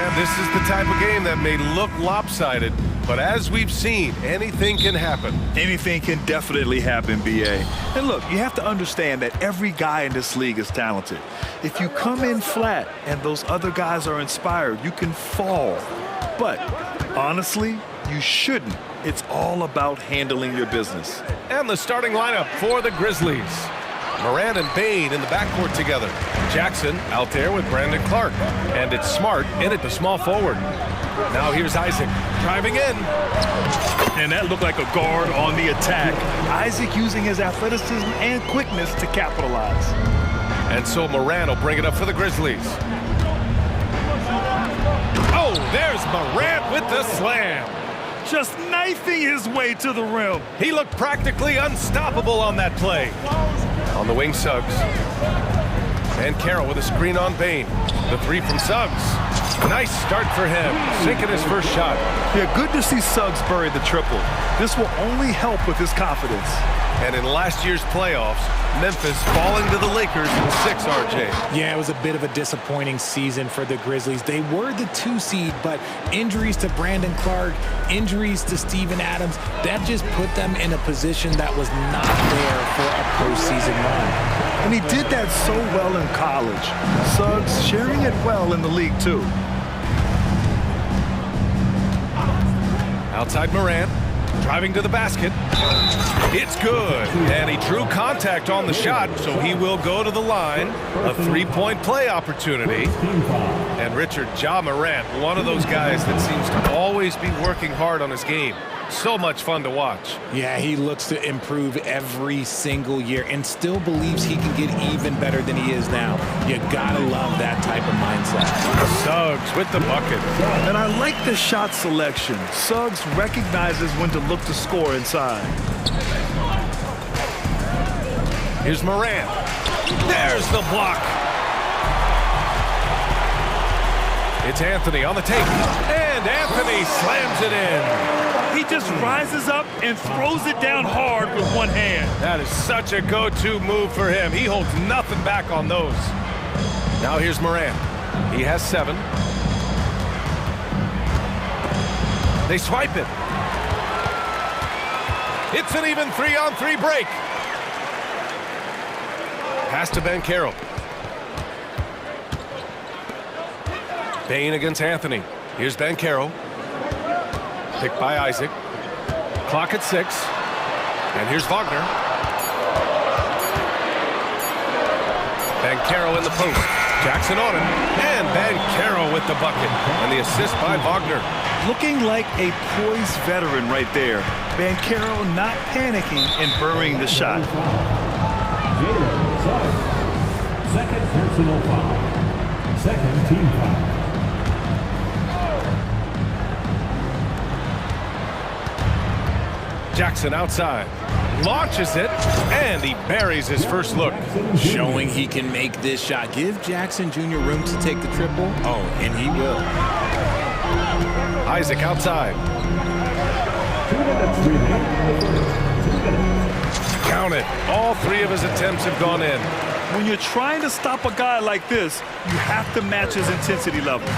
And this is the type of game that may look lopsided, but as we've seen, anything can happen. Anything can definitely happen, BA. And look, you have to understand that every guy in this league is talented. If you come in flat and those other guys are inspired, you can fall. But honestly, you shouldn't. It's all about handling your business. And the starting lineup for the Grizzlies. Morant and Bain in the backcourt together. Jackson out there with Brandon Clark. And it's Smart in at the small forward. Now here's Isaac driving in. And that looked like a guard on the attack. Isaac using his athleticism and quickness to capitalize. And so Morant will bring it up for the Grizzlies. Oh, there's Morant with the slam. Just knifing his way to the rim. He looked practically unstoppable on that play. On the wing, Suggs. And Carroll with a screen on Bain. The three from Suggs. Nice start for him, sinking his first shot. Yeah, good to see Suggs bury the triple. This will only help with his confidence. And in last year's playoffs, Memphis falling to the Lakers in 6, RJ. Yeah, it was a bit of a disappointing season for the Grizzlies. They were the 2 seed, but injuries to Brandon Clark, injuries to Steven Adams, that just put them in a position that was not there for a postseason run. And he did that so well in college. Suggs sharing it well in the league, too. Outside Morant, driving to the basket. It's good. And he drew contact on the shot, so he will go to the line. A 3-point play opportunity. And Richard, Ja Morant, one of those guys that seems to always be working hard on his game. So much fun to watch. Yeah, he looks to improve every single year and still believes he can get even better than he is now. You gotta love that type of mindset. Suggs with the bucket. And I like the shot selection. Suggs recognizes when to look to score inside. Here's Morant. There's the block. It's Anthony on the take. And Anthony slams it in. He just rises up and throws it down hard with one hand. That is such a go-to move for him. He holds nothing back on those. Now here's Morant. He has 7. They swipe it. It's an even 3-on-3 break. Pass to Ben Carroll. Bain against Anthony. Here's Ben Carroll. Picked by Isaac. Clock at 6. And here's Wagner. Ben Carroll in the post. Jackson on him. And Ben Carroll with the bucket. And the assist by Wagner. Looking like a poised veteran right there. Ben Carroll not panicking and burying the shot. Second personal foul. Second team foul. Jackson outside, launches it, and he buries his first look. Showing he can make this shot. Give Jackson Jr. room to take the triple. Oh, and he will. Isaac outside. 2 minutes remaining. Count it. All 3 of his attempts have gone in. When you're trying to stop a guy like this, you have to match his intensity level.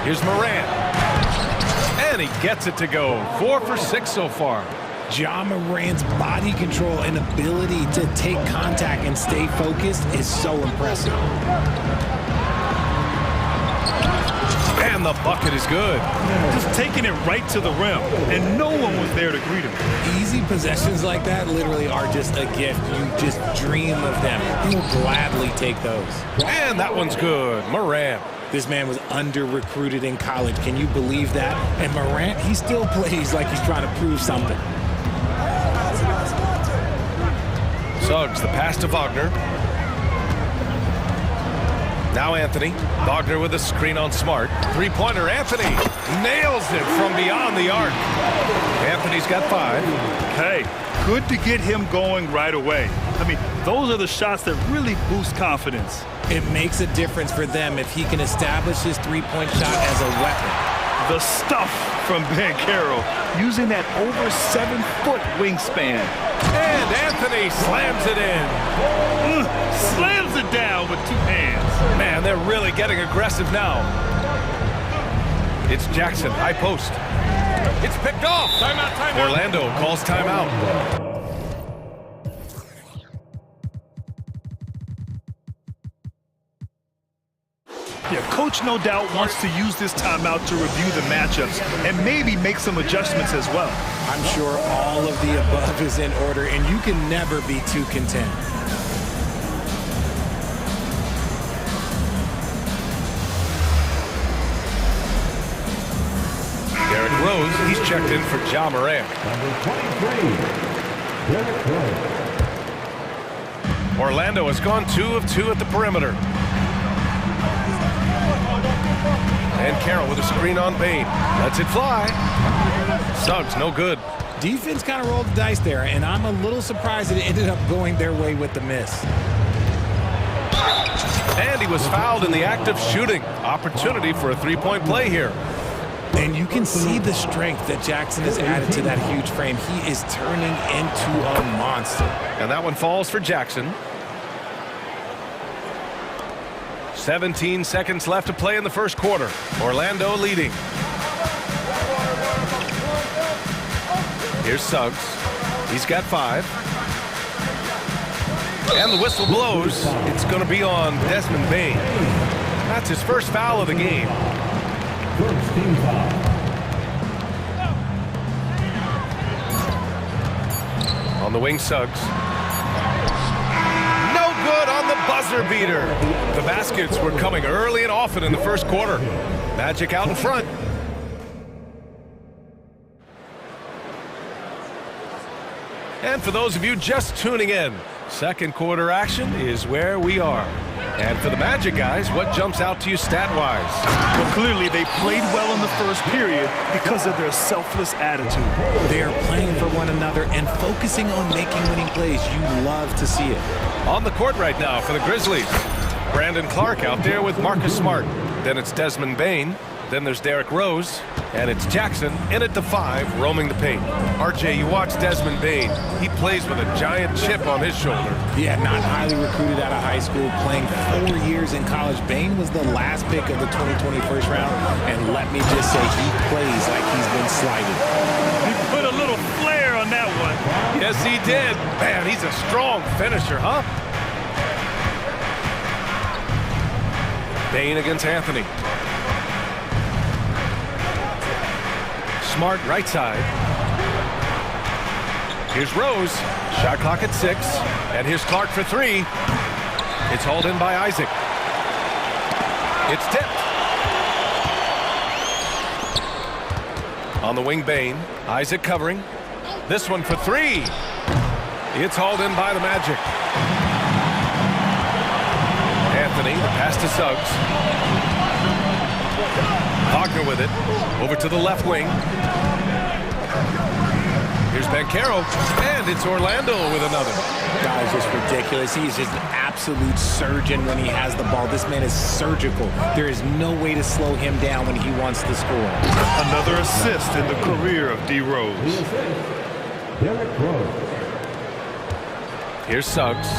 Here's Morant. And he gets it to go. 4 for 6 so far. Ja Morant's body control and ability to take contact and stay focused is so impressive. And the bucket is good. Just taking it right to the rim, and no one was there to greet him. Easy possessions like that literally are just a gift. You just dream of them. You'll gladly take those. And that one's good. Morant. This man was under-recruited in college. Can you believe that? And Morant, he still plays like he's trying to prove something. Suggs, the pass to Wagner. Now Anthony. Wagner with a screen on Smart. 3-pointer, Anthony nails it from beyond the arc. Anthony's got 5. Hey, good to get him going right away. I mean, those are the shots that really boost confidence. It makes a difference for them if he can establish his 3-point shot as a weapon. The stuff from Banchero, using that over 7-foot wingspan. And Anthony slams it in. Slams it down with 2 hands. Man, they're really getting aggressive now. It's Jackson, high post. It's picked off. Timeout, timeout. Orlando calls timeout. Yeah, coach no doubt wants to use this timeout to review the matchups and maybe make some adjustments as well. I'm sure all of the above is in order, and you can never be too content. Derrick Rose, he's checked in for Ja Morant. Orlando has gone 2 of 2 at the perimeter. And Carroll with a screen on Bain. Lets it fly. Suggs, no good. Defense kind of rolled the dice there, and I'm a little surprised that it ended up going their way with the miss. And he was fouled in the act of shooting. Opportunity for a three-point play here. And you can see the strength that Jackson has added to that huge frame. He is turning into a monster. And that one falls for Jackson. 17 seconds left to play in the first quarter. Orlando leading. Here's Suggs. He's got 5. And the whistle blows. It's going to be on Desmond Bain. That's his first foul of the game. First team foul. On the wing, Suggs. No good on the buzzer beater. The baskets were coming early and often in the first quarter. Magic out in front. And for those of you just tuning in, second quarter action is where we are. And for the Magic guys, what jumps out to you stat-wise? Well, clearly they played well in the first period because of their selfless attitude. They are playing for one another and focusing on making winning plays. You love to see it. On the court right now for the Grizzlies. Brandon Clark out there with Marcus Smart. Then it's Desmond Bain. Then there's Derrick Rose. And it's Jackson in at the 5, roaming the paint. RJ, you watch Desmond Bain. He plays with a giant chip on his shoulder. Yeah, not highly recruited out of high school, playing 4 years in college. Bain was the last pick of the 2020 first round. And let me just say, he plays like he's been slighted. He put a little flair on that one. Yes, he did. Man, he's a strong finisher, huh? Bain against Anthony. Smart right side. Here's Rose. Shot clock at 6. And here's Clark for 3. It's hauled in by Isaac. It's tipped. On the wing, Bain. Isaac covering. This one for 3. It's hauled in by the Magic. Anthony, the pass to Suggs. Wagner with it. Over to the left wing. Here's Banchero. And it's Orlando with another. Guys, just ridiculous. He's just an absolute surgeon when he has the ball. This man is surgical. There is no way to slow him down when he wants to score. Another assist in the career of D. Rose. Derrick Rose. Here's Suggs.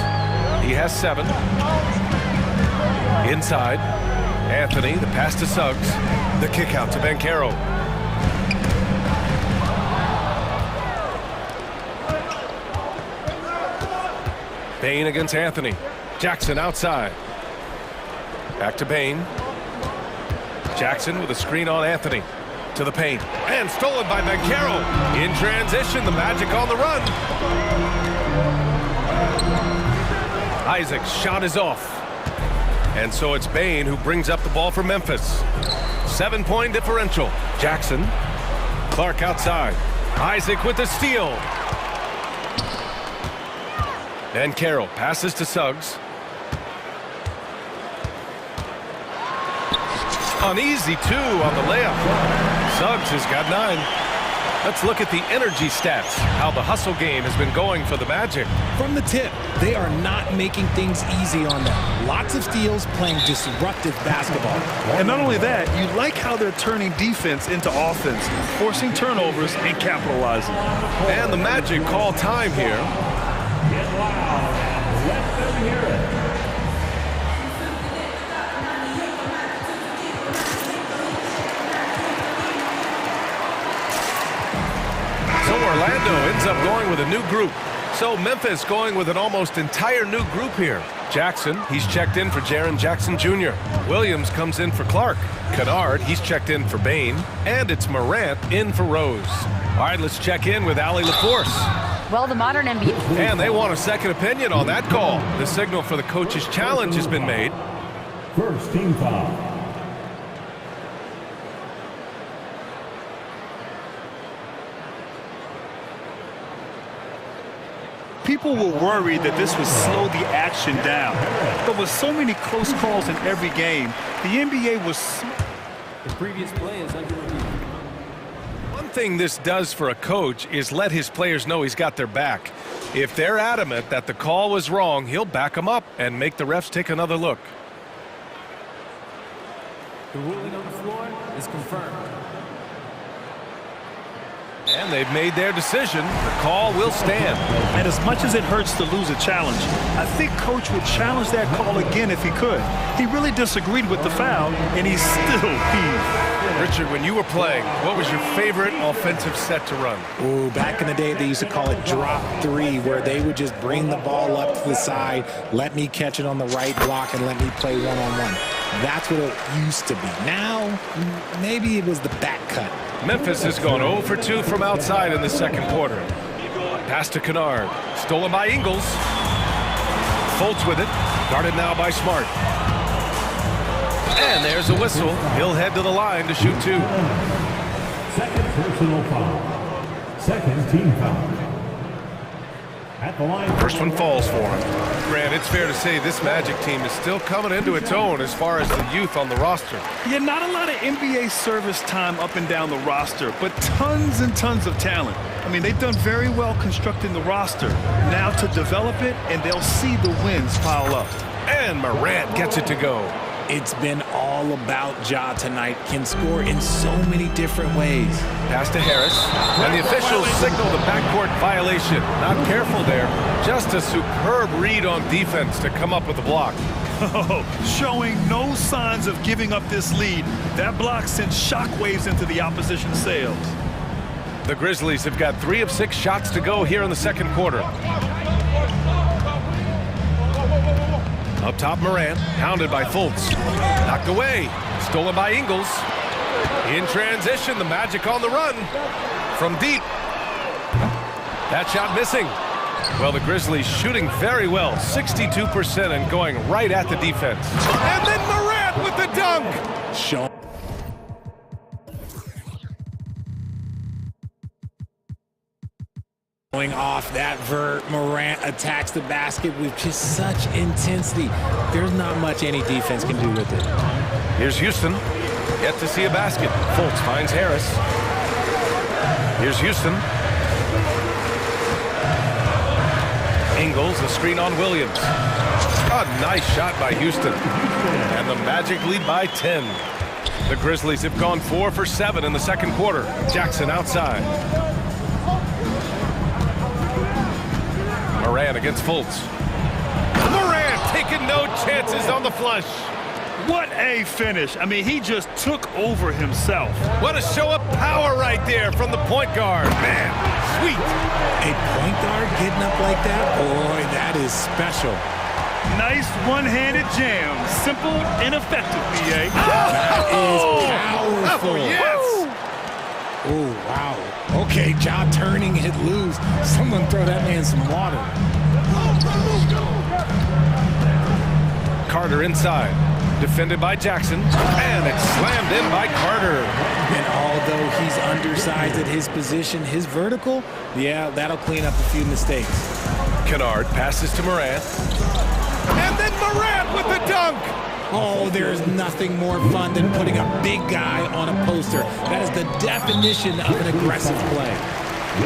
He has 7. Inside. Anthony, the pass to Suggs. The kick out to Banchero. Bain against Anthony. Jackson outside. Back to Bain. Jackson with a screen on Anthony. To the paint. And stolen by Banchero. In transition, the Magic on the run. Isaac's shot is off. And so it's Bain who brings up the ball for Memphis. 7-point differential. Jackson. Clark outside. Isaac with the steal. And Carroll passes to Suggs. An easy 2 on the layup. Suggs has got 9. Let's look at the energy stats, how the hustle game has been going for the Magic. From the tip, they are not making things easy on them. Lots of steals, playing disruptive basketball. And not only that, you like how they're turning defense into offense, forcing turnovers and capitalizing. And the Magic call time here. Get loud. Let them hear it. So Orlando ends up going with a new group. So Memphis going with an almost entire new group here. Jackson, he's checked in for Jaren Jackson Jr. Williams comes in for Clark. Kennard, he's checked in for Bain. And it's Morant in for Rose. All right, let's check in with Allie LaForce. Well, the modern NBA... And they want a second opinion on that call. The signal for the coach's challenge has been made. First team foul. People were worried that this would slow the action down. But with so many close calls in every game, the NBA was... The previous play is under review. One thing this does for a coach is let his players know he's got their back. If they're adamant that the call was wrong, he'll back them up and make the refs take another look. The ruling on the floor is confirmed. And they've made their decision. The call will stand. And as much as it hurts to lose a challenge, I think Coach would challenge that call again if he could. He really disagreed with the foul, and he's still peeved. Richard, when you were playing, what was your favorite offensive set to run? Ooh, back in the day, they used to call it drop three, where they would just bring the ball up to the side, let me catch it on the right block, and let me play one-on-one. That's what it used to be. Now, maybe it was the back cut. Memphis has gone 0 for 2 from outside in the second quarter. Pass to Kennard. Stolen by Ingles. Fultz with it. Guarded now by Smart. And there's a whistle. He'll head to the line to shoot 2. Second personal foul. Second team foul. At the line. First one falls for him. Grant, it's fair to say this Magic team is still coming into its own as far as the youth on the roster. Yeah, not a lot of NBA service time up and down the roster, but tons and tons of talent. I mean, they've done very well constructing the roster. Now to develop it, and they'll see the wins pile up. And Morant gets it to go. It's been all about Ja tonight. Can score in so many different ways. Pass to Harris. And the officials signal the backcourt violation. Not careful there. Just a superb read on defense to come up with the block. Showing no signs of giving up this lead. That block sent shockwaves into the opposition's sails. The Grizzlies have got 3 of 6 shots to go here in the second quarter. Up top, Morant, hounded by Fultz. Knocked away, stolen by Ingles. In transition, the Magic on the run. From deep. That shot missing. Well, the Grizzlies shooting very well, 62% and going right at the defense. And then Morant with the dunk. Show. Going off that vert, Morant attacks the basket with just such intensity. There's not much any defense can do with it. Here's Houston. Yet to see a basket. Fultz finds Harris. Here's Houston. Ingles, the screen on Williams. A nice shot by Houston. And the Magic lead by 10. The Grizzlies have gone 4 for 7 in the second quarter. Jackson outside. Morant against Fultz. Morant taking no chances on the flush. What a finish. I mean, he just took over himself. What a show of power right there from the point guard. Man, sweet. A point guard getting up like that? Boy, that is special. Nice one-handed jam. Simple and effective, B.A. That is powerful. Oh, yes. Oh, wow. Okay, Ja turning it loose. Someone throw that man some water. Carter inside. Defended by Jackson. And it's slammed in by Carter. And although he's undersized at his position, his vertical, yeah, that'll clean up a few mistakes. Kennard passes to Morant. And then Morant with the dunk. Oh, there's nothing more fun than putting a big guy on a poster. That is the definition of an aggressive play.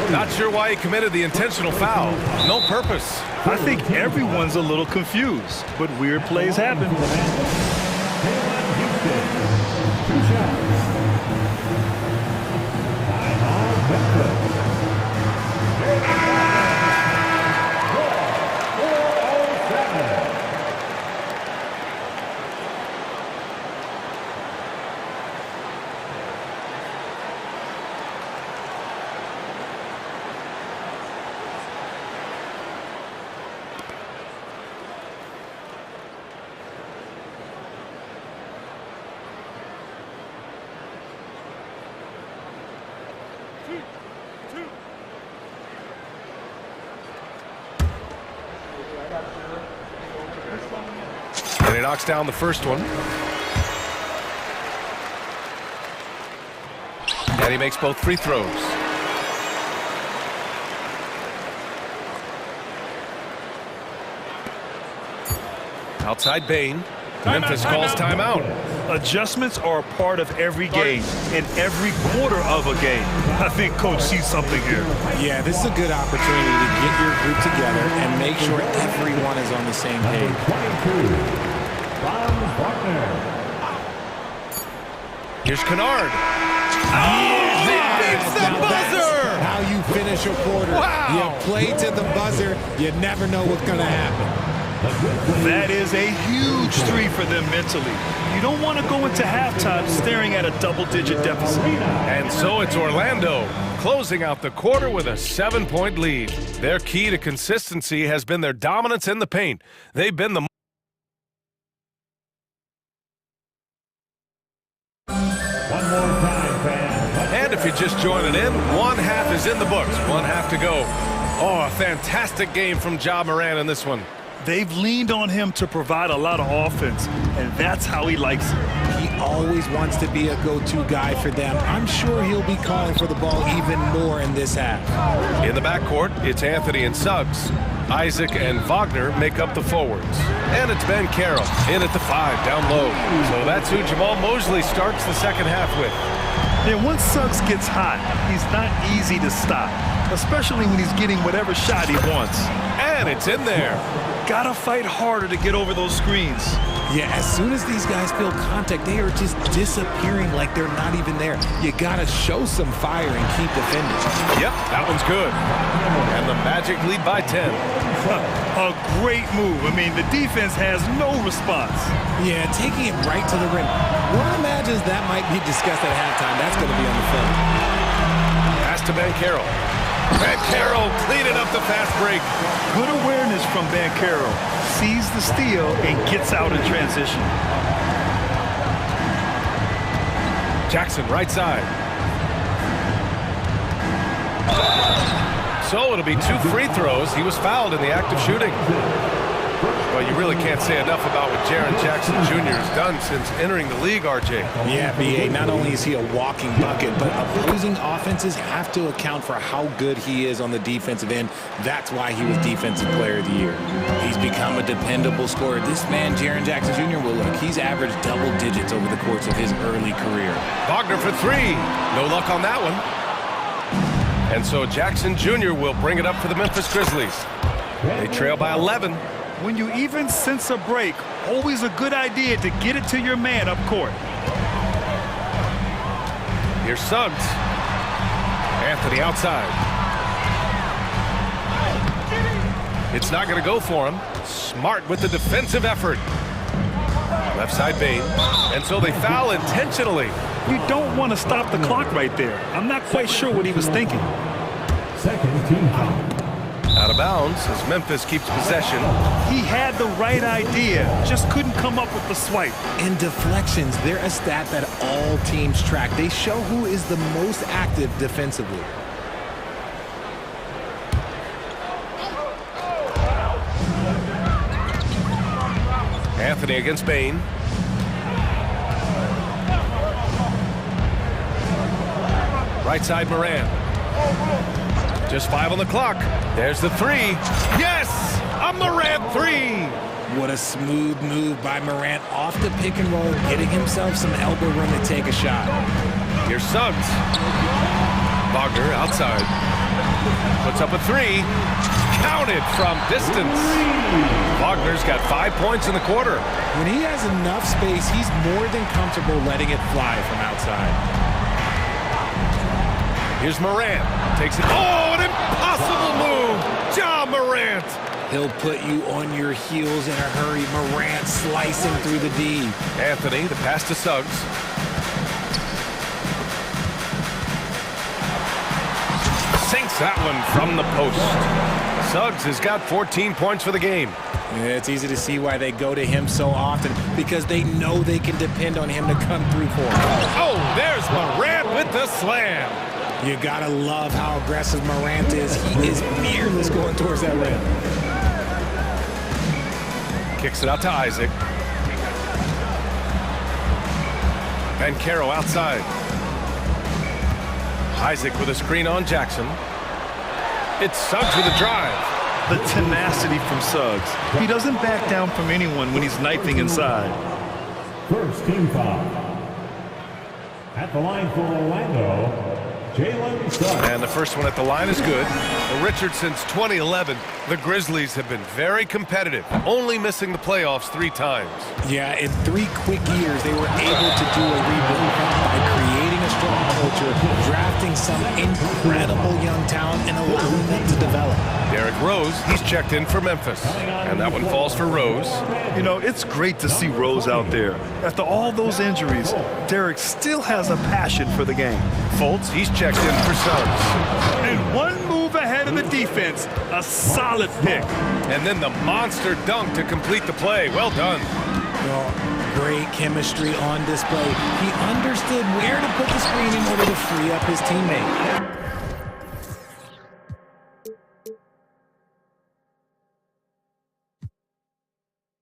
Not sure why he committed the intentional foul. No purpose. I think everyone's a little confused, but weird plays happen. And he knocks down the first one. And he makes both free throws. Outside Bain. Memphis calls timeout. Adjustments are a part of every game and every quarter of a game. I think Coach sees something here. Yeah, this is a good opportunity to get your group together and make sure everyone is on the same page. Here's Kennard. That's the buzzer! How you finish a quarter. Wow. You play to the buzzer, you never know what's going to happen. That is a huge three for them mentally. You don't want to go into halftime staring at a double-digit deficit. And so it's Orlando closing out the quarter with a 7-point lead. Their key to consistency has been their dominance in the paint. They've been the One more time, fans. And if you're just joining in, one half is in the books, one half to go. Oh, a fantastic game from Ja Morant in this one. They've leaned on him to provide a lot of offense, and that's how he likes it. He always wants to be a go-to guy for them. I'm sure he'll be calling for the ball even more in this half. In the backcourt, it's Anthony and Suggs. Isaac and Wagner make up the forwards. And it's Ben Carroll in at the 5, down low. So that's who Jamal Mosley starts the second half with. And once Suggs gets hot, he's not easy to stop, especially when he's getting whatever shot he wants. And it's in there. Gotta fight harder to get over those screens. Yeah, as soon as these guys feel contact, they are just disappearing like they're not even there. You gotta show some fire and keep defending. Yep, that one's good. And the Magic lead by 10. A great move. I mean, the defense has no response. Yeah, taking it right to the rim. One imagines that might be discussed at halftime. That's gonna be on the film. Pass to Ben Carroll. Ben Carroll cleaning up the fast break. Good awareness from Ben Carroll. Sees the steal and gets out in transition. Jackson, right side. So it'll be 2 free throws. He was fouled in the act of shooting. Well, you really can't say enough about what Jaren Jackson Jr. has done since entering the league, RJ. Yeah, B.A., not only is he a walking bucket, but opposing offenses have to account for how good he is on the defensive end. That's why he was Defensive Player of the Year. He's become a dependable scorer. This man, Jaren Jackson Jr., well, look, he's averaged double digits over the course of his early career. Wagner for 3. No luck on that one. And so Jackson Jr. will bring it up for the Memphis Grizzlies. They trail by 11. When you even sense a break, always a good idea to get it to your man up court. Here's Suggs. Anthony outside. It's not going to go for him. Smart with the defensive effort. Left side Bain. And so they foul intentionally. You don't want to stop the clock right there. I'm not quite sure what he was thinking. Second team foul. Out of bounds as Memphis keeps possession. He had the right idea, just couldn't come up with the swipe. And deflections, they're a stat that all teams track. They show who is the most active defensively. Anthony against Bain. Right side Moran. Just 5 on the clock. There's the 3. Yes! Ja Morant three. What a smooth move by Morant off the pick and roll, getting himself some elbow room to take a shot. Here's Suggs. Wagner outside. Puts up a three. Counted from distance. Wagner's got 5 points in the quarter. When he has enough space, he's more than comfortable letting it fly from outside. Here's Morant. Takes it. Oh, an impossible move. Ja Morant. He'll put you on your heels in a hurry. Morant slicing through the D. Anthony, the pass to Suggs. Sinks that one from the post. Suggs has got 14 points for the game. Yeah, it's easy to see why they go to him so often, because they know they can depend on him to come through for them. Oh, there's Morant with the slam. You gotta love how aggressive Morant is. He is fearless going towards that rim. Kicks it out to Isaac. Van Caro outside. Isaac with a screen on Jackson. It's Suggs with a drive. The tenacity from Suggs. He doesn't back down from anyone when he's knifing inside. First team foul. At the line for Orlando, Jalen Suggs. And the first one at the line is good. Well, Richard, since 2011, the Grizzlies have been very competitive, only missing the playoffs 3 times. Yeah, in 3 quick years, they were able to do a rebuild by creating a strong culture, drafting some incredible young talent, and allowing them to develop. Derrick Rose, he's checked in for Memphis. And that one falls for Rose. You know, it's great to see Rose out there. After all those injuries, Derrick still has a passion for the game. Fultz, he's checked in for Suggs. And one move ahead of the defense, a solid pick. And then the monster dunk to complete the play. Well done. Well, great chemistry on display. He understood where to put the screen in order to free up his teammate.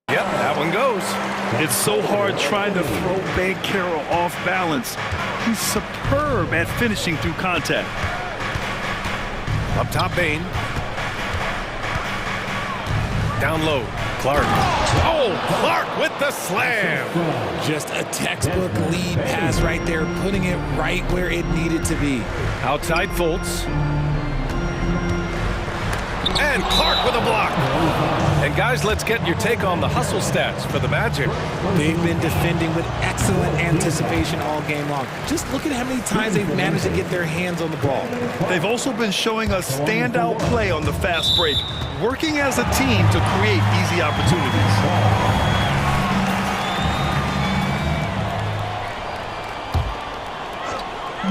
Yep, that one goes. It's so hard trying to throw Bankero off balance. He's superb at finishing through contact. Up top, Bain. Down low, Clark. Oh, Clark with the slam. Just a textbook lead pass right there, putting it right where it needed to be. Outside Fultz. And Clark with a block. And guys, let's get your take on the hustle stats for the Magic. They've been defending with excellent anticipation all game long. Just look at how many times they've managed to get their hands on the ball. They've also been showing us standout play on the fast break, working as a team to create easy opportunities.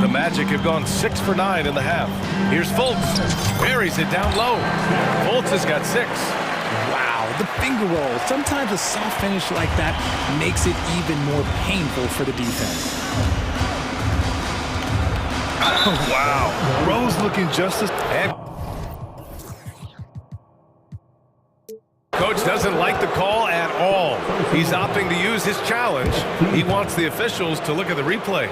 The Magic have gone 6 for 9 in the half. Here's Fultz. Buries it down low. Fultz has got 6. Wow, the finger roll. Sometimes a soft finish like that makes it even more painful for the defense. Wow. Rose looking just as... And Coach doesn't like the call at all. He's opting to use his challenge. He wants the officials to look at the replay.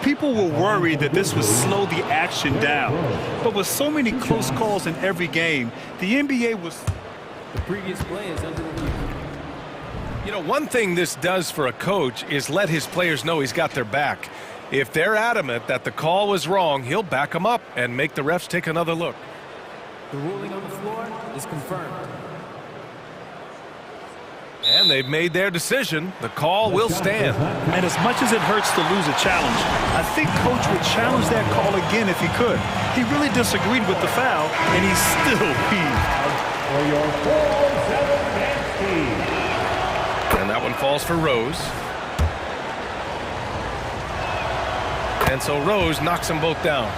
People were worried that this would slow the action down. But with so many close calls in every game, the NBA was... The previous play is under review. You know, one thing this does for a coach is let his players know he's got their back. If they're adamant that the call was wrong, he'll back them up and make the refs take another look. The ruling on the floor is confirmed. And they've made their decision. The call will stand. And as much as it hurts to lose a challenge, I think Coach would challenge that call again if he could. He really disagreed with the foul, and he's still peeved. For your 4-7 And that one falls for Rose. And so Rose knocks them both down.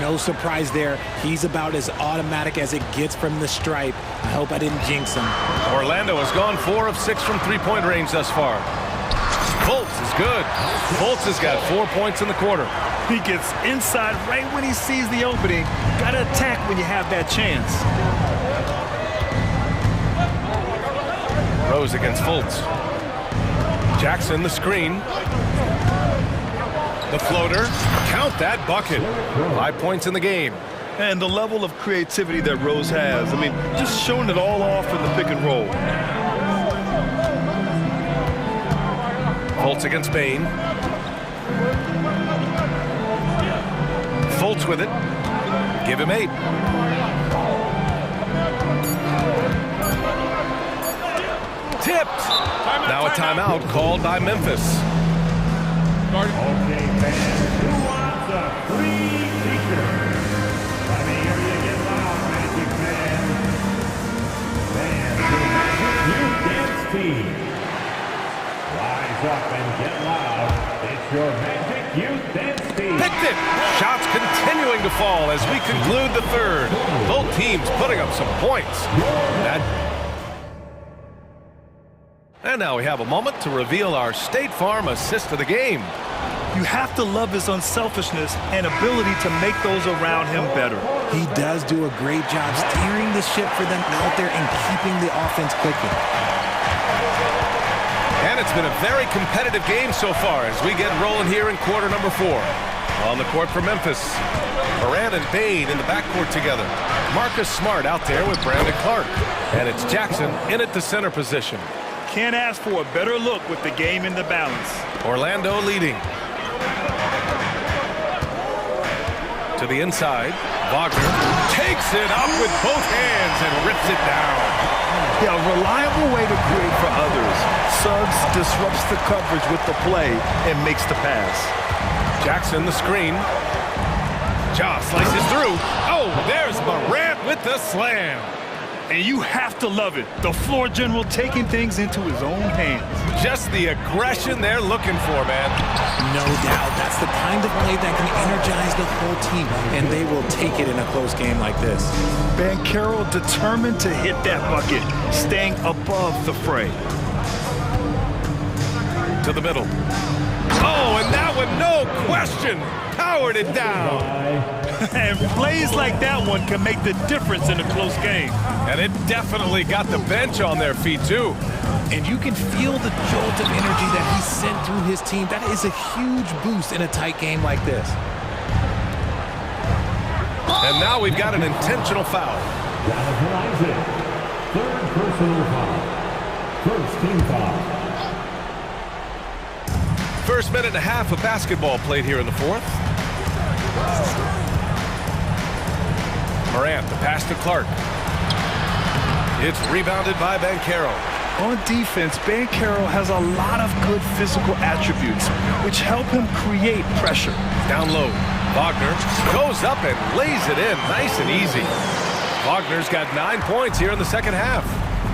No surprise there. He's about as automatic as it gets from the stripe. I hope I didn't jinx him. Orlando has gone 4 of 6 from three-point range thus far. Fultz is good. Fultz has got 4 points in the quarter. He gets inside right when he sees the opening. Gotta attack when you have that chance. Rose against Fultz. Jackson the screen. The floater. Count that bucket. 5 points in the game. And the level of creativity that Rose has, I mean, just showing it all off in the pick and roll. Fultz against Bain. Fultz with it. Give him 8. Tipped. Now a timeout called by Memphis. Okay, fans, who wants a free t-shirt? Let me hear you get loud, Magic fans. Fans, the Magic Youth Dance Team. Rise up and get loud. It's your Magic Youth Dance Team. Picked it. Shots continuing to fall as we conclude the third. Both teams putting up some points. And now we have a moment to reveal our State Farm assist of the game. You have to love his unselfishness and ability to make those around him better. He does do a great job steering the ship for them out there and keeping the offense clicking. And it's been a very competitive game so far as we get rolling here in quarter number 4. On the court for Memphis, Moran and Bain in the backcourt together. Marcus Smart out there with Brandon Clark. And it's Jackson in at the center position. Can't ask for a better look with the game in the balance. Orlando leading. To the inside, Wagner takes it up with both hands and rips it down. Yeah, a reliable way to create for others. Suggs disrupts the coverage with the play and makes the pass. Jackson the screen. Ja slices through. Oh, there's Morant with the slam. And you have to love it. The floor general taking things into his own hands. Just the aggression they're looking for, man. No doubt. That's the kind of play that can energize the whole team, and they will take it in a close game like this. Banchero determined to hit that bucket, staying above the fray. To the middle. Oh, and that one, no question, powered it down. And plays like that one can make the difference in a close game. And it definitely got the bench on their feet, too. And you can feel the jolt of energy that he sent through his team. That is a huge boost in a tight game like this. And now we've got an intentional foul. Jonathan Isaac, third personal foul. First team foul. First minute and a half of basketball played here in the fourth. Morant, the pass to Clark. It's rebounded by Banchero. On defense, Banchero has a lot of good physical attributes, which help him create pressure. Down low, Wagner goes up and lays it in nice and easy. Wagner's got 9 points here in the second half.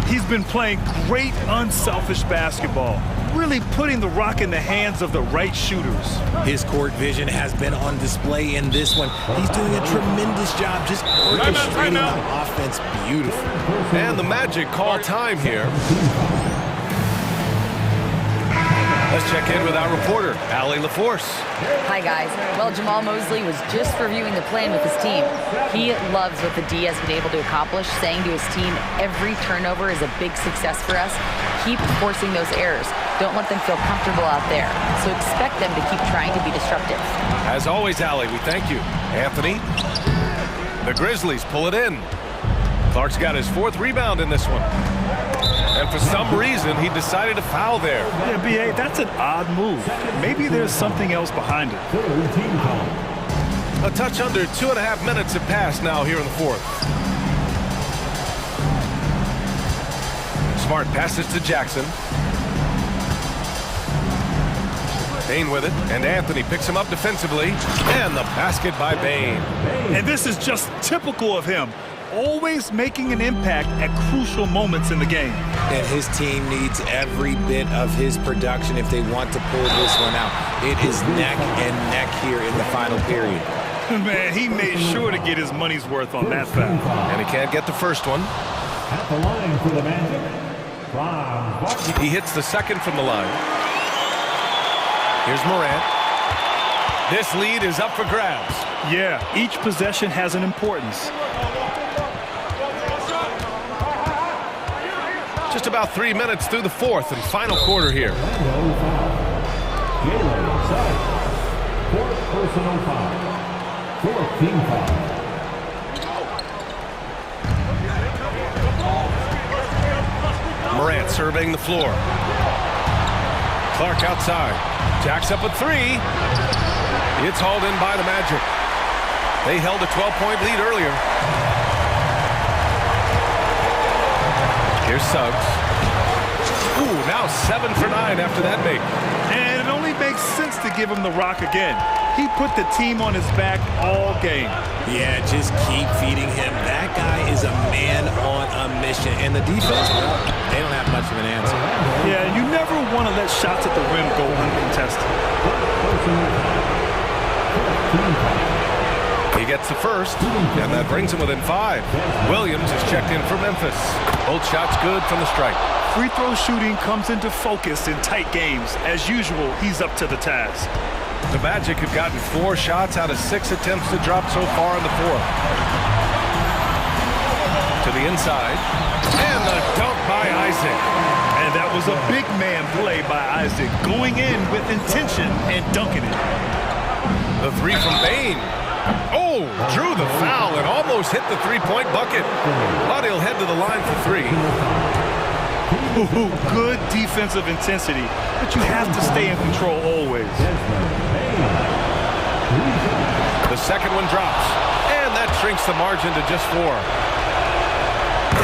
He's been playing great unselfish basketball, really putting the rock in the hands of the right shooters. His court vision has been on display in this one. He's doing a tremendous job just orchestrating the offense beautifully. And the Magic call time here. Let's check in with our reporter, Allie LaForce. Hi, guys. Well, Jamal Mosley was just reviewing the plan with his team. He loves what the D has been able to accomplish, saying to his team, every turnover is a big success for us. Keep forcing those errors. Don't let them feel comfortable out there. So expect them to keep trying to be disruptive. As always, Allie, we thank you. Anthony, the Grizzlies pull it in. Clark's got his 4th rebound in this one. And for some reason, he decided to foul there. Yeah, B.A., that's an odd move. Maybe there's something else behind it. A touch under 2.5 minutes have passed now here in the fourth. Smart passes to Jackson. Bain with it, and Anthony picks him up defensively. And the basket by Bain. And this is just typical of him. Always making an impact at crucial moments in the game. And his team needs every bit of his production if they want to pull this one out. It is neck and neck here in the final period. Man, he made sure to get his money's worth on that foul. And he can't get the first one. At the line for the Magic, he hits the second from the line. Here's Morant. This lead is up for grabs. Yeah, each possession has an importance. Just about 3 minutes through the fourth and final quarter here. Fourth personal foul. Fourth team foul. surveying the floor. Clark outside. Jacks up a three. It's hauled in by the Magic. They held a 12-point lead earlier. Here's Suggs. Ooh, now 7 for 9 after that make. And it only makes sense to give him the rock again. He put the team on his back all game. Yeah, just keep feeding him. That guy is a man on a mission. And the defense, well, they don't have much of an answer. Yeah, you never want to let shots at the rim go uncontested. He gets the first, and that brings him within 5. Williams is checked in for Memphis. Both shots good from the stripe. Free throw shooting comes into focus in tight games. As usual, he's up to the task. The Magic have gotten 4 shots out of 6 attempts to drop so far in the fourth. To the inside, and the dunk by Isaac. And that was a big man play by Isaac, going in with intention and dunking it. The three from Bain. Oh, drew the foul and almost hit the three-point bucket. But he'll head to the line for 3. Ooh, good defensive intensity, but you have to stay in control always. The second one drops, and that shrinks the margin to just 4.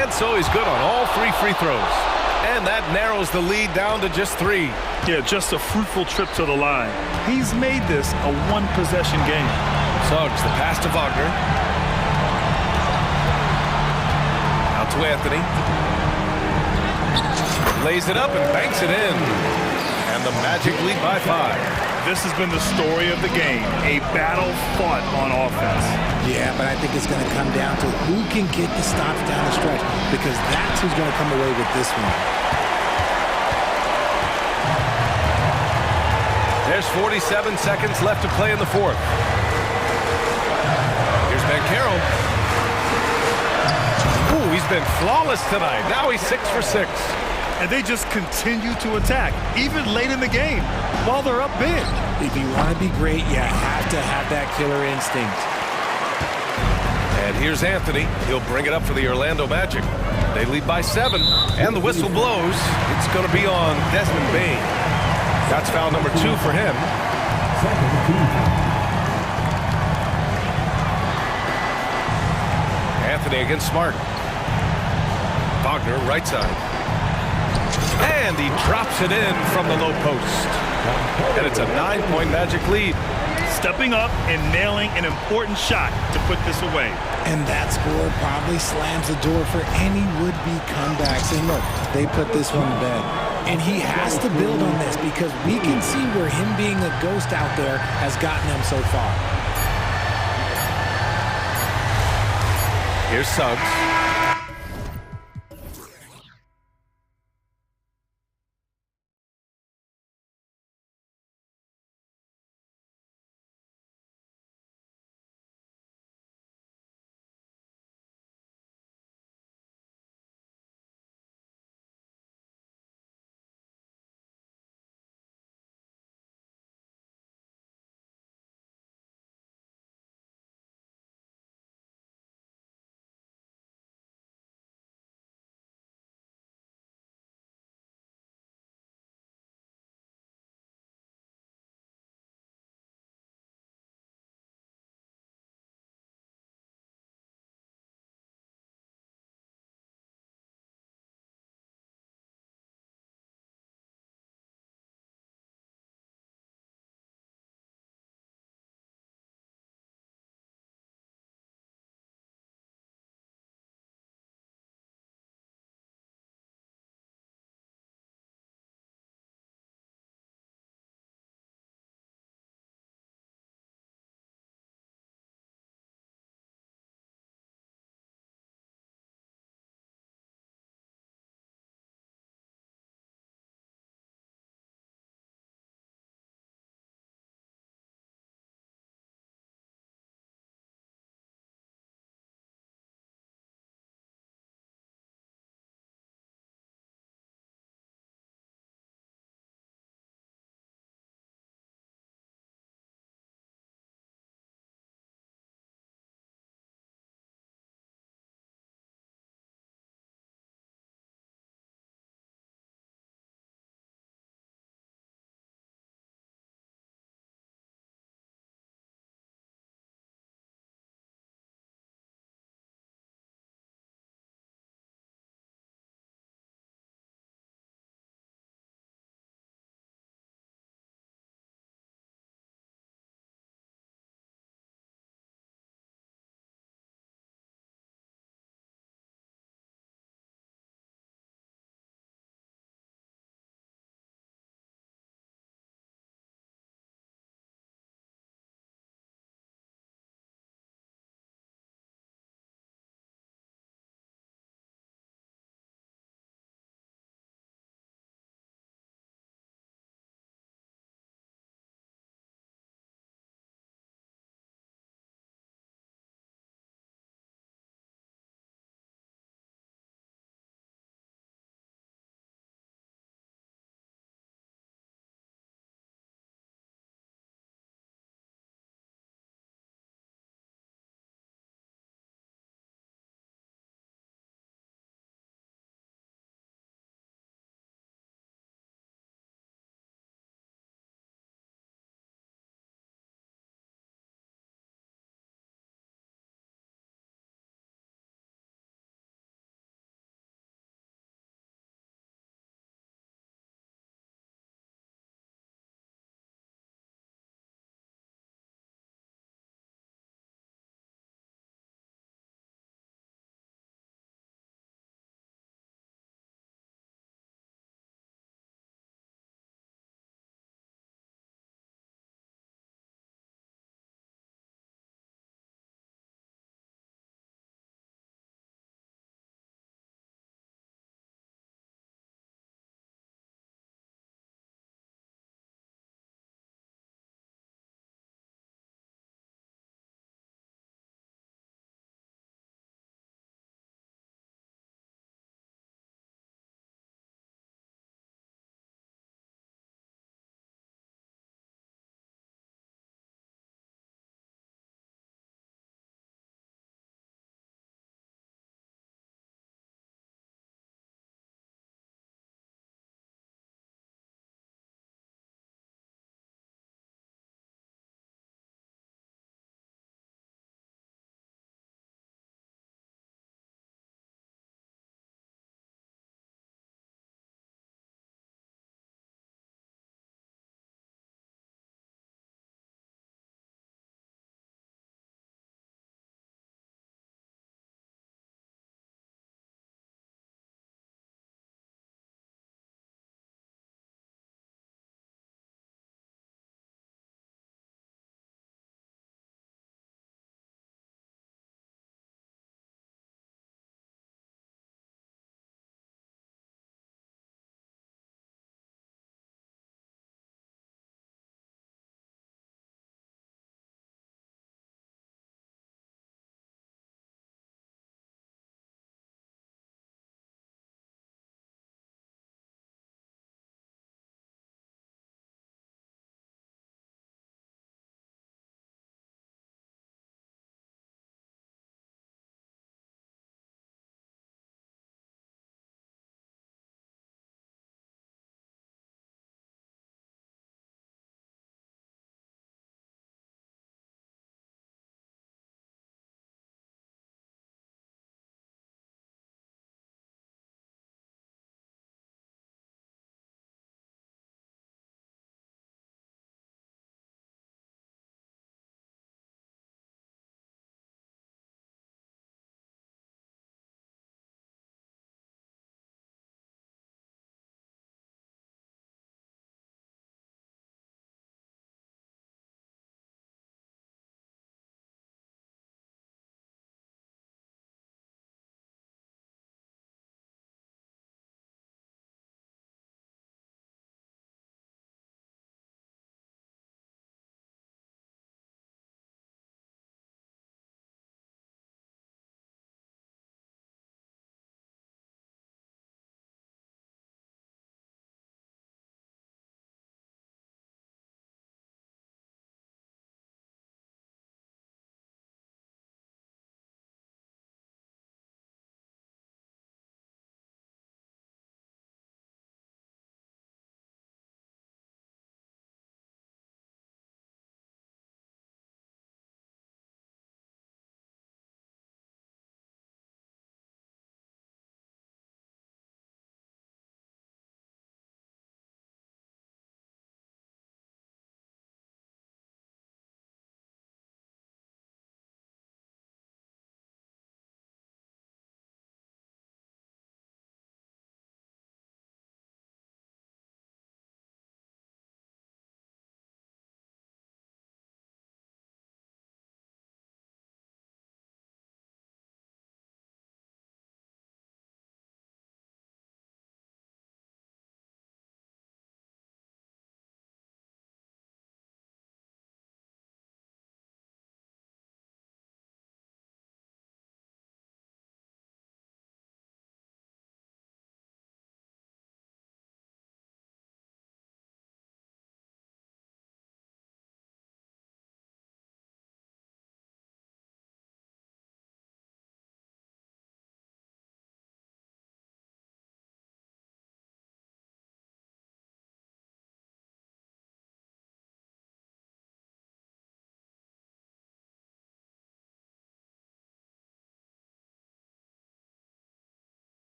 And so he's good on all 3 free throws. And that narrows the lead down to just 3. Yeah, just a fruitful trip to the line. He's made this a one-possession game. Suggs, the pass to Wagner. Out to Anthony. Lays it up and banks it in. And the Magic lead by 5. This has been the story of the game, a battle fought on offense. Yeah, but I think it's going to come down to who can get the stops down the stretch, because that's who's going to come away with this one. There's 47 seconds left to play in the fourth. Here's Banchero. Ooh, he's been flawless tonight. Now he's 6 for 6. And they just continue to attack, even late in the game, while they're up big. If you want to be great, you have to have that killer instinct. And here's Anthony. He'll bring it up for the Orlando Magic. They lead by 7, and the whistle blows. It's going to be on Desmond Bain. That's foul number 2 for him. Anthony against Smart. Wagner, right side. And he drops it in from the low post. And it's a 9-point Magic lead. Stepping up and nailing an important shot to put this away. And that score probably slams the door for any would-be comebacks. And look, they put this one to bed. And he has to build on this, because we can see where him being a ghost out there has gotten him so far. Here's Suggs.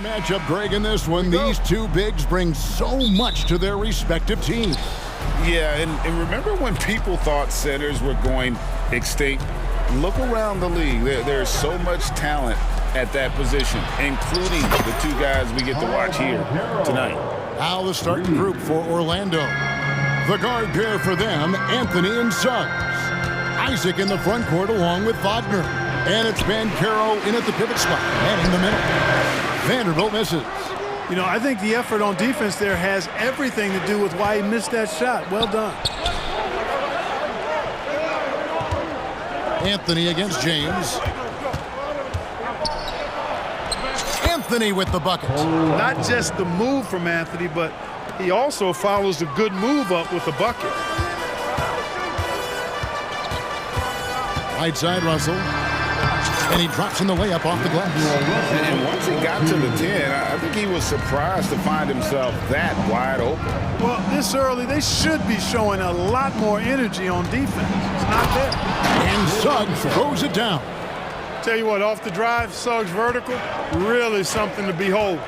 matchup, Greg, in this one. These two bigs bring so much to their respective teams. Yeah, and remember when people thought centers were going extinct? Look around the league. There's so much talent at that position, including the two guys we get to watch here tonight. Now the starting group for Orlando. The guard pair for them, Anthony and Suggs. Isaac in the front court along with Wagner. And it's Bancaro in at the pivot spot and in the middle. Vanderbilt misses. You know, I think the effort on defense there has everything to do with why he missed that shot. Well done. Anthony against James. Anthony with the bucket. Not just the move from Anthony, but he also follows a good move up with the bucket. Right side, Russell. And he drops in the layup off the glass. And once he got to the 10, I think he was surprised to find himself that wide open. Well, this early, they should be showing a lot more energy on defense. It's not there. And Suggs throws it down. Tell you what, off the drive, Suggs vertical, really something to behold.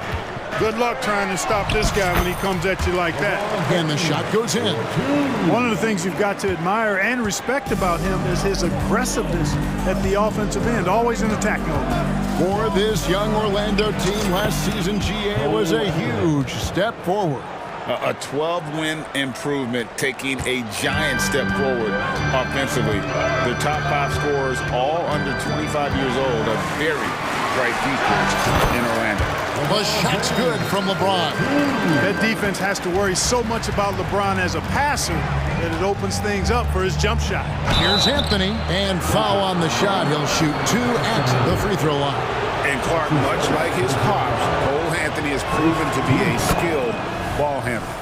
Good luck trying to stop this guy when he comes at you like that. And the shot goes in. One of the things you've got to admire and respect about him is his aggressiveness at the offensive end, always in attack mode. For this young Orlando team, last season GA was a huge step forward. A 12-win improvement, taking a giant step forward offensively. The top 5 scorers, all under 25 years old, a very bright defense in Orlando. The shot's good from LeBron. That defense has to worry so much about LeBron as a passer that it opens things up for his jump shot. Here's Anthony, and foul on the shot. He'll shoot 2 at the free throw line. And Clark, much like his pops, Cole Anthony has proven to be a skilled ball handler.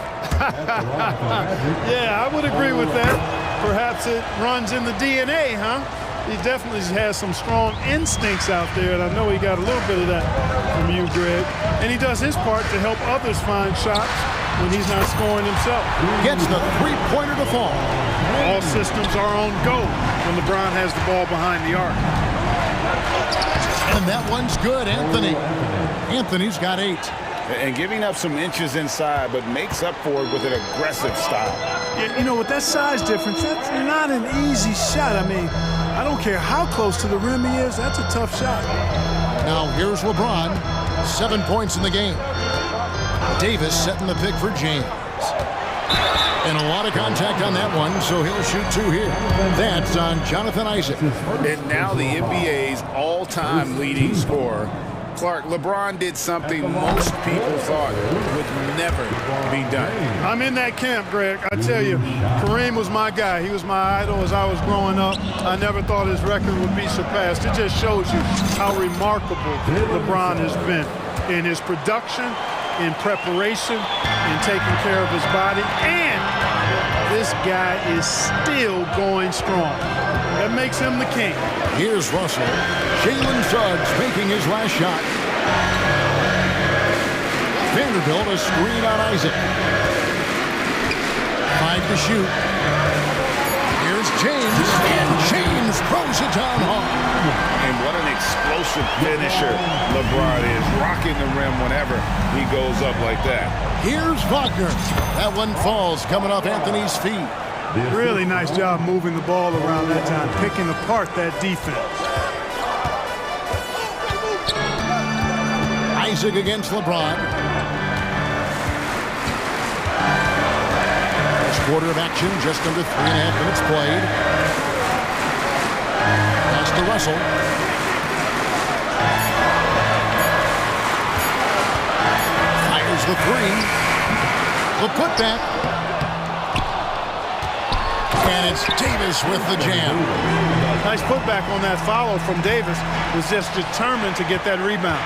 Yeah, I would agree with that. Perhaps it runs in the DNA, huh? He definitely has some strong instincts out there, and I know he got a little bit of that from you, Greg. And he does his part to help others find shots when he's not scoring himself. Gets the three-pointer to fall. All systems are on go when LeBron has the ball behind the arc. And that one's good, Anthony. Anthony's got 8. And giving up some inches inside, but makes up for it with an aggressive style. Yeah, you know, with that size difference, that's not an easy shot. I mean, I don't care how close to the rim he is, that's a tough shot. Now here's LeBron, 7 points in the game. Davis setting the pick for James. And a lot of contact on that one, so he'll shoot 2 here. That's on Jonathan Isaac. And now the NBA's all-time leading scorer. Clark, LeBron did something most people thought would never be done. I'm in that camp, Greg. I tell you, Kareem was my guy. He was my idol as I was growing up. I never thought his record would be surpassed. It just shows you how remarkable LeBron has been in his production, in preparation, in taking care of his body, and this guy is still going strong. That makes him the king. Here's Russell. Jalen Suggs making his last shot. Vanderbilt a screen on Isaac. 5 to shoot. Here's James, and James throws it down hard. And what an explosive finisher LeBron is, rocking the rim whenever he goes up like that. Here's Wagner. That one falls coming off Anthony's feet. Really nice job moving the ball around that time, picking apart that defense. Isaac against LeBron. First quarter of action, just under 3.5 minutes played. Pass to Russell. Fires the 3. The putback. And it's Davis with the jam. Nice putback on that follow from Davis. Was just determined to get that rebound.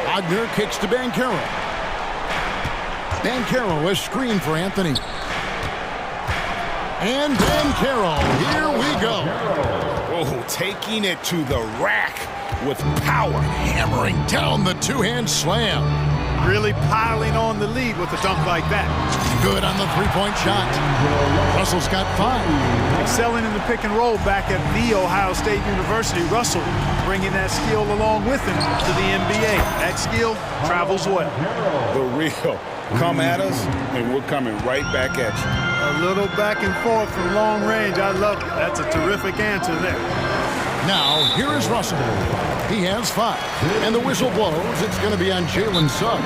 Wagner kicks to Bancaro. Bancaro is screened for Anthony. And Bancaro, here we go. Oh, taking it to the rack with power. Hammering down the two-hand slam. Really piling on the lead with a dunk like that. Good on the three-point shot. Russell's got 5. Excelling in the pick and roll back at The Ohio State University. Russell bringing that skill along with him to the NBA. That skill travels well. The real. Come at us, and we're coming right back at you. A little back and forth from long range. I love it. That's a terrific answer there. Now, here is Russell. He has 5. And the whistle blows. It's going to be on Jalen Suggs.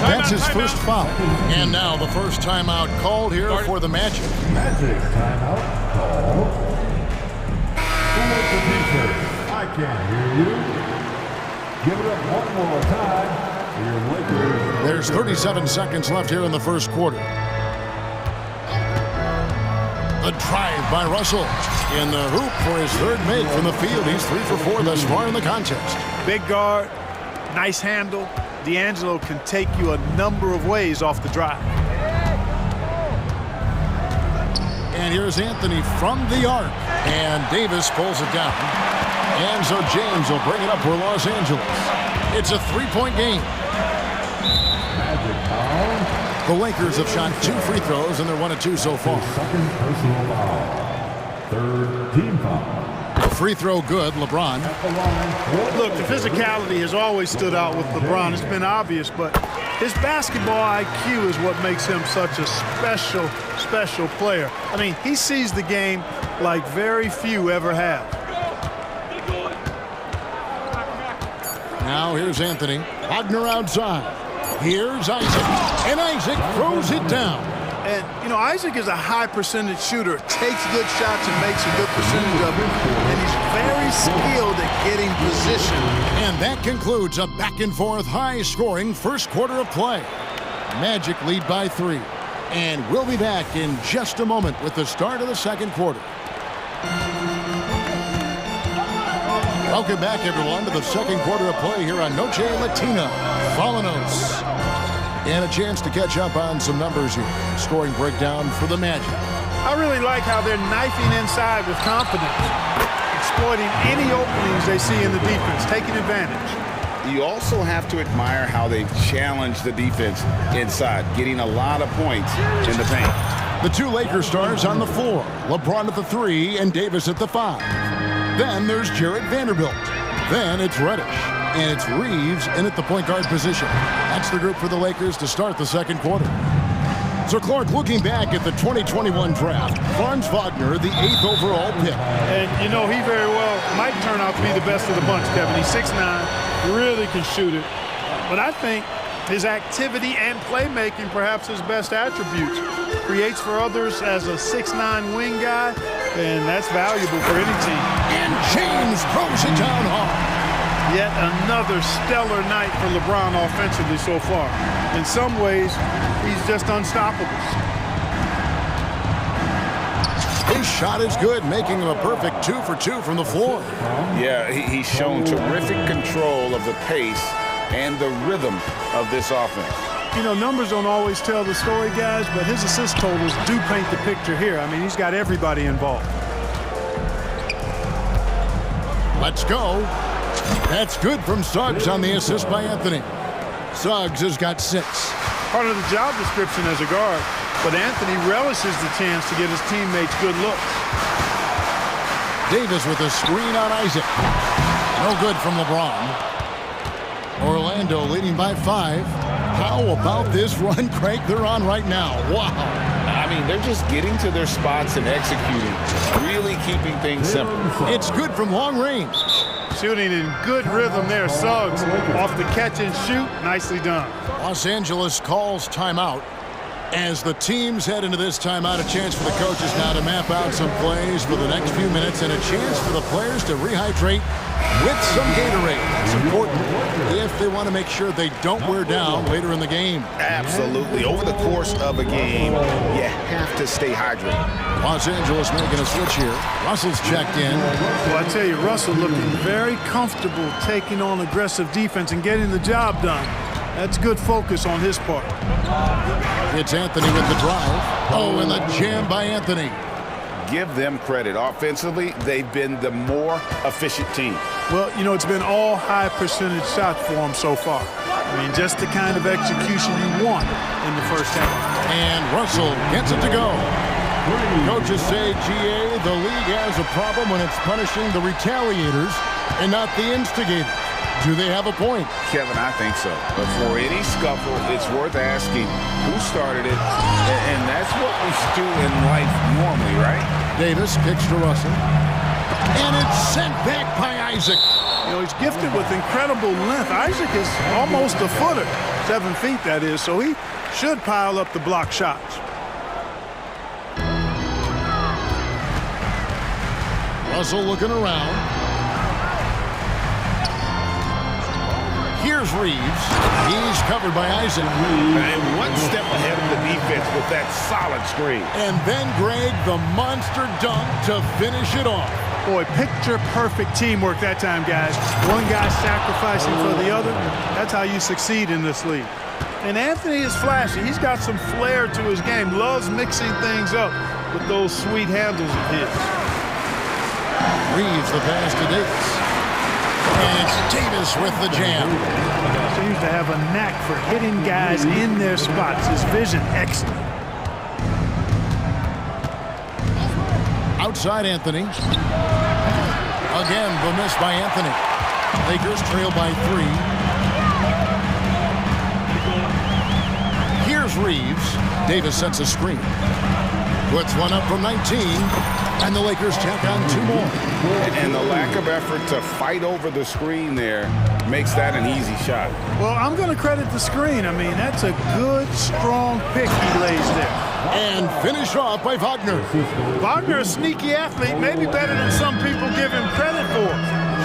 That's his first foul. And now the first timeout called here for the Magic. Magic timeout called. Who wants the t-shirt? I can't hear you. Give it up one more time. There's 37 seconds left here in the first quarter. The drive by Russell. In the hoop for his third make from the field. He's 3 for 4 thus far in the contest. Big guard, nice handle. D'Angelo can take you a number of ways off the drive. And here's Anthony from the arc. And Davis pulls it down. And so James will bring it up for Los Angeles. It's a 3-point game. The Lakers have shot 2 free throws, and they're 1 of 2 so far. Second personal foul. Third team foul. Free throw good, LeBron. Look, the physicality has always stood out with LeBron. It's been obvious, but his basketball IQ is what makes him such a special, special player. I mean, he sees the game like very few ever have. Now here's Anthony. Wagner outside. Here's Isaac. And Isaac throws it down. And, you know, Isaac is a high percentage shooter, takes good shots and makes a good percentage of them. And he's very skilled at getting position. And that concludes a back-and-forth, high-scoring first quarter of play. Magic lead by 3. And we'll be back in just a moment with the start of the second quarter. Welcome back, everyone, to the second quarter of play here on Noche Latina. Falanos. And a chance to catch up on some numbers here. Scoring breakdown for the Magic. I really like how they're knifing inside with confidence, exploiting any openings they see in the defense, taking advantage. You also have to admire how they've challenged the defense inside, getting a lot of points in the paint. The 2 Lakers stars on the floor. LeBron at the 3 and Davis at the 5. Then there's Jarrett Vanderbilt. Then it's Reddish. And it's Reeves in at the point guard position. That's the group for the Lakers to start the second quarter. So, Clark, looking back at the 2021 draft, Franz Wagner, the 8th overall pick. And, you know, he very well might turn out to be the best of the bunch, Kevin. He's 6'9", really can shoot it. But I think his activity and playmaking, perhaps his best attributes, creates for others as a 6'9" wing guy, and that's valuable for any team. And James throws it down hard. Yet another stellar night for LeBron offensively so far. In some ways, he's just unstoppable. His shot is good, making him a perfect 2 for 2 from the floor. Yeah, he's shown terrific control of the pace and the rhythm of this offense. You know, numbers don't always tell the story, guys, but his assist totals do paint the picture here. I mean, he's got everybody involved. Let's go. That's good from Suggs on the assist by Anthony. Suggs has got 6. Part of the job description as a guard, but Anthony relishes the chance to get his teammates good looks. Davis with a screen on Isaac. No good from LeBron. Orlando leading by 5. How about this run crank they're on right now? Wow. I mean, they're just getting to their spots and executing, really keeping things simple. It's good from long range. Shooting in good rhythm there. Suggs off the catch and shoot. Nicely done. Los Angeles calls timeout. As the teams head into this timeout, a chance for the coaches now to map out some plays for the next few minutes and a chance for the players to rehydrate with some Gatorade. That's important if they want to make sure they don't wear down later in the game. Absolutely. Over the course of a game, you have to stay hydrated. Los Angeles making a switch here. Russell's checked in. Well, I tell you, Russell looking very comfortable taking on aggressive defense and getting the job done. That's good focus on his part. It's Anthony with the drive. Oh, and the jam by Anthony. Give them credit. Offensively, they've been the more efficient team. Well, you know, it's been all high percentage shots for them so far. I mean, just the kind of execution you want in the first half. And Russell gets it to go. Coaches say, GA, the league has a problem when it's punishing the retaliators and not the instigator. Do they have a point? Kevin, I think so. But for any scuffle, it's worth asking who started it, and that's what we do in life normally, right? Davis kicks to Russell, and it's sent back by Isaac. You know, he's gifted with incredible length. Isaac is almost a footer, 7 feet that is, so he should pile up the block shots. Russell looking around. Here's Reeves. He's covered by Isaac. And one step ahead of the defense with that solid screen. And then Greg, the monster dunk to finish it off. Boy, picture-perfect teamwork that time, guys. One guy sacrificing for the other. That's how you succeed in this league. And Anthony is flashy. He's got some flair to his game. Loves mixing things up with those sweet handles of his. Reeves the pass to Davis. And it's Davis with the jam. Seems to have a knack for hitting guys in their spots. His vision, excellent. Outside Anthony. Again, the miss by Anthony. Lakers trail by 3. Here's Reeves. Davis sets a screen. Puts one up from 19. And the Lakers tack on 2 more. And the lack of effort to fight over the screen there makes that an easy shot. Well, I'm going to credit the screen. I mean, that's a good, strong pick he lays there. And finished off by Wagner. Wagner, a sneaky athlete, maybe better than some people give him credit for.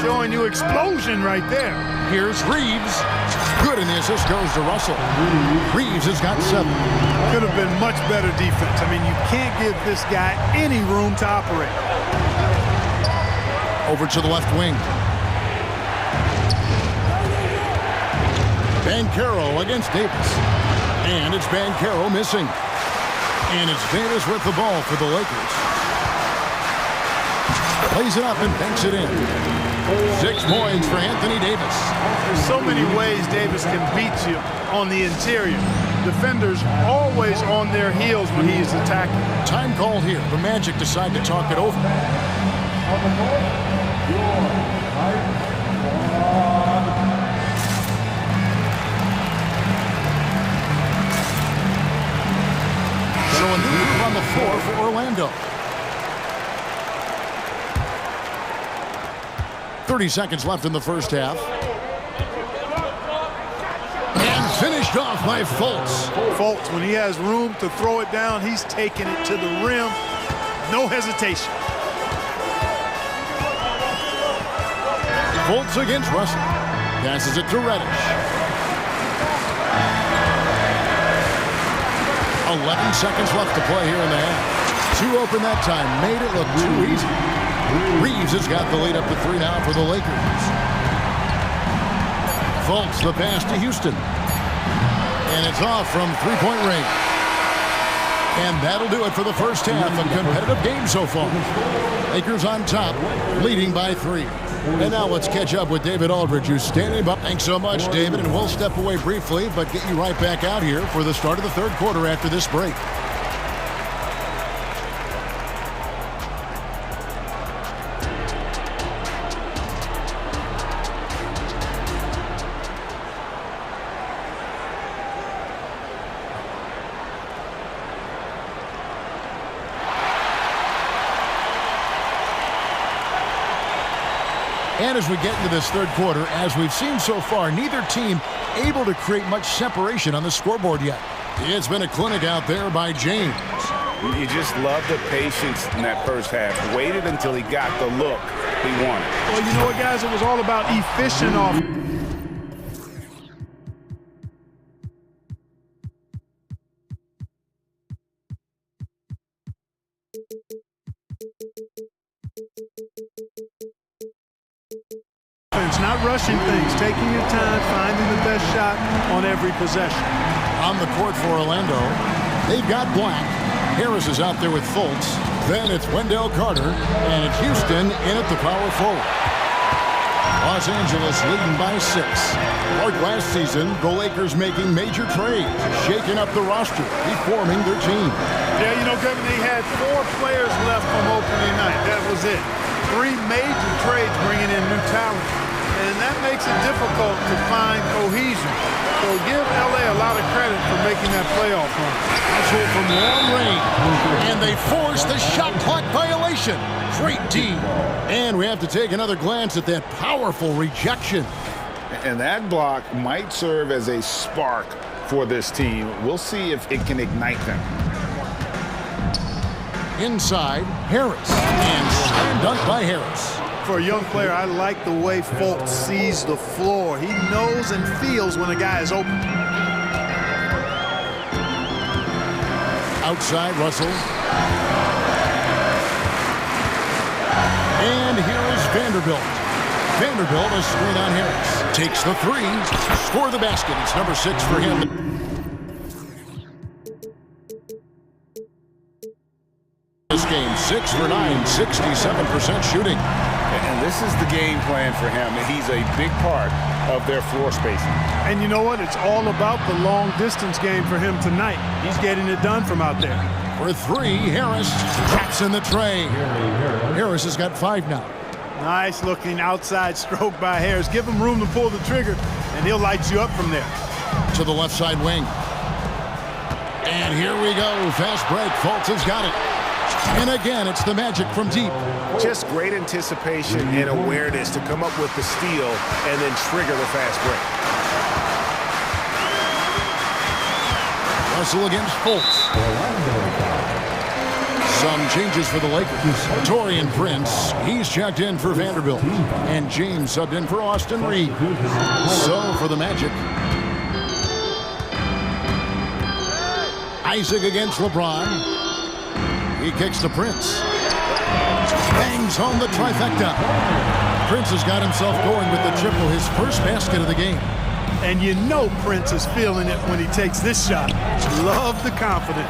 Showing you explosion right there. Here's Reeves. Good, and the assist goes to Russell. Reeves has got 7. Could have been much better defense. I mean, you can't give this guy any room to operate. Over to the left wing. Banchero against Davis. And it's Banchero missing. And it's Davis with the ball for the Lakers. Plays it up and banks it in. 6 points for Anthony Davis. There's so many ways Davis can beat you on the interior. Defenders always on their heels when he's attacking. Time called here. The Magic decide to talk it over. So a new move on the floor for Orlando. 30 seconds left in the first half. And finished off by Fultz. Fultz, when he has room to throw it down, he's taking it to the rim. No hesitation. Fultz against Russell. Passes it to Reddish. 11 seconds left to play here in the half. 2 open that time. Made it look too easy. Reeves has got the lead up to 3 now for the Lakers. Fultz the pass to Houston. And it's off from 3-point range. And that'll do it for the first half. A competitive game so far. Lakers on top, leading by 3. And now let's catch up with David Aldridge, who's standing by. Thanks so much, David. And we'll step away briefly, but get you right back out here for the start of the 3rd quarter after this break. And as we get into this 3rd quarter, as we've seen so far, neither team able to create much separation on the scoreboard yet. It's been a clinic out there by James. You just love the patience in that first half. Waited until he got the look he wanted. Well, you know what, guys? It was all about efficient offense. Not rushing things, taking your time, finding the best shot on every possession. On the court for Orlando, they've got Black. Harris is out there with Fultz. Then it's Wendell Carter, and it's Houston in at the power forward. Los Angeles leading by 6. Like last season, the Lakers making major trades, shaking up the roster, reforming their team. Yeah, you know, Kevin, they had 4 players left from opening night. That was it. 3 major trades bringing in new talent, and that makes it difficult to find cohesion. So give LA a lot of credit for making that playoff run. Hustle from long range, and they force the shot clock violation. Great D. And we have to take another glance at that powerful rejection. And that block might serve as a spark for this team. We'll see if it can ignite them. Inside, Harris. And slam dunk by Harris. For a young player, I like the way Fultz sees the floor. He knows and feels when a guy is open. Outside, Russell. And here is Vanderbilt. Vanderbilt, a screen on Harris. Takes the 3. Score the basket. It's number 6 for him. This game, 6 for 9, 67% shooting. And this is the game plan for him. He's a big part of their floor spacing. And you know what? It's all about the long distance game for him tonight. He's getting it done from out there. For 3, Harris traps in the tray. Harris has got 5 now. Nice looking outside stroke by Harris. Give him room to pull the trigger, and he'll light you up from there. To the left side wing. And here we go. Fast break. Fultz has got it. And again, it's the Magic from deep. Just great anticipation and awareness to come up with the steal and then trigger the fast break. Russell against Fultz. Some changes for the Lakers. Taurean Prince, he's checked in for Vanderbilt. And James subbed in for Austin Reed. So for the Magic. Isaac against LeBron. He kicks to Prince. Bangs home the trifecta. Prince has got himself going with the triple, his first basket of the game. And you know Prince is feeling it when he takes this shot. Love the confidence.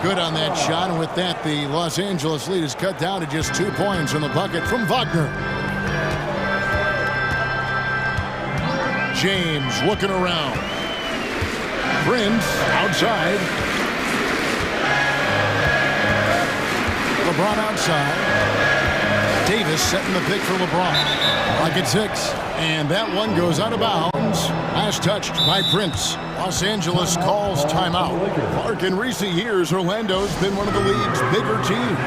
Good on that shot, and with that, the Los Angeles lead is cut down to just 2 points in the bucket from Wagner. James looking around. Prince outside. LeBron outside. Davis setting the pick for LeBron. Like at 6. And that one goes out of bounds. Last touched by Prince. Los Angeles calls timeout. Clark, in recent years, Orlando's been one of the league's bigger teams.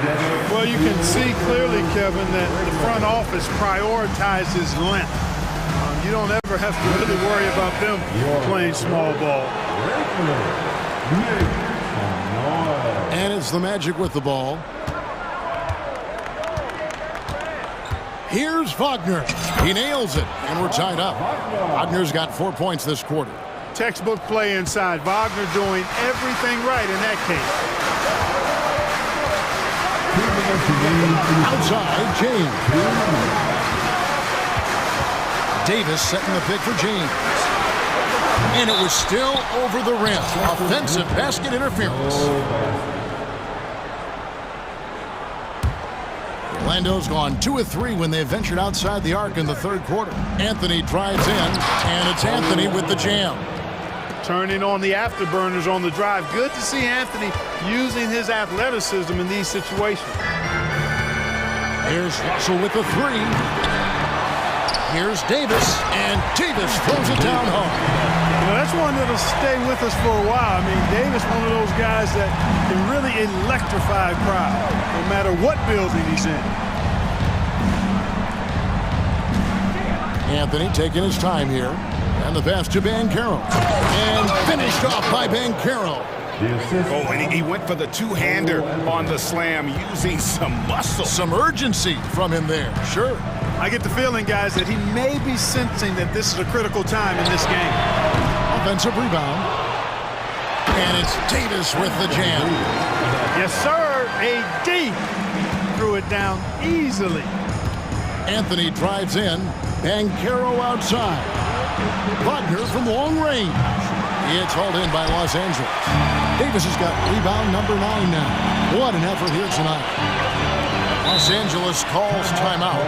Well, you can see clearly, Kevin, that the front office prioritizes length. You don't ever have to really worry about them playing small ball. And it's the Magic with the ball. Here's Wagner. He nails it, and we're tied up. Wagner's got 4 points this quarter. Textbook play inside. Wagner doing everything right in that case. Outside, James. Davis setting the pick for James. And it was still over the rim. Offensive basket interference. Orlando's gone 2 of 3 when they ventured outside the arc in the third quarter. Anthony drives in, and it's Anthony with the jam. Turning on the afterburners on the drive. Good to see Anthony using his athleticism in these situations. Here's Russell with the 3. Here's Davis, and Davis throws it down home. You know, that's one that'll stay with us for a while. I mean, Davis, one of those guys that can really electrify a crowd, no matter what building he's in. Anthony taking his time here. And the pass to Banchero. And finished off by Banchero. Oh, and he went for the two-hander on the slam, using some muscle. Some urgency from him there, sure. I get the feeling, guys, that he may be sensing that this is a critical time in this game. Offensive rebound. And it's Davis with the jam. Yes, sir. AD threw it down easily. Anthony drives in. Banchero outside. Wagner from long range. It's hauled in by Los Angeles. Davis has got rebound number 9 now. What an effort here tonight. Los Angeles calls timeout.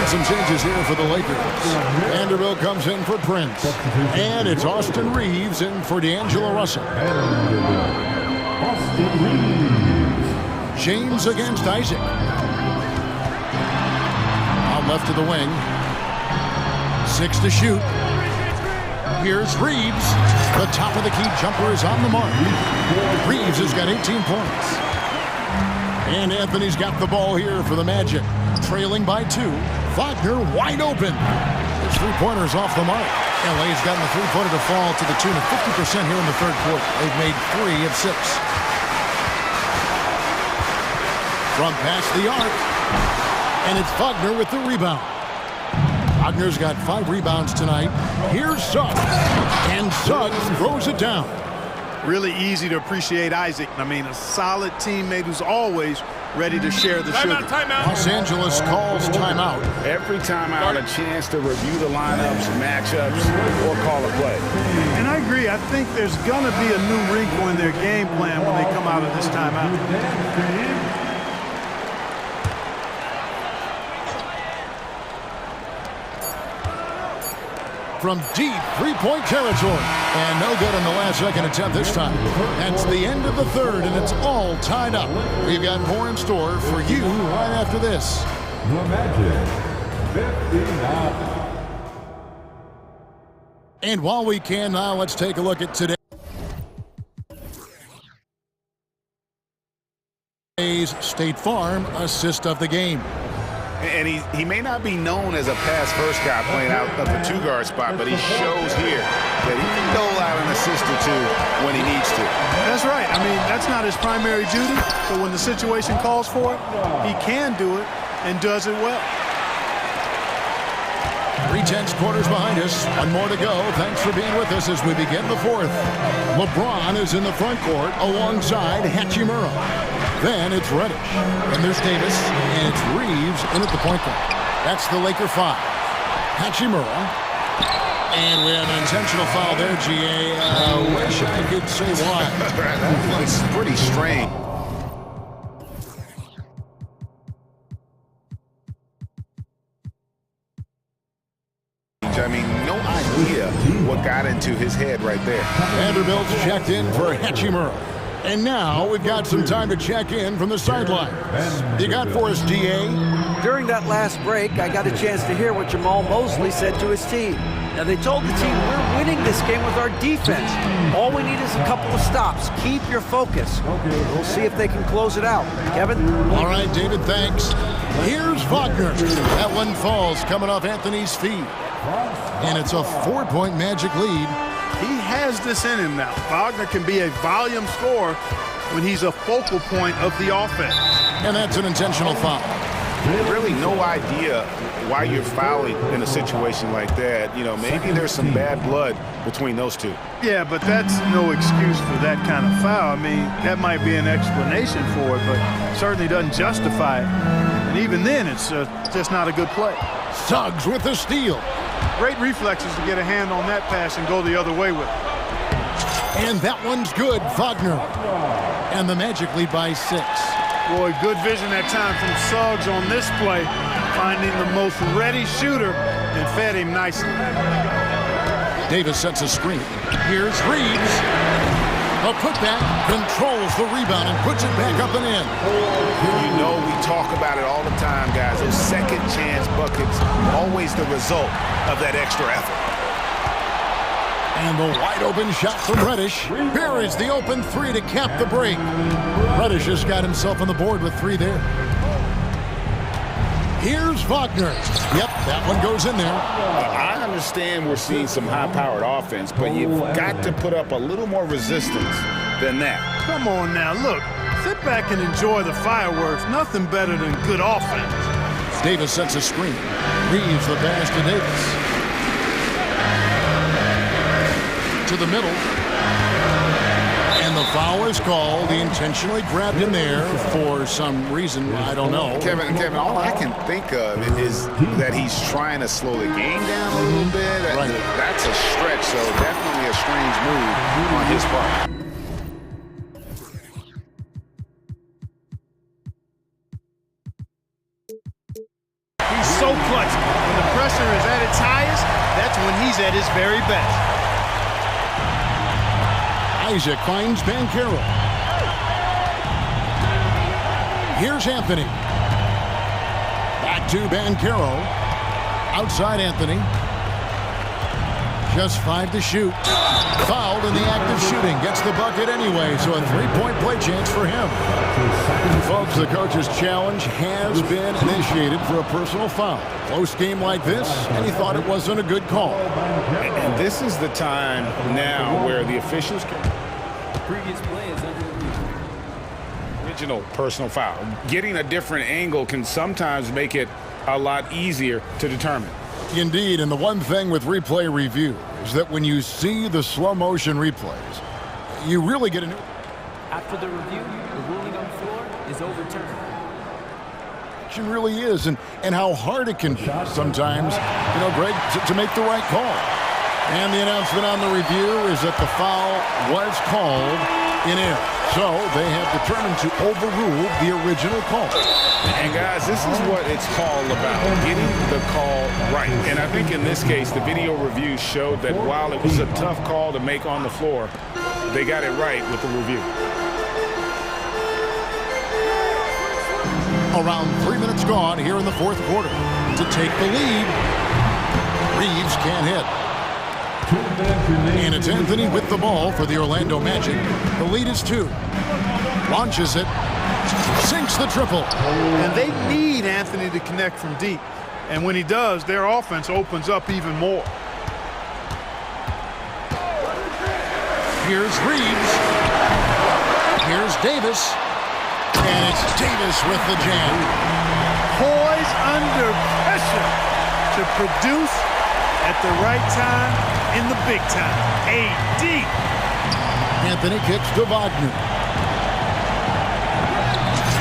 It's some changes here for the Lakers. Vanderbilt comes in for Prince. And it's Austin Reeves in for D'Angelo Russell. James against Isaac. Out left to the wing. 6 to shoot. Here's Reeves. The top of the key jumper is on the mark. Reeves has got 18 points. And Anthony's got the ball here for the Magic. Trailing by 2. Wagner wide open. His three-pointer's off the mark. LA's gotten the three-pointer to fall to the tune of 50% here in the third quarter. They've made 3 of 6. From past the arc. And it's Wagner with the rebound. Wagner's got 5 rebounds tonight. Here's Suggs. And Suggs throws it down. Really easy to appreciate Isaac. I mean, a solid teammate who's always ready to share the sugar. Timeout. Los Angeles calls timeout. Every timeout, a chance to review the lineups, matchups, or call a play. And I agree. I think there's going to be a new wrinkle in their game plan when they come out of this timeout. From deep three-point territory. And no good on the last-second attempt this time. That's the end of the third, and it's all tied up. We've got more in store for you right after this. The Magic, 59. And while we can now, let's take a look at today's State Farm assist of the game. And he may not be known as a pass-first guy playing out of the two-guard spot, but he shows here that he can dole out an assist or 2 when he needs to. That's right. I mean, that's not his primary duty, but when the situation calls for it, he can do it and does it well. 3/10 quarters behind us. 1 more to go. Thanks for being with us as we begin the fourth. LeBron is in the front court alongside Hachimura. Then it's Reddish. And there's Davis. And it's Reeves in at the point guard. That's the Laker 5. Hachimura. And we have an intentional foul there, GA. Wish I could say why. That was pretty strange. I mean, no idea what got into his head right there. Vanderbilt's checked in for Hachimura. And now we've got some time to check in from the sideline. You got for us, DA? During that last break, I got a chance to hear what Jamal Mosley said to his team. Now, they told the team, we're winning this game with our defense. All we need is a couple of stops. Keep your focus. We'll see if they can close it out. Kevin? All right, David, thanks. Here's Wagner. That one falls coming off Anthony's feet. And it's a 4-point Magic lead. He has this in him now. Wagner can be a volume scorer when he's a focal point of the offense. And that's an intentional foul. Really no idea why you're fouling in a situation like that. You know, maybe there's some bad blood between those two. Yeah, but that's no excuse for that kind of foul. I mean, that might be an explanation for it, but certainly doesn't justify it. And even then, it's just not a good play. Suggs with the steal. Great reflexes to get a hand on that pass and go the other way with it. And that one's good, Wagner. And the Magic lead by 6. Boy, good vision that time from Suggs on this play, finding the most ready shooter and fed him nicely. Davis sets a screen. Here's Reeves. A putback, controls the rebound and puts it back up and in. You know, we talk about it all the time, guys. Those second chance buckets, always the result of that extra effort. And the wide open shot from Reddish. Buries the open 3 to cap the break. Reddish has got himself on the board with 3 there. Here's Wagner. Yep, that one goes in there. I understand we're seeing some high-powered offense, but you've got to put up a little more resistance than that. Come on now, look. Sit back and enjoy the fireworks. Nothing better than good offense. Davis sets a screen. Reeves the pass to Davis. To the middle. And the foul is called. He intentionally grabbed him there for some reason. I don't know. Kevin, all I can think of is that he's trying to slow the game down a little bit. Right. That's a stretch, so definitely a strange move on his part. He's so clutch. pressure is at its highest, that's when he's at his very best. Isaac finds Bankero. Here's Anthony. Back to Bankero. Outside Anthony. Just 5 to shoot. Fouled in the act of shooting. Gets the bucket anyway, so a 3-point play chance for him. Folks, the coach's challenge has been initiated for a personal foul. Close game like this, and he thought it wasn't a good call. And this is the time now where the officials can... Previous play is under review. Original personal foul. Getting a different angle can sometimes make it a lot easier to determine. Indeed, and the one thing with replay review is that when you see the slow motion replays, you really get a new... After the review, the ruling on the floor is overturned. It really is, and how hard it can be sometimes, Greg, to make the right call. And the announcement on the review is that the foul was called in error. So they have determined to overrule the original call. And guys, this is what it's all about, getting the call right. And I think in this case, the video review showed that while it was a tough call to make on the floor, they got it right with the review. Around 3 minutes gone here in the fourth quarter. To take the lead, Reeves can't hit. And it's Anthony with the ball for the Orlando Magic. The lead is 2. Launches it. Sinks the triple. And they need Anthony to connect from deep. And when he does, their offense opens up even more. Here's Reeves. Here's Davis. And it's Davis with the jam. Poised under pressure to produce at the right time in the big time. AD. Anthony kicks to Wagner.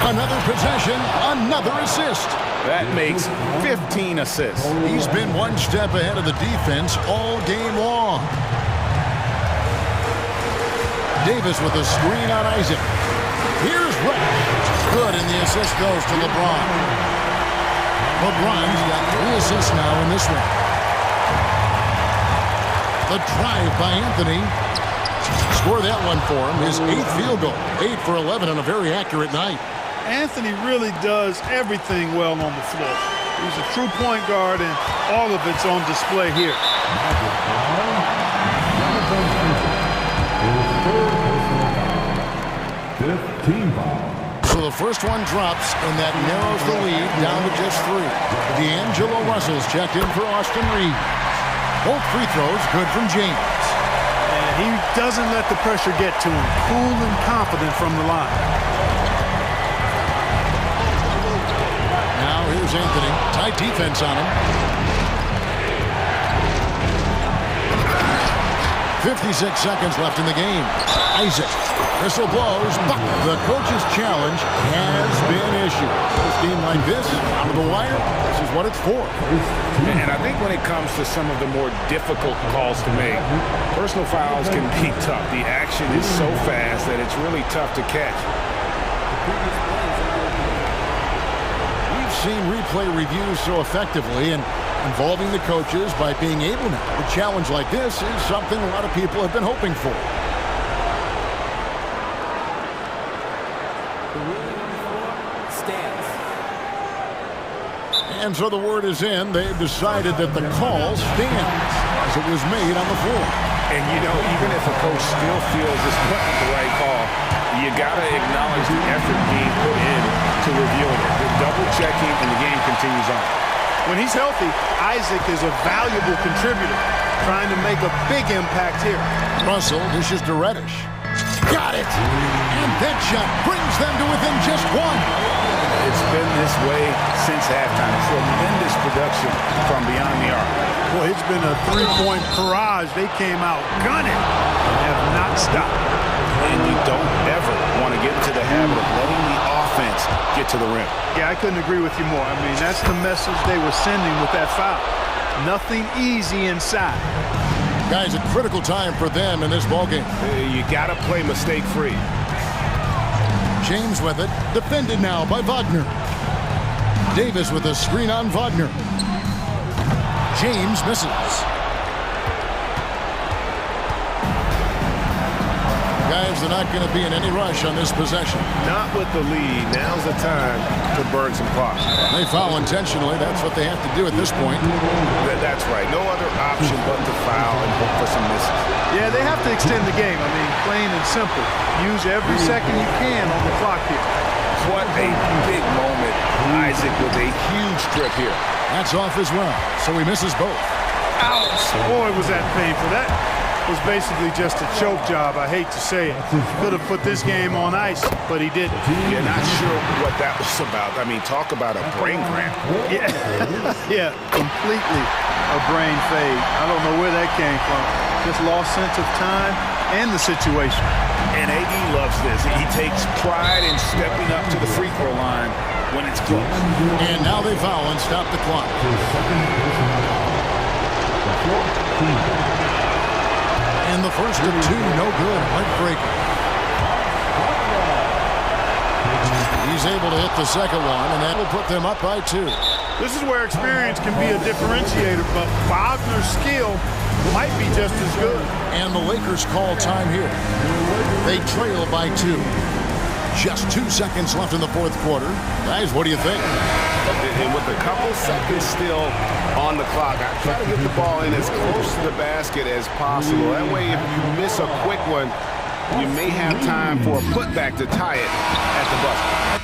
Another possession, another assist. That makes 15 assists. He's been one step ahead of the defense all game long. Davis with a screen on Isaac. Here's Rex. Good, and the assist goes to LeBron. LeBron's got 3 assists now in this one. The drive by Anthony. Score that one for him. His 8th field goal. 8 for 11 on a very accurate night. Anthony really does everything well on the floor. He's a true point guard, and all of it's on display here. So the first one drops, and that narrows the lead down to just 3. D'Angelo Russell's checked in for Austin Reeves. Both free throws good from James. And he doesn't let the pressure get to him. Cool and confident from the line. Now here's Anthony. Tight defense on him. 56 seconds left in the game. Isaac. Whistle blows, but the coach's challenge has been issued. A game like this, out of the wire, this is what it's for. And I think when it comes to some of the more difficult calls to make, personal fouls can be tough. The action is so fast that it's really tough to catch. We've seen replay reviews so effectively and involving the coaches by being able now. A challenge like this is something a lot of people have been hoping for. And so the word is in. They've decided that the call stands as it was made on the floor. And, even if a coach still feels this wasn't the right call, you got to acknowledge the effort being put in to reviewing it. The double checking, and the game continues on. When he's healthy, Isaac is a valuable contributor, trying to make a big impact here. Russell dishes to Reddish. Got it! And that shot brings them to within just 1. It's been this way since halftime. Tremendous production from beyond the arc. Boy, it's been a 3-point barrage. They came out gunning and have not stopped. And you don't ever want to get into the habit of letting the offense get to the rim. Yeah, I couldn't agree with you more. I mean, that's the message they were sending with that foul. Nothing easy inside. Guys, a critical time for them in this ballgame. You got to play mistake-free. James with it, defended now by Wagner. Davis with a screen on Wagner. James misses. Guys, they're not going to be in any rush on this possession. Not with the lead. Now's the time to burn some clock. They foul intentionally. That's what they have to do at this point. That's right. No other option but to foul and hope for some misses. Yeah, they have to extend the game. I mean, plain and simple. Use every second you can on the clock here. What a big moment. Isaac with a huge trip here. That's off as well, so he misses both. Ouch! Boy, was that painful. That was basically just a choke job. I hate to say it. Could have put this game on ice, but he didn't. Yeah, not sure what that was about. I mean, talk about a brain cramp. Yeah, yeah, completely a brain fade. I don't know where that came from. Just lost sense of time and the situation. And AD loves this. He takes pride in stepping up to the free throw line when it's close. And now they foul and stop the clock. And the first of two, no good. Heartbreaker. He's able to hit the second one, and that will put them up by 2. This is where experience can be a differentiator, but Wagner's skill might be just as good. And the Lakers call time here. They trail by 2. Just 2 seconds left in the fourth quarter. Guys, what do you think? And with a couple seconds still on the clock, I try to get the ball in as close to the basket as possible. That way, if you miss a quick one, you may have time for a putback to tie it at the buzzer.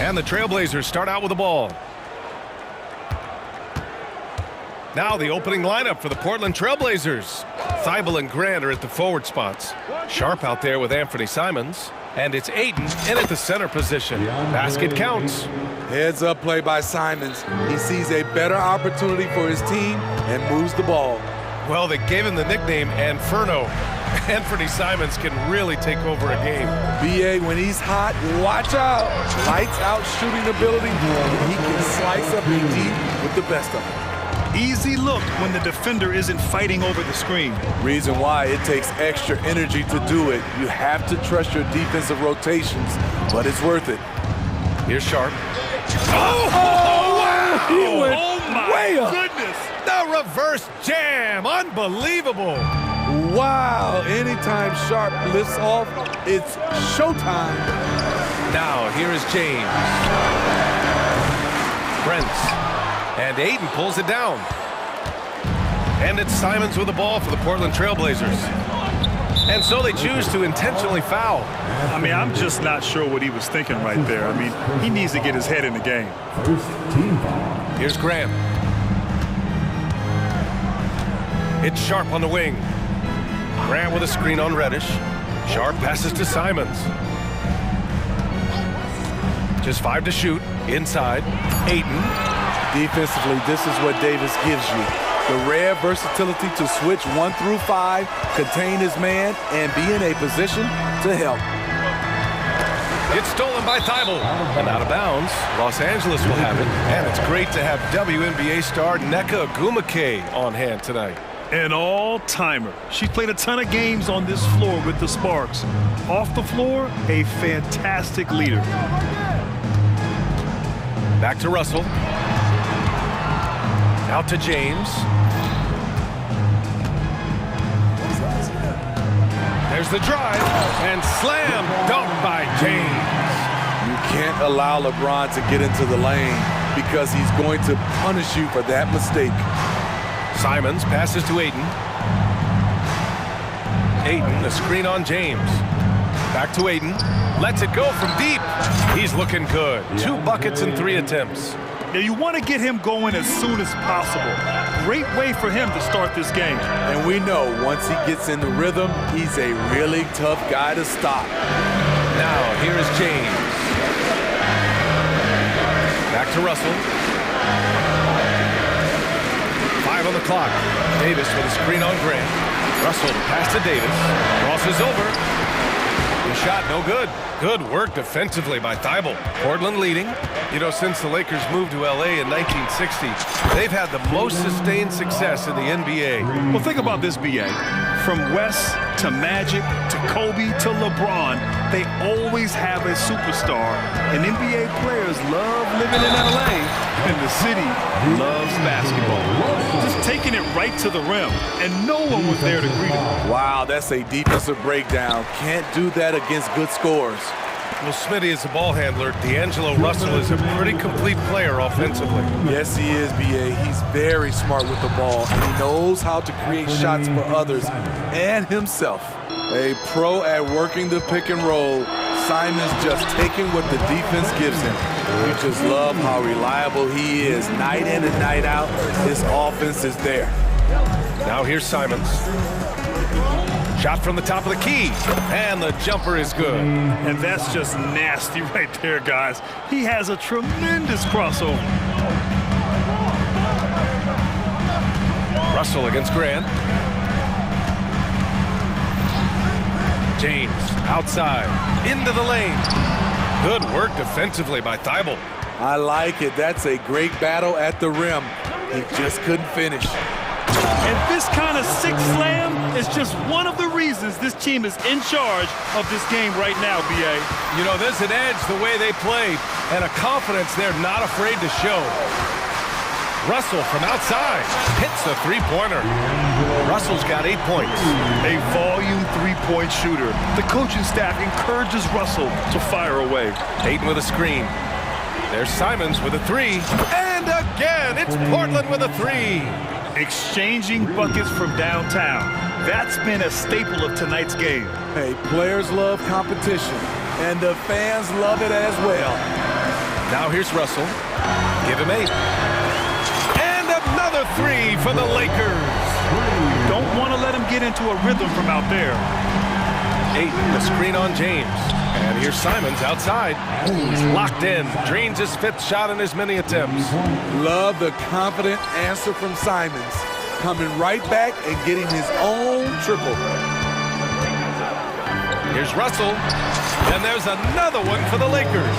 And the Trailblazers start out with the ball. Now the opening lineup for the Portland Trailblazers. Thibault and Grant are at the forward spots. Sharp out there with Anthony Simons. And it's Ayton in at the center position. Basket counts. Heads up play by Simons. He sees a better opportunity for his team and moves the ball. Well, they gave him the nickname Inferno. Anthony Simons can really take over a game. BA, when he's hot, watch out. Lights out shooting ability. He can slice up a deep with the best of them. Easy look when the defender isn't fighting over the screen. Reason why it takes extra energy to do it. You have to trust your defensive rotations, but it's worth it. Here's Sharp. Oh, wow! He went way up. Goodness! The reverse jam! Unbelievable! Wow! Anytime Sharp lifts off, it's showtime. Now, here is James. Brent. And Ayton pulls it down. And it's Simons with the ball for the Portland Trailblazers. And so they choose to intentionally foul. I mean, I'm just not sure what he was thinking right there. I mean, he needs to get his head in the game. Here's Graham. It's Sharp on the wing. Grant with a screen on Reddish. Sharp passes to Simons. Just 5 to shoot. Inside. Ayton. Defensively, this is what Davis gives you. The rare versatility to switch 1 through 5, contain his man, and be in a position to help. It's stolen by Thibault. And out of bounds. Los Angeles will have it. And it's great to have WNBA star Nneka Ogwumike on hand tonight. An all-timer. She played a ton of games on this floor with the Sparks. Off the floor, a fantastic leader. Back to Russell. Out to James. There's the drive, and slam dunk by James. You can't allow LeBron to get into the lane because he's going to punish you for that mistake. Simons passes to Ayton. Ayton, a screen on James. Back to Ayton. Lets it go from deep. He's looking good. 2 buckets in 3 attempts. Now, you want to get him going as soon as possible. Great way for him to start this game. And we know once he gets in the rhythm, he's a really tough guy to stop. Now, here is James. Back to Russell. 5 on the clock. Davis with a screen on Grant. Russell pass to Davis. Crosses over. The shot no good. Good work defensively by Thibault. Portland leading. You know, since the Lakers moved to LA in 1960, they've had the most sustained success in the NBA. Well, think about this, BA. From West to Magic to Kobe to LeBron, they always have a superstar. And NBA players love living in LA, and the city loves basketball. Just taking it right to the rim, and no one was there to greet him. Wow, that's a defensive breakdown. Can't do that against good scores. Well, Smitty is a ball handler. D'Angelo Russell is a pretty complete player offensively. Yes, he is, B.A. He's very smart with the ball, and he knows how to create shots for others and himself. A pro at working the pick and roll. Simons just taking what the defense gives him. We just love how reliable he is. Night in and night out, his offense is there. Now here's Simons. Shot from the top of the key, and the jumper is good. And that's just nasty right there, guys. He has a tremendous crossover. Russell against Grant. James outside, into the lane. Good work defensively by Thibault. I like it. That's a great battle at the rim. He just couldn't finish. And this kind of sick slam is just one of the reasons this team is in charge of this game right now, B.A. You know, there's an edge the way they played and a confidence they're not afraid to show. Russell from outside hits the three-pointer. Russell's got 8 points. A volume three-point shooter. The coaching staff encourages Russell to fire away. Ayton with a screen. There's Simons with a 3. And again, it's Portland with a 3. Exchanging buckets from downtown. That's been a staple of tonight's game. Hey, players love competition, and the fans love it as well. Now here's Russell. Give him 8. And another 3 for the Lakers. Don't want to let him get into a rhythm from out there. 8, the screen on James. And here's Simons outside. He's locked in. Drains his 5th shot in as many attempts. Love the confident answer from Simons. Coming right back and getting his own triple. Here's Russell. And there's another one for the Lakers.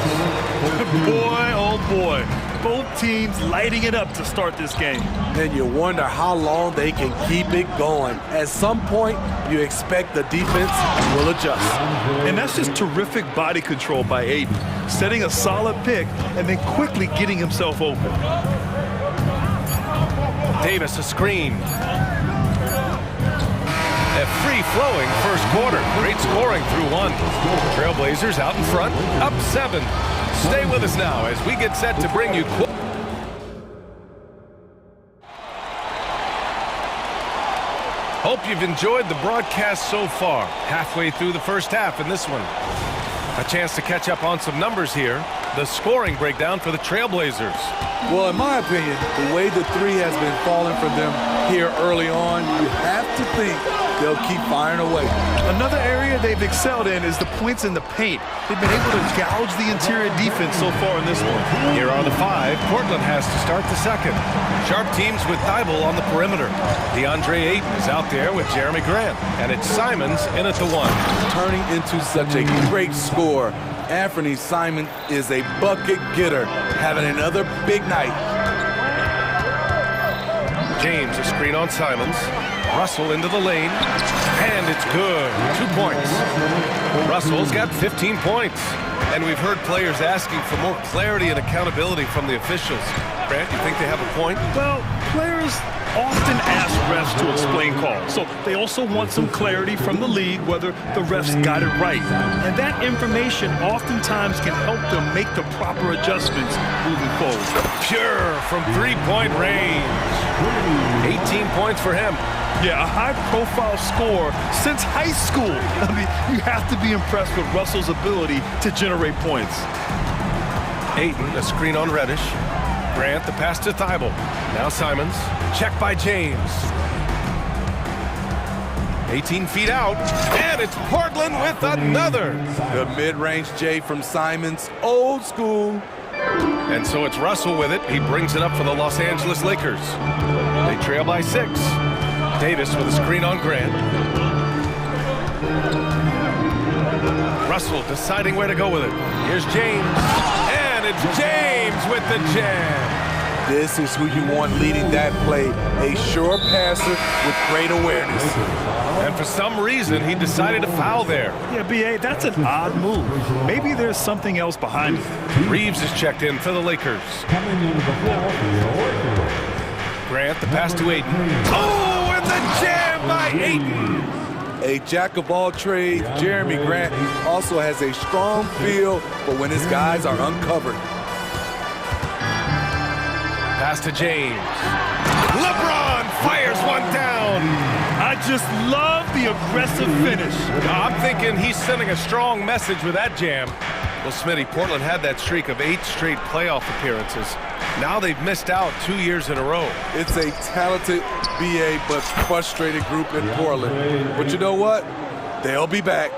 Boy, oh boy. Both teams lighting it up to start this game. And you wonder how long they can keep it going. At some point, you expect the defense will adjust. And that's just terrific body control by Aiden. Setting a solid pick and then quickly getting himself open. Davis, a screen. A free-flowing first quarter. Great scoring through 1. Trailblazers out in front, up 7. Stay with us now as we get set to bring you... Hope you've enjoyed the broadcast so far. Halfway through the first half in this one. A chance to catch up on some numbers here. The scoring breakdown for the Trailblazers. Well, in my opinion, the way the 3 has been falling for them here early on, you have to think they'll keep firing away. Another area they've excelled in is the points in the paint. They've been able to gouge the interior defense so far in this one. Here are the 5. Portland has to start the second. Sharp teams with Thibault on the perimeter. DeAndre Ayton is out there with Jeremy Grant. And it's Simons in at the 1. Turning into such a great score. Anthony Simons is a bucket getter, having another big night. James, a screen on Simons. Russell into the lane. And it's good. 2 points. Russell's got 15 points. And we've heard players asking for more clarity and accountability from the officials. Grant, you think they have a point? Well, players often ask refs to explain calls. So they also want some clarity from the league whether the refs got it right. And that information oftentimes can help them make the proper adjustments moving forward. Pure from 3-point range. 18 points for him. Yeah, a high-profile score since high school. I mean, you have to be impressed with Russell's ability to generate points. Ayton, a screen on Reddish. Grant, the pass to Thibault. Now Simons. Check by James. 18 feet out. And it's Portland with another. The mid-range J from Simons. Old school. And so it's Russell with it. He brings it up for the Los Angeles Lakers. They trail by 6. Davis with a screen on Grant. Russell deciding where to go with it. Here's James. And it's James with the jam. This is who you want leading that play. A sure passer with great awareness. And for some reason, he decided to foul there. Yeah, B.A., that's an odd move. Maybe there's something else behind it. Reeves is checked in for the Lakers. Grant, the pass to Ayton. Oh, and the jam by Ayton. A jack of all trades, Jeremy Grant also has a strong feel for when his guys are uncovered. Pass to James. LeBron fires one down. I just love the aggressive finish. I'm thinking he's sending a strong message with that jam. Well, Smitty, Portland had that streak of 8 straight playoff appearances. Now they've missed out 2 years in a row. It's a talented BA but frustrated group in Portland. But you know what? They'll be back.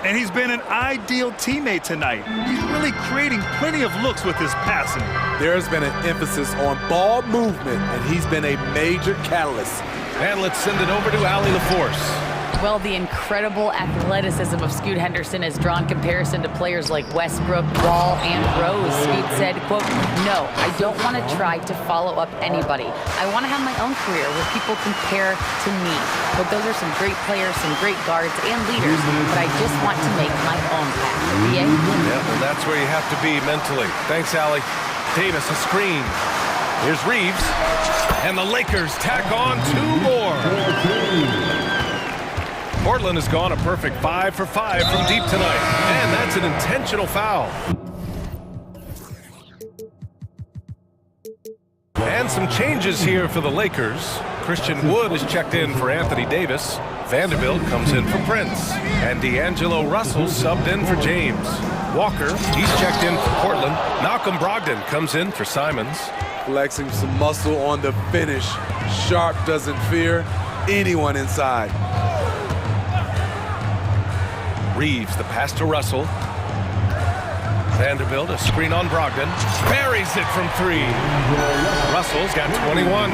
And he's been an ideal teammate tonight. He's really creating plenty of looks with his passing. There's been an emphasis on ball movement, and he's been a major catalyst. And let's send it over to Allie LaForce. Well, the incredible athleticism of Scoot Henderson has drawn comparison to players like Westbrook, Wall, and Rose. Scoot said, quote, "No, I don't want to try to follow up anybody. I want to have my own career where people compare to me. But those are some great players, some great guards and leaders, but I just want to make my own path." Yeah, well, that's where you have to be mentally. Thanks, Allie. Davis, a screen. Here's Reeves. And the Lakers tack on 2 more. Portland has gone a perfect 5 for 5 from deep tonight. And that's an intentional foul. And some changes here for the Lakers. Christian Wood is checked in for Anthony Davis. Vanderbilt comes in for Prince. And D'Angelo Russell subbed in for James. Walker, he's checked in for Portland. Malcolm Brogdon comes in for Simons. Flexing some muscle on the finish. Sharp doesn't fear anyone inside. Reeves, the pass to Russell. Vanderbilt, a screen on Brogdon. Buries it from 3. Russell's got 21.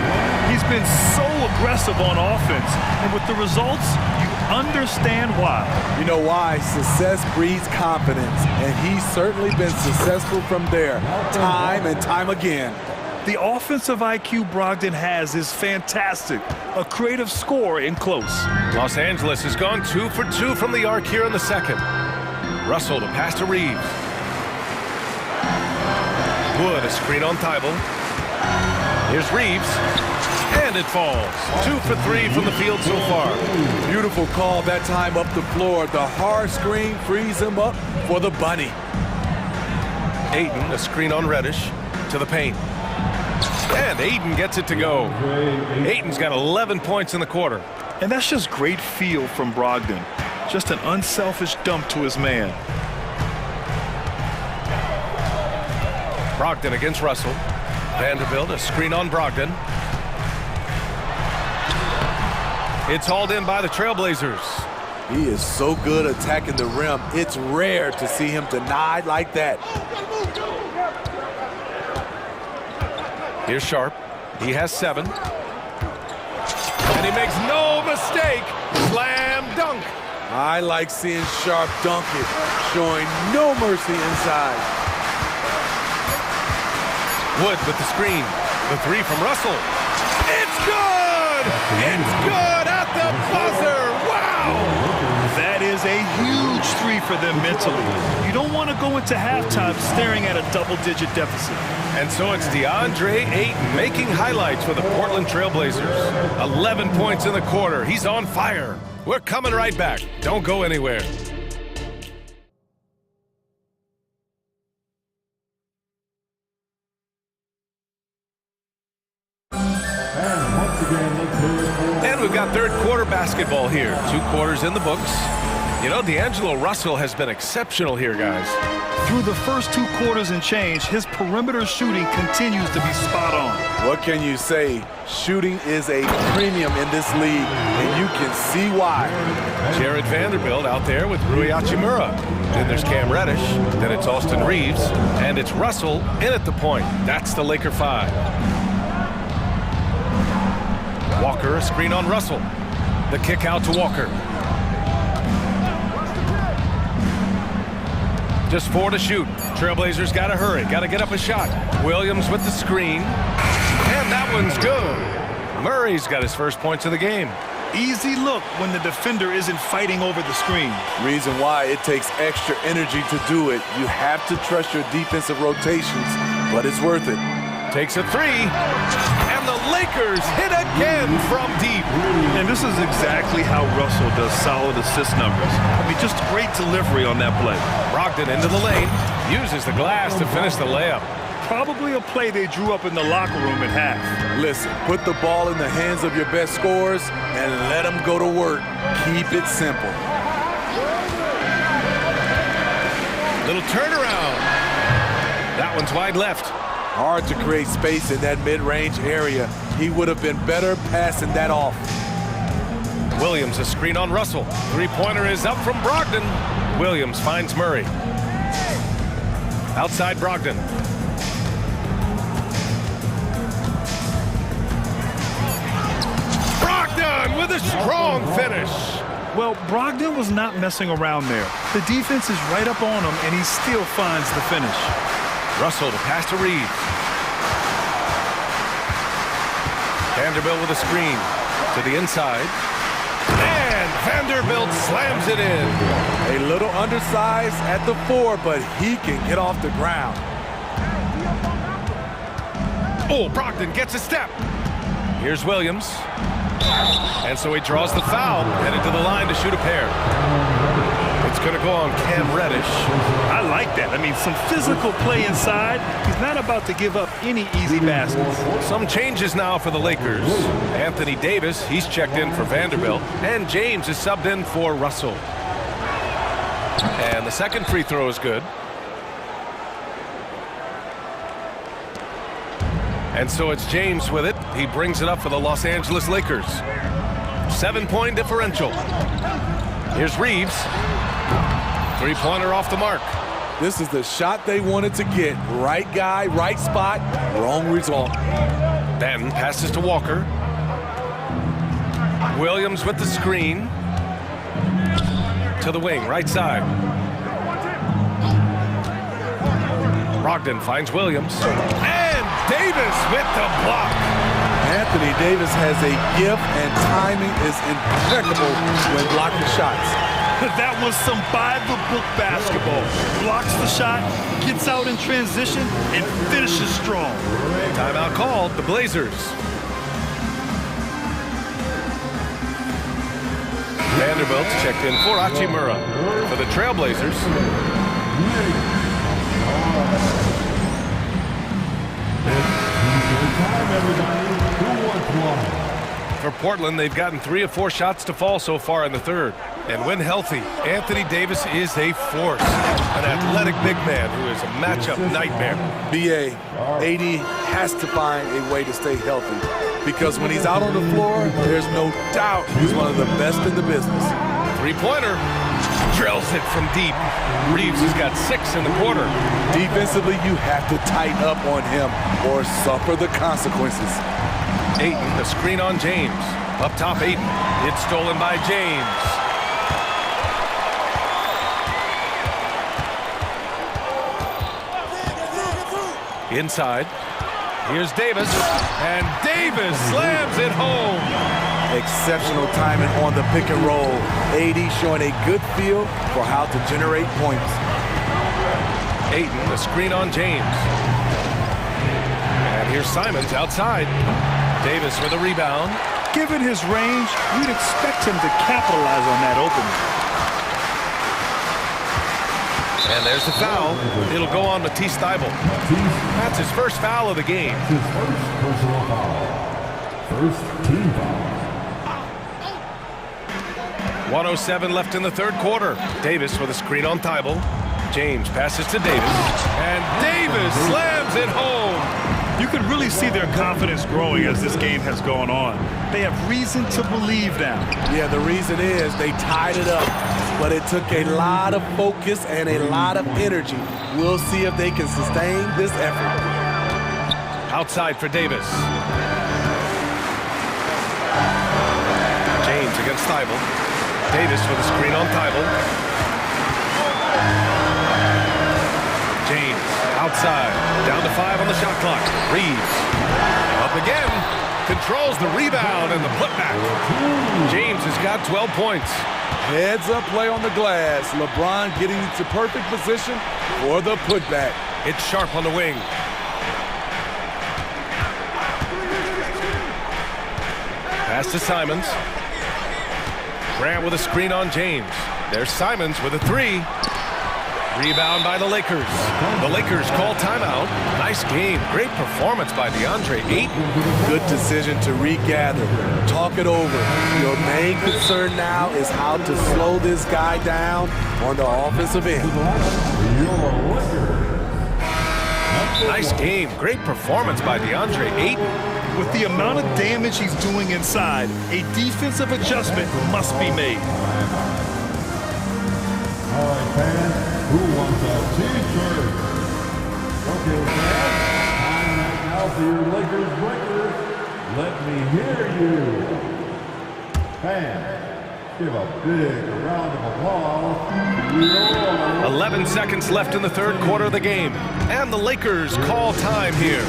He's been so aggressive on offense, and with the results, you understand why. You know why? Success breeds confidence, and he's certainly been successful from there, time and time again. The offensive IQ Brogdon has is fantastic. A creative scorer in close. Los Angeles has gone 2 for 2 from the arc here in the second. Russell to pass to Reeves. Wood, a screen on Thibault. Here's Reeves, and it falls. 2 for 3 from the field so far. Beautiful call that time up the floor. The hard screen frees him up for the bunny. Ayton, a screen on Reddish, to the paint. And Ayton gets it to go. Ayton's got 11 points in the quarter. And that's just great feel from Brogdon. Just an unselfish dump to his man. Brogdon against Russell. Vanderbilt, a screen on Brogdon. It's hauled in by the Trailblazers. He is so good attacking the rim. It's rare to see him denied like that. Here's Sharp. He has 7. And he makes no mistake. Slam dunk. I like seeing Sharp dunk it, showing no mercy inside. Wood with the screen. The 3 from Russell. It's good! It's good at the buzzer! Wow! That is a huge 3 for them mentally. You don't want to go into halftime staring at a double-digit deficit. And so it's DeAndre Ayton making highlights for the Portland Trailblazers. 11 points in the quarter. He's on fire. We're coming right back. Don't go anywhere. And we've got third quarter basketball here. 2 quarters in the books. You know, D'Angelo Russell has been exceptional here, guys. Through the first 2 quarters and change, his perimeter shooting continues to be spot on. What can you say? Shooting is a premium in this league, and you can see why. Jared Vanderbilt out there with Rui Hachimura. Then there's Cam Reddish. Then it's Austin Reeves. And it's Russell in at the point. That's the Laker 5. Walker, a screen on Russell. The kick out to Walker. Just 4 to shoot. Trailblazers got to hurry. Got to get up a shot. Williams with the screen. And that one's good. Murray's got his first points of the game. Easy look when the defender isn't fighting over the screen. Reason why it takes extra energy to do it. You have to trust your defensive rotations, but it's worth it. Takes a 3. And the Lakers hit again from deep. And this is exactly how Russell does solid assist numbers. I mean, just great delivery on that play. Brogdon into the lane. Uses the glass to finish the layup. Probably a play they drew up in the locker room at half. Listen, put the ball in the hands of your best scorers and let them go to work. Keep it simple. Little turnaround. That one's wide left. Hard to create space in that mid-range area. He would have been better passing that off. Williams, a screen on Russell. 3-pointer is up from Brogdon. Williams finds Murray. Outside Brogdon. Brogdon with a strong finish. Well, Brogdon was not messing around there. The defense is right up on him, and he still finds the finish. Russell to pass to Reeves. Vanderbilt with a screen to the inside. And Vanderbilt slams it in. A little undersized at the 4, but he can get off the ground. Oh, Brogdon gets a step. Here's Williams. And so he draws the foul, headed to the line to shoot a pair. It's going to go on Cam Reddish. I like that. I mean, some physical play inside. He's not about to give up any easy baskets. Some changes now for the Lakers. Anthony Davis, he's checked in for Vanderbilt. And James is subbed in for Russell. And the second free throw is good. And so it's James with it. He brings it up for the Los Angeles Lakers. 7-point differential. Here's Reeves. Three-pointer off the mark. This is the shot they wanted to get. Right guy, right spot, wrong result. Then passes to Walker. Williams with the screen. To the wing, right side. Brogdon finds Williams. And Davis with the block. Anthony Davis has a gift, and timing is impeccable when blocking shots. That was some by-the-book basketball. Blocks the shot, gets out in transition, and finishes strong. Timeout called, the Blazers. Vanderbilt checked in for Hachimura. For the Trailblazers. For Portland, they've gotten 3 of 4 shots to fall so far in the third. And when healthy, Anthony Davis is a force. An athletic big man who is a matchup nightmare. BA, AD has to find a way to stay healthy, because when he's out on the floor, there's no doubt he's one of the best in the business. Three-pointer. Drills it from deep. Reeves has got 6 in the quarter. Defensively, you have to tighten up on him or suffer the consequences. Ayton, the screen on James. Up top, Ayton. It's stolen by James. Inside. Here's Davis. And Davis slams it home. Exceptional timing on the pick and roll. AD showing a good feel for how to generate points. Ayton, the screen on James. And here's Simons outside. Davis with a rebound. Given his range, you'd expect him to capitalize on that opening. And there's the foul. It'll go on Matisse Thybulle. That's his first foul of the game. His first personal foul. First team foul. 1:07 left in the third quarter. Davis with a screen on Thybulle. James passes to Davis. And Davis slams it home. You can really see their confidence growing as this game has gone on. They have reason to believe now. Yeah, the reason is they tied it up, but it took a lot of focus and a lot of energy. We'll see if they can sustain this effort. Outside for Davis. James against Thybulle. Davis with a screen on Thybulle. James outside. Down to 5 on the shot clock. Reeves. Up again. Controls the rebound and the putback. James has got 12 points. Heads up play on the glass. LeBron getting into perfect position for the putback. It's Sharp on the wing. Pass to Simons. Grant with a screen on James. There's Simons with a 3. Rebound by the Lakers. The Lakers call timeout. Nice game. Great performance by DeAndre Ayton. Good decision to regather. Talk it over. Your main concern now is how to slow this guy down on the offensive end. Nice game. Great performance by DeAndre Ayton. With the amount of damage he's doing inside, a defensive adjustment must be made. All right, fans, who wants a t-shirt? Okay, fans, time right now for your Lakers breakers. Let me hear you. Fans, give a big round of applause. 11 seconds left in the third quarter of the game. And the Lakers call time here.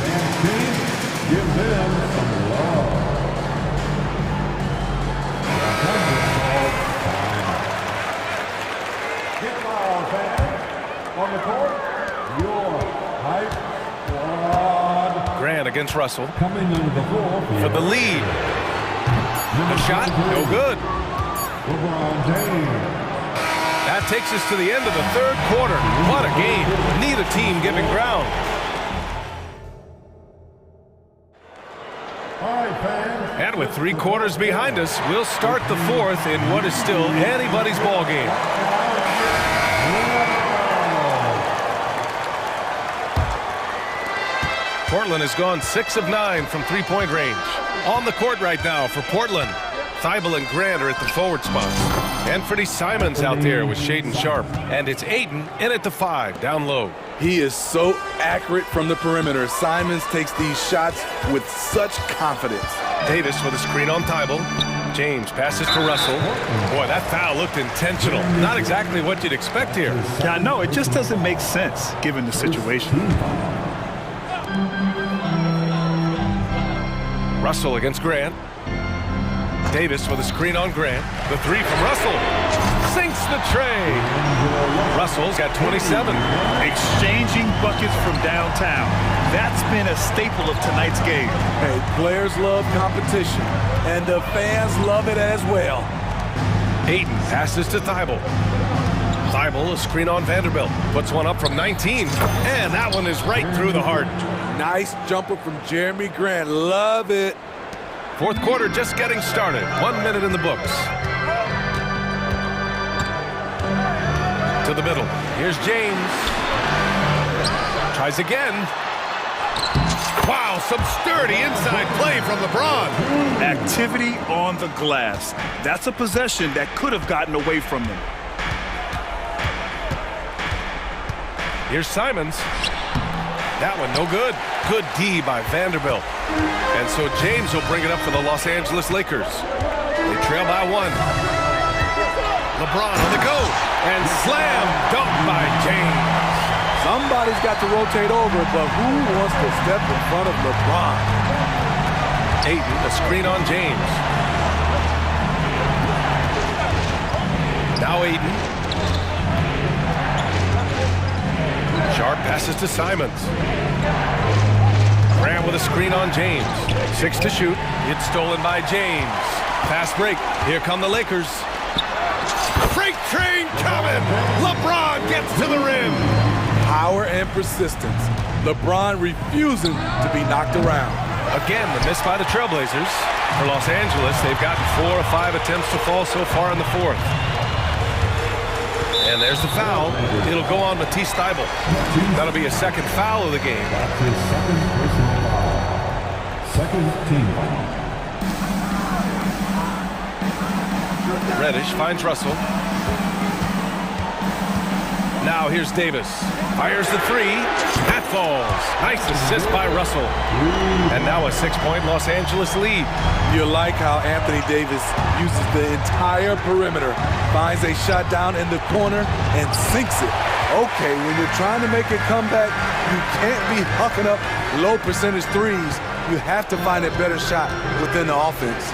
Give them some love. Get loud, fans. On the court, your hype squad. Grant against Russell. Coming under the floor for the lead. The shot, no good. LeBron James. That takes us to the end of the third quarter. What a game. Neither team giving ground. And with 3 quarters behind us, we'll start the fourth in what is still anybody's ball game. Portland has gone 6 of 9 from three-point range. On the court right now for Portland, Thibault and Grant are at the forward spots. Anthony Simons out there with Shaden Sharp. And it's Aiden in at the 5, down low. He is so accurate from the perimeter. Simons takes these shots with such confidence. Davis with a screen on Thibault. James passes to Russell. Boy, that foul looked intentional. Not exactly what you'd expect here. Yeah, I know. It just doesn't make sense given the situation. Russell against Grant. Davis with a screen on Grant. The 3 from Russell. Sinks the tray. Russell's got 27. Exchanging buckets from downtown. That's been a staple of tonight's game. Hey, players love competition, and the fans love it as well. Aiden passes to Thibault. Thibault, a screen on Vanderbilt. Puts one up from 19, and that one is right through the heart. Nice jumper from Jeremy Grant. Love it. Fourth quarter just getting started. 1 minute in the books. To the middle. Here's James. Tries again. Wow, some sturdy inside play from LeBron. Activity on the glass. That's a possession that could have gotten away from them. Here's Simons. That one no good. Good D by Vanderbilt. And so James will bring it up for the Los Angeles Lakers. They trail by 1. LeBron on the go. And slam dunk by James. Somebody's got to rotate over, but who wants to step in front of LeBron? Aiden, a screen on James. Now Aiden. Sharp passes to Simons. Grant with a screen on James. 6 to shoot. It's stolen by James. Fast break. Here come the Lakers. Freight train coming. LeBron gets to the rim. Power and persistence. LeBron refusing to be knocked around. Again, the miss by the Trailblazers. For Los Angeles, they've gotten 4 or 5 attempts to fall so far in the fourth. And there's the foul. It'll go on Matisse Thybulle. That'll be a second foul of the game. Second team. Reddish finds Russell. Now here's Davis. Fires the 3. That falls. Nice assist by Russell. And now a 6-point Los Angeles lead. You like how Anthony Davis uses the entire perimeter, finds a shot down in the corner, and sinks it. Okay, when you're trying to make a comeback, you can't be hucking up low percentage threes. You have to find a better shot within the offense.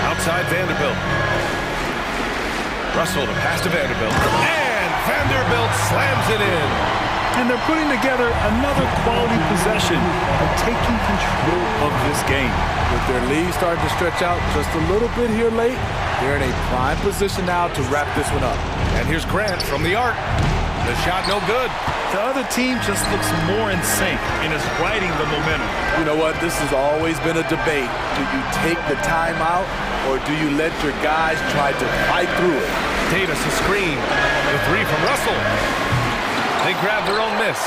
Outside Vanderbilt. Russell to pass to Vanderbilt. And Vanderbilt slams it in. And they're putting together another quality possession and taking control of this game. With their lead starting to stretch out just a little bit here late, they're in a prime position now to wrap this one up. And here's Grant from the arc. The shot no good. The other team just looks more in sync and is riding the momentum. You know what? This has always been a debate. Do you take the timeout or do you let your guys try to fight through it? Davis a screen. The 3 from Russell. They grab their own miss.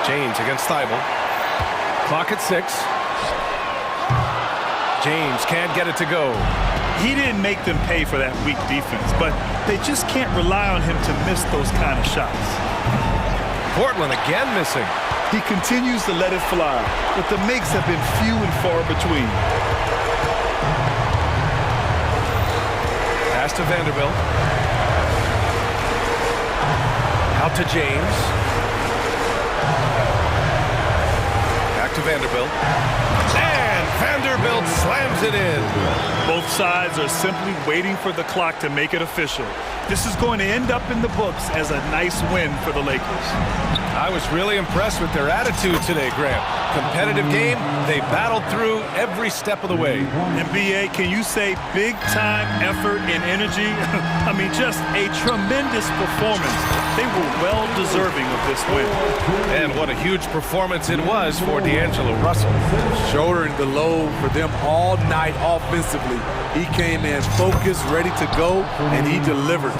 James against Thybulle. Clock at 6. James can't get it to go. He didn't make them pay for that weak defense, but they just can't rely on him to miss those kind of shots. Portland again missing. He continues to let it fly, but the makes have been few and far between. Pass to Vanderbilt. Out to James. Back to Vanderbilt. And Vanderbilt slams it in. Both sides are simply waiting for the clock to make it official. This is going to end up in the books as a nice win for the Lakers. I was really impressed with their attitude today, Graham. Competitive game, they battled through every step of the way. And BA, can you say big time effort and energy? I mean, just a tremendous performance. They were well deserving of this win. And what a huge performance it was for D'Angelo Russell. Shouldering the load for them all night offensively. He came in focused, ready to go, and he delivered.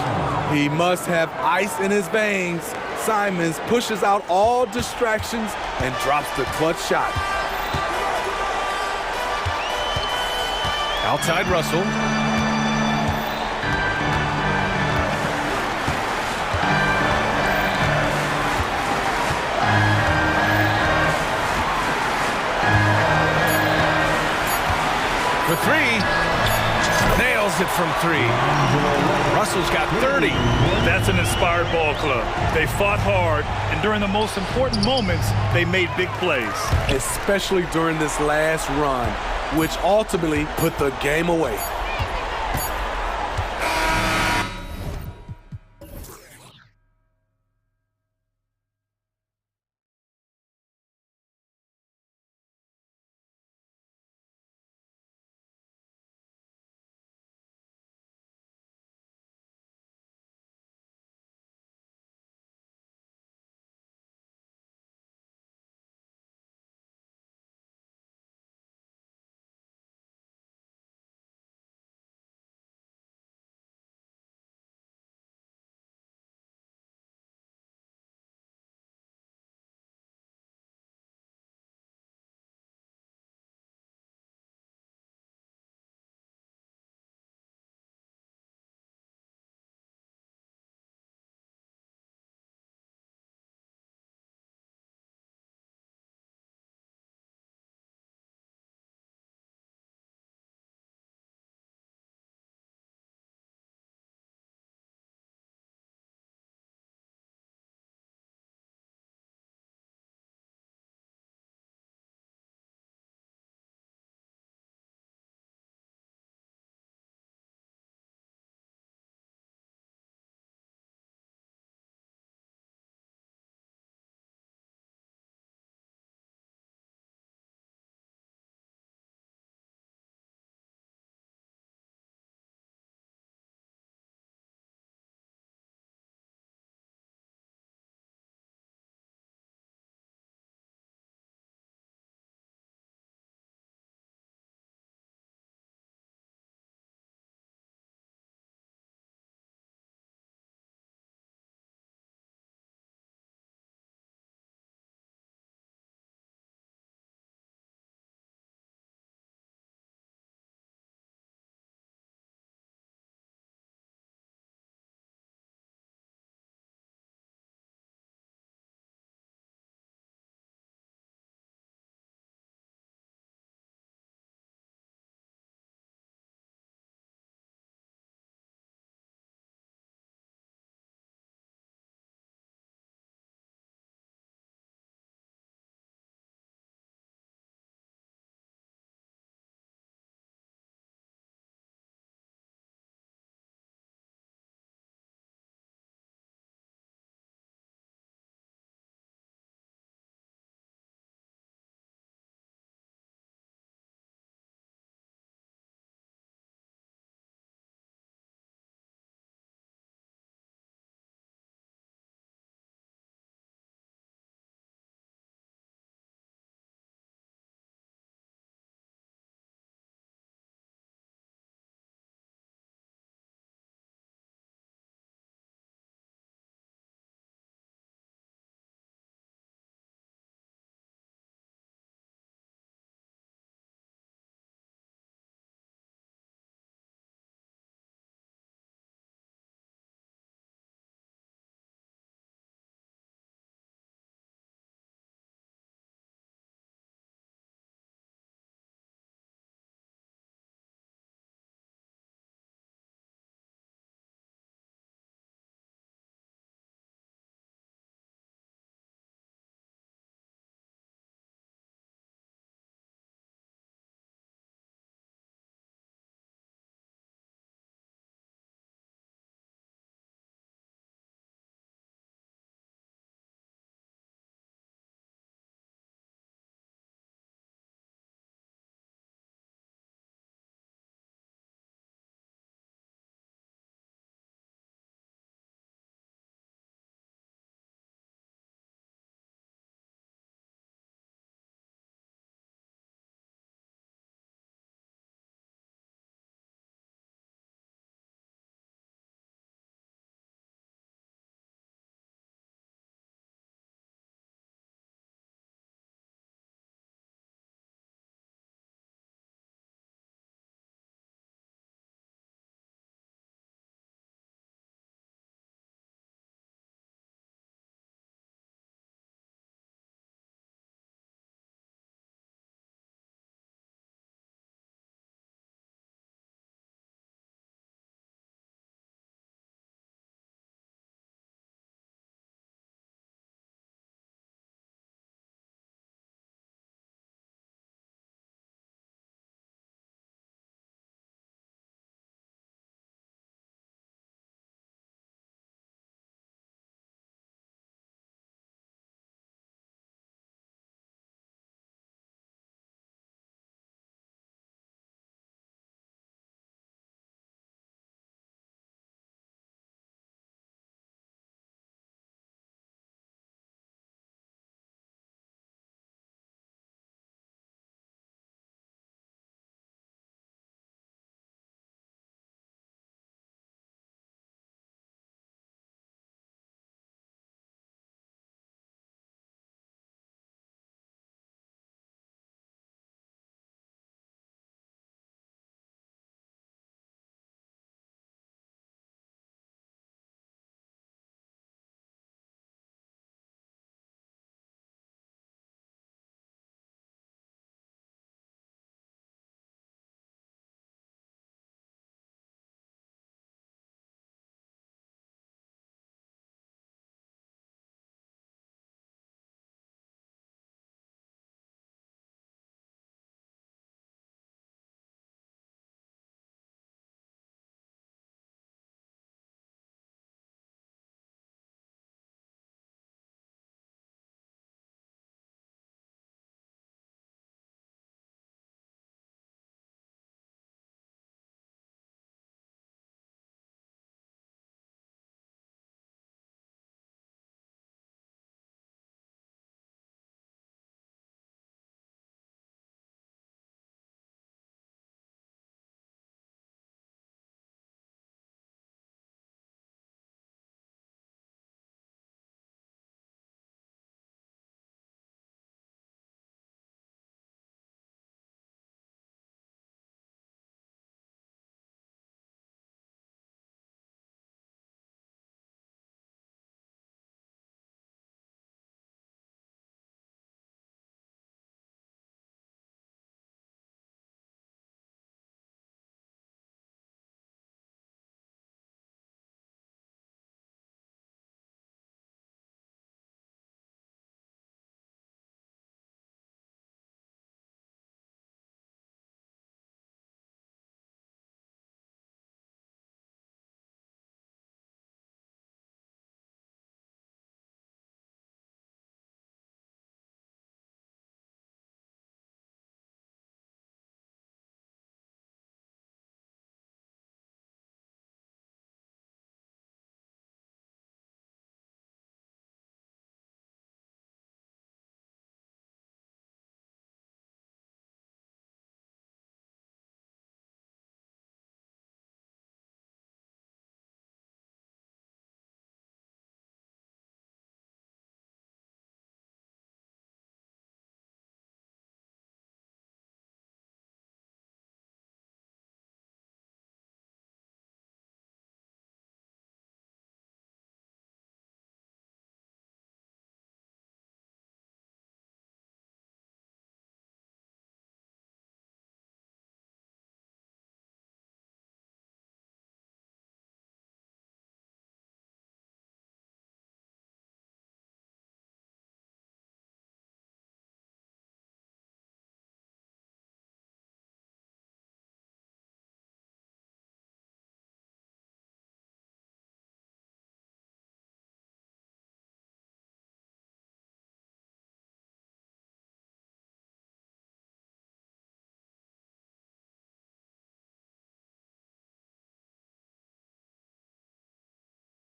He must have ice in his veins. Simons pushes out all distractions and drops the clutch shot. Outside Russell. For three. Nails it from three. Russell's got 30. That's an inspired ball club. They fought hard, and during the most important moments, they made big plays. Especially during this last run, which ultimately put the game away.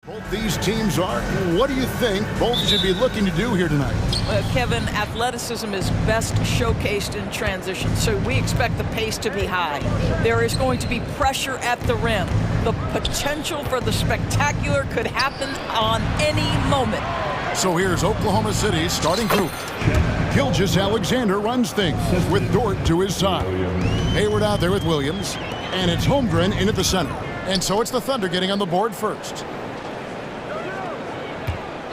Both these teams are. What do you think both should be looking to do here tonight? Kevin, athleticism is best showcased in transition, so we expect the pace to be high. There is going to be pressure at the rim. The potential for the spectacular could happen on any moment. So here's Oklahoma City's starting group. Gilgeous Alexander runs things with Dort to his side. Hayward out there with Williams, and it's Holmgren in at the center. And so it's the Thunder getting on the board first.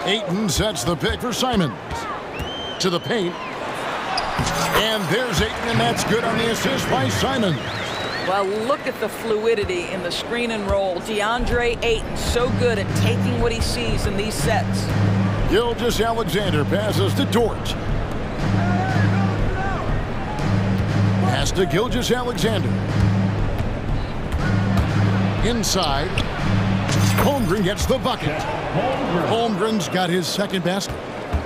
Ayton sets the pick for Simons. To the paint. And there's Ayton, and that's good on the assist by Simons. Well, look at the fluidity in the screen and roll. DeAndre Ayton so good at taking what he sees in these sets. Gilgeous Alexander passes to Dort. Pass to Gilgeous Alexander. Inside. Holmgren gets the bucket. Holmgren's got his second basket.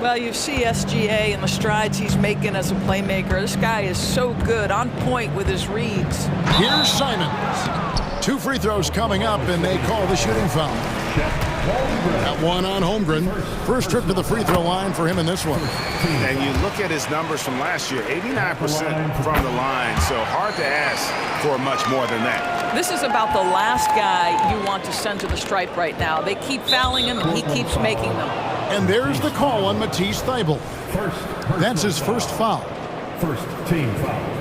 Well, you see SGA and the strides he's making as a playmaker. This guy is so good, on point with his reads. Here's Simons. 2 free throws coming up, and they call the shooting foul. That one on Holmgren. First trip to the free throw line for him in this one. And you look at his numbers from last year, 89% from the line, so hard to ask for much more than that. This is about the last guy you want to send to the stripe right now. They keep fouling him, and he keeps making them. And there's the call on Matisse Thybulle. That's his first foul. First team foul.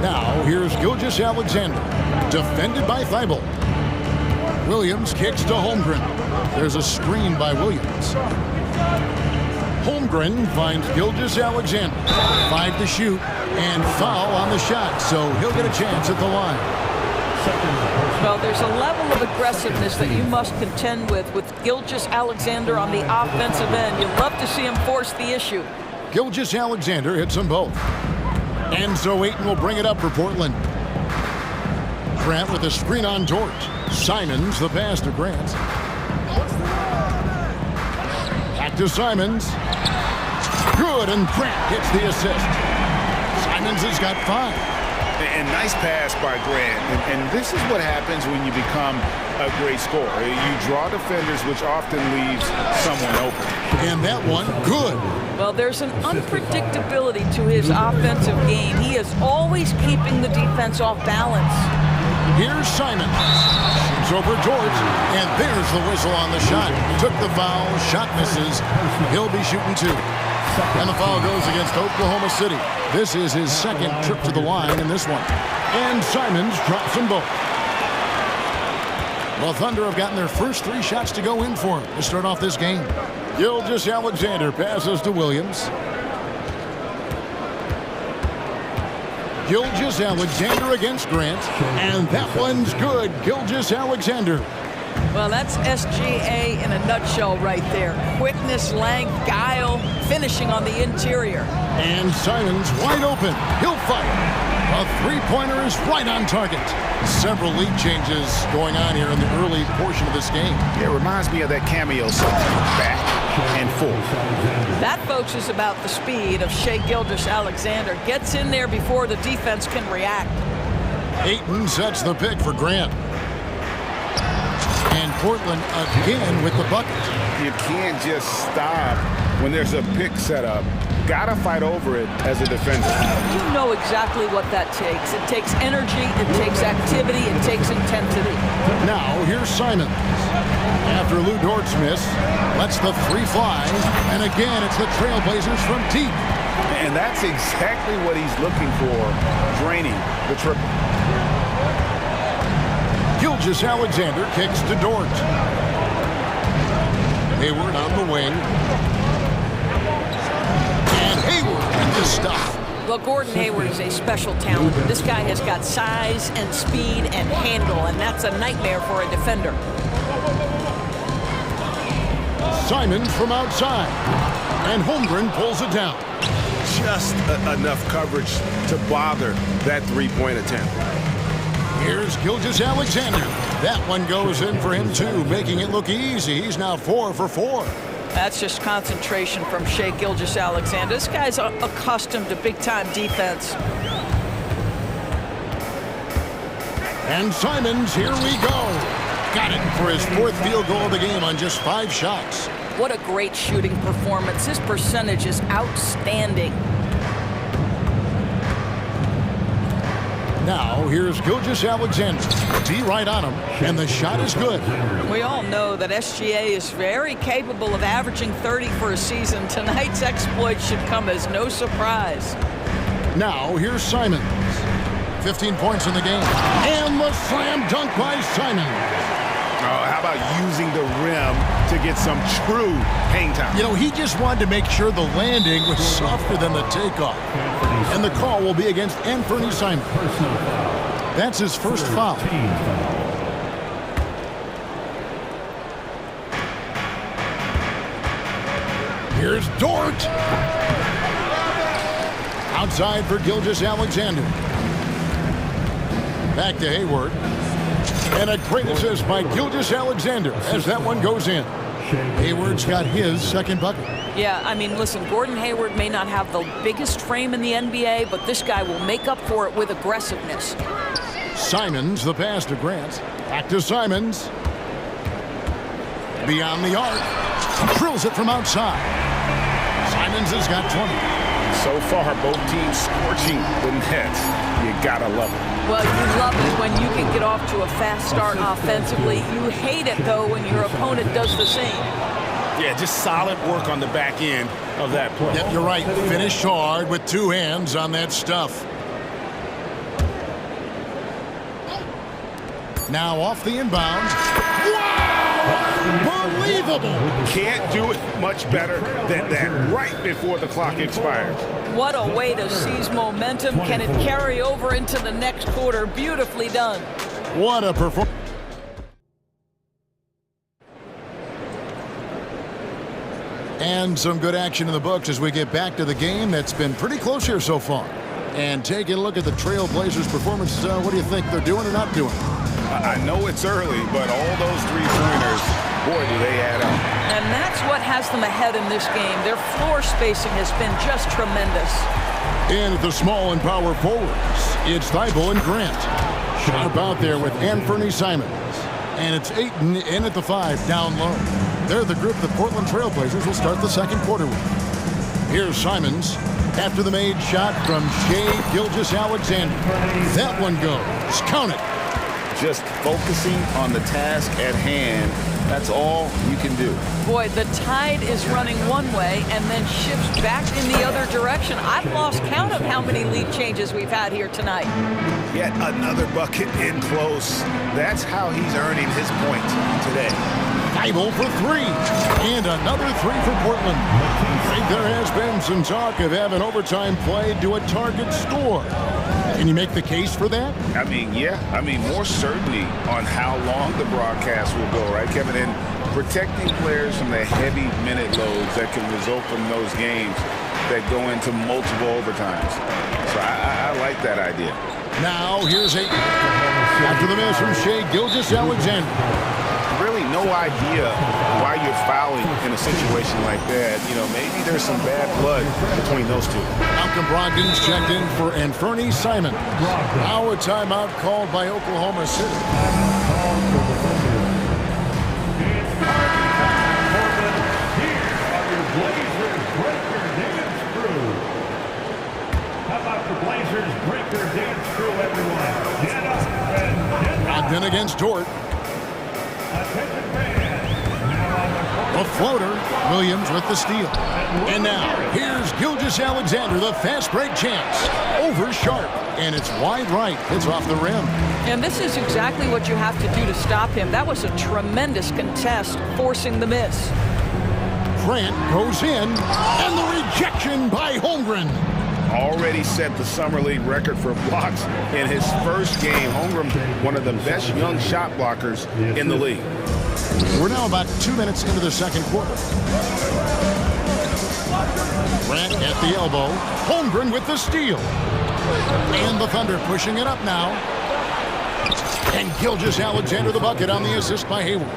Now, here's Gilgeous Alexander, defended by Thybulle. Williams kicks to Holmgren. There's a screen by Williams. Holmgren finds Gilgeous Alexander. 5 to shoot, and foul on the shot, so he'll get a chance at the line. Well, there's a level of aggressiveness that you must contend with Gilgeous Alexander on the offensive end. You'd love to see him force the issue. Gilgeous Alexander hits them both. And so Ayton will bring it up for Portland. Grant with a screen on Dort. Simons the pass to Grant. Back to Simons. Good, and Grant gets the assist. Simons has got 5. And nice pass by Grant. And this is what happens when you become a great scorer. You draw defenders, which often leaves someone open. And that one, good. Well, there's an unpredictability to his offensive game. He is always keeping the defense off balance. Here's Simons. Shoots over Dort, and there's the whistle on the shot. Took the foul, shot misses. He'll be shooting 2. And the foul goes against Oklahoma City. This is his second trip to the line in this one. And Simons drops them both. Well, Thunder have gotten their first 3 shots to go in for him to start off this game. Gilgeous Alexander passes to Williams. Gilgeous Alexander against Grant. And that one's good. Gilgeous Alexander. Well, that's SGA in a nutshell right there. Quickness, length, guile, finishing on the interior. And Simons wide open. He'll fire. A 3-pointer is right on target. Several lead changes going on here in the early portion of this game. It reminds me of that cameo song, back and forth. That, folks, is about the speed of Shai Gilgeous-Alexander. Gets in there before the defense can react. Ayton sets the pick for Grant. And Portland again with the bucket. You can't just stop when there's a pick set up. Gotta fight over it as a defender. You know exactly what that takes. It takes energy, it takes activity, it takes intensity. Now, here's Simons. After Lou Dort's miss, lets the 3 fly. And again, it's the Trailblazers from deep. And that's exactly what he's looking for, draining the triple. Gilgeous Alexander kicks to Dort. Hayward on the wing. And Hayward with the stop. Well, Gordon Hayward is a special talent. This guy has got size and speed and handle, and that's a nightmare for a defender. Simons from outside. And Holmgren pulls it down. Just enough coverage to bother that 3-point attempt. Here's Gilgeous Alexander. That one goes in for him, too, making it look easy. He's now 4 for 4. That's just concentration from Shai Gilgeous-Alexander. This guy's accustomed to big-time defense. And Simons, here we go. Got it for his 4th field goal of the game on just 5 shots. What a great shooting performance. His percentage is outstanding. Now, here's Gilgeous-Alexander. Be right on him, and the shot is good. We all know that SGA is very capable of averaging 30 for a season. Tonight's exploit should come as no surprise. Now, here's Simons. 15 points in the game. And the slam dunk by Simons. Oh, how about using the rim to get some true hang time? You know, he just wanted to make sure the landing was softer than the takeoff. And the call will be against Anthony Simons. That's his first foul. Here's Dort. Outside for Gilgeous-Alexander. Back to Hayward. And a great assist by Gilgeous-Alexander as that one goes in. Hayward's got his second bucket. Yeah, I mean, listen, Gordon Hayward may not have the biggest frame in the NBA, but this guy will make up for it with aggressiveness. Simons, the pass to Grant. Back to Simons. Beyond the arc. Drills it from outside. Simons has got 20. So far, both teams scorching the nets. You gotta love it. Well, you love it when you can get off to a fast start offensively. You hate it, though, when your opponent does the same. Yeah, just solid work on the back end of that play. Yep, you're right. Finished hard with 2 hands on that stuff. Now off the inbound. Wow! Unbelievable! Can't do it much better than that right before the clock expires. What a way to seize momentum. Can it carry over into the next quarter? Beautifully done. What a performance. And some good action in the books as we get back to the game that's been pretty close here so far. And taking a look at the Trailblazers' performance, what do you think they're doing or not doing? I know it's early, but all those 3-pointers, boy, do they add up. And that's what has them ahead in this game. Their floor spacing has been just tremendous. And at the small and power forwards, it's Thibault and Grant. Sharp out there with Anthony Simons. And it's Ayton in at the 5, down low. They're the group the Portland Trailblazers will start the second quarter with. Here's Simons after the made shot from Shai Gilgeous-Alexander. That one goes. Count it. Just focusing on the task at hand, that's all you can do. Boy, the tide is running one way and then shifts back in the other direction. I've lost count of how many lead changes we've had here tonight. Yet another bucket in close. That's how he's earning his points today. Thibault for 3. And another 3 for Portland. I think there has been some talk of having overtime played to a target score. Can you make the case for that? I mean, yeah. I mean, more certainty on how long the broadcast will go, right, Kevin? And protecting players from the heavy minute loads that can result from those games that go into multiple overtimes. So I like that idea. Now, here's Ayton. After the miss from Shai Gilgeous-Alexander. Really no idea why you're fouling in a situation like that. You know, maybe there's some bad blood between those two. Malcolm Brogdon's checked in for Anthony Simons. Now a timeout called by Oklahoma City. Brogdon against Dort. A floater. Williams with the steal. And now, here's Gilgeous-Alexander, the fast break chance. Over Sharp. And it's wide right. It's off the rim. And this is exactly what you have to do to stop him. That was a tremendous contest, forcing the miss. Grant goes in. And the rejection by Holmgren. Already set the Summer League record for blocks in his first game. Holmgren, one of the best young shot blockers in the league. We're now about 2 minutes into the second quarter. Grant at the elbow. Holmgren with the steal. And the Thunder pushing it up now. And Gilgeous-Alexander the bucket on the assist by Hayward.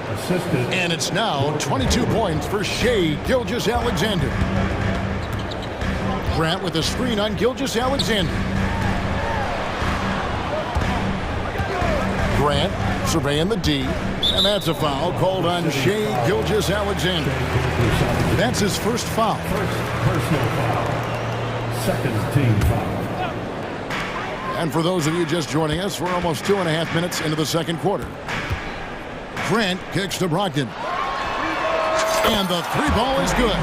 And it's now 22 points for Shai Gilgeous-Alexander. Grant with a screen on Gilgeous-Alexander. Grant surveying the D, and that's a foul called on Shea Gilgeous-Alexander. That's his first foul. Personal foul. Second team foul. And for those of you just joining us, we're almost 2.5 minutes into the second quarter. Grant kicks to Brogdon. And the three ball is good.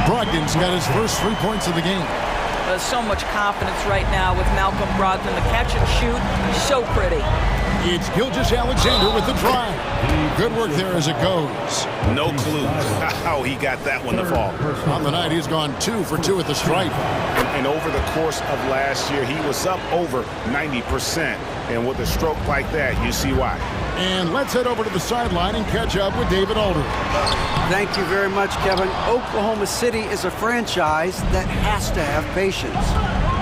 Brogdon's got his first 3 points of the game. There's so much confidence right now with Malcolm Brogdon. The catch and shoot, so pretty. It's Gilgeous-Alexander with the drive. Good work there as it goes. No clue how he got that one to fall. On the night, he's gone 2 for 2 at the stripe. And over the course of last year, he was up over 90%. And with a stroke like that, you see why. And let's head over to the sideline and catch up with David Alder. Thank you very much, Kevin. Oklahoma City is a franchise that has to have patience.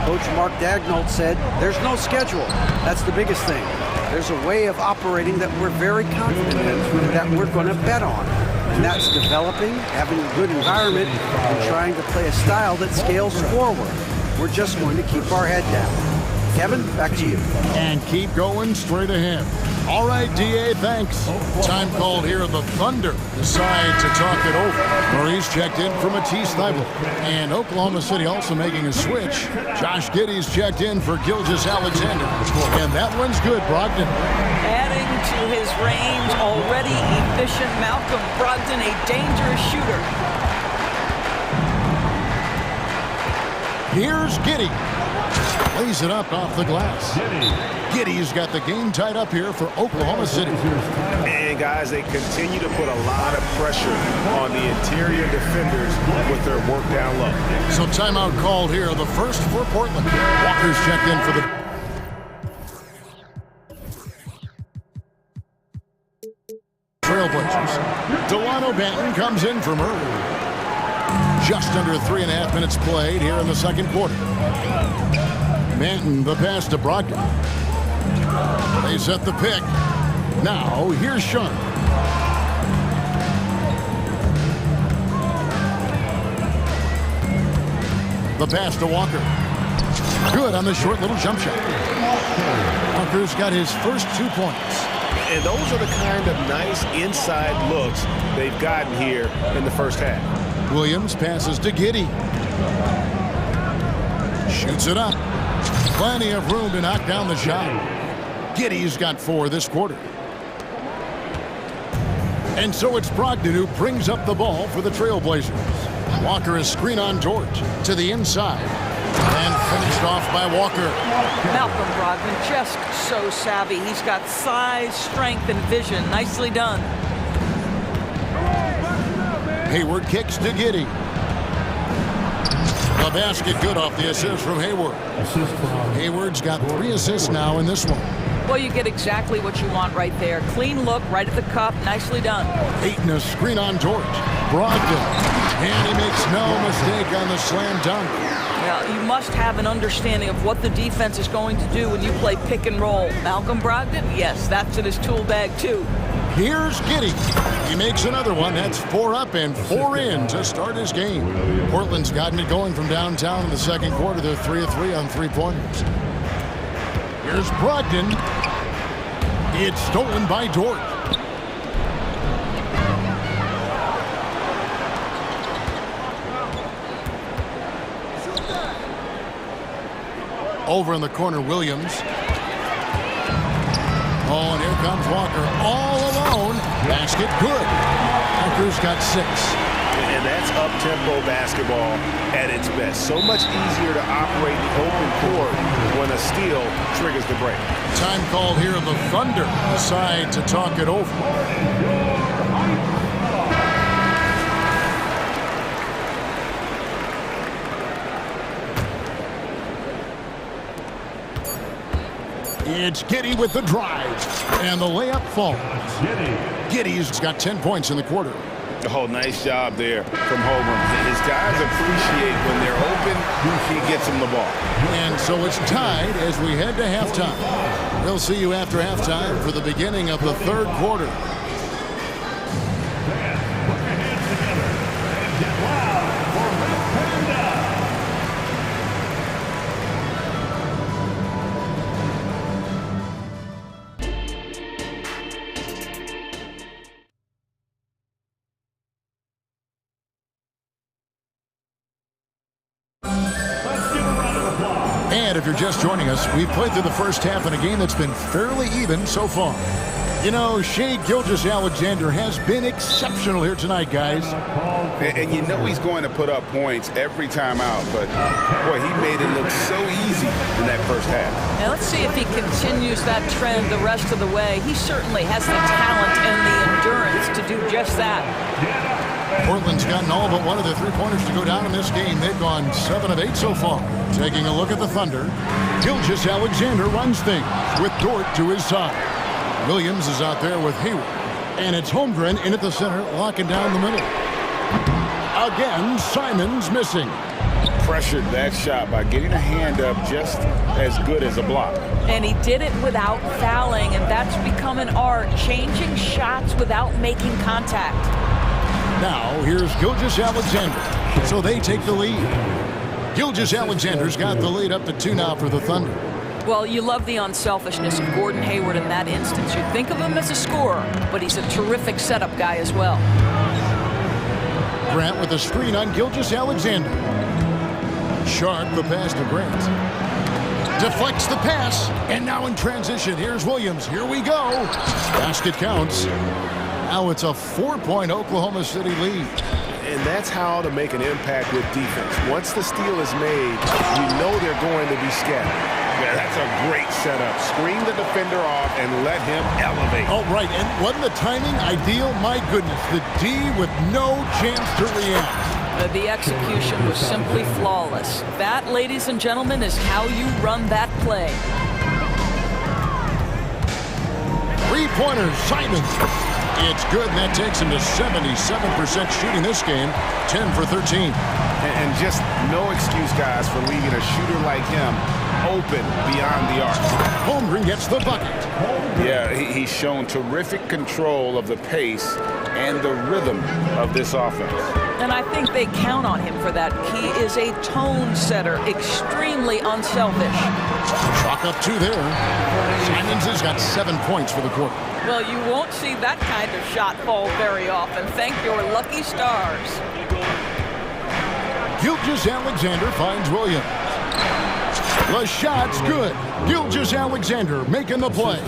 Coach Mark Daigneault said, there's no schedule. That's the biggest thing. There's a way of operating that we're very confident in and that we're going to bet on. And that's developing, having a good environment, and trying to play a style that scales forward. We're just going to keep our head down. Kevin, back to you. And keep going straight ahead. All right, DA, thanks. Time called here. The Thunder decide to talk it over. Maurice checked in for Matisse Thybulle. And Oklahoma City also making a switch. Josh Giddey's checked in for Gilgeous-Alexander. And that one's good, Brogdon. Adding to his range, already efficient Malcolm Brogdon, a dangerous shooter. Here's Giddey. Lays it up off the glass. Giddey's got the game tied up here for Oklahoma City. And guys, they continue to put a lot of pressure on the interior defenders with their work down low. So timeout called here, the first for Portland. Walker's checked in for the Trailblazers. Delano Banton comes in from early. Just under 3.5 minutes played here in the second quarter. Banton, the pass to Brogdon. They set the pick. Now, here's Sean. The pass to Walker. Good on the short little jump shot. Walker's got his first 2 points. And those are the kind of nice inside looks they've gotten here in the first half. Williams passes to Giddey. Shoots it up. Plenty of room to knock down the shot. Giddey's got 4 this quarter. And so it's Brogdon who brings up the ball for the Trailblazers. Walker is screen on George to the inside. And finished off by Walker. Malcolm Brogdon just so savvy. He's got size, strength, and vision. Nicely done. Hayward kicks to Giddey. The basket good off the assist from Hayward. Hayward's got 3 assists now in this one. Well, you get exactly what you want right there. Clean look, right at the cup. Nicely done. Ayton a screen on George. Brogdon. And he makes no mistake on the slam dunk. Now, you must have an understanding of what the defense is going to do when you play pick and roll. Malcolm Brogdon, yes, that's in his tool bag too. Here's Giddey. He makes another one. That's 4 up and 4 in to start his game. Portland's gotten it going from downtown in the second quarter. They're 3 of 3 on 3-pointers. Here's Brogdon. It's stolen by Dort. Over in the corner, Williams. Oh, and here comes Walker all alone. Basket good. Walker's got 6. And that's up-tempo basketball at its best. So much easier to operate the open court when a steal triggers the break. Time called here. The Thunder decide to talk it over. It's Giddey with the drive. And the layup falls. Giddey's got 10 points in the quarter. Oh, nice job there from Holmgren. His guys appreciate when they're open, he gets them the ball. And so it's tied as we head to halftime. We'll see you after halftime for the beginning of the third quarter. And if you're just joining us, we've played through the first half in a game that's been fairly even so far. You know, Shai Gilgeous-Alexander has been exceptional here tonight, guys. And you know he's going to put up points every time out, but boy, he made it look so easy in that first half. Now let's see if he continues that trend the rest of the way. He certainly has the talent and the endurance to do just that. Portland's gotten all but one of their three-pointers to go down in this game. They've gone 7 of 8 so far. Taking a look at the Thunder, Gilgeous-Alexander runs things with Dort to his side. Williams is out there with Hayward. And it's Holmgren in at the center, locking down the middle. Again, Simons missing. Pressured that shot by getting a hand up just as good as a block. And he did it without fouling, and that's become an art, changing shots without making contact. Now, here's Gilgeous-Alexander. So they take the lead. Gilgeous-Alexander's got the lead up to 2 now for the Thunder. Well, you love the unselfishness of Gordon Hayward in that instance. You think of him as a scorer, but he's a terrific setup guy as well. Grant with a screen on Gilgeous-Alexander. Sharp the pass to Grant. Deflects the pass, and now in transition, here's Williams. Here we go. Basket counts. Now it's a 4-point Oklahoma City lead. And that's how to make an impact with defense. Once the steal is made, you know they're going to be scattered. Yeah, that's a great setup. Screen the defender off and let him elevate. Oh, right. And wasn't the timing ideal? My goodness. The D with no chance to react. The execution was simply flawless. That, ladies and gentlemen, is how you run that play. Three-pointers, Simons. It's good, and that takes him to 77% shooting this game, 10 for 13. And just no excuse, guys, for leaving a shooter like him open beyond the arc. Holmgren gets the bucket. Yeah, he's shown terrific control of the pace and the rhythm of this offense. And I think they count on him for that. He is a tone setter, extremely unselfish. Chalk up 2 there. Simons has got 7 points for the quarter. Well, you won't see that kind of shot fall very often. Thank your lucky stars. Gilgeous-Alexander finds Williams. The shot's good. Gilgeous-Alexander making the play.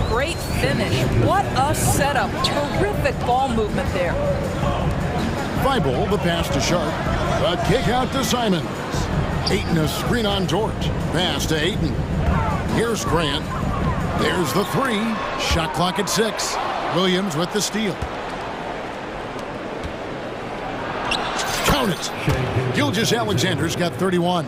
Great finish. What a setup. Terrific ball movement there. Thibault, the pass to Sharp. A kick out to Simons. Ayton a screen on Dort. Pass to Ayton. Here's Grant. There's the 3. Shot clock at 6. Williams with the steal. Count it. Gilgeous-Alexander's got 31.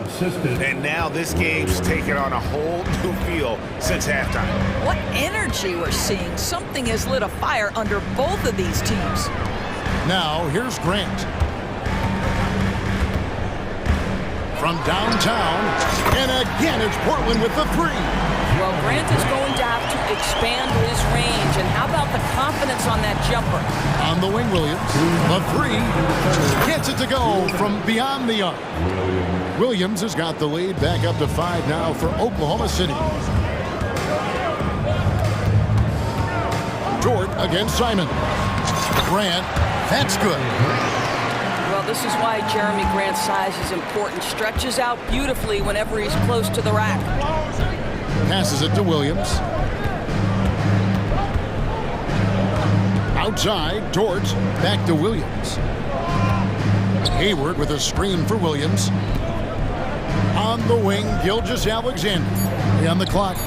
And now this game's taken on a whole new feel since halftime. What energy we're seeing. Something has lit a fire under both of these teams. Now, here's Grant. From downtown, and again it's Portland with the 3. Well, Grant is going to have to expand his range, and how about the confidence on that jumper? On the wing, Williams. The 3 gets it to go from beyond the arc. Williams has got the lead, back up to 5 now for Oklahoma City. Dort against Simon. Grant, that's good. Well, this is why Jeremy Grant's size is important. Stretches out beautifully whenever he's close to the rack. Passes it to Williams. Outside, Dort, back to Williams. Hayward with a screen for Williams. On the wing, Gilgeous-Alexander. On the clock.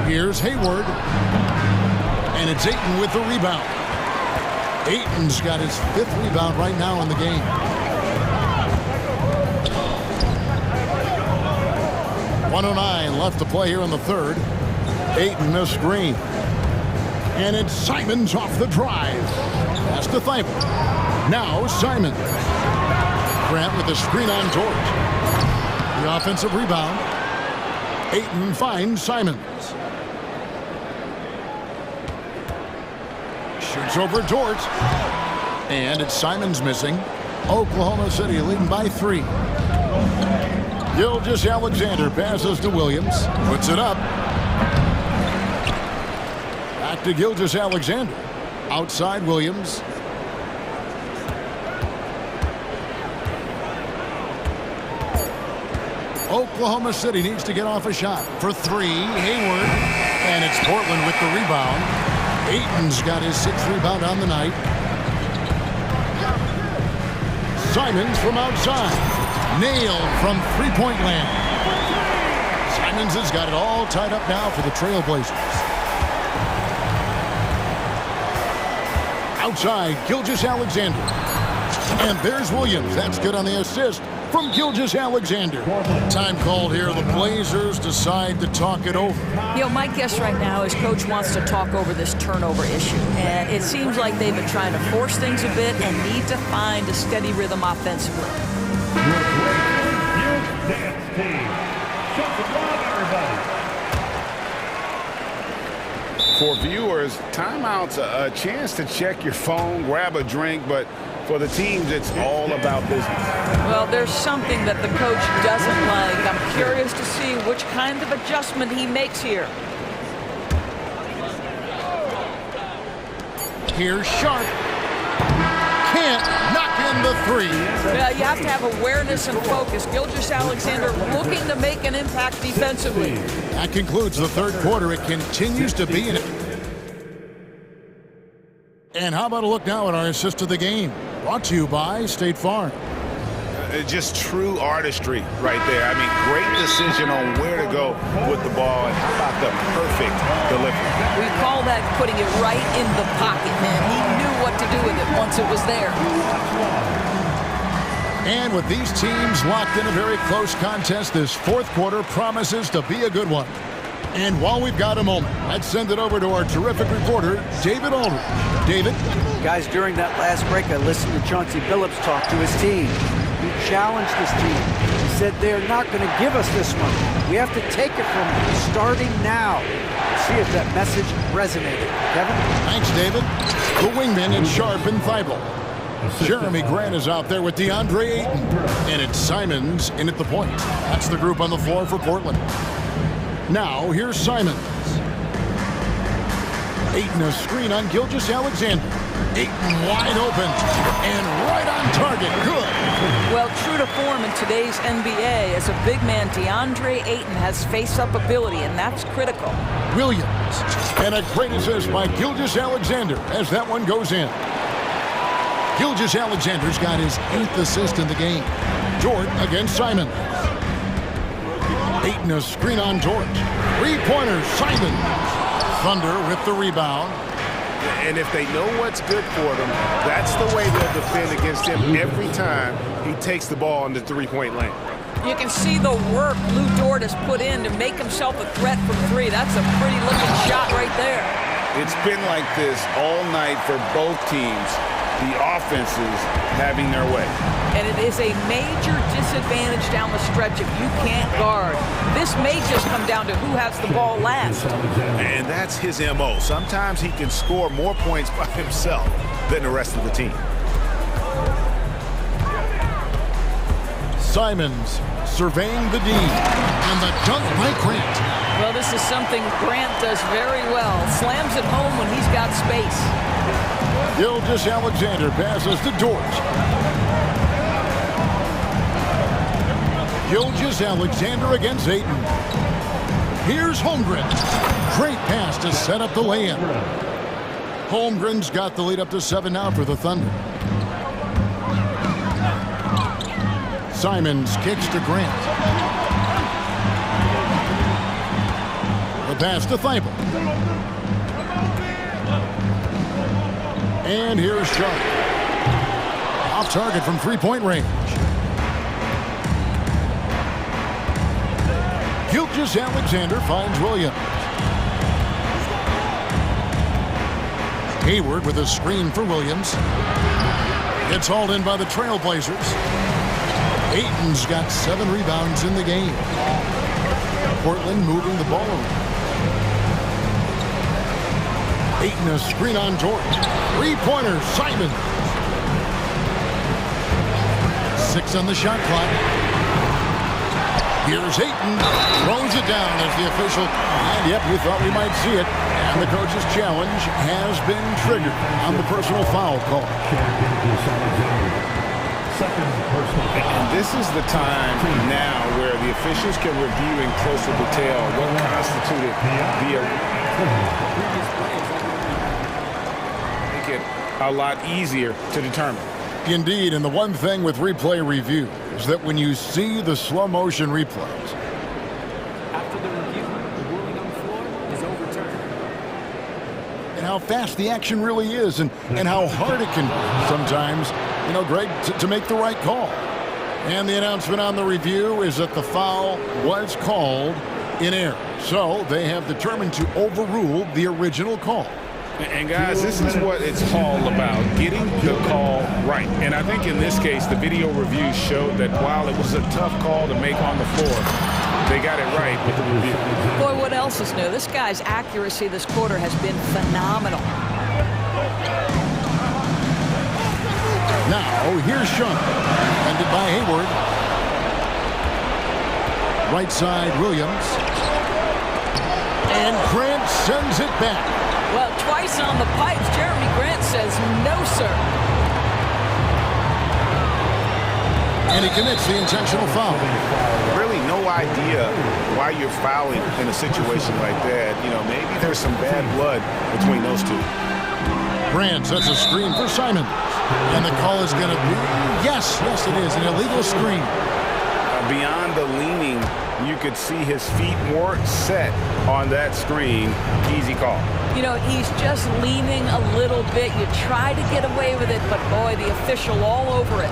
Here's Hayward. And it's Ayton with the rebound. Ayton's got his 5th rebound right now in the game. .109 left to play here in the 3rd. Ayton a screen. And it's Simons off the drive. Pass to Thibault. Now Simons. Grant with the screen on Dort. The offensive rebound. Ayton finds Simons. Shoots over Dort. And it's Simons missing. Oklahoma City leading by 3. Gilgeous-Alexander passes to Williams. Puts it up. Back to Gilgeous-Alexander. Outside Williams. Oklahoma City needs to get off a shot. For three, Hayward. And it's Portland with the rebound. Ayton's got his 6th rebound on the night. Simons from outside. Nailed from three-point land. Simons has got it all tied up now for the Trailblazers. Outside, Gilgeous-Alexander. And there's Williams. That's good on the assist from Gilgeous-Alexander. Time called here. The Blazers decide to talk it over. You know, my guess right now is Coach wants to talk over this turnover issue. And it seems like they've been trying to force things a bit and need to find a steady rhythm offensively. Dance team. Show some love, everybody. For viewers, timeout's a chance to check your phone, grab a drink, but for the teams, it's all about business. Well, there's something that the coach doesn't like. I'm curious to see which kind of adjustment he makes here. Here's Sharp. Can't knock in the three. Yeah, you have to have awareness and focus. Gilgeous-Alexander looking to make an impact defensively. That concludes the third quarter. It continues to be And how about a look now at our assist to the game? Brought to you by State Farm. Just true artistry right there. I mean, great decision on where to go with the ball, and how about the perfect delivery. We call that putting it right in the pocket, man. He knew what to do with it once it was there. And with these teams locked in a very close contest, this fourth quarter promises to be a good one. And while we've got a moment, let's send it over to our terrific reporter, David Aldridge. David? Guys, during that last break, I listened to Chauncey Billups talk to his team. He challenged his team. He said they're not going to give us this one. We have to take it from them, starting now. See if that message resonated. Kevin? Thanks, David. The wingman is Sharp and Thibault. Jeremy Grant is out there with DeAndre Ayton. And it's Simons in at the point. That's the group on the floor for Portland. Now, here's Simons. Ayton a screen on Gilgeous-Alexander. Ayton wide open and right on target. Good. Well, true to form in today's NBA, as a big man, DeAndre Ayton has face-up ability, and that's critical. Williams. And a great assist by Gilgeous-Alexander as that one goes in. Gilgeous-Alexander's got his 8th assist in the game. George against Simons. Ayton a screen on George. Three-pointer, Simons. Thunder with the rebound. And if they know what's good for them, that's the way they'll defend against him every time he takes the ball in the three-point lane. You can see the work Lou Dort has put in to make himself a threat from three. That's a pretty looking shot right there. It's been like this all night for both teams. The offenses having their way. And it is a major disadvantage down the stretch if you can't guard. This may just come down to who has the ball last. And that's his MO. Sometimes he can score more points by himself than the rest of the team. Simons surveying the D. And the dunk by Grant. Well, this is something Grant does very well. Slams it home when he's got space. Gilgeous-Alexander passes to Dort. Gilgeous-Alexander against Ayton. Here's Holmgren. Great pass to set up the lay-in. Holmgren's got the lead up to 7 now for the Thunder. Simons kicks to Grant. The pass to Thibault. And here's Sharp. Off target from three-point range. Gilgeous-Alexander finds Williams. Hayward with a screen for Williams. It's hauled in by the Trailblazers. Ayton's got 7 rebounds in the game. Portland moving the ball around. Ayton a screen on George. Three-pointer, Simons. 6 on the shot clock. Here's Ayton. Throws it down as the official. And yep, we thought we might see it. And the coach's challenge has been triggered on the personal foul call. And this is the time now where the officials can review in closer detail what constituted the make it a lot easier to determine. Indeed, and the one thing with replay review is that when you see the slow motion replays, After the review, the ruling on the floor is overturned. and how fast the action really is, and how hard it can be sometimes, you know, Greg, to make the right call. And the announcement on the review is that the foul was called in error. So they have determined to overrule the original call. And guys, this is what it's all about, getting the call right. And I think in this case, the video review showed that while it was a tough call to make on the floor, they got it right with the review. Boy, what else is new? This guy's accuracy this quarter has been phenomenal. Now, here's Sean. Ended by Hayward. Right side, Williams. And Grant sends it back. Well, twice on the pipes, Jeremy Grant says no, sir. And he commits the intentional foul. Really no idea why you're fouling in a situation like that. You know, maybe there's some bad blood between those two. Grant sets a screen for Simon. And the call is going to be, yes, it is, an illegal screen. Beyond the leaning, you could see his feet more set on that screen. Easy call. You know, he's just leaning a little bit. You try to get away with it, but boy, the official all over it.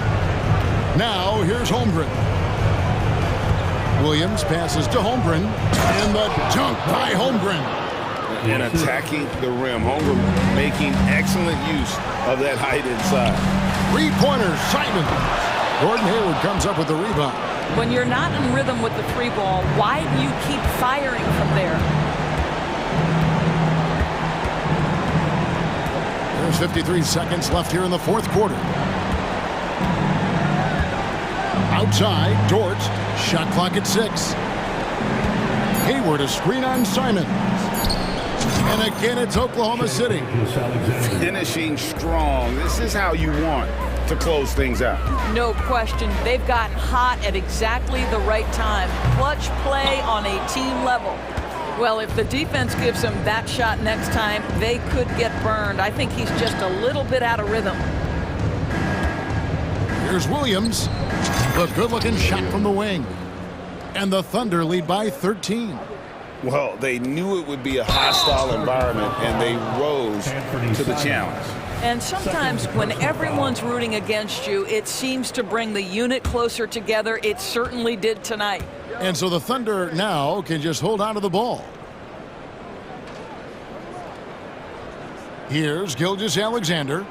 Now, here's Holmgren. Williams passes to Holmgren, and the dunk by Holmgren. And attacking the rim. Holmgren making excellent use of that height inside. Three-pointers, Simon. Gordon Hayward comes up with the rebound. When you're not in rhythm with the three ball, why do you keep firing from there? There's 53 seconds left here in the fourth quarter. Outside, Dort. Shot clock at 6. Hayward, a screen on Simon. And again, it's Oklahoma City. Finishing strong. This is how you want to close things out. No question. They've gotten hot at exactly the right time. Clutch play on a team level. Well, if the defense gives them that shot next time, they could get burned. I think he's just a little bit out of rhythm. Here's Williams. The good-looking shot from the wing. And the Thunder lead by 13. Well, they knew it would be a hostile environment, and they rose to the challenge. And sometimes when everyone's rooting against you, it seems to bring the unit closer together. It certainly did tonight. And so the Thunder now can just hold on to the ball. Here's Gilgeous-Alexander.